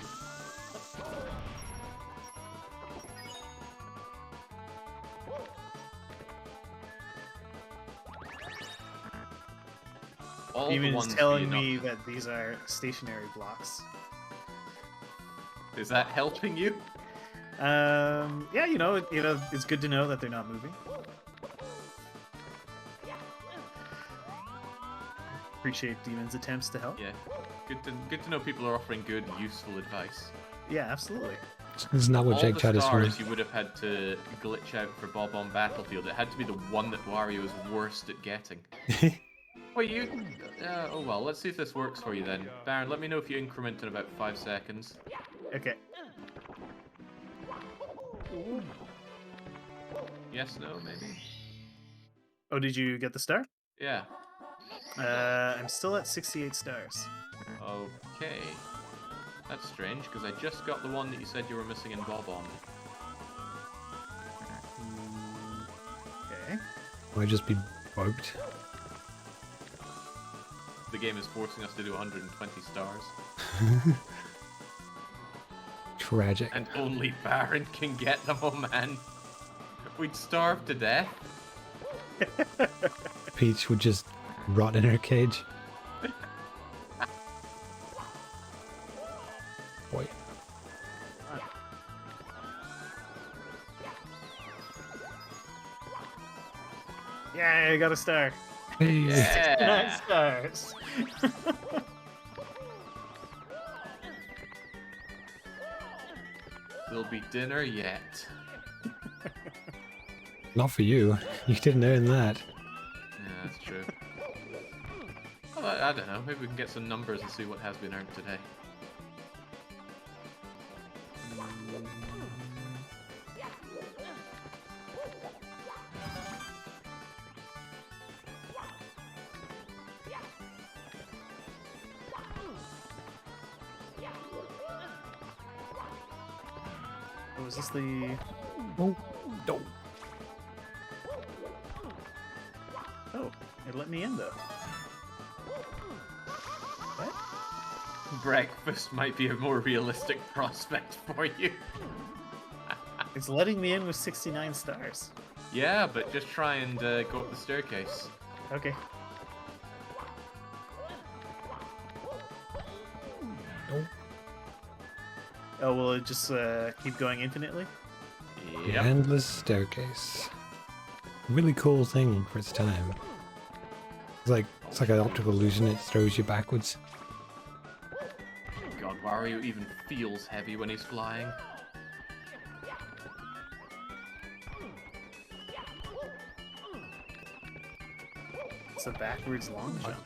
All the Demon's ones telling being me up- that these are stationary blocks. Is that helping you? Yeah, it's good to know that they're not moving. Appreciate Demon's attempts to help. Yeah. Good to know people are offering good, useful advice. Yeah, absolutely. This is not what All Jake the Chat is for. stars you would have had to glitch out for Bob on Battlefield. It had to be the one that Wario is worst at getting. Wait, you... oh well, let's see if this works for you then. Baron, let me know if you increment in about 5 seconds. Okay. Yes, no, maybe? Oh, did you get the star? Yeah. I'm still at 68 stars. Okay. That's strange, because I just got the one that you said you were missing in Bob on. Okay. Might just be bugged. The game is forcing us to do 120 stars. Tragic. And only Baron can get them, oh man. We'd starve to death. Peach would just rot in her cage. Boy. Yeah, I got a star. Hey. 9 Yeah. stars. There'll be dinner yet. Not for you. You didn't earn that. Yeah, that's true. Well, I don't know. Maybe we can get some numbers and see what has been earned today. Oh, is this the... Oh, no. Oh, it let me in though. What? Breakfast might be a more realistic prospect for you. It's letting me in with 69 stars. Yeah, but just try and go up the staircase. Okay. Nope. Oh, will it just keep going infinitely? The Yep. endless staircase. Really cool thing for its time. It's like an optical illusion. It throws you backwards. God, Wario even feels heavy when he's flying. It's a backwards long jump.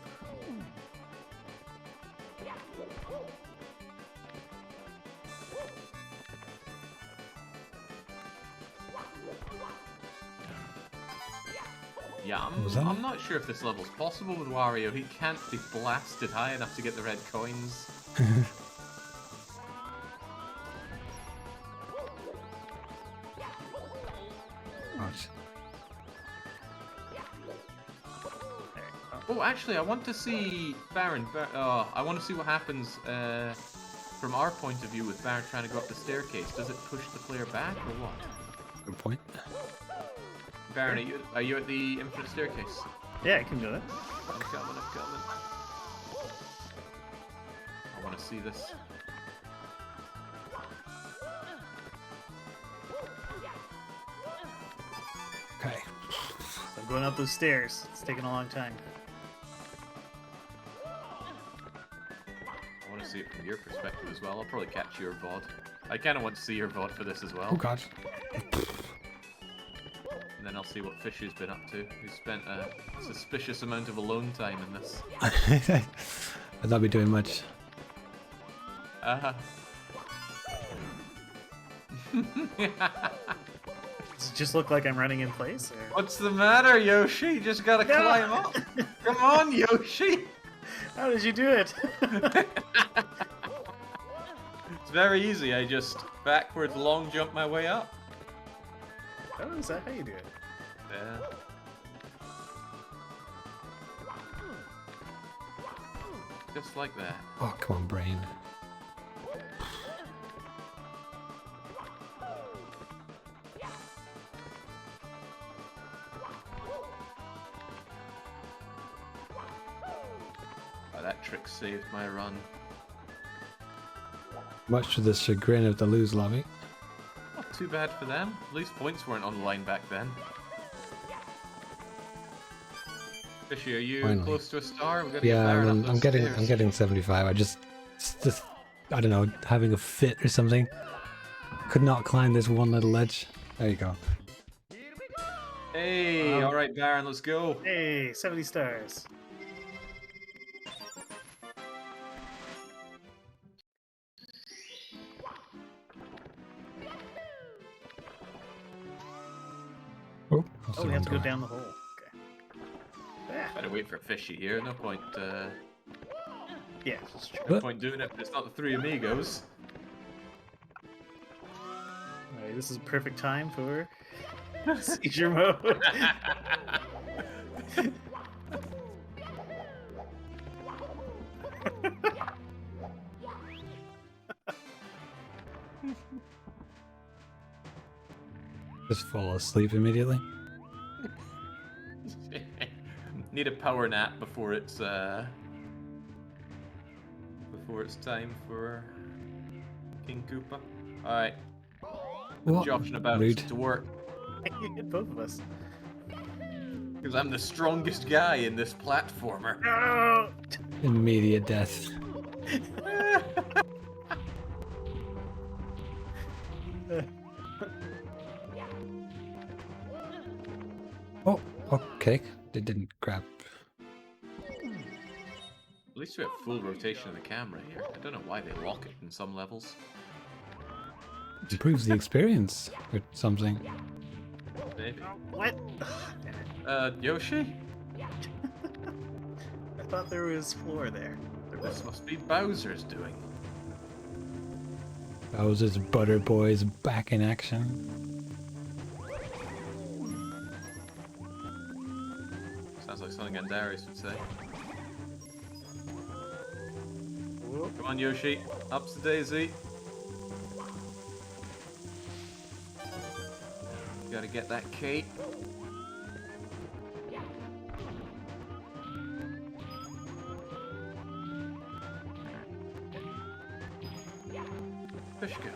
Yeah, Was that- I'm not sure if this level's possible with Wario. He can't be blasted high enough to get the red coins. Right. Oh, actually, I want to see Baron. I want to see what happens from our point of view with Baron trying to go up the staircase, does it push the player back or what? Good point. Baron, are you at the infinite staircase? Yeah, I can do it. I'm coming. I want to see this. Okay. So I'm going up those stairs. It's taking a long time. I want to see it from your perspective as well. I'll probably catch your VOD. I kind of want to see your VOD for this as well. Oh god. And then I'll see what Fishy's been up to. Who spent a suspicious amount of alone time in this. I'd not be doing much. Does it just look like I'm running in place? Or... What's the matter, Yoshi? You just gotta climb up. Come on, Yoshi. How did you do it? It's very easy. I just backwards long jump my way up. Oh, is that how you do it? Yeah. Just like that. Oh, come on, brain. Oh, that trick saved my run. Much to the chagrin of the lose lobby. Not too bad for them. At least points weren't on the line back then. Fishy, are you Finally. close to a star? We gotta Yeah, get Baron up I'm those getting stairs. I'm getting 75. It's just I don't know, having a fit or something. Could not climb this one little ledge. There you go. Hey, all right, Baron, let's go. Hey, 70 stars. Oh, that's Oh, the we wrong have to go door. down the hole. Okay. Better wait for Fishy here. No point. Yeah, that's true. No point doing it. But it's not the three amigos. Alright, this is perfect time for seizure mode. Just fall asleep immediately. Need a power nap before it's time for King Koopa. All right, What? joshing about Rude. to work You hit both of us. because I'm the strongest guy in this platformer. No! Immediate death. Oh, okay. They didn't grab. At least we have full rotation of the camera here. I don't know why they lock it in some levels. Improves the experience or something. Maybe. What? Damn it. Yoshi? I thought there was floor there. This must be Bowser's doing. Bowser's Butter Boys back in action. Sounds like something Andarius would say. Come on, Yoshi. Up to Daisy. Gotta get that cape. Fish go.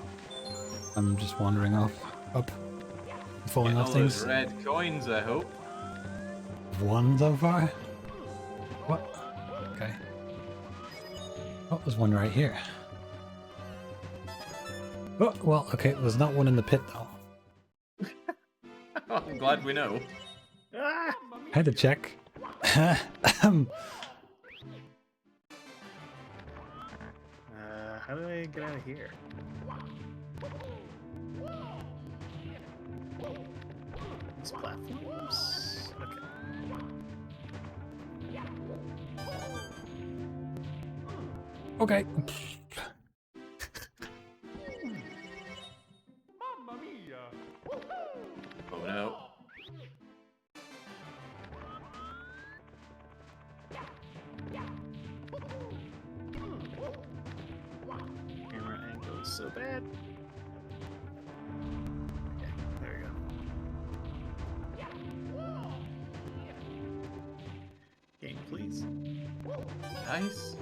I'm just wandering off, up, falling Getting off all things. those red coins, I hope. One so far? What? Okay. Oh, there's one right here. Oh, well, okay, there's not one in the pit though. I'm glad we know. Ah! I had to check. How do I get out of here? These platforms. Okay. Okay. Oh no. Here so bad. Okay, there we go. Game, please. Nice.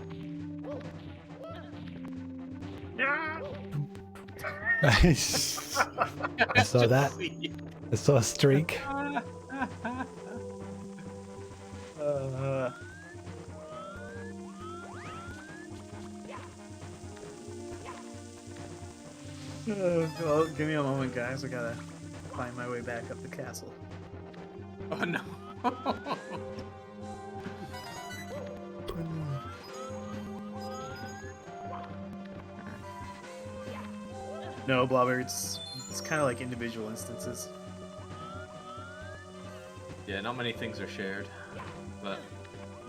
Yeah. Nice. I saw Just that. see. I saw a streak. Well, give me a moment, guys. I gotta find my way back up the castle. Oh no. No, Blobber, it's kind of like individual instances. Yeah, not many things are shared, but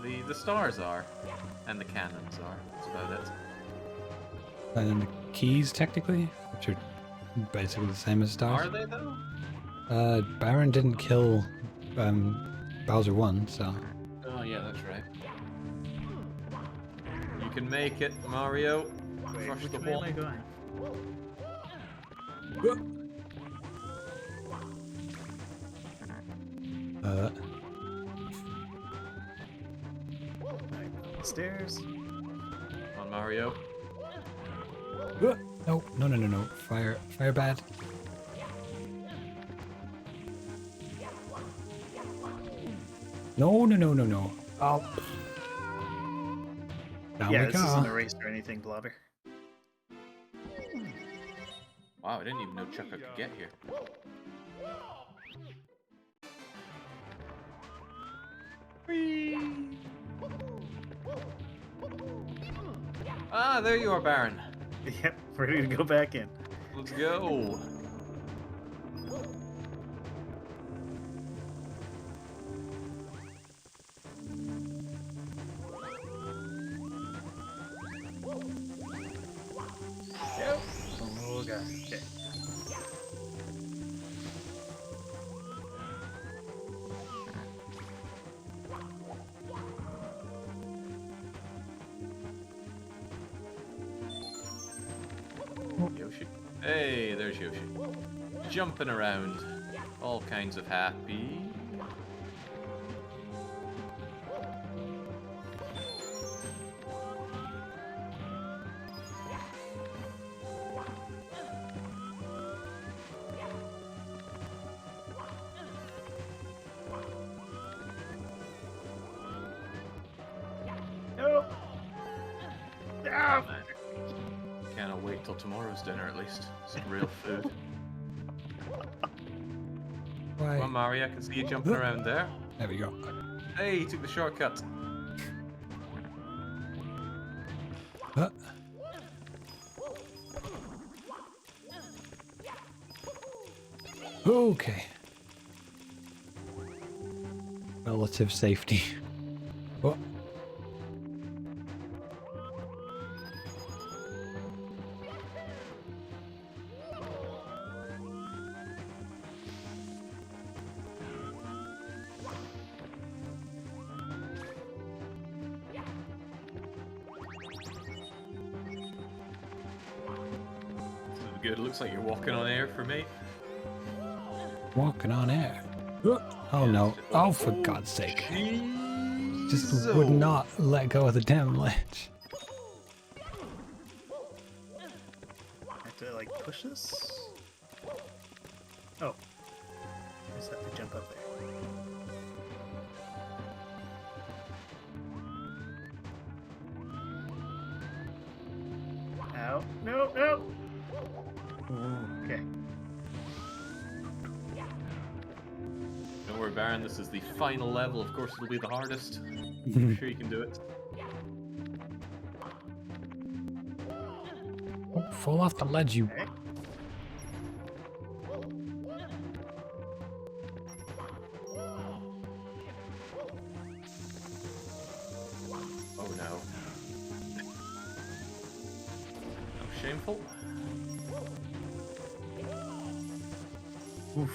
the stars are, and the cannons are. That's about it. And then the keys, technically, which are basically the same as stars. Are they though? Baron didn't kill Bowser 1, so... Oh yeah, that's right. You can make it, Mario. Wait, Crush which the way am wall. I going? Alright, stairs. Come on, Mario. No. Fire bad. No. Oh. Down Yeah, we this isn't a go. race or anything, Blobber. Wow, I didn't even know Chucka could get here. Ah, there you are, Baron. Yep, ready to go back in. Let's go. Yep. Oh, God. Okay. Yoshi. Hey, there's Yoshi. Jumping around. All kinds of happy. No! No! Cannot wait till tomorrow's dinner at least. Some real food. Come on, Right. Mario, I can see you jumping around there. There we go. Hey, you took the shortcut. Huh. Okay. Relative safety. Oh. This is good. Looks like you're walking on air for me. Walking on air. Oh no. Oh, for God's sake. Just would not let go of the damn ledge. I have to, like, push this? Oh. I just have to jump up there. Ow. No, no! Okay. Don't worry, Baron. This is the final level. Of course, it'll be the hardest. I'm sure you can do it. Oh, fall off the ledge, you. Okay. Oh no. Oh, shameful. Oof.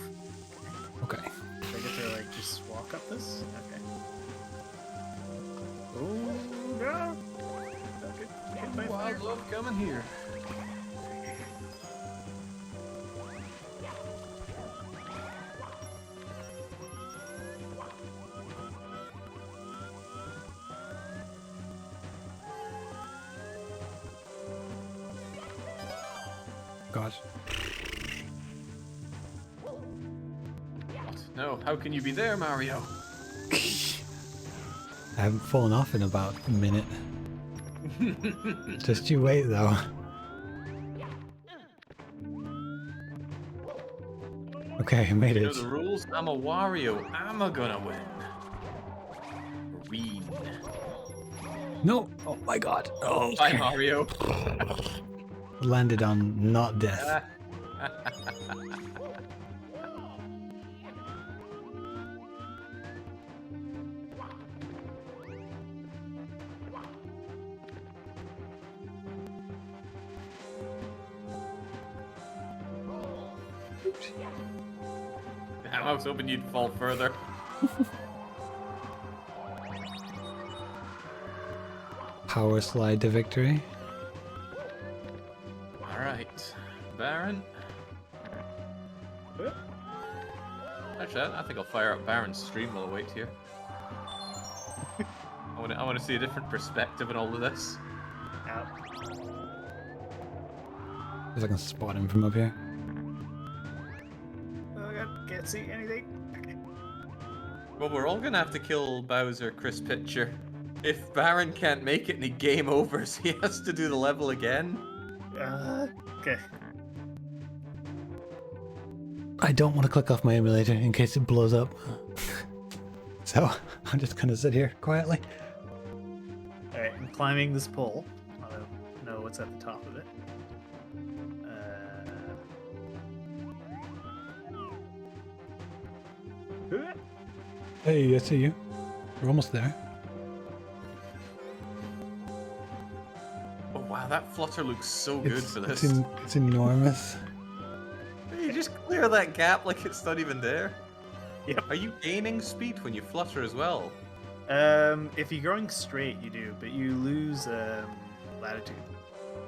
Okay. Do I get to, like, just walk up this? Okay. Oh, no! Don't get hit by fire. Wild love coming here. God. What? No, how can you be there, Mario? I haven't fallen off in about a minute. Just you wait, though. Okay, I made You know it. the rules? I'm a Wario. I'm a gonna win. Ween. No! Oh my god. Oh, Bye, Mario. landed on not death. Damn, I was hoping you'd fall further. Power slide to victory. Alright. Baron. Actually, I think I'll fire up Baron's stream while I wait here. I want to see a different perspective in all of this. Out. If I can spot him from up here. Oh god, can't see anything. Okay. Well, we're all gonna have to kill Bowser, Chris Pitcher. If Baron can't make it and he game overs, he has to do the level again. Okay. I don't want to click off my emulator in case it blows up. So I'm just gonna sit here quietly. Alright, I'm climbing this pole. I don't know what's at the top of it. Hey, I see you. We're almost there. Oh wow, that flutter looks so good for this. It's enormous. You just clear that gap like it's not even there. Yep. Are you gaining speed when you flutter as well? If you're going straight, you do, but you lose latitude.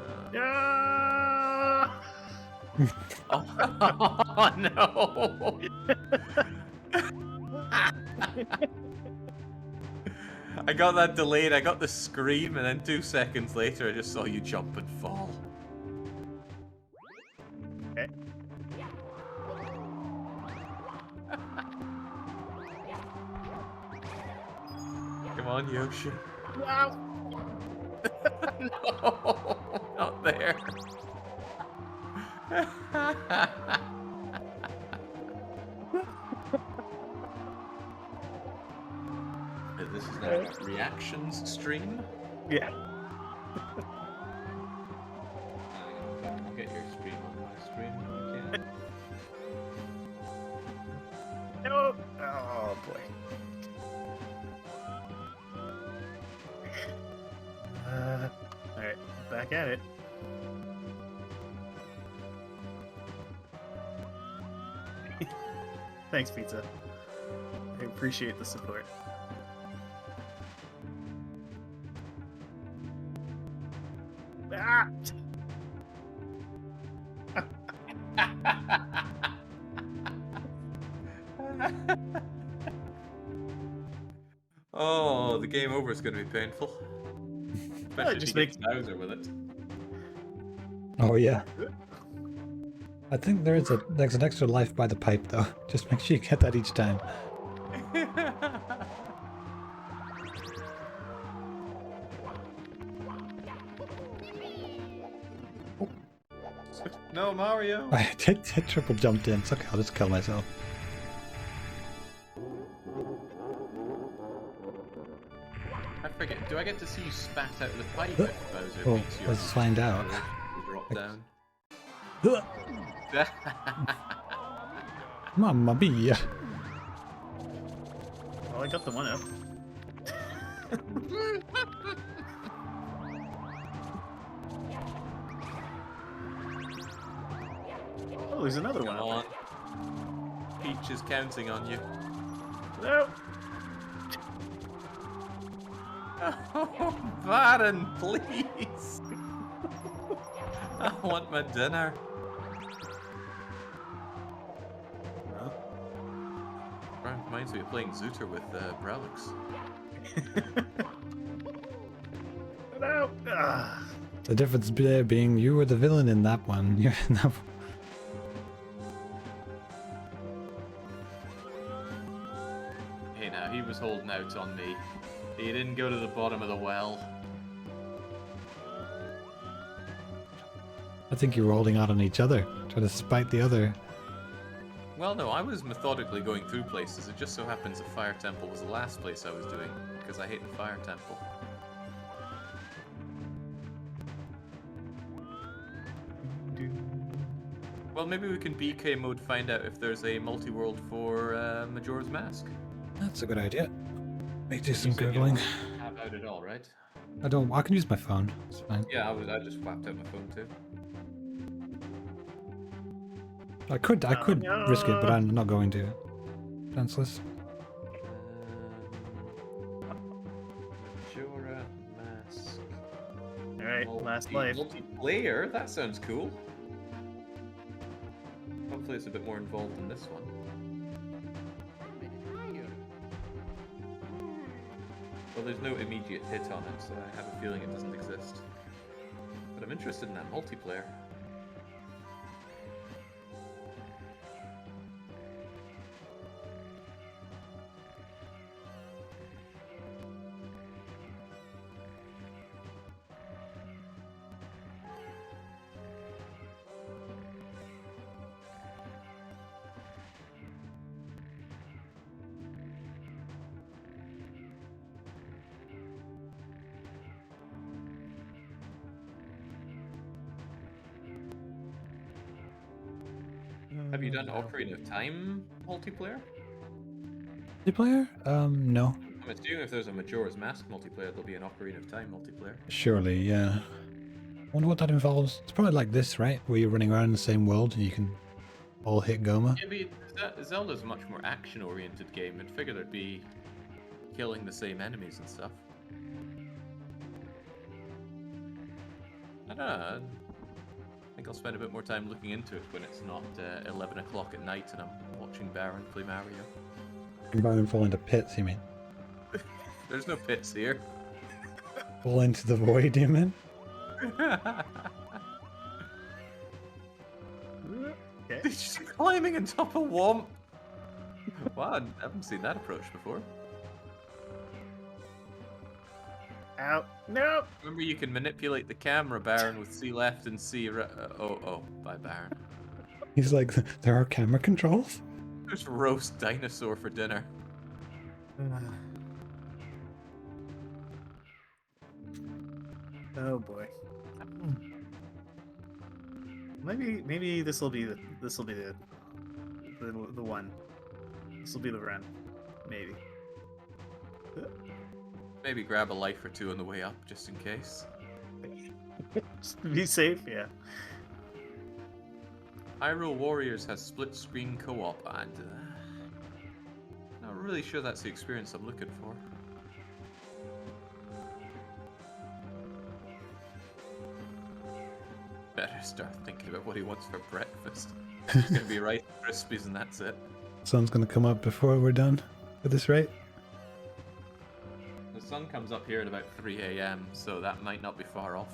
Uh, Yeah. oh no! I got that delayed, I got the scream, and then 2 seconds later I just saw you jump and fall. Okay. Come on, Yoshi. Wow. No, not there. This is now a reactions stream. Yeah. I'll get your stream on my stream when you can. No. Oh boy. Alright, back at it. Thanks, Pizza. I appreciate the support. Ah! Oh, the game over is going to be painful. Especially just if he gets Bowser with it. Oh yeah. I think there's an extra life by the pipe though. Just make sure you get that each time. No, Mario! I triple jumped in. It's okay, I'll just kill myself. I forget, do I get to see you spat out of the pipe if Bowser Oh, beats you? let's find out. Drop down. Mamma mia! Well, I got the one up. Oh, there's another one Come up on. Peach is counting on you. there. No. Oh, Baron, please! I want my dinner. Reminds me of playing Zooter with Brelix. No. Ah. The difference there being you were the villain in that one. You're in that one. Hey now, he was holding out on me. He didn't go to the bottom of the well. I think you were holding out on each other, trying to spite the other. Well, no, I was methodically going through places. It just so happens that Fire Temple was the last place I was doing, because I hate the Fire Temple. Well, maybe we can BK mode find out if there's a multi-world for Majora's Mask. That's a good idea. Let me do some You said you googling. don't have out at all, right? I can use my phone. It's fine. Yeah, I just whapped out my phone too. I could risk it, but I'm not going to. Danceless. Majora Mask. Alright, last life. Multiplayer? That sounds cool. Hopefully it's a bit more involved than this one. Well, there's no immediate hit on it, so I have a feeling it doesn't exist. But I'm interested in that multiplayer. Have you done Ocarina of Time multiplayer? Multiplayer? No. I'm assuming if there's a Majora's Mask multiplayer, there'll be an Ocarina of Time multiplayer. Surely, yeah. Wonder what that involves. It's probably like this, right? Where you're running around in the same world and you can all hit Goma. Yeah, but Zelda's a much more action-oriented game. I'd figure there'd be killing the same enemies and stuff. I don't know. I think I'll spend a bit more time looking into it when it's not 11 o'clock at night and I'm watching Baron play Mario. Baron fall into pits, you mean? There's no pits here. Fall into the void, you mean? Okay. He's just climbing on top of Womp. Wow, I haven't seen that approach before. Out. No! Remember, you can manipulate the camera, Baron, with C left and C right. Bye, Baron. He's like, there are camera controls? Just roast dinosaur for dinner. Oh boy. Maybe this will be the one. This will be the run. Maybe. Maybe grab a life or two on the way up, just in case. Just to be safe, yeah. Hyrule Warriors has split-screen co-op, and not really sure that's the experience I'm looking for. Better start thinking about what he wants for breakfast. It's gonna be Rice Krispies and that's it. Sun's gonna come up before we're done at this rate. The sun comes up here at about 3 AM, so that might not be far off.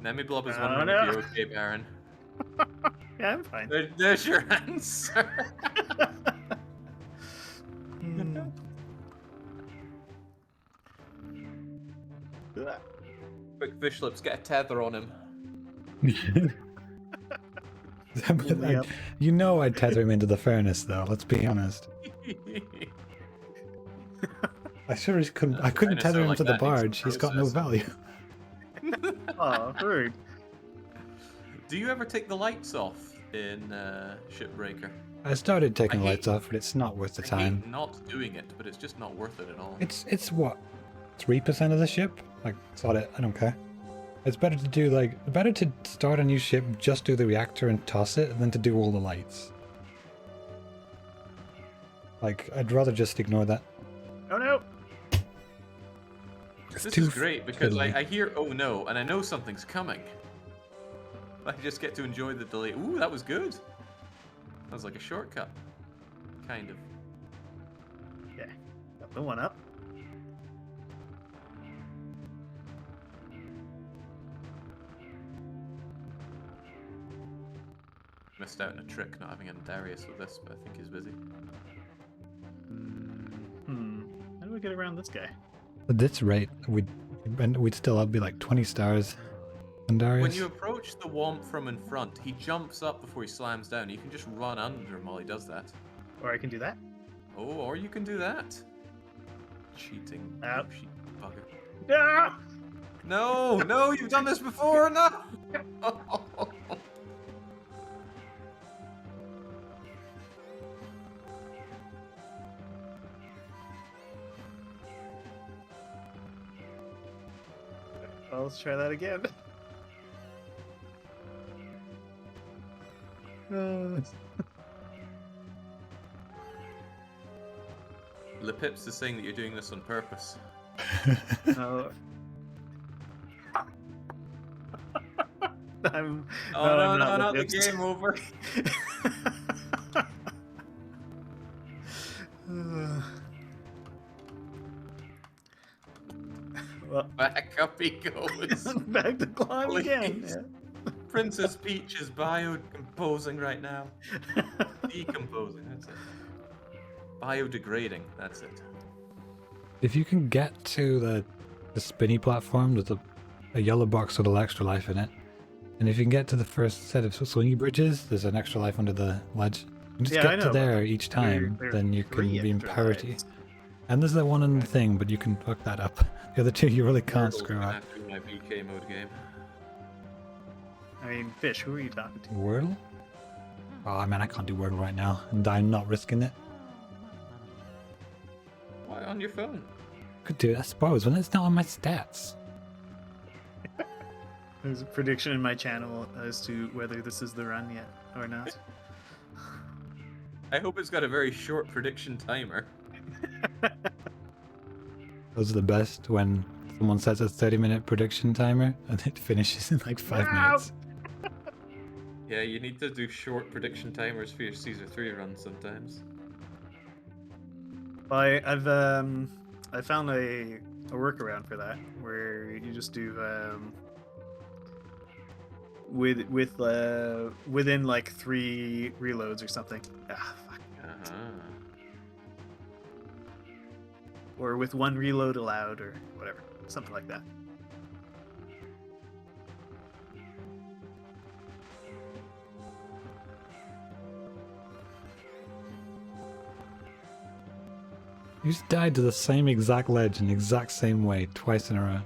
Nemiblob is Oh, wondering no. if you're okay, Baron. Yeah, I'm fine. There's your answer. Quick fish lips, get a tether on him. Yep. You know I'd tether him into the furnace, though. Let's be honest. I sure as couldn't. I couldn't tether him like to the that needs barge. He's got no process. value. Oh, rude. Do you ever take the lights off in Shipbreaker? I started taking I the lights hate- off, but it's not worth the I hate time. not doing it, but it's just not worth it at all. It's what, 3% of the ship? Like, sod it. I don't care. It's better to do better to start a new ship, just do the reactor and toss it, than to do all the lights. Like, I'd rather just ignore that. Oh no! It's This too is great because fiddly. I hear "oh no" and I know something's coming. I just get to enjoy the delay. Ooh, that was good. That was like a shortcut. Kind of. Okay. Got the one up. Missed out on a trick not having a Darius with this, but I think he's busy. How do we get around this guy? At this rate, we'd still be like 20 stars. And Darius. When you approach the Womp from in front, he jumps up before he slams down. You can just run under him while he does that. Or I can do that. Oh, or you can do that. Cheating. Ow. You cheat bugger. Ah! No, no, you've done this before, no! Well, let's try that again. Lepips is saying that you're doing this on purpose. No. I'm, Oh no, I'm no, not the Lipips. game over. Well, Back up he goes. back to climb again. Please. Princess Peach is biocomposing right now. Decomposing, that's it. Biodegrading, that's it. If you can get to the spinny platform, there's a yellow box with a little extra life in it. And if you can get to the first set of swingy bridges, there's an extra life under the ledge. You just Yeah, I get know, to but there each time, there are then you can 3 be in extra parity. lives. And there's that one in the thing, but you can fuck that up. The other two you really can't Wordle's screw gonna up. have to be my BK mode game. I mean, Fish, who are you talking to? Wordle? Oh man, I can't do Wordle right now, and I'm not risking it. Why on your phone? Could do it, I suppose, when it's not on my stats. There's a prediction in my channel as to whether this is the run yet or not. I hope it's got a very short prediction timer. Those are the best when someone sets a 30-minute prediction timer and it finishes in like 5 minutes. Yeah, you need to do short prediction timers for your Caesar 3 runs sometimes. Well, I found a workaround for that where you just do within like 3 reloads or something. Ah, fuck. Uh-huh. Or with 1 reload allowed or whatever, something like that. You just died to the same exact ledge in the exact same way twice in a row.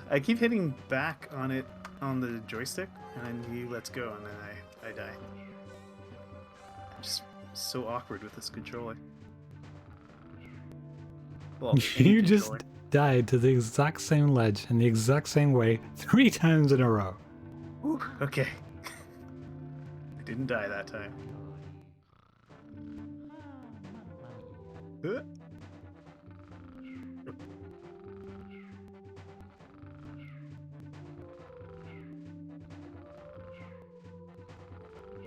I keep hitting back on it on the joystick, and he lets go, and then I die. I'm just so awkward with this controller. Well, any You just controller. died to the exact same ledge in the exact same way 3 times in a row. Whew, okay. I didn't die that time. Huh?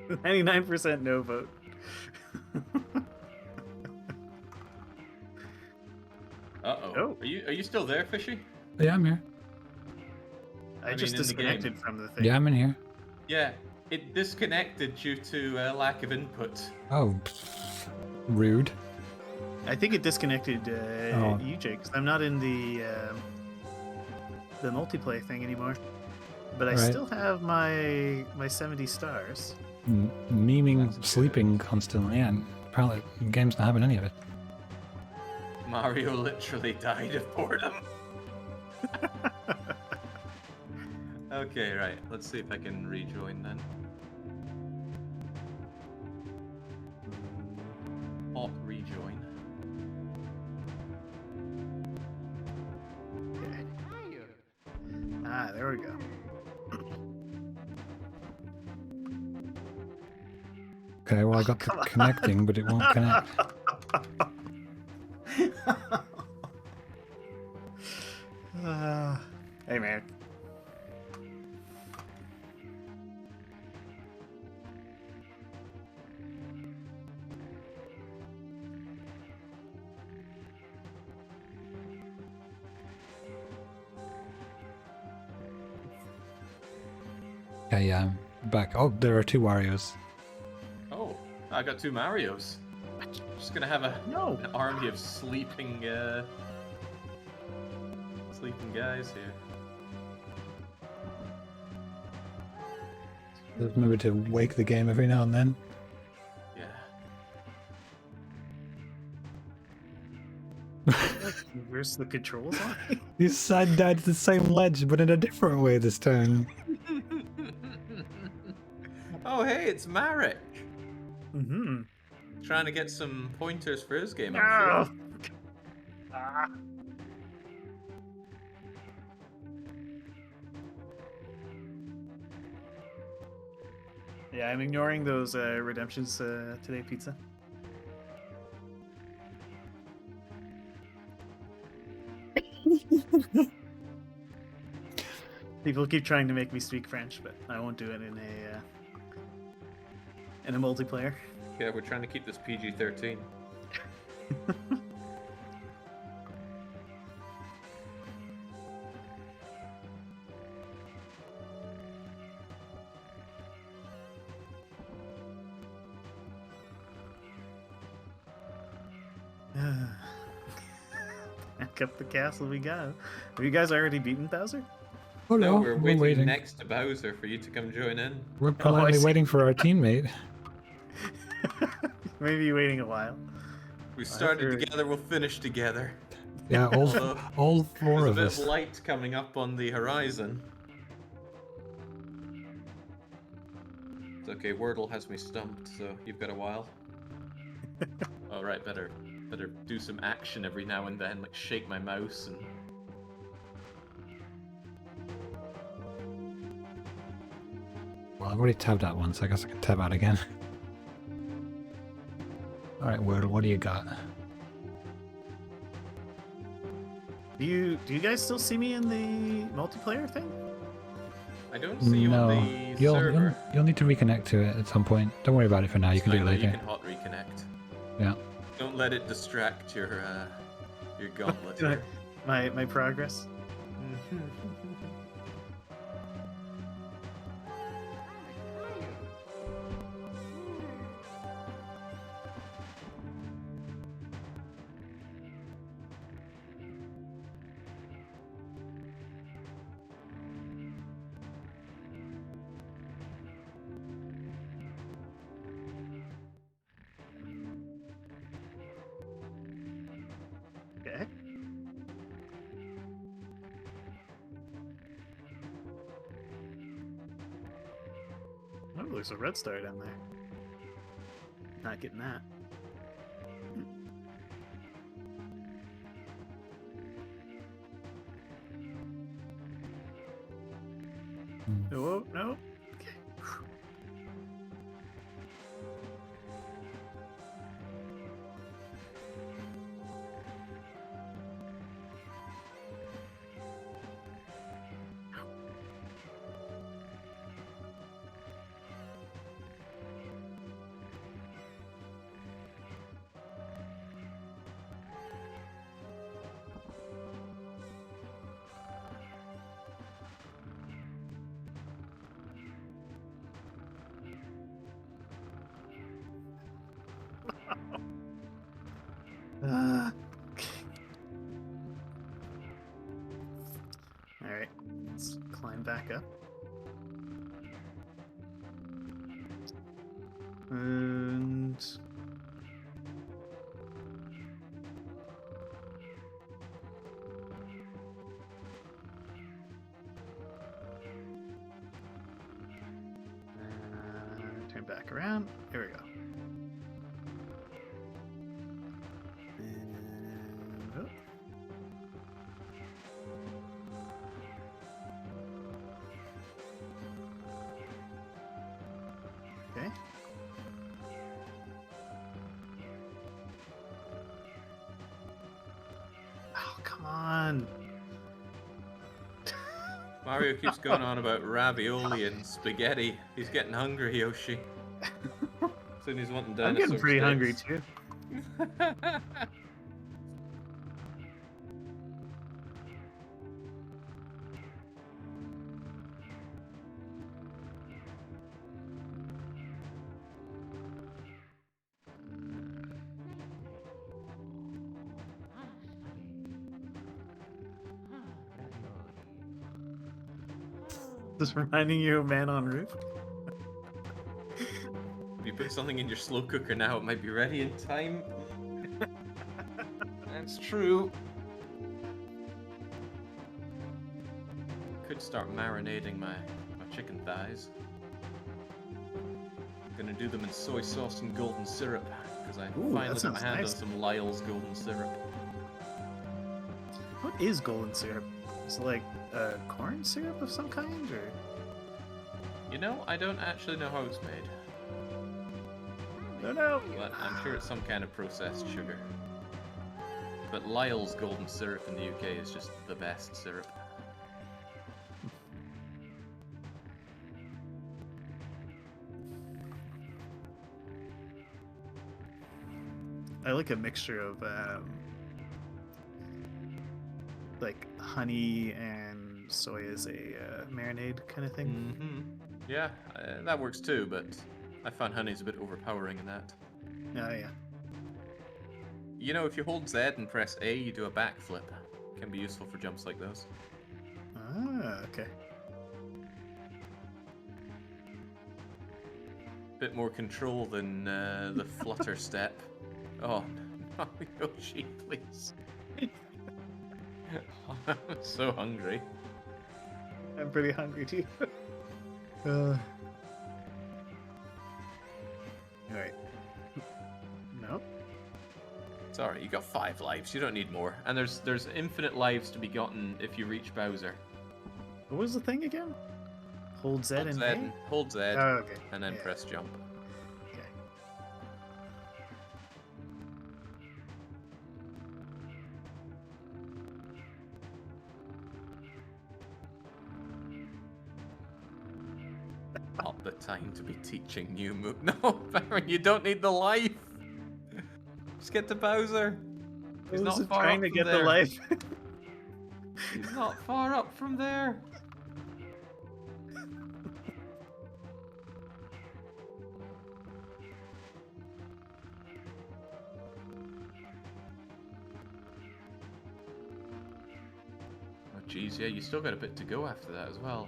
99% no vote. Uh-oh. Oh. Are you still there, Fishy? Yeah, I'm here. I mean, just in the game. disconnected from the thing. Yeah, I'm in here. Yeah, it disconnected due to lack of input. Oh, pfft, rude. I think it disconnected Oh. you, Jake, 'cause I'm not in the multiplayer thing anymore. But I Alright. still have my 70 stars. Memeing, That's sleeping constantly, and apparently the game's not having any of it. Mario literally died of boredom. Okay, right. Let's see if I can rejoin then. Hot rejoin. Okay. Ah, there we go. Okay, well I got the connecting, but it won't connect. Hey, man. Okay, yeah, I'm back. Oh, there are 2 Warios. Oh, I got 2 Marios. Just gonna have No. an army of sleeping guys here. Just remember to wake the game every now and then. Yeah. Where's the controls on? You side died to the same ledge, but in a different way this time. Oh, hey, it's Marek. Mm-hmm. Trying to get some pointers for his game, I'm No. sure. Ah. Yeah, I'm ignoring those redemptions today, pizza. People keep trying to make me speak French, but I won't do it in a multiplayer. Yeah, we're trying to keep this PG-13. Back up the castle we go. Have you guys already beaten Bowser? Oh No, no, we're we're waiting next to Bowser for you to come join in. We're politely see. waiting for our teammate. Maybe waiting a while. We started After- together, we'll finish together. Yeah, Although, all 4 there's a of bit us. of light coming up on the horizon. It's okay, Wordle has me stumped, so you've got a while. Alright, better do some action every now and then, like shake my mouse and... Well, I've already tabbed out once, I guess I can tab out again. Alright, Wordle, what do you got? Do you guys still see me in the multiplayer thing? I don't see you No, on the you'll server. you'll need to reconnect to it at some point. Don't worry about it for now, you can do it I know, later. You can hot reconnect. Yeah. Don't let it distract your gauntlet here. My progress. Okay. Oh, there's a red star down there. Not getting that. Oh, no. Okay. Alright, let's climb back up. And... turn back around. Here we go. And... oh. Okay. Oh, come on. Mario keeps going on about ravioli and spaghetti. He's getting hungry, Yoshi. Soon he's wanting dinosaur I'm getting pretty hungry steaks. too. Just reminding you of Man on Roof. If you put something in your slow cooker now, it might be ready in time. That's true. Could start marinating my chicken thighs. Gonna do them in soy sauce and golden syrup because I Ooh, that finally got my sounds hand on nice. some Lyle's golden syrup. What is golden syrup? Is it like corn syrup of some kind, or? You know, I don't actually know how it's made, No. but I'm sure it's some kind of processed sugar. But Lyle's golden syrup in the UK is just the best syrup. I like a mixture of like honey and soy as a marinade kind of thing. Mm-hmm. Yeah, that works too, but I find honey's a bit overpowering in that. Oh yeah. You know, if you hold Z and press A, you do a backflip. Can be useful for jumps like those. Ah, okay. Bit more control than the flutter step. Oh, no, Yoshi, please. I'm so hungry. I'm pretty hungry too. Alright. No? Sorry, you got 5 lives. You don't need more. And there's infinite lives to be gotten if you reach Bowser. What was the thing again? Hold Z Hold and Z, A? hold Z, Oh, okay. and then Yeah. press jump. Okay. Not the time to be teaching new move. No, Baron, you don't need the life. Just get to Bowser. He's I not was far trying up to from get there. the life. He's not far up from there. Oh, jeez, yeah, you still got a bit to go after that as well.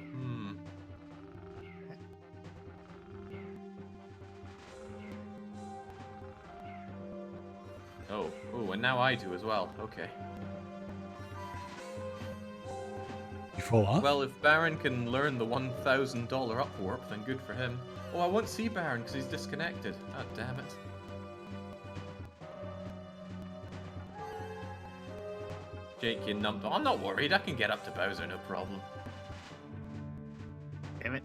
Oh, and now I do as well. Okay. You fall off? Well, if Baron can learn the $1,000 up warp, then good for him. Oh, I won't see Baron because he's disconnected. God damn it. Jake, you numped. I'm not worried. I can get up to Bowser, no problem. Damn it.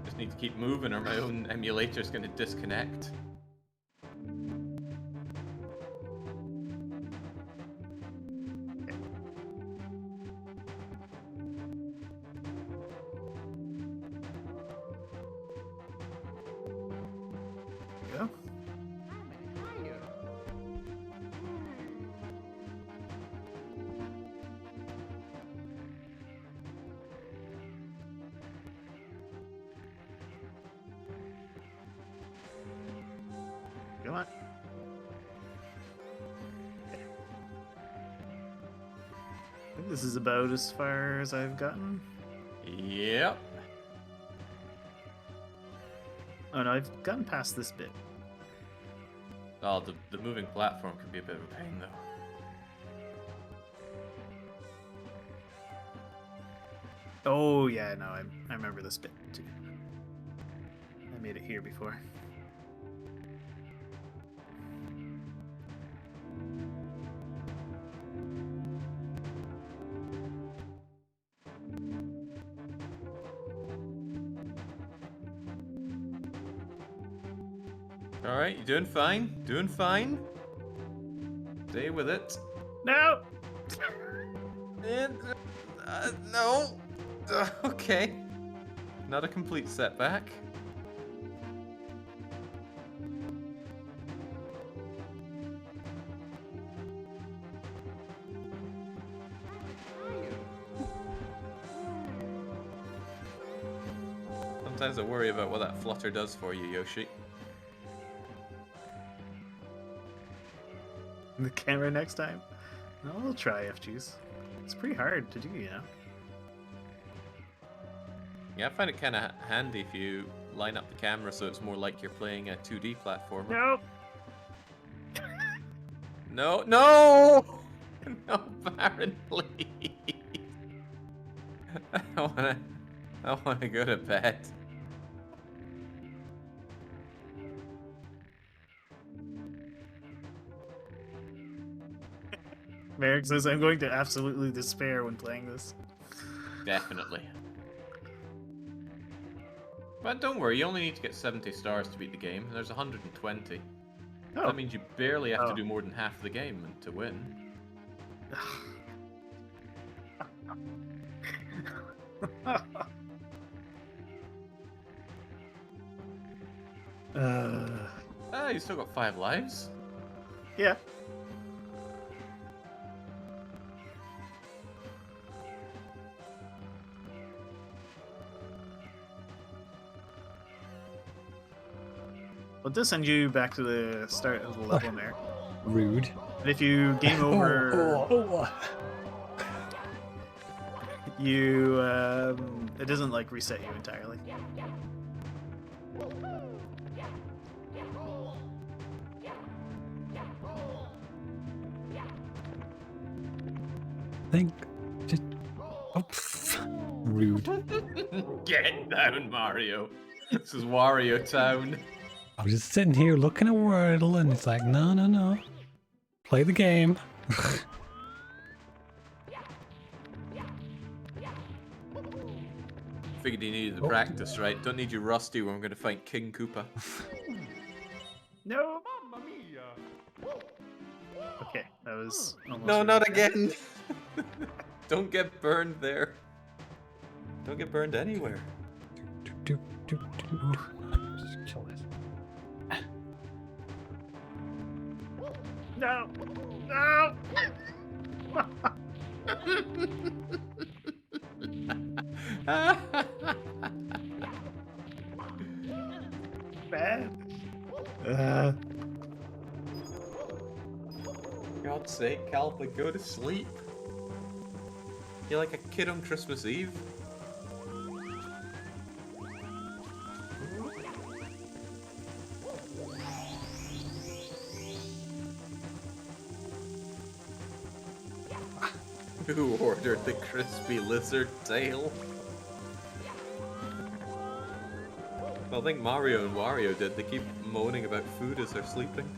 Just need to keep moving or my own emulator's going to disconnect. Go. Come on. I think this is about as far as I've gotten. Yep. Oh no, I've gotten past this bit. Oh, the moving platform can be a bit of a pain, though. Oh yeah, no, I remember this bit too. I made it here before. Alright, you doing fine? Doing fine? Stay with it. No! And, no. Okay. Not a complete setback. Sometimes I worry about what that flutter does for you, Yoshi. the camera next time. I'll try FGs. It's pretty hard to do, you know. Yeah, I find it kind of handy if you line up the camera so it's more like you're playing a 2D platformer. Nope. No, no! No, Baron, please. I wanna go to bed. Merrick says I'm going to absolutely despair when playing this. Definitely. But don't worry, you only need to get 70 stars to beat the game. There's 120. Oh. That means you barely have to Oh. do more than half the game to win. Ah, you still got 5 lives. Yeah. Well, it does send you back to the start of the level, Merrick. Rude. And if you game over, you it doesn't like reset you entirely. Think. Just. Oh, pff. Rude. Get down, Mario. This is Wario Town. I was just sitting here looking at Wordle, and it's like, no, no, no. Play the game. Figured you needed the practice, right? Don't need you rusty when we're gonna fight King Koopa. No. Okay, that was almost No, really not bad. again. Don't get burned there. Don't get burned anywhere. Do, do, do, do. Just kill this. No. No. Bad. God's sake, Calpa, go to sleep. You're like a kid on Christmas Eve. Who ordered the crispy lizard tail? Well, I think Mario and Wario did. They keep moaning about food as they're sleeping.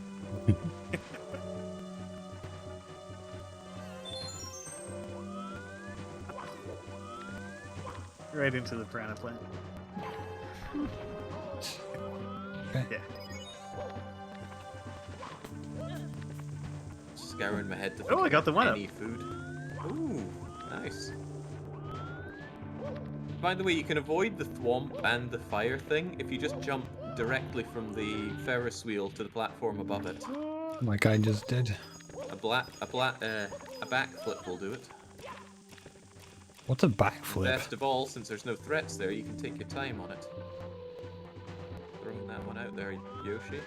Right into the piranha plant. Okay. Yeah. Scouring my head to Oh, I got the one up. any food. Ooh, nice. By the way, you can avoid the thwomp and the fire thing if you just jump directly from the Ferris wheel to the platform above it. My guy just did. A backflip will do it. What's a backflip? Best of all, since there's no threats there, you can take your time on it. Throwing that one out there, Yoshi.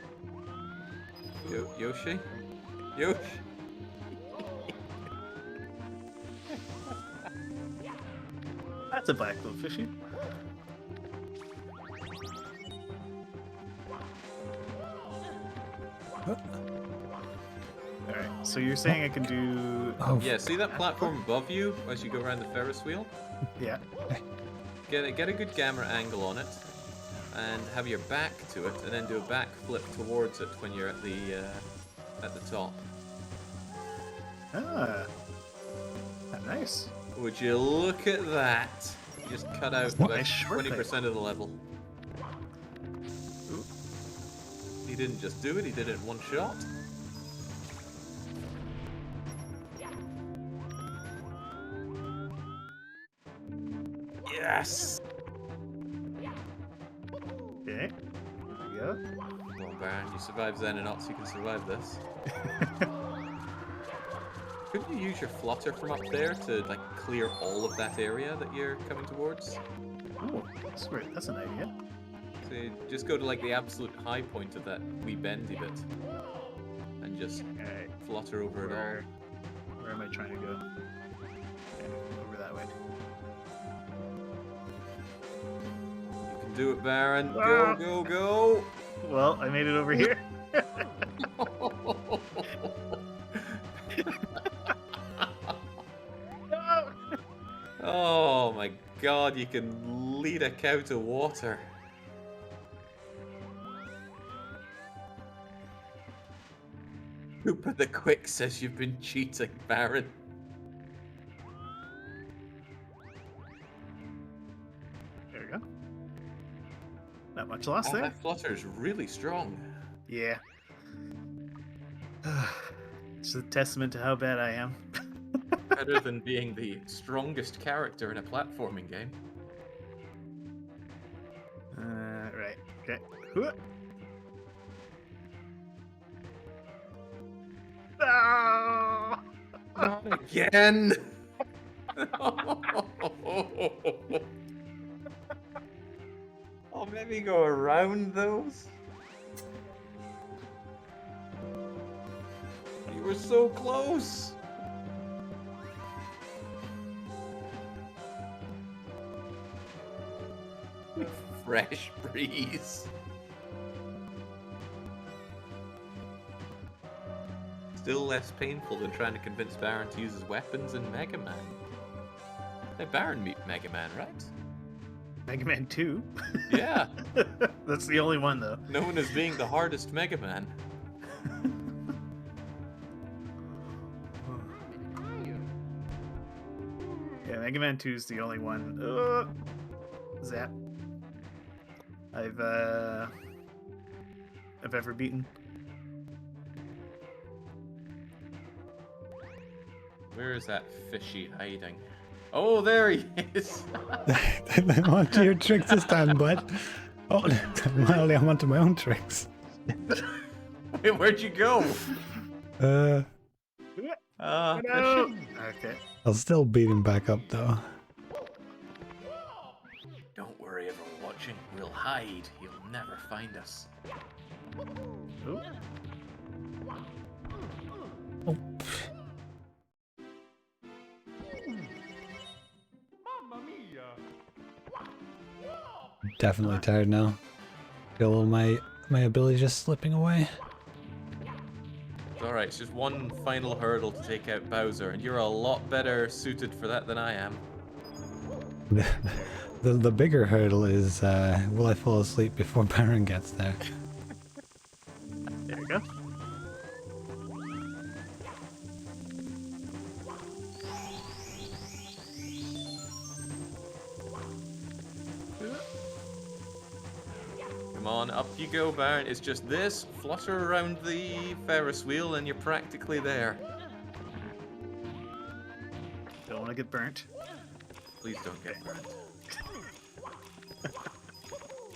Yoshi? Yoshi? That's a backflip fishy. Alright, so you're saying I can do... Oh, Yeah, see that platform above you as you go around the Ferris wheel? Yeah. Get a good camera angle on it, and have your back to it, and then do a back flip towards it when you're at the top. Ah. Nice. Would you look at that? You just cut out What a about short 20% of the level. Ooh. He didn't just do it, he did it in one shot. Yes! Okay. There we go. Come on, Baron, you survived Xenonauts, you can survive this. Couldn't you use your flutter from up there to like clear all of that area that you're coming towards? Oh, that's an idea. So you just go to like the absolute high point of that wee bendy bit. And and just Alright. flutter over it all. Where am I trying to go? Over that way. You can do it, Baron. Ah! Go, go, go! Well, I made it over here. No! Oh my god, you can lead a cow to water. Koopa the Quick says you've been cheating, Baron. There we go. Not much loss Oh, there. that flutter's really strong. Yeah. It's a testament to how bad I am. Better than being the strongest character in a platforming game. Right. Okay. Hooah. No! Not again! I'll maybe go around those. You were so close! Fresh breeze. Still less painful than trying to convince Baron to use his weapons in Mega Man. Hey, Baron meet Mega Man, right? Mega Man 2? Yeah. That's the only one, though. Known as being the hardest Mega Man. Yeah, Mega Man 2 is the only one. Zap. I've ever beaten. Where is that fishy hiding? Oh, there he is! I want your tricks this time, bud. Oh, well, I'm onto my own tricks. Wait, where'd you go? Uh, No! Fishy. Okay. I'll still beat him back up, though. Don't worry, everyone watching. We'll hide. He'll never find us. Ooh. Oh, definitely tired now. Feel my ability just slipping away. It's alright, it's just one final hurdle to take out Bowser, and you're a lot better suited for that than I am. The bigger hurdle is, will I fall asleep before Baron gets there? There we go. Come on, up you go, Baron. It's just this, flutter around the Ferris wheel, and you're practically there. Don't want to get burnt. Please don't get burned.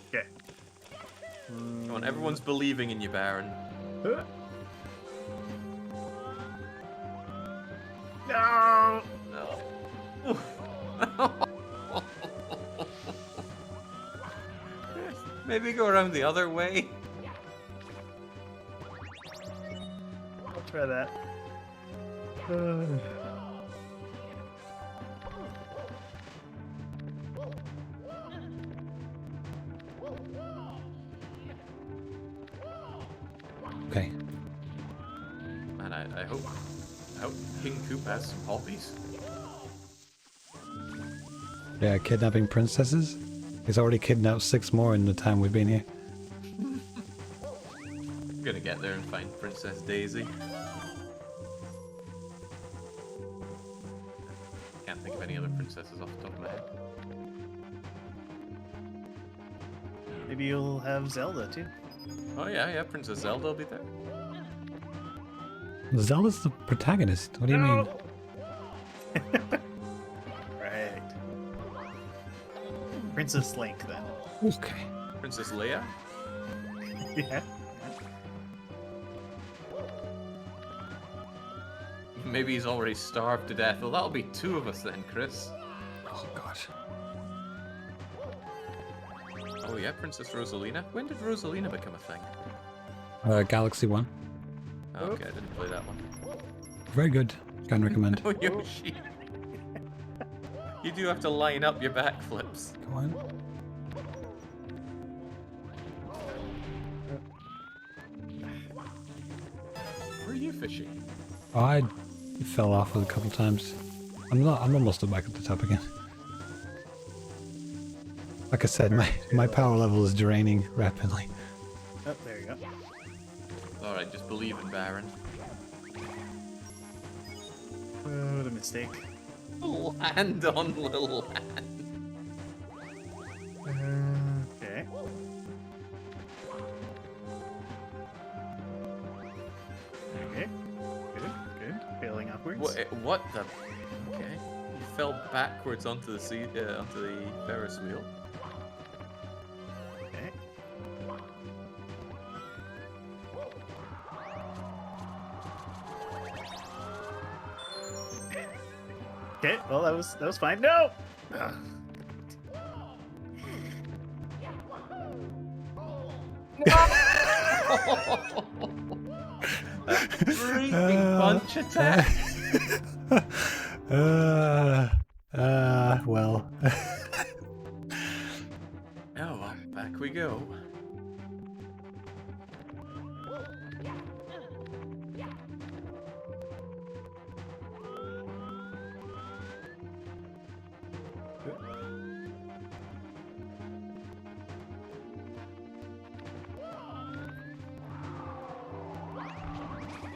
Okay. Come on, everyone's believing in you, Baron. No! No. Maybe go around the other way. I'll try that. Okay. Man, I hope King Coop has some hobbies. Yeah, kidnapping princesses. He's already kidnapped 6 more in the time we've been here. I'm gonna get there and find Princess Daisy. Can't think of any other princesses off the top of my head. Maybe you'll have Zelda too. Oh yeah, Princess Zelda will be there. Zelda's the protagonist. What do you mean? Right. Princess Link then. Okay. Princess Leia? Yeah. Maybe he's already starved to death. Well, that'll be 2 of us then, Chris. Oh gosh. Oh yeah, Princess Rosalina. When did Rosalina become a thing? Galaxy 1. Okay, I didn't play that one. Very good. Can recommend. Oh, Yoshi. You do have to line up your backflips. Go on. Where are you fishing? Oh, I fell off a couple times. I'm almost back at the top again. Like I said, my power level is draining rapidly. Oh, there you go. Alright, just believe in Baron. What a mistake. Land on little hand. Okay. Okay. Good. Good. Failing upwards. What the? Okay. You fell backwards onto the onto the Ferris wheel. Okay. Okay. Well, that was fine. No. Ugh. Freaking punch attack! Well. Oh well, back we go.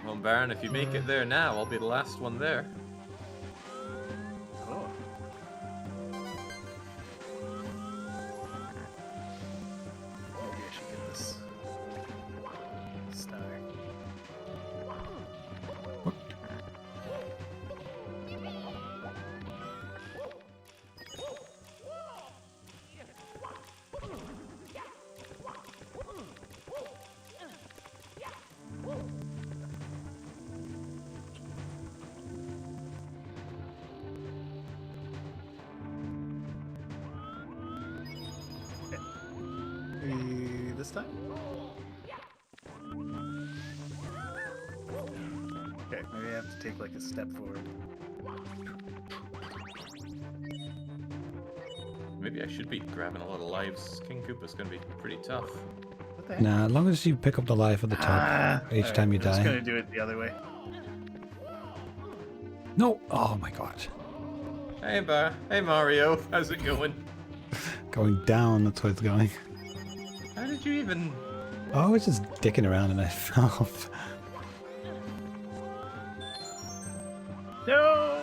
Well, Baron, if you make it there now, I'll be the last one there. Oh. Maybe I should get this star. This time? Okay, maybe I have to take like a step forward. Maybe I should be grabbing a lot of lives. King Koopa's gonna be pretty tough. What the heck? Nah, as long as you pick up the life at the top each Alright, time you I'm just gonna die. do it the other way. No! Oh my god. Hey Mario, how's it going? Going down, that's where it's going. How did you even... Oh, I was just dicking around and I fell off. No!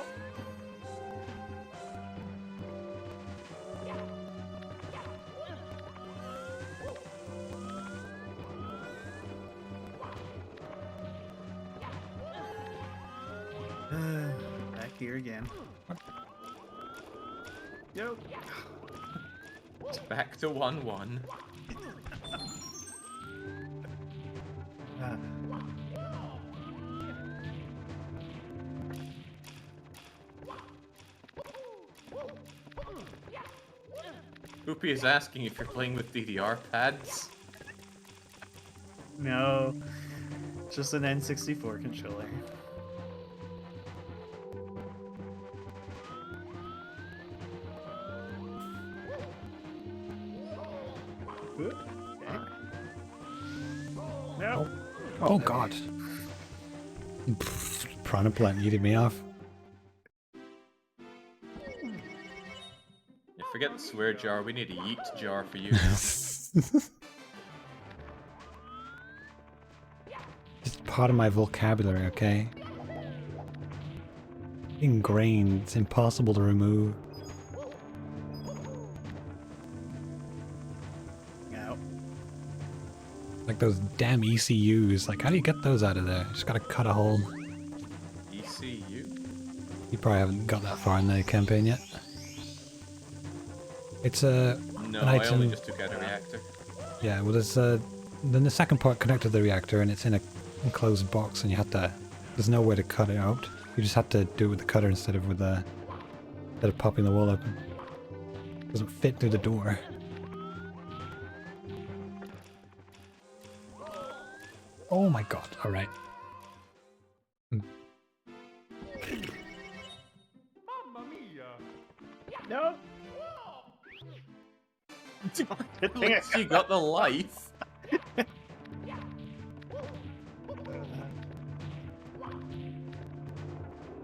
Back here again. Yo. It's back to 1-1. Ah. Hoopy is asking if you're playing with DDR pads. No, just an N64 controller. Oop, okay. No. Oh god. Piranha plant eating me off. Yeah, forget the swear jar, we need a yeet jar for you. It's part of my vocabulary, okay? Ingrained, it's impossible to remove. No. Like those damn ECUs, like how do you get those out of there? Just gotta cut a hole. ECU? You probably haven't got that far in the campaign yet. It's a... No, an I item. only just took out a reactor. Yeah, well there's then the second part connected to the reactor and it's in a enclosed box and you have to... There's no way to cut it out. You just have to do it with the cutter instead of with the... Instead of popping the wall open. It doesn't fit through the door. Oh my god, alright. No. Good At thing I least you got the life.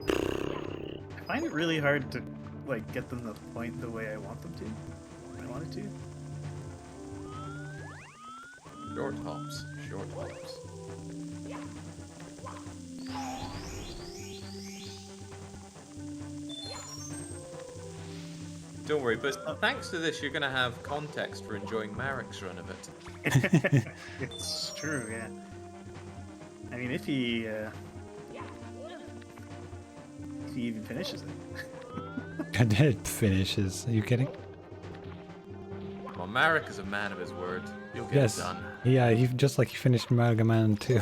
I find it really hard to like get them to point the way I want them to. I want it to. Short hops. Short hops. Don't worry, but thanks to this, you're going to have context for enjoying Marek's run of it. It's true, yeah. I mean, if he even finishes it. I did finishes. Are you kidding? Well, Marek is a man of his word. You'll get Yes. it done. Yeah, he just like he finished Mega Man 2.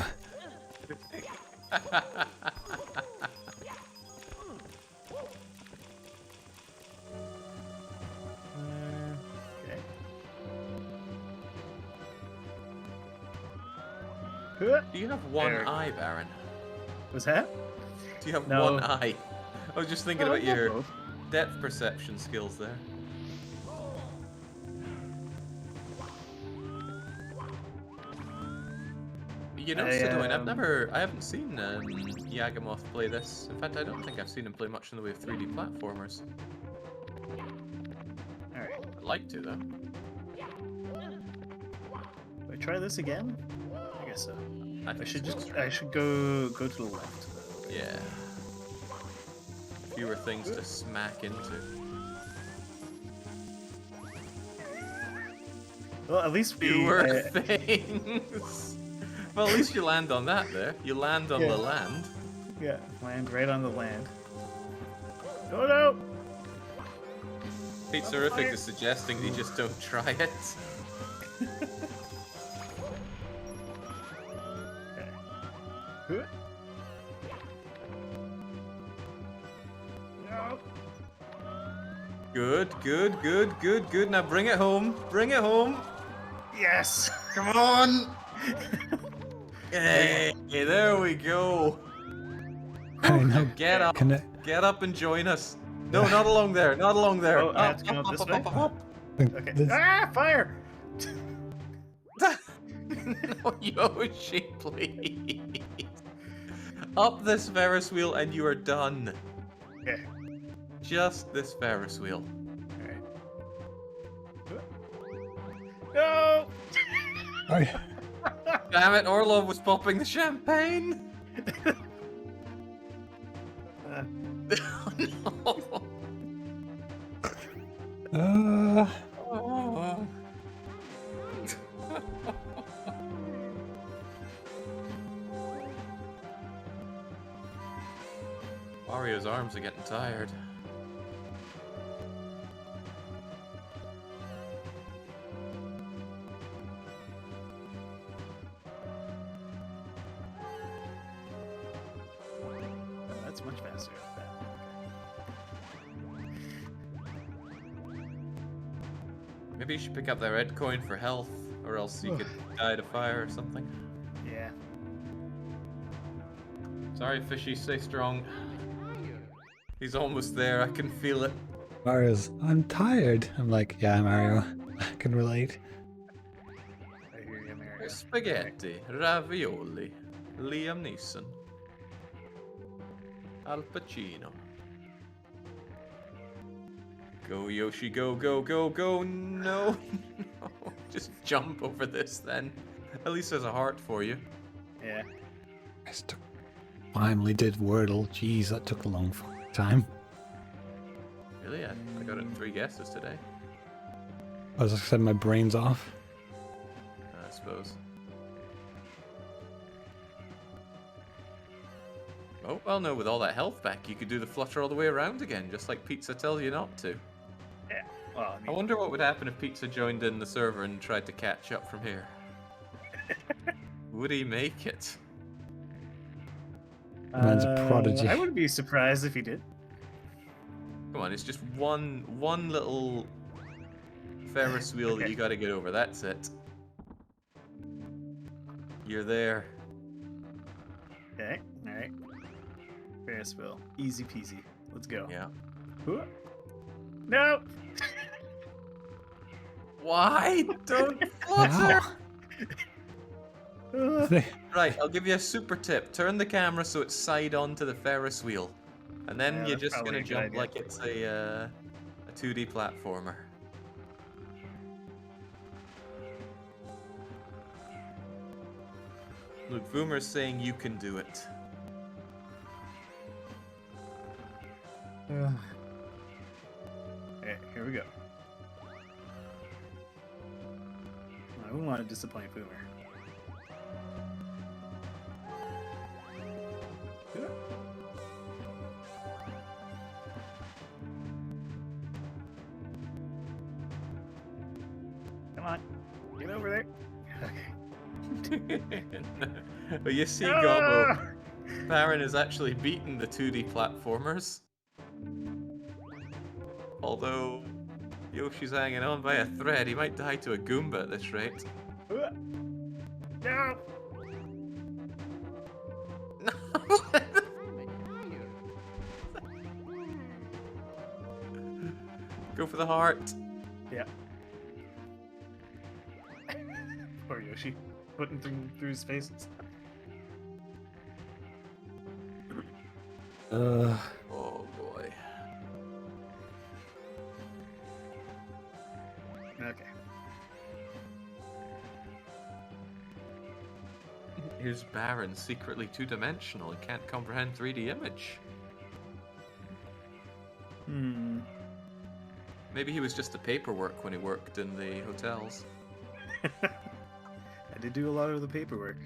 Okay. Do you have one There. eye, Baron? Was that? Do you have No. one eye? I was just thinking Oh, about yeah, your both. depth perception skills there. You know, Sidoin, I haven't seen Yagamoth play this. In fact, I don't think I've seen him play much in the way of 3D platformers. Alright. I'd like to, though. Do I try this again? I guess so. I think should so. just go to the left. Yeah. Fewer things to smack into. Well, at least we Fewer things. Well, at least you land on that there. You land on Yeah. the land. yeah, land right on the land. Oh no! Pete's horrific is suggesting that you just don't try it. Okay. No. Good, good, good, good, good. Now bring it home. Bring it home. Yes! Come on. Hey, there we go. I know. Get up. Can I, Get up and join us. No, not along there. Not along there. Oh, I have to come up this way? Okay. this- Ah, fire! No, Yoshi, please. Up this Ferris wheel and you are done. Okay. Just this Ferris wheel. Alright. No! Oh, Damn it, Orlov was popping the champagne. Oh, no. Oh. Wario's arms are getting tired. That's much faster. Maybe you should pick up that red coin for health, or else you could die to fire or something. Yeah. Sorry, Fishy, stay strong. He's almost there, I can feel it. Mario's, I'm tired. I'm like, yeah, Mario. I can relate. I hear you, Mario. Spaghetti, ravioli, Liam Neeson, Al Pacino. Go, Yoshi, go, go, go, go. No, no. Just jump over this then. At least there's a heart for you. Yeah. I finally did Wordle. Jeez, that took a long time. Really? I got it in 3 guesses today. As I said, my brain's off. I suppose. Oh, well, no, with all that health back, you could do the flutter all the way around again, just like Pizza tells you not to. Yeah. Well, I I mean, wonder what would happen if Pizza joined in the server and tried to catch up from here. Would he make it? Man's a prodigy. I wouldn't be surprised if he did. Come on, it's just one little Ferris wheel that Okay. you gotta get over, that's it. You're there. Okay. Alright. Ferris wheel. Easy peasy. Let's go. Yeah. Whoa. No. Why? Don't Wow. They- Right, I'll give you a super tip. Turn the camera so it's side on to the Ferris wheel. And then Yeah, you're that's just probably gonna a good jump idea. like it's a 2D platformer. Look, Boomer's saying you can do it. Okay, here we go. I wouldn't want to disappoint Boomer. Come on, get over there. Okay. But you see, Ah! Gobbo, Baron has actually beaten the 2D platformers. Although Yoshi's hanging on by a thread, he might die to a Goomba at this rate. No. Go for the heart. Yeah. Poor Yoshi, putting through his faces. Oh boy. Okay. Here's Baron, secretly two-dimensional and can't comprehend 3D image. Hmm. Maybe he was just the paperwork when he worked in the hotels. I did do a lot of the paperwork.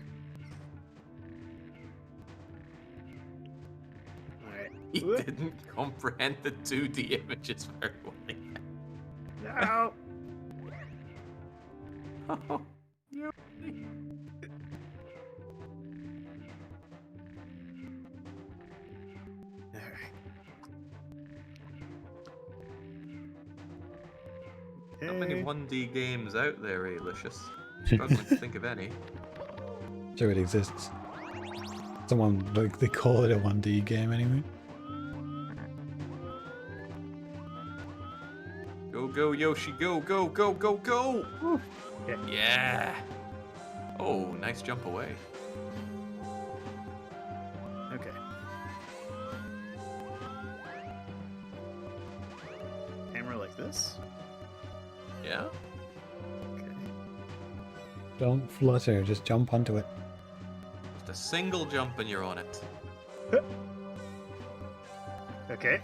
Alright. He didn't comprehend the 2D images very well. No! Oh, Alright. not many Okay. 1D games out there, Alicious. Struggling to think of any. Sure, it exists. Someone, like, they call it a 1D game anyway. Go, go, Yoshi, go, go, go, go, go! Yeah. Yeah! Oh, nice jump away. Okay. Hammer like this. Yeah? Okay. Don't flutter, just jump onto it. Just a single jump and you're on it. Okay.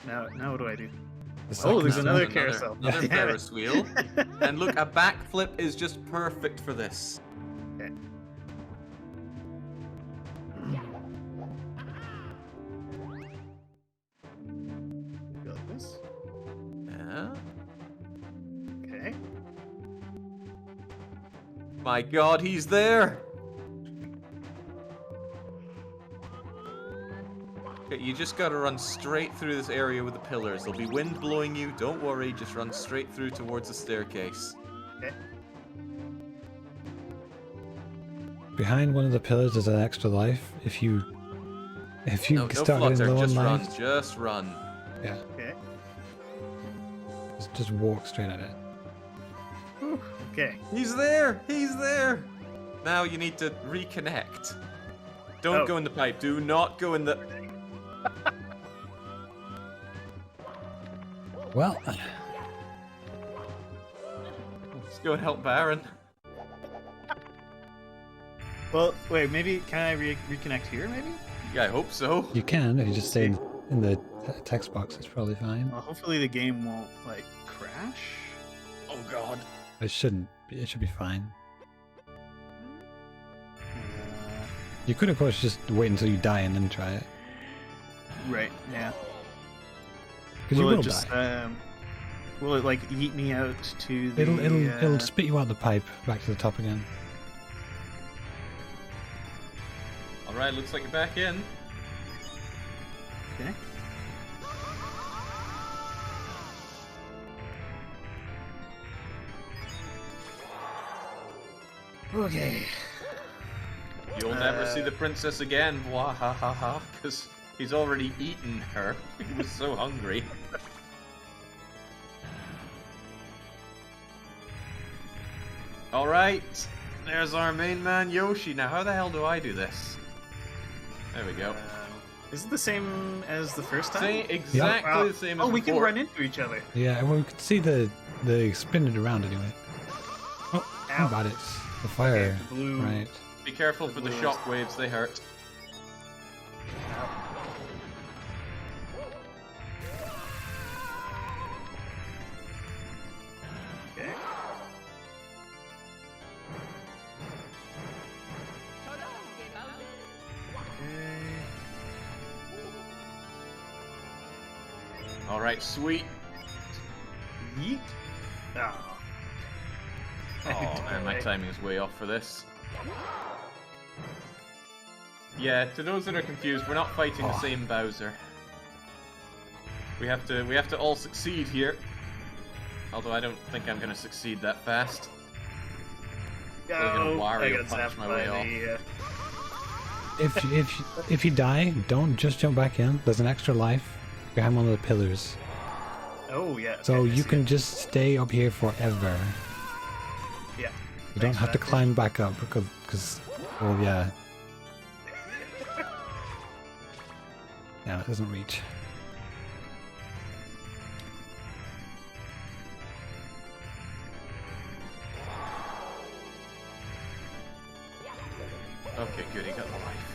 Now what do I do? The Oh, there's second another one. carousel. Another Damn it. Ferris wheel. And look, a backflip is just perfect for this. Okay. Go like this. Yeah? Okay. My god, he's there! Okay, you just gotta run straight through this area with the pillars. There'll be wind blowing you, don't worry, just run straight through towards the staircase. Okay. Behind one of the pillars there's an extra life. If you No, no start getting flutter, low on just run, life, just run. yeah, Okay. just walk straight at it. Whew. Okay. He's there! He's there! Now you need to reconnect. Don't Oh. go in the pipe, do not go in the... Well, Let's go and help Baron. Well, wait. Maybe can I reconnect here? Maybe. Yeah, I hope so. you can if you just stay in the text box. It's probably fine. Well, hopefully the game won't like crash. Oh god. It shouldn't. It should be fine. Uh, You could, of course, just wait until you die and then try it. right. Yeah. Because you Will will it just die. will it like yeet me out to the? It'll spit you out the pipe back to the top again. Alright, looks like you're back in. Okay. Okay. You'll never see the princess again, wahahaha, because he's already eaten her. He was so hungry. Alright, there's our main man Yoshi. Now, how the hell do I do this? There we go. Is it the same as the first time? Exactly Wow. the same as Oh, we can before. run into each other. Yeah, well, we could see the spin it around anyway. Oh, how Ow. about it? The fire. Okay, the blue. Right. Be careful for the Blues. shock waves, they hurt. Okay. Alright, sweet. Yeet. Oh. Oh man, my timing is way off for this. Yeah, to those that are confused, we're not fighting the same Bowser. We have to all succeed here. Although I don't think I'm gonna succeed that fast. gonna Oh, Wario I got punch zapped my by way the, If you die, don't just jump back in. There's an extra life behind one of the pillars, Oh yeah. so okay, I you see can it. just stay up here forever. Yeah. You don't Thanks have for to that, climb back up because well, yeah. Yeah, it doesn't reach. Okay, good, he got the life.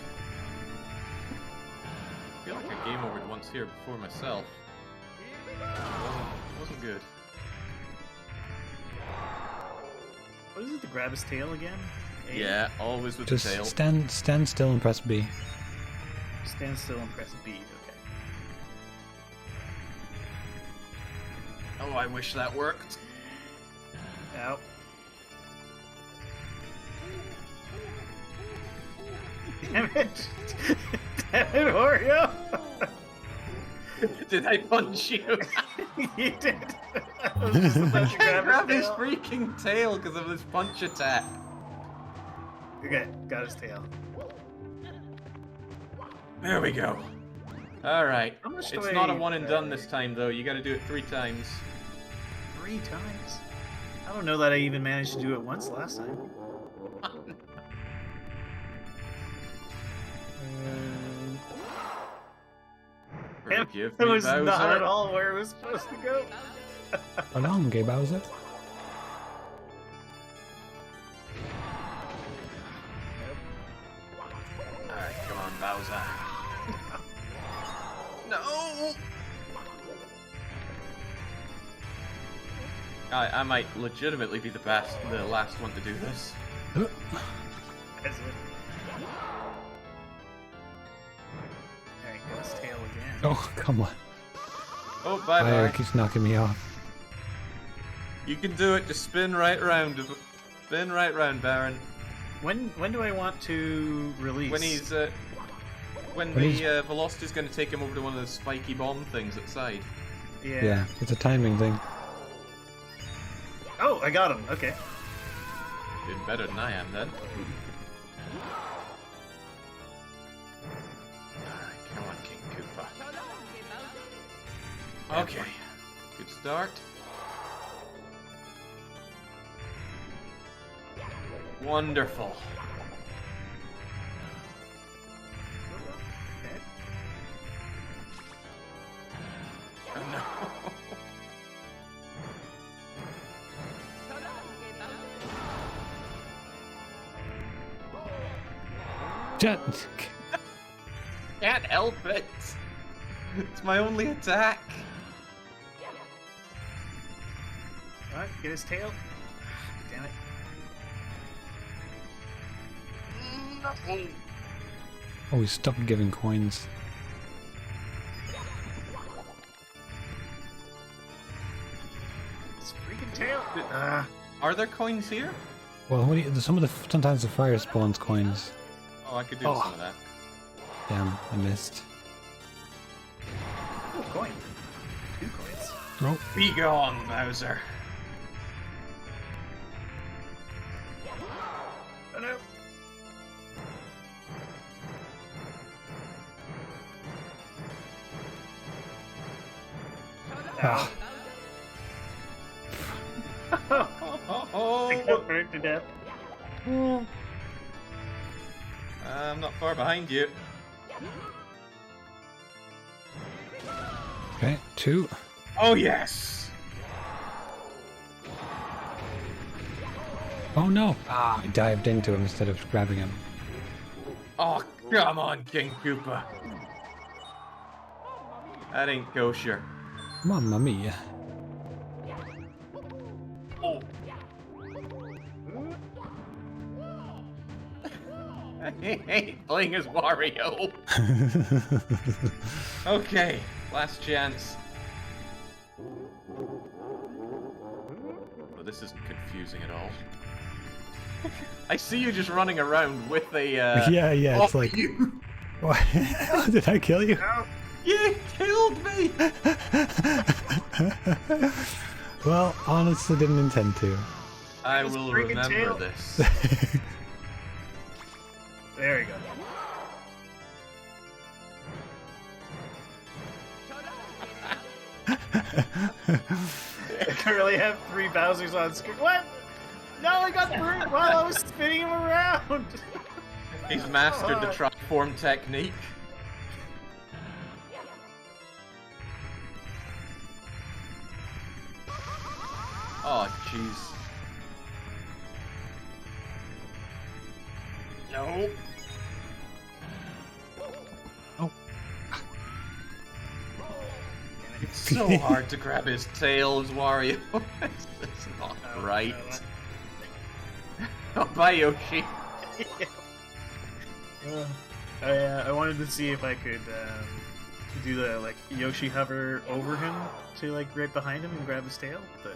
I feel like I game overed once here before myself. Wasn't good. What is it to grab his tail again? A? Yeah, always with Just the tail. stand still and press B. Stand still and press B. Okay. Oh, I wish that worked. Ow. Damn it! Damn it, Oreo! Did I punch you? You did. I was just about to I grabbed his tail. freaking tail because of this punch attack. Okay, got his tail. There we go. Alright. How much do It's I- not a one and done this time though, you gotta do it 3 times. 3 times? I don't know that I even managed to do it once last time. Forgive It me, was Bowser. not at all where it was supposed to go. Along, Gay Bowser. Alright, come on, Bowser. No! I might legitimately be the last one to do this. As it. Alright, got his tail again. Oh, come on. Oh, bye Fire bye. keeps knocking me off. You can do it, just spin right round. Spin right round, Baron. When do I want to release? When he's, when When the velocity's gonna take him over to one of those spiky bomb things outside. Yeah, it's a timing thing. Oh, I got him. Okay. Did better than I am then. Alright, come on, King Koopa. Okay, good start. Wonderful. Okay. Oh no. Jet. Can't help it. It's my only attack. Alright, get his tail. Damn it. Oh, he stopped giving coins. His freaking tail. Ah. Are there coins here? Well, what do you, sometimes the fire spawns coins. Oh, I could do Oh. some of that. Damn, I missed. Oh, coin. 2 coins. Oh, Be gone, Bowser. Oh no. ah, Oh, Got burnt to death. I'm not far behind you. Okay, 2. Oh yes! Oh no! Ah, I dived into him instead of grabbing him. Oh, come on, King Koopa. That ain't kosher. Mamma mia. Oh. I hate playing as Wario. Okay, last chance. Oh, this isn't confusing at all. I see you just running around with a. Yeah, it's oh, like. you What? Did I kill you? You killed me! Well, honestly, didn't intend to. I This will freaking remember tail. this. There you go. I can really have 3 Bowsers on screen. What? No, I got burnt while I was spinning him around. He's mastered the triform technique. Oh, jeez. No. Oh. It's so hard to grab his tail as Wario. It's not right. Oh, bye, Yoshi. I wanted to see if I could do the like Yoshi hover over him to like right behind him and grab his tail, but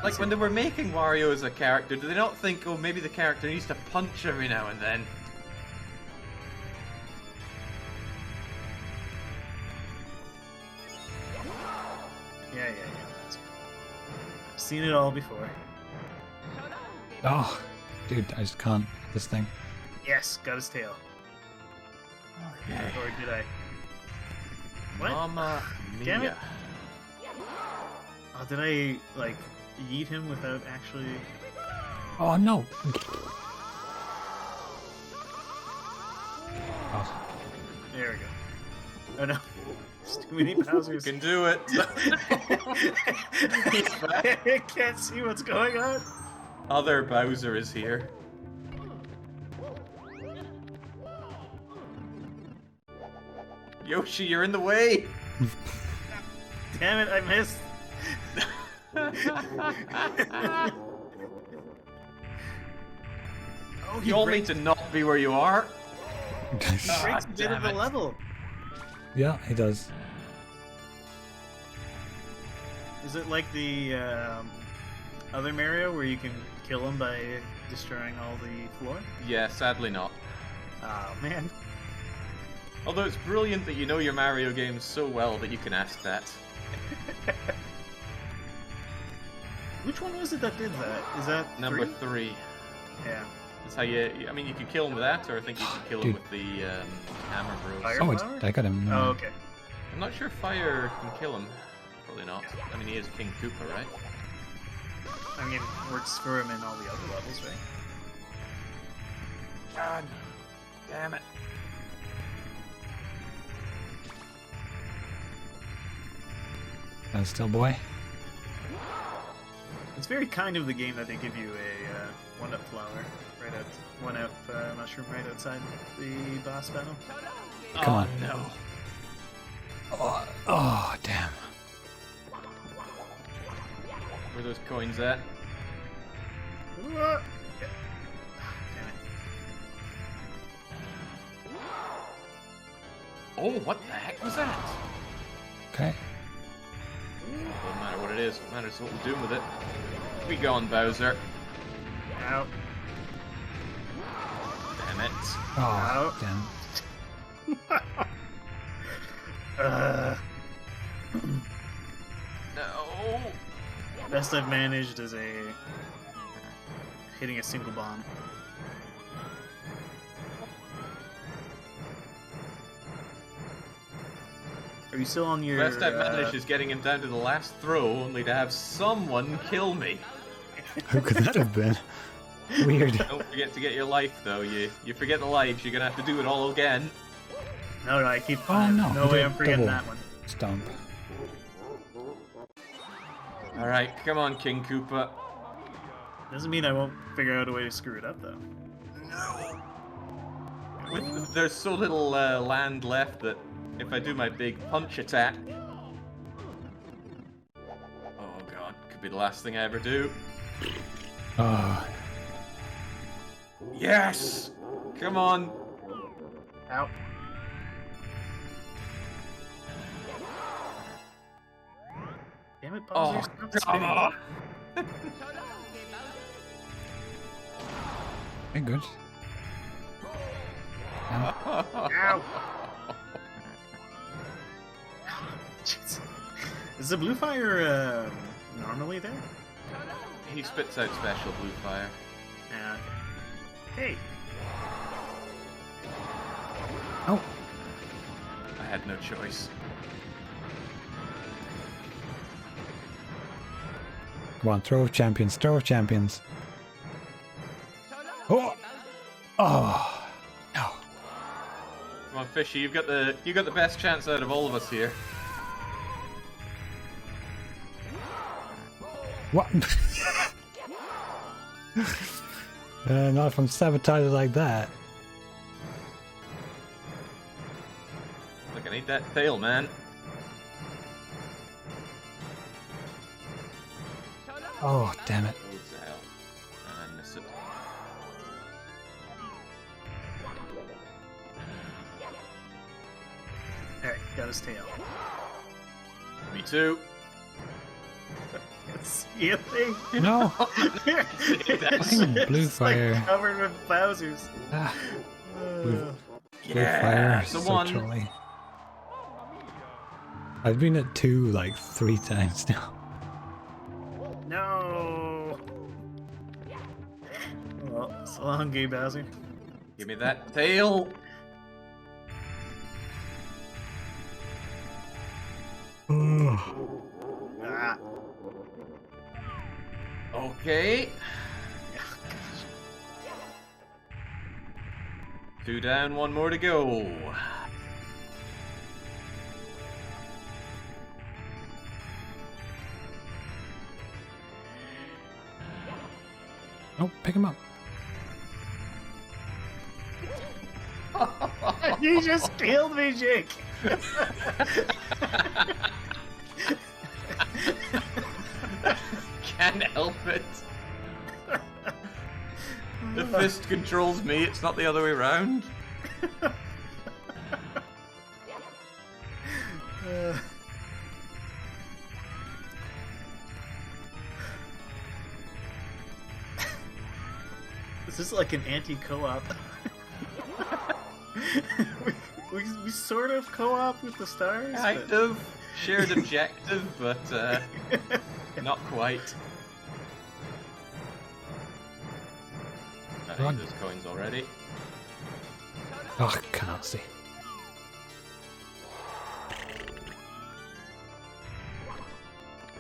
Like when they were making Wario as a character, do they not think, oh, maybe the character needs to punch every now and then? yeah. That's good. I've seen it all before. Oh, dude, I just can't. This thing. Yes, got his tail. Okay. Or did I? What? Mamma Damn it. mia. Oh, did I like yeet him without actually? Oh no! Oh, There we go. Oh no, it's too many Bowsers. You can do it. He's back. I can't see what's going on. Other Bowser is here. Yoshi, you're in the way! Damn it, I missed. Oh, he You all need breaks, to not be where you are. he breaks a bit damn of the it. level. yeah, he does. Is it like the other Mario where you can kill him by destroying all the floor? Yeah, sadly not. Oh man. Although it's brilliant that you know your Mario games so well that you can ask that. Which one was it that did that? Is that Number 3? 3. Yeah. That's how you. I mean, you can kill him with that, or I think you can kill him Dude. with the hammer bros. Fire? Oh, Flower? I got him. Oh, okay. I'm not sure fire can kill him. Probably not. I mean, he is King Koopa, right? I mean, it works for him in all the other levels, right? God damn it. Still boy. It's very kind of the game that they give you a one-up flower right out, one-up mushroom right outside the boss battle. Come on. No. Oh, damn. Where are those coins at? Ooh, yeah. Damn it. Oh, what the heck was that? Okay. Doesn't matter what it is. What matters is what we're doing with it. Be gone, Bowser. Ow. Damn it. Oh, Ow. damn. No. Best I've managed is hitting a single bomb. Are you still on your? Best I've managed is getting him down to the last throw, only to have someone kill me. Who could that have been? Weird. Don't forget to get your life, though. You forget the lives, you're gonna have to do it all again. No, I keep. Oh no! No he way, did I'm forgetting double that one. Stomp. Alright, come on, King Koopa. Doesn't mean I won't figure out a way to screw it up, though. There's so little land left that if I do my big punch attack... Oh god, could be the last thing I ever do. Ah. Yes! Come on! Ow. Damn it, Oh, Bowser. stop come spinning. on! Very good. Ow! Jeez. Is the blue fire normally there? He spits out special blue fire. Yeah. Okay. Hey. Oh. I had no choice. Come on, throw of champions, throw of champions. Oh! Oh! No. Come on, Fishy, you got the best chance out of all of us here. What? Not if I'm sabotaged like that. Look, I need that tail, man. Oh, damn it. Oh, to hell. And I miss it. Alright, got his tail. Me too. See a thing? No! It's Blue just, like, fire. covered with Bowser's. Ah, blue, Uh, blue fire. the So one. trolly. I've been at 2 like 3 times now. no! Well, so long, Gay Bowser. Give me that tail. Ah. Okay. Two down, one more to go. Oh, pick him up. You just killed me, Jake! Can't help it. The fist controls me, it's not the other way around. This is like an anti-co-op. we sort of co-op with the stars. Kind but... of. Shared objective, but not quite. I Run. need those coins already. Oh, I can't see.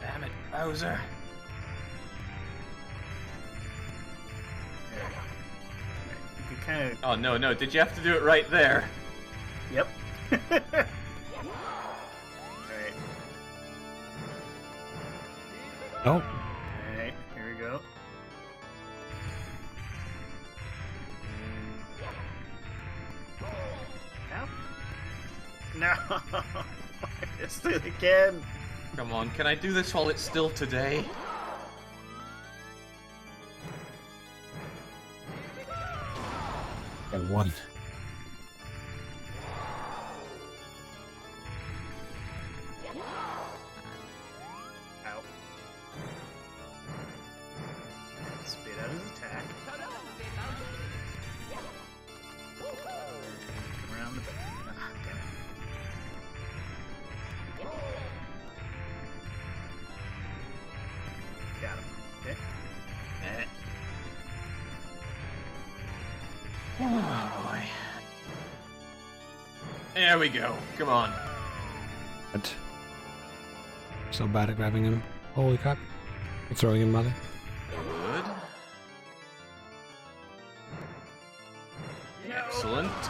Damn it, Bowser. You can kind of. Oh no, no, did you have to do it right there? Yep. Alright. Oh, Alright, here we go. Ow. No! I missed it again! Come on, can I do this while it's still today? and 1. Ow. Spit out his attack. Come around the back. Ah, damn it. Got him. Okay. Eh. Oh boy. There we go. Come on. But so bad at grabbing him. Holy crap. I'm throwing him, mother.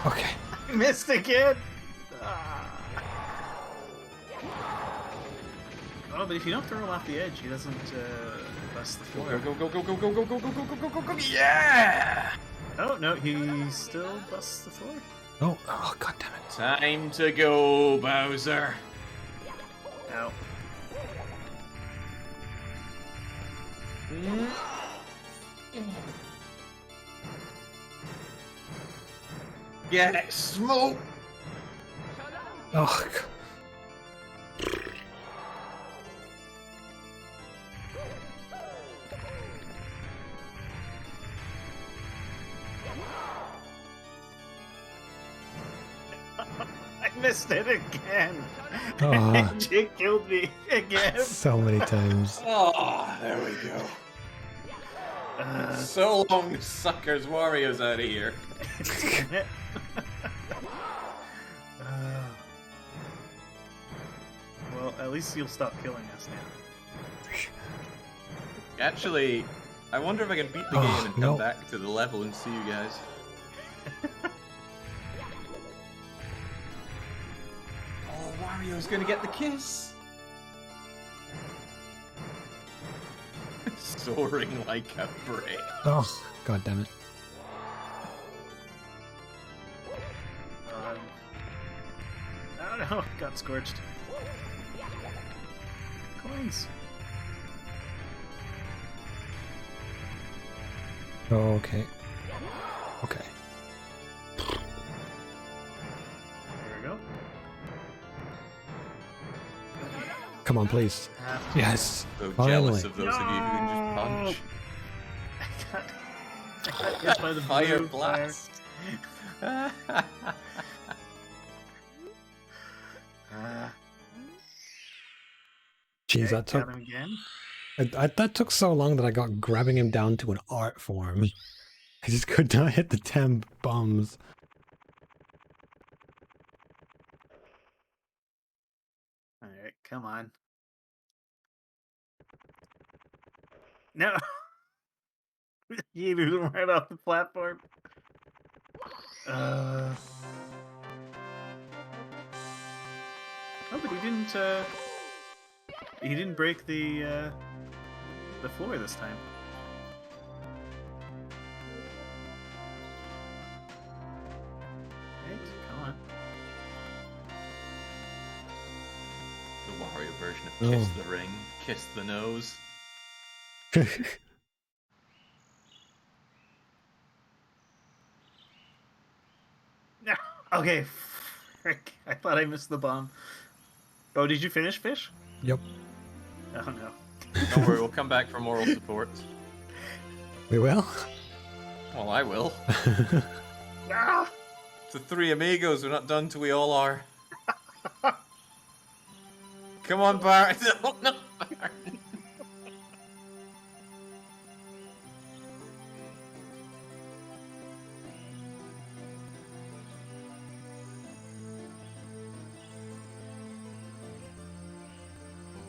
Okay. I missed again. Ah. Oh, but if you don't throw him off the edge, he doesn't bust the floor. Go, go, go, go, go, go, go, go, go, go, go, go, go, yeah! Oh no, he still busts the floor. Oh, oh, god damn it. Time to go, Bowser. Ow. Get it, smoke! Oh, God. I missed it again. Oh. Jake killed me again. So many times. Oh, there we go. So long, suckers. Wario's out of here. Well, at least you'll stop killing us now. Actually, I wonder if I can beat the Oh, game and come no. back to the level and see you guys. Oh, Wario's gonna get the kiss! Soaring like a bird. Oh, god damn it. Oh no, got scorched. Coins. Oh, okay. Okay. There we go. Come on, please. Yes. So Finally. jealous of those of you who can just punch. I got hit by the Fire blue blast. Jeez, Okay, that took got him again. that took so long that I got grabbing him down to an art form. I just could not hit the 10 bombs. Alright, come on. No! You threw him right off the platform. Oh, but he didn't break the floor this time. Right, come on. The Wario version of Kiss Oh. the Ring, Kiss the Nose. No! Okay, frick. I thought I missed the bomb. Oh, did you finish, Fish? Yep. Oh no. Don't worry, we'll come back for moral support. We will? Well, I will. Ah! It's the three amigos, we're not done till we all are. Come on, Baron. No, no, Baron.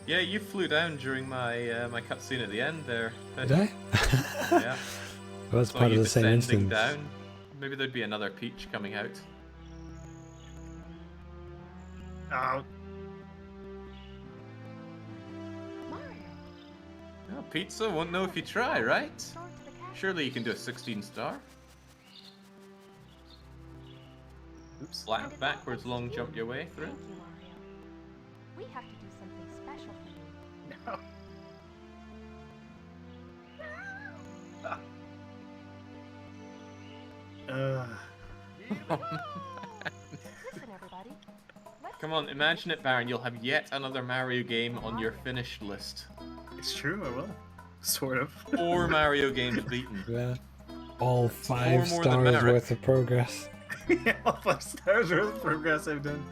Yeah, you flew down during my my cutscene at the end there. Did I? Yeah. That was Saw part of you the same descending instance. down. Maybe there'd be another Peach coming out. Oh, Mario, Oh, pizza won't know if you try, right? go to the castle. Surely you can do a 16 star. oops. Slap backwards, long jump your way through. Thank you, Mario. We have to do something special for you. No. Listen, everybody. Let's Come on, imagine it, Baron. You'll have yet another Mario game on your finished list. It's true, I will. Sort of. 4 Mario games beaten. Yeah. All 5 more than stars merit. worth of progress. Yeah, all 5 stars worth of progress I've done.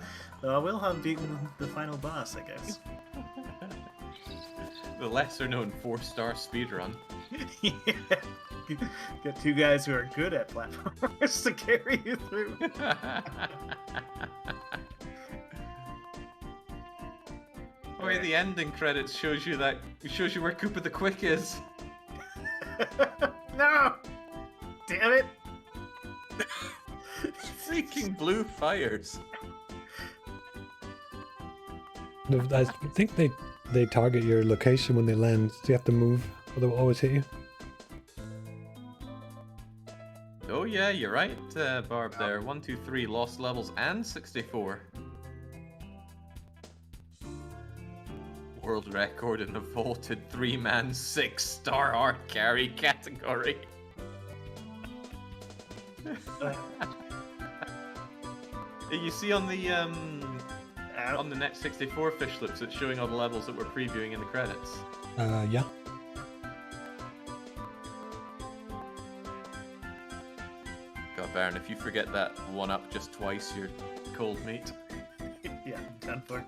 I will have beaten the final boss, I guess. The lesser known 4-star speedrun. Yeah. Got 2 guys who are good at platformers to carry you through. Oh, yeah, the ending credits shows you where Koopa the Quick is. No! Damn it! Freaking blue fires. I think they target your location when they land, so you have to move, or they'll always hit you. Oh yeah, you're right, Barb there. 1, 2, 3, lost levels and 64. World record in the vaulted 3-man 6-star hard carry category. You see on the Net 64 fish lips, it's showing all the levels that we're previewing in the credits. Yeah. God, Baron, if you forget that one up just twice, you're cold meat. Yeah, I'm done for.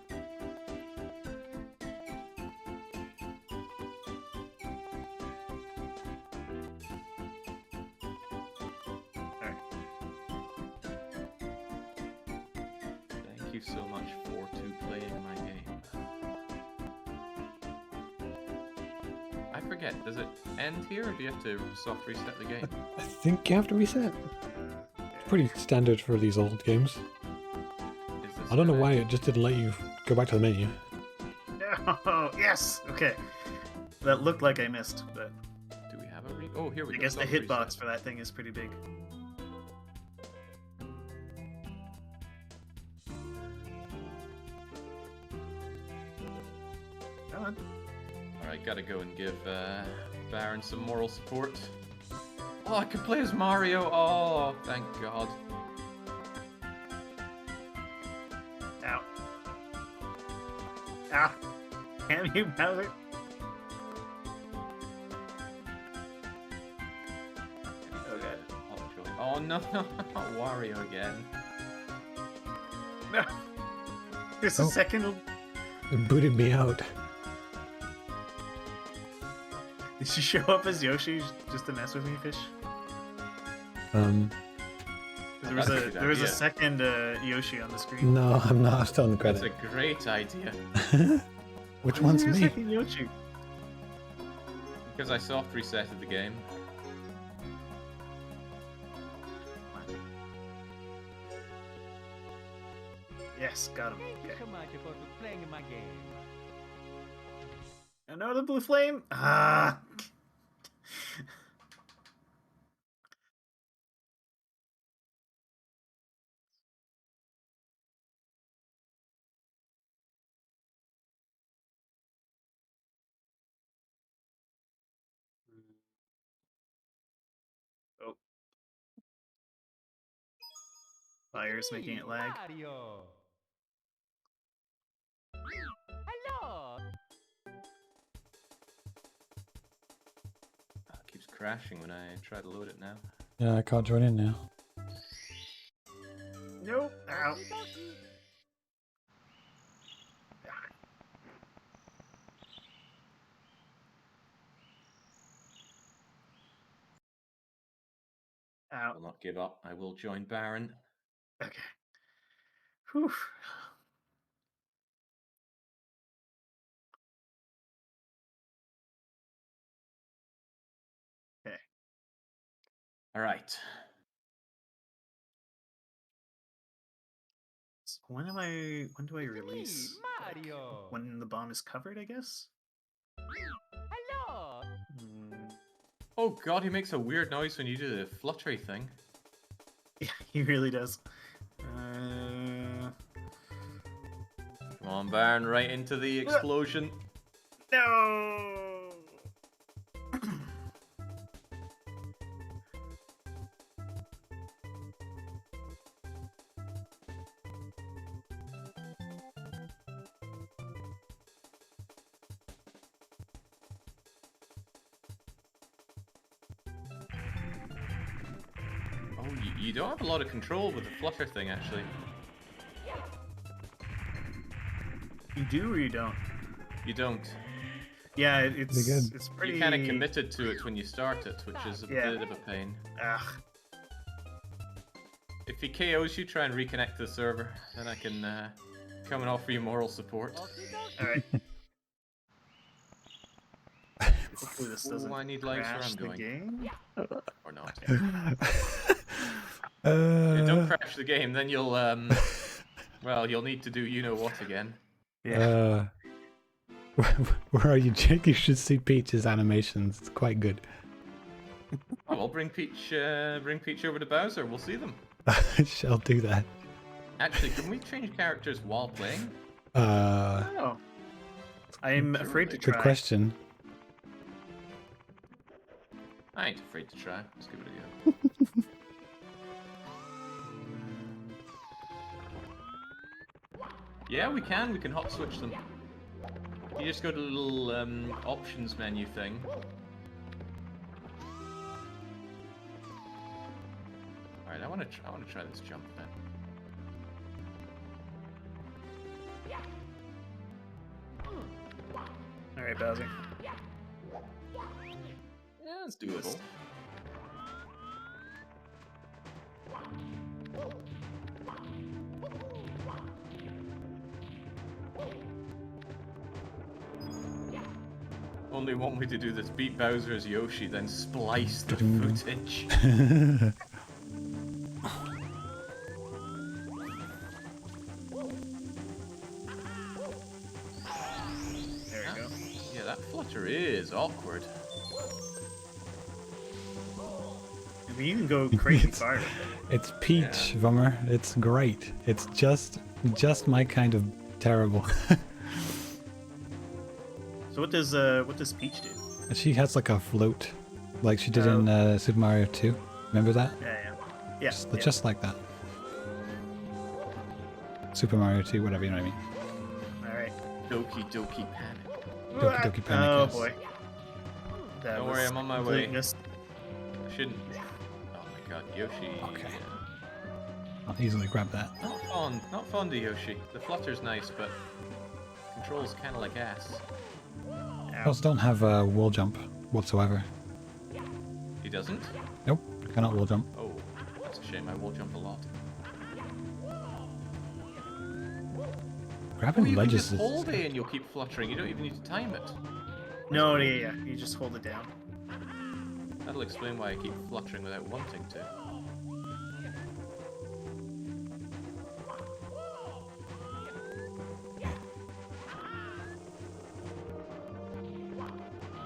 Thank you so much for playing my game. I forget, does it end here or do you have to soft reset the game? I think you have to reset. It's pretty standard for these old games. Is this I don't know gonna- why it just didn't let you go back to the menu. Oh, yes! Okay. That looked like I missed, but Do we have a Oh, here we I go. guess the soft hitbox reset. for that thing is pretty big. Come on. Alright, gotta go and give Baron some moral support. Oh, I can play as Mario! Oh, thank God. Ow. Ow. Damn you, Bowser. Okay. Oh no, not Wario again. No. There's a Oh. second. It booted me out. Did she show up as Yoshi just to mess with me, Fish? There was That's a a good there was a idea. second Yoshi on the screen. No, I'm not. I'm still in the That's credit. a great idea. Which Why one's is there a me? second Yoshi? Because I soft resetted the game. Yes, got him. Thank you Okay. so much for playing my game. Another blue flame. Ah. Oh. Fire's making it lag. Mario. Hello. It keeps crashing when I try to load it now. Yeah, I can't join in now. Nope. Ow. Okie dokie. I Ow. will not give up. I will join Baron. Okay. Whew. Okay. Alright. So when do I release? Like, Mario. when the bomb is covered, I guess? Hello. Oh god, he makes a weird noise when you do the fluttery thing. Yeah, he really does. Come on, Baron, right into the explosion. No. Oh, you don't have a lot of control with the flutter thing, actually. You do or you don't? You don't. Yeah, it's Pretty good. it's pretty. You kind of committed to it when you start it, which is a Yeah. bit of a pain. Ugh. If he KOs you, try and reconnect to the server. Then I can come and offer you moral support. Okie dokie. All right. Hopefully this doesn't Oh, I need lives where crash I'm the going. game. Or not. Yeah, don't crash the game, then you'll well, you'll need to do you know what again. Yeah. Where are you, Jake? You should see Peach's animations. It's quite good. Oh, well, bring Peach over to Bowser. We'll see them. I shall do that. Actually, can we change characters while playing? Oh. I'm afraid to try. Good question. I ain't afraid to try. Let's give it a go. Yeah, we can. We can hot switch them. You just go to the little options menu thing. All right, I want to try this jump then. All right, Bowser. Yeah, it's doable. Only one way to do this: beat Bowser as Yoshi, then splice the footage. There we go. Yeah, that flutter is awkward. I mean, you can go crazy far. It's Peach, Vummer. It's great. It's just my kind of terrible. So what does Peach do? She has like a float, like she did in Super Mario 2. Remember that? Yeah. Just like that. Super Mario 2, whatever, you know what I mean. All right. Doki Doki Panic. Doki Doki Panic. Oh yes. boy. That Don't was worry, I'm on my way. complete miss. I shouldn't. Oh my god, Yoshi. Okay. I'll easily grab that. Not fond of Yoshi. The flutter's nice, but controls kind of like ass. I also don't have a wall jump whatsoever. He doesn't? Nope, cannot wall jump. Oh, that's a shame. I will jump a lot. Grabbing You can ledges just hold A and you'll keep fluttering. You don't even need to time it. No, yeah. You just hold it down. That'll explain why I keep fluttering without wanting to.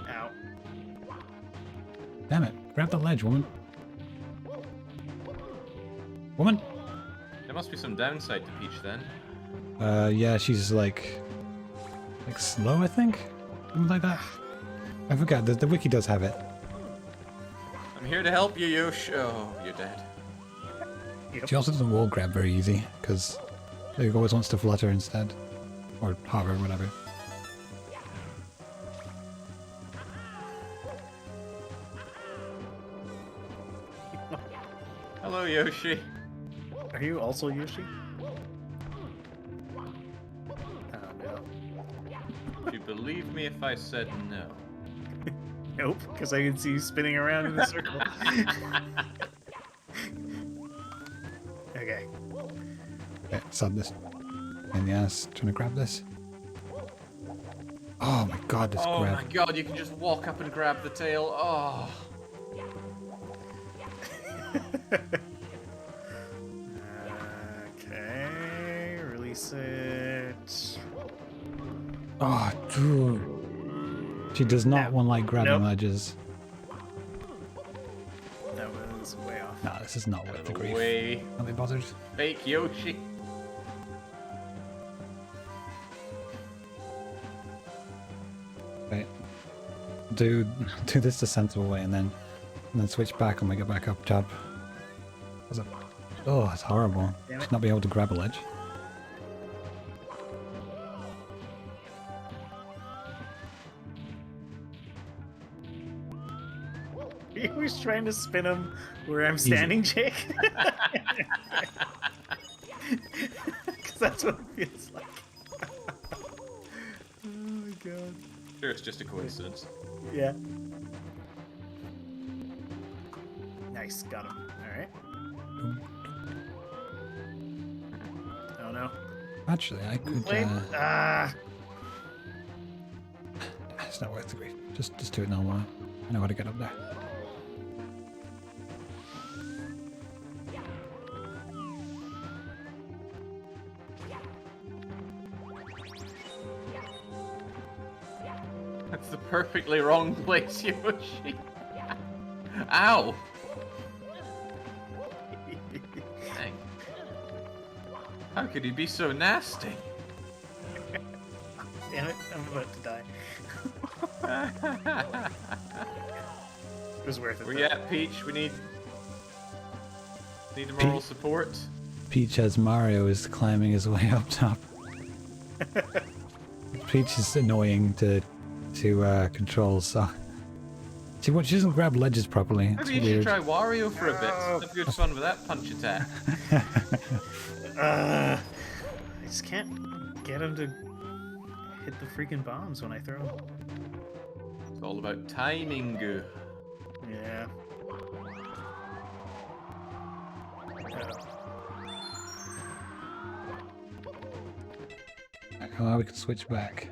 Ow. Damn it! Grab the ledge, woman. Woman. There must be some downside to Peach then. Yeah, she's like slow, I think, something like that. I forgot. The wiki does have it. I'm here to help you, Yosh. Oh, you're dead. She also doesn't wall grab very easy because she always wants to flutter instead, or hover, whatever. Hello, Yoshi. Are you also Yoshi? Oh no. Would you believe me if I said no? Nope, because I can see you spinning around in a circle. Okay. Okay, sub this. In the ass, trying to grab this. Oh my god, this Oh grab. my god, you can just walk up and grab the tail. Oh. Okay, release it. Oh, dude. She does not want like grabbing Nope. ledges. That was way off. No, this is not worth the grief. Way. Can't be bothered. Fake Yoshi. Right. Do this the sensible way and then switch back when we get back up top. Oh, it's horrible. Damn it. Just not be able to grab a ledge. He was trying to spin him where I'm standing, Jake. Because that's what it feels like. Oh my god. Sure, it's just a coincidence. Yeah. Nice, got him. Alright. Oh no. Actually, I could. Wait. It's not worth the grief. Just do it normal. I know how to get up there. That's the perfectly wrong place, Yoshi. Ow! Dang. How could he be so nasty? Damn it, I'm about to die. It was worth it. Where though. you at, Peach? We need a moral support. Peach as Mario is climbing his way up top. Peach is annoying to control, so she doesn't grab ledges properly. It's Maybe you should weird. try Wario for a bit. Have good fun with that punch attack. I just can't get him to hit the freaking bombs when I throw them. It's all about timing. Yeah. Oh, we can switch back.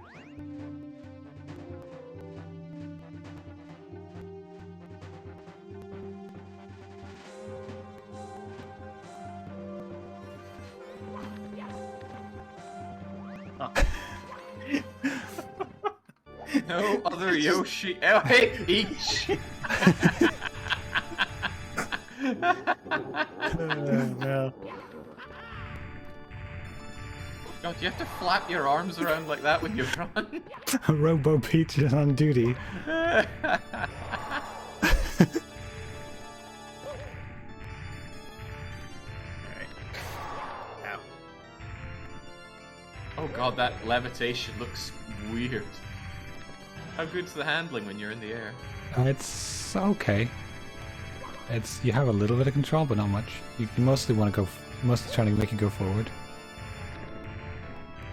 No other Yoshi. Oh, hey, Peach! No. God, do you have to flap your arms around like that when you run? Robo Peach is on duty. Alright. Ow. Oh god, that levitation looks weird. How good's the handling when you're in the air? It's okay. You have a little bit of control, but not much. You mostly want to go, mostly trying to make it go forward.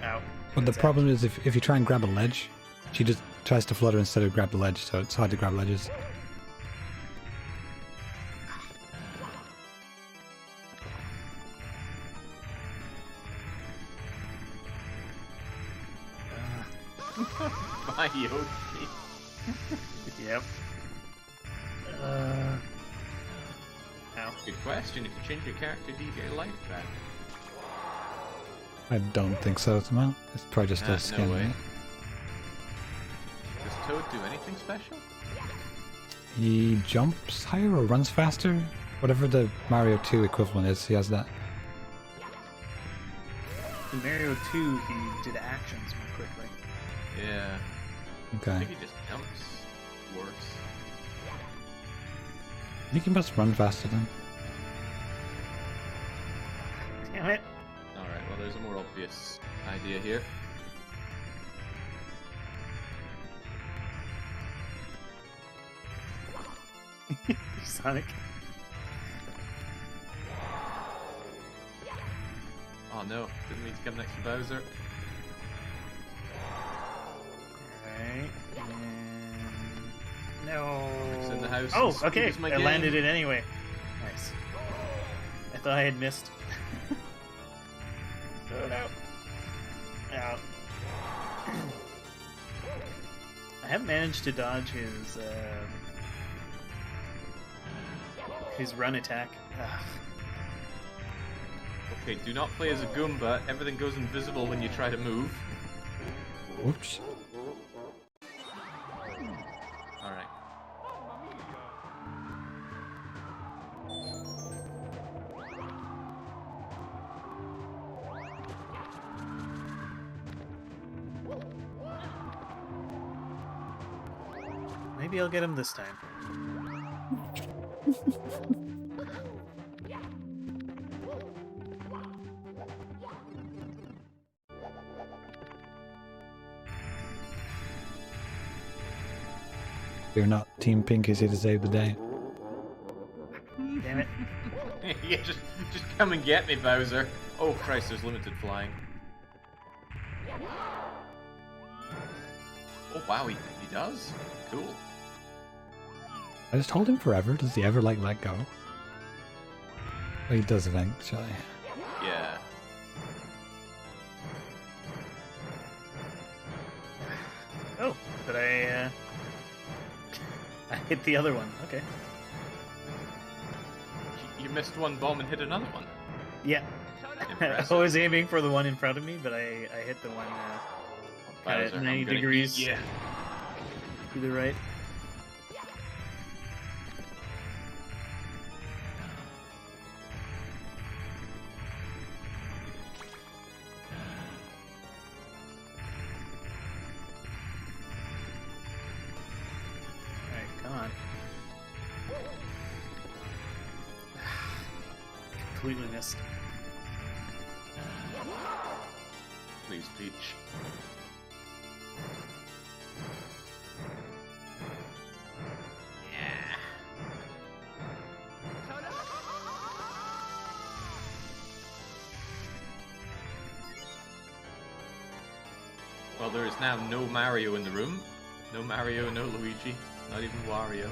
Ow. But the problem is if you try and grab a ledge, she just tries to flutter instead of grab the ledge, so it's hard to grab ledges. My Yoshi. Yep. Ow. Good question. If you change your character, do you get your life back? I don't think so, Samal. It's probably just a skin. No way. right? Does Toad do anything special? He jumps higher or runs faster? Whatever the Mario 2 equivalent is, he has that. In Mario 2, he did actions more quickly. Yeah. I Okay. think he just jumps worse. I think he must run faster then. Damn it. Alright, well there's a more obvious idea here. Sonic. Oh no, didn't mean to come next to Bowser. Alright. No. It's in the house. Oh, and speed okay. is my I game. landed it anyway. Nice. I thought I had missed. Oh no. Ow. I haven't managed to dodge his run attack. Ugh. Okay, do not play as a Goomba. Everything goes invisible when you try to move. Whoops. Alright. Maybe I'll get him this time. You're not Team Pink is here to save the day. Damn it. Yeah, just come and get me, Bowser. Oh Christ, there's limited flying. Oh wow, he does? Cool. I just hold him forever. Does he ever, like, let go? Oh, he does eventually. Yeah. Oh, but I hit the other one. Okay. You missed one bomb and hit another one. Yeah. Impressive. I was aiming for the one in front of me, but I hit the one Bowser, at I'm 90 gonna degrees. eat ya. To the right. Alright, come on. Completely missed. Please, Peach. Yeah. Well, there is now no Mario in the room. No Mario, no Luigi, not even Wario.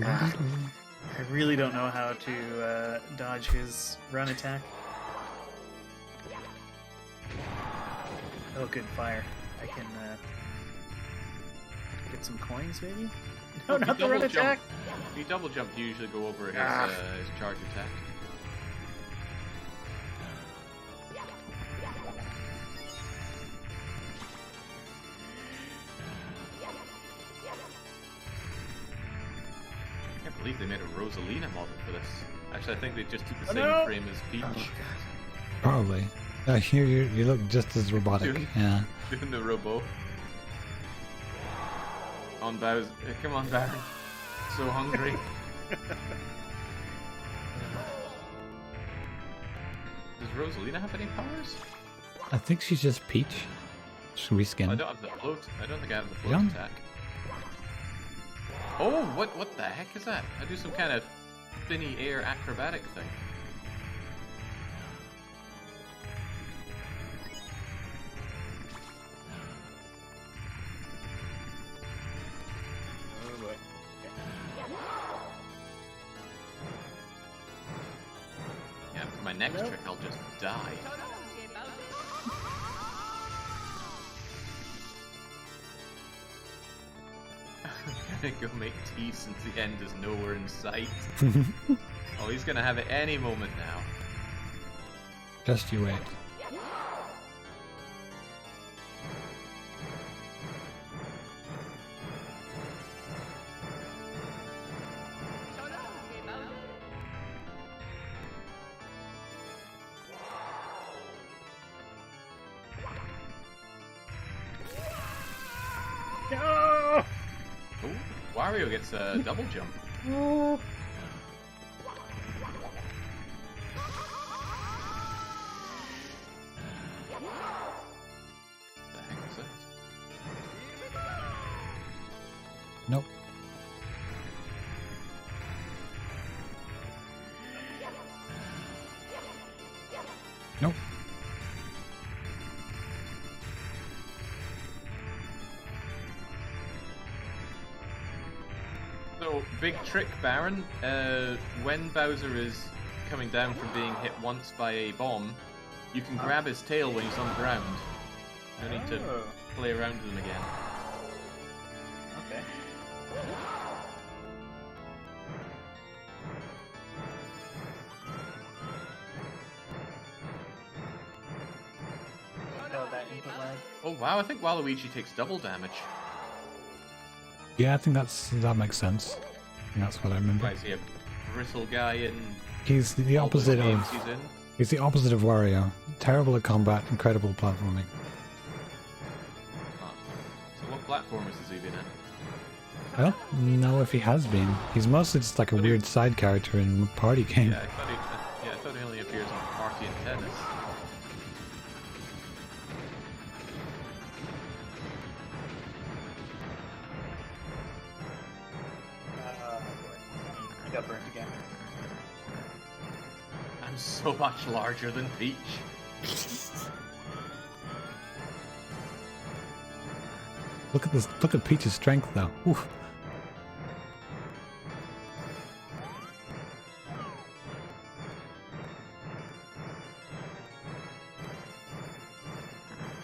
I really don't know how to dodge his run attack. Oh, good fire. I can get some coins, maybe? No, If you not the run double jump- attack! If you double jump, you usually go over his charge attack. I can't believe they made a Rosalina model for this. Actually, I think they just took the Oh, same no! frame as Peach. Probably. You look just as robotic. Doing- Yeah. Doing the robo. On Bowser. Come on, Baron. So hungry. Does Rosalina have any powers? I think she's just Peach. Just reskin. I don't have the float. I don't think I have the float don't? attack. Oh, what the heck is that? I do some kind of spinny air acrobatic thing. Oh boy. Yeah, for my next Nope. trick, I'll just die. I'm gonna go make tea since the end is nowhere in sight. Oh, he's gonna have it any moment now. Just you wait. No! Oh, Wario gets a double jump. Oh. The heck was that? Nope. Nope. So, big trick, Baron. When Bowser is coming down from being hit once by a bomb, you can grab his tail when he's on the ground. No need to Oh, play around with him again. okay. Oh, that input lag. Oh wow, I think Waluigi takes double damage. Yeah, I think that makes sense. That's what I remember. Why is he a brittle guy in He's the all the opposite games of he's in? he's the opposite of Wario. Terrible at combat, incredible platforming. Huh. So what platformers has he been in? I don't know if he has been. He's mostly just like a But he- weird side character in a party game. Yeah, I thought he only appears on Party and Tennis. Boy. I got burnt again. I'm so much larger than Peach. Look at this. Look at Peach's strength, though. Oof.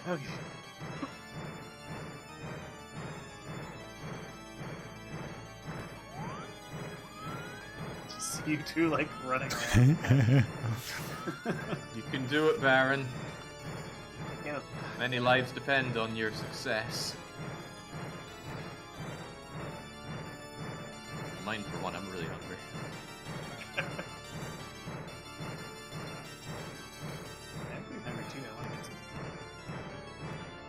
Okay. Just you two like running. You can do it, Baron. Yeah. Many lives depend on your success. Mine, for one, I'm really hungry. I'm pretty hungry too. I want to get some.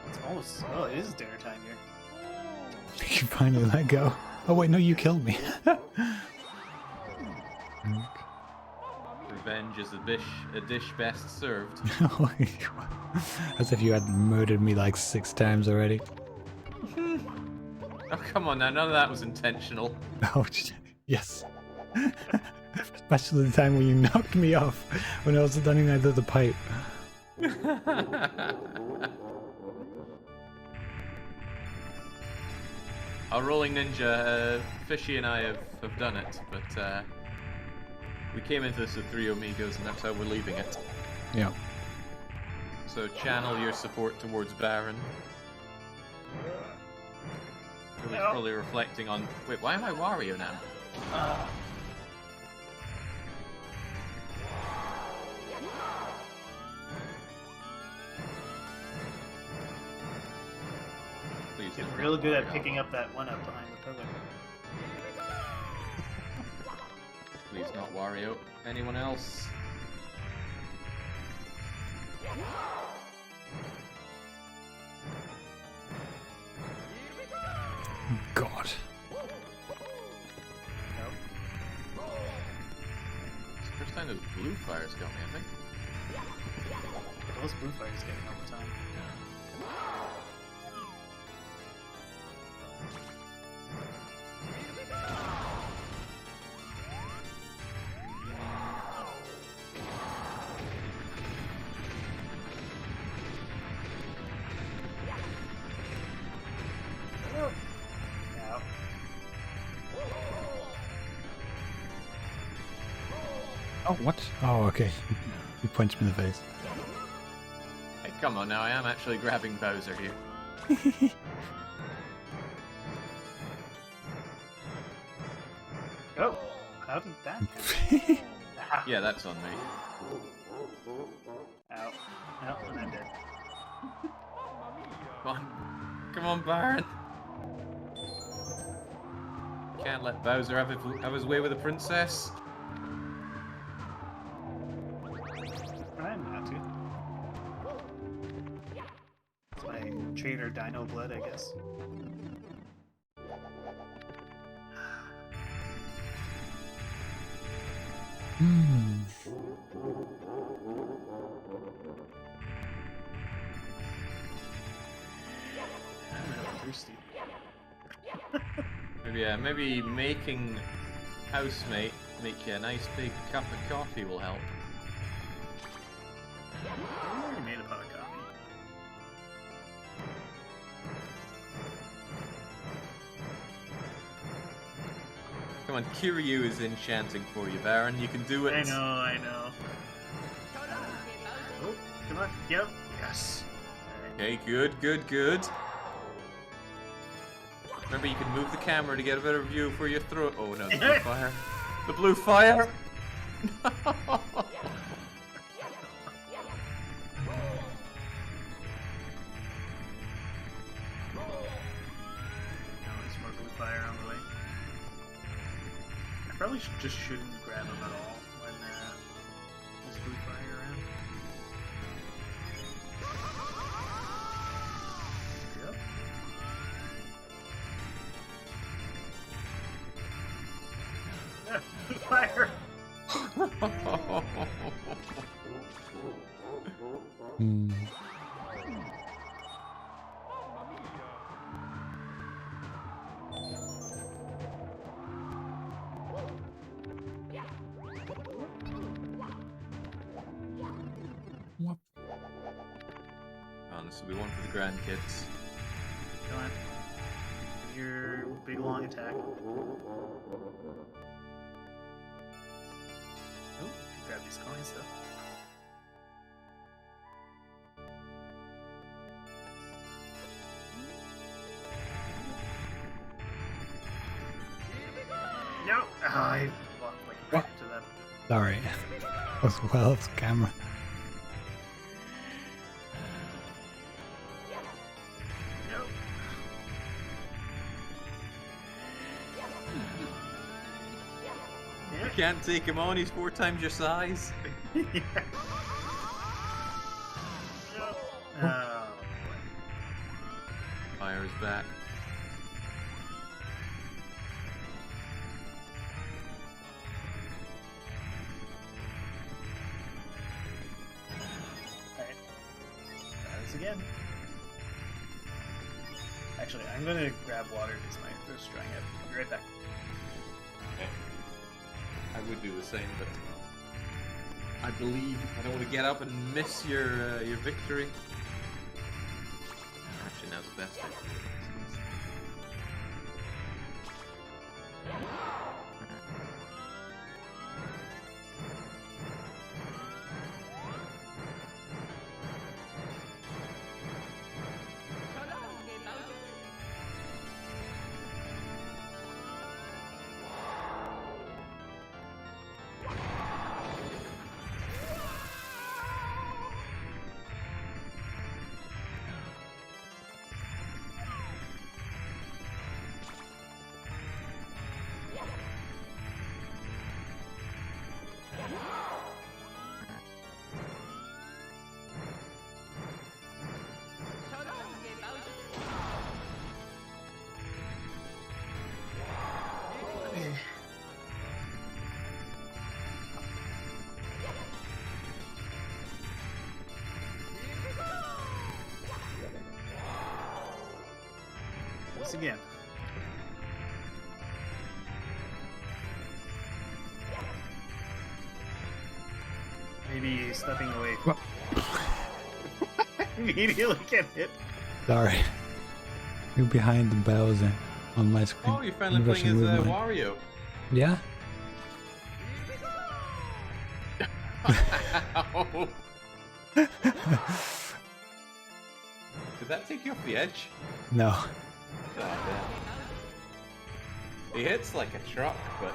It's almost. Oh, it is dinner time here. You finally let go. Oh wait, no, you killed me. Revenge is a dish best served. As if you had murdered me like 6 times already. Oh, come on now, none of that was intentional. Oh, yes. Especially the time when you knocked me off when I was running out of the pipe. Our rolling ninja, Fishy and I have done it, but we came into this with 3 Amigos and that's how we're leaving it. Yeah. So channel your support towards Baron. He's probably reflecting on... Wait, why am I Wario now? Please Getting don't real knock good at Wario picking off. up that one up behind the pillar. Please not Wario. Anyone else? God. It's the first time those blue fires got me, I think. Those blue fires get me all the time. Ow. Oh, what? Oh, okay. You punched me in the face. Hey, come on now, I am actually grabbing Bowser here. Oh, how did that happen? Ah, Yeah, that's on me. ow. No, and I'm dead. Come on. Come on, Baron. Can't let Bowser have his way with the princess. I'm not to. It's my trainer dino blood, I guess. Hmm. I'm really thirsty. Maybe making housemate make you a nice big cup of coffee will help. I already made a pot of coffee. Come on, Kiryu is enchanting for you, Baron. You can do it. I know. Oh, come on. Yep. Yes. Okay, good. Remember, you can move the camera to get a better view for your throat. Oh no, the blue fire. The blue fire! No, there's more blue fire on the way. I probably shouldn't grab him at all when there's blue fire around. Yep. Blue fire! Hmm. What? Oh, this will be one for the grandkids. Come on. Give your big long attack. Oh, can grab these coins though. No! Oh, I walked like a What? to that. Sorry. As well as camera. Nope. You can't take him on, he's 4 times your size. Yeah. Oh. Fire is back. Alright. Try this again. Actually, I'm gonna grab water because my throat's drying up. Be right back. Okay. I would do the same, but I believe I don't want to get up and miss your victory. Actually, now's the best time. Once again. Maybe stepping away from immediately get hit. Sorry. You're behind the Bowser on my screen. Oh, you're finally Maybe I playing should as move mine. Wario. Yeah? Ow. Did that take you off the edge? No. Oh, damn. He hits like a truck, but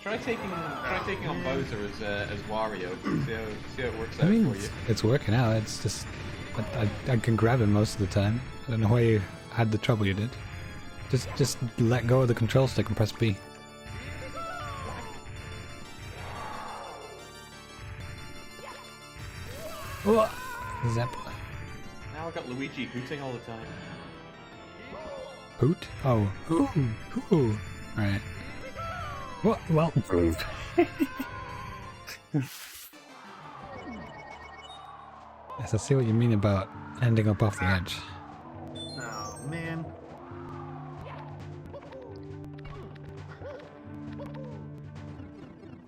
try taking on Bowser as Wario. See how it works I out mean, for you. it's working out. It's just I can grab him most of the time. I don't know why you had the trouble you did. Just let go of the control stick and press B. Whoa! Zap. Now I got Luigi hooting all the time. Hoot? Oh. Hoo. Hoo. Alright. Well. Yes, I see what you mean about ending up off the edge. Oh, man.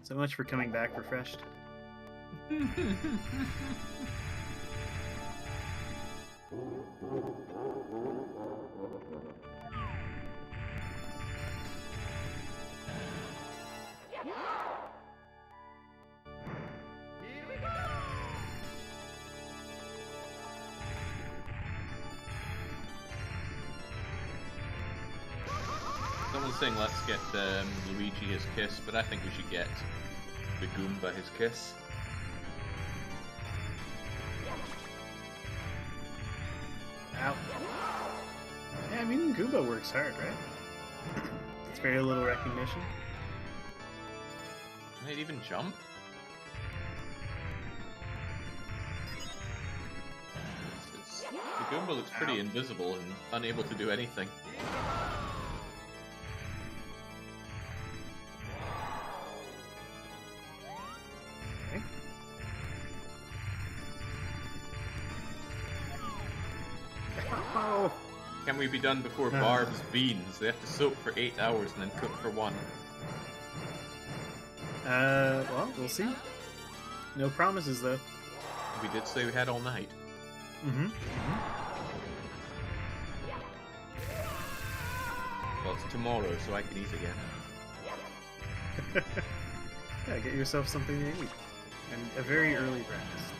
So much for coming back refreshed. Someone's saying let's get Luigi his kiss, but I think we should get the Goomba his kiss. Ow. Yeah, I mean, Goomba works hard, right? It's very little recognition. Can it even jump? The Goomba looks pretty invisible and unable to do anything. Okay. Oh. Can we be done before Barb's beans? They have to soak for 8 hours and then cook for 1. Well, we'll see. No promises, though. We did say we had all night. Mm-hmm. Well, it's tomorrow, so I can eat again. Yeah, get yourself something to eat. And a very early breakfast.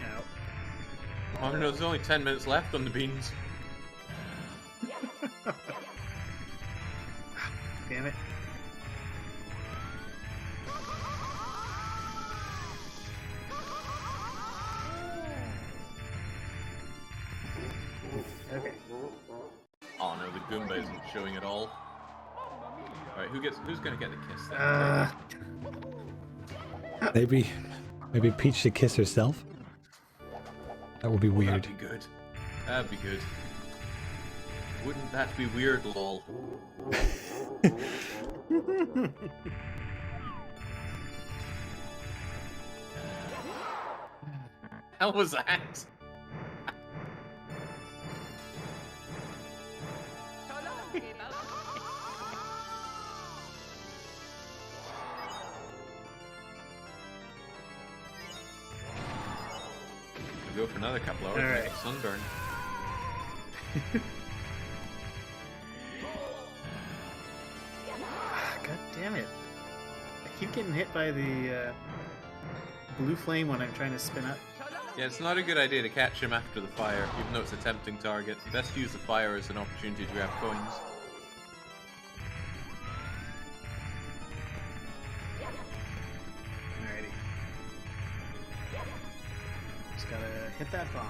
Now, Oh no, there's only 10 minutes left on the beans. Damn it. Okay. Oh no, the Goomba isn't showing at all. Alright, who's gonna get the kiss then? Maybe Peach should kiss herself. That would be weird. That'd be good. That'd be good. Wouldn't that be weird, lol? Hell was that? Go for another couple hours. Alright. Make a sunburn. God damn it. I keep getting hit by the blue flame when I'm trying to spin up. Yeah, it's not a good idea to catch him after the fire, even though it's a tempting target. Best to use the fire as an opportunity to grab coins. Alrighty. Just gotta hit that bomb.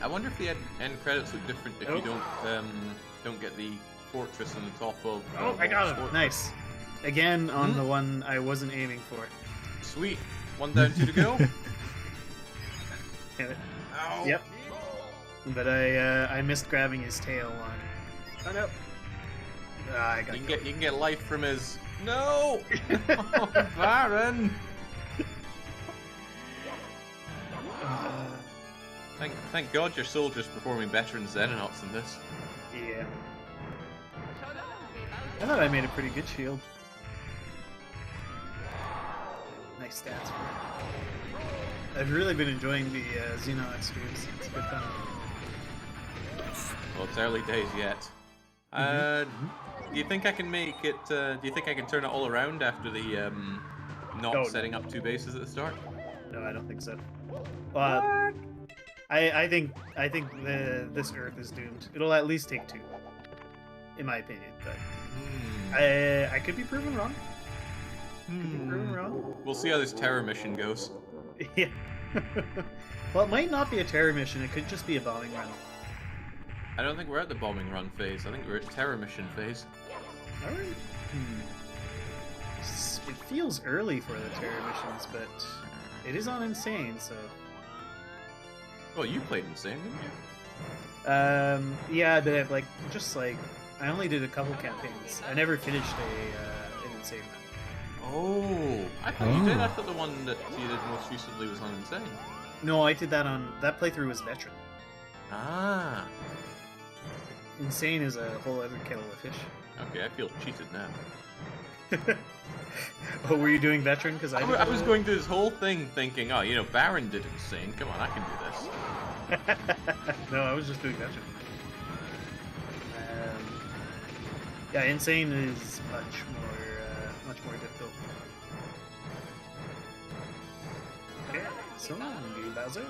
I wonder if the end credits look different if you don't get the fortress on the top of. Oh, I got him! Fortress. Nice. Again on the one I wasn't aiming for. Sweet. 1 down, 2 to go. Hit it. Ow. Yep. But I missed grabbing his tail on. Oh no. Ah, I got You can get life from his. No. Oh, Baron. Thank God your soldiers performing better in Xenonauts than this. Yeah. I thought I made a pretty good shield. Nice stats for it. I've really been enjoying the Xenonaut streams. It's good fun. Well, it's early days yet. Do you think I can make it? Do you think I can turn it all around after the not No. setting up 2 bases at the start? No, I don't think so. I think this Earth is doomed. It'll at least take 2, in my opinion. But I could be proven wrong. Could be proven wrong. We'll see how this terror mission goes. Yeah. Well, it might not be a terror mission. It could just be a bombing run. I don't think we're at the bombing run phase. I think we're at terror mission phase. All right. It feels early for the terror missions, but it is on Insane, so. Well, you played Insane, didn't you? Yeah, but I only did a couple campaigns. I never finished an Insane run. Oh, I thought you did. I thought the one that you did most recently was on Insane. No, I did that that playthrough was Veteran. Ah. Insane is a whole other kettle of fish. Okay, I feel cheated now. Oh, were you doing Veteran? Because I was going through this whole thing thinking, oh, you know, Baron did Insane. Come on, I can do this. No, I was just doing Veteran. Yeah, Insane is much more difficult. Okay, so new Bowser.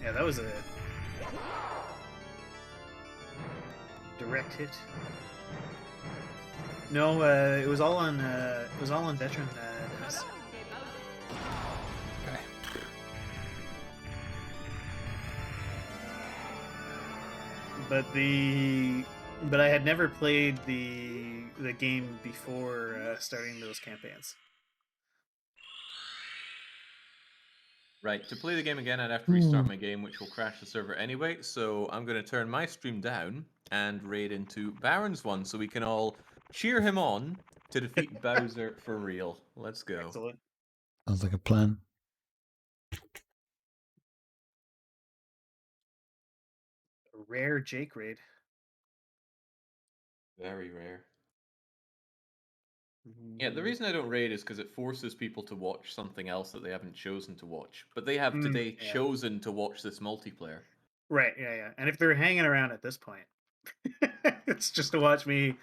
Yeah, that was a direct hit. No, it was all on Veteran. Dennis. Okay. But I had never played the game before starting those campaigns. Right, to play the game again, I'd have to restart my game, which will crash the server anyway, so I'm going to turn my stream down and raid into Baron's one so we can all cheer him on to defeat Bowser for real. Let's go. Excellent. Sounds like a plan. A rare Jake raid. Very rare. Yeah, the reason I don't raid is because it forces people to watch something else that they haven't chosen to watch. But they have today chosen to watch this multiplayer. Right, yeah. And if they're hanging around at this point, It's just to watch me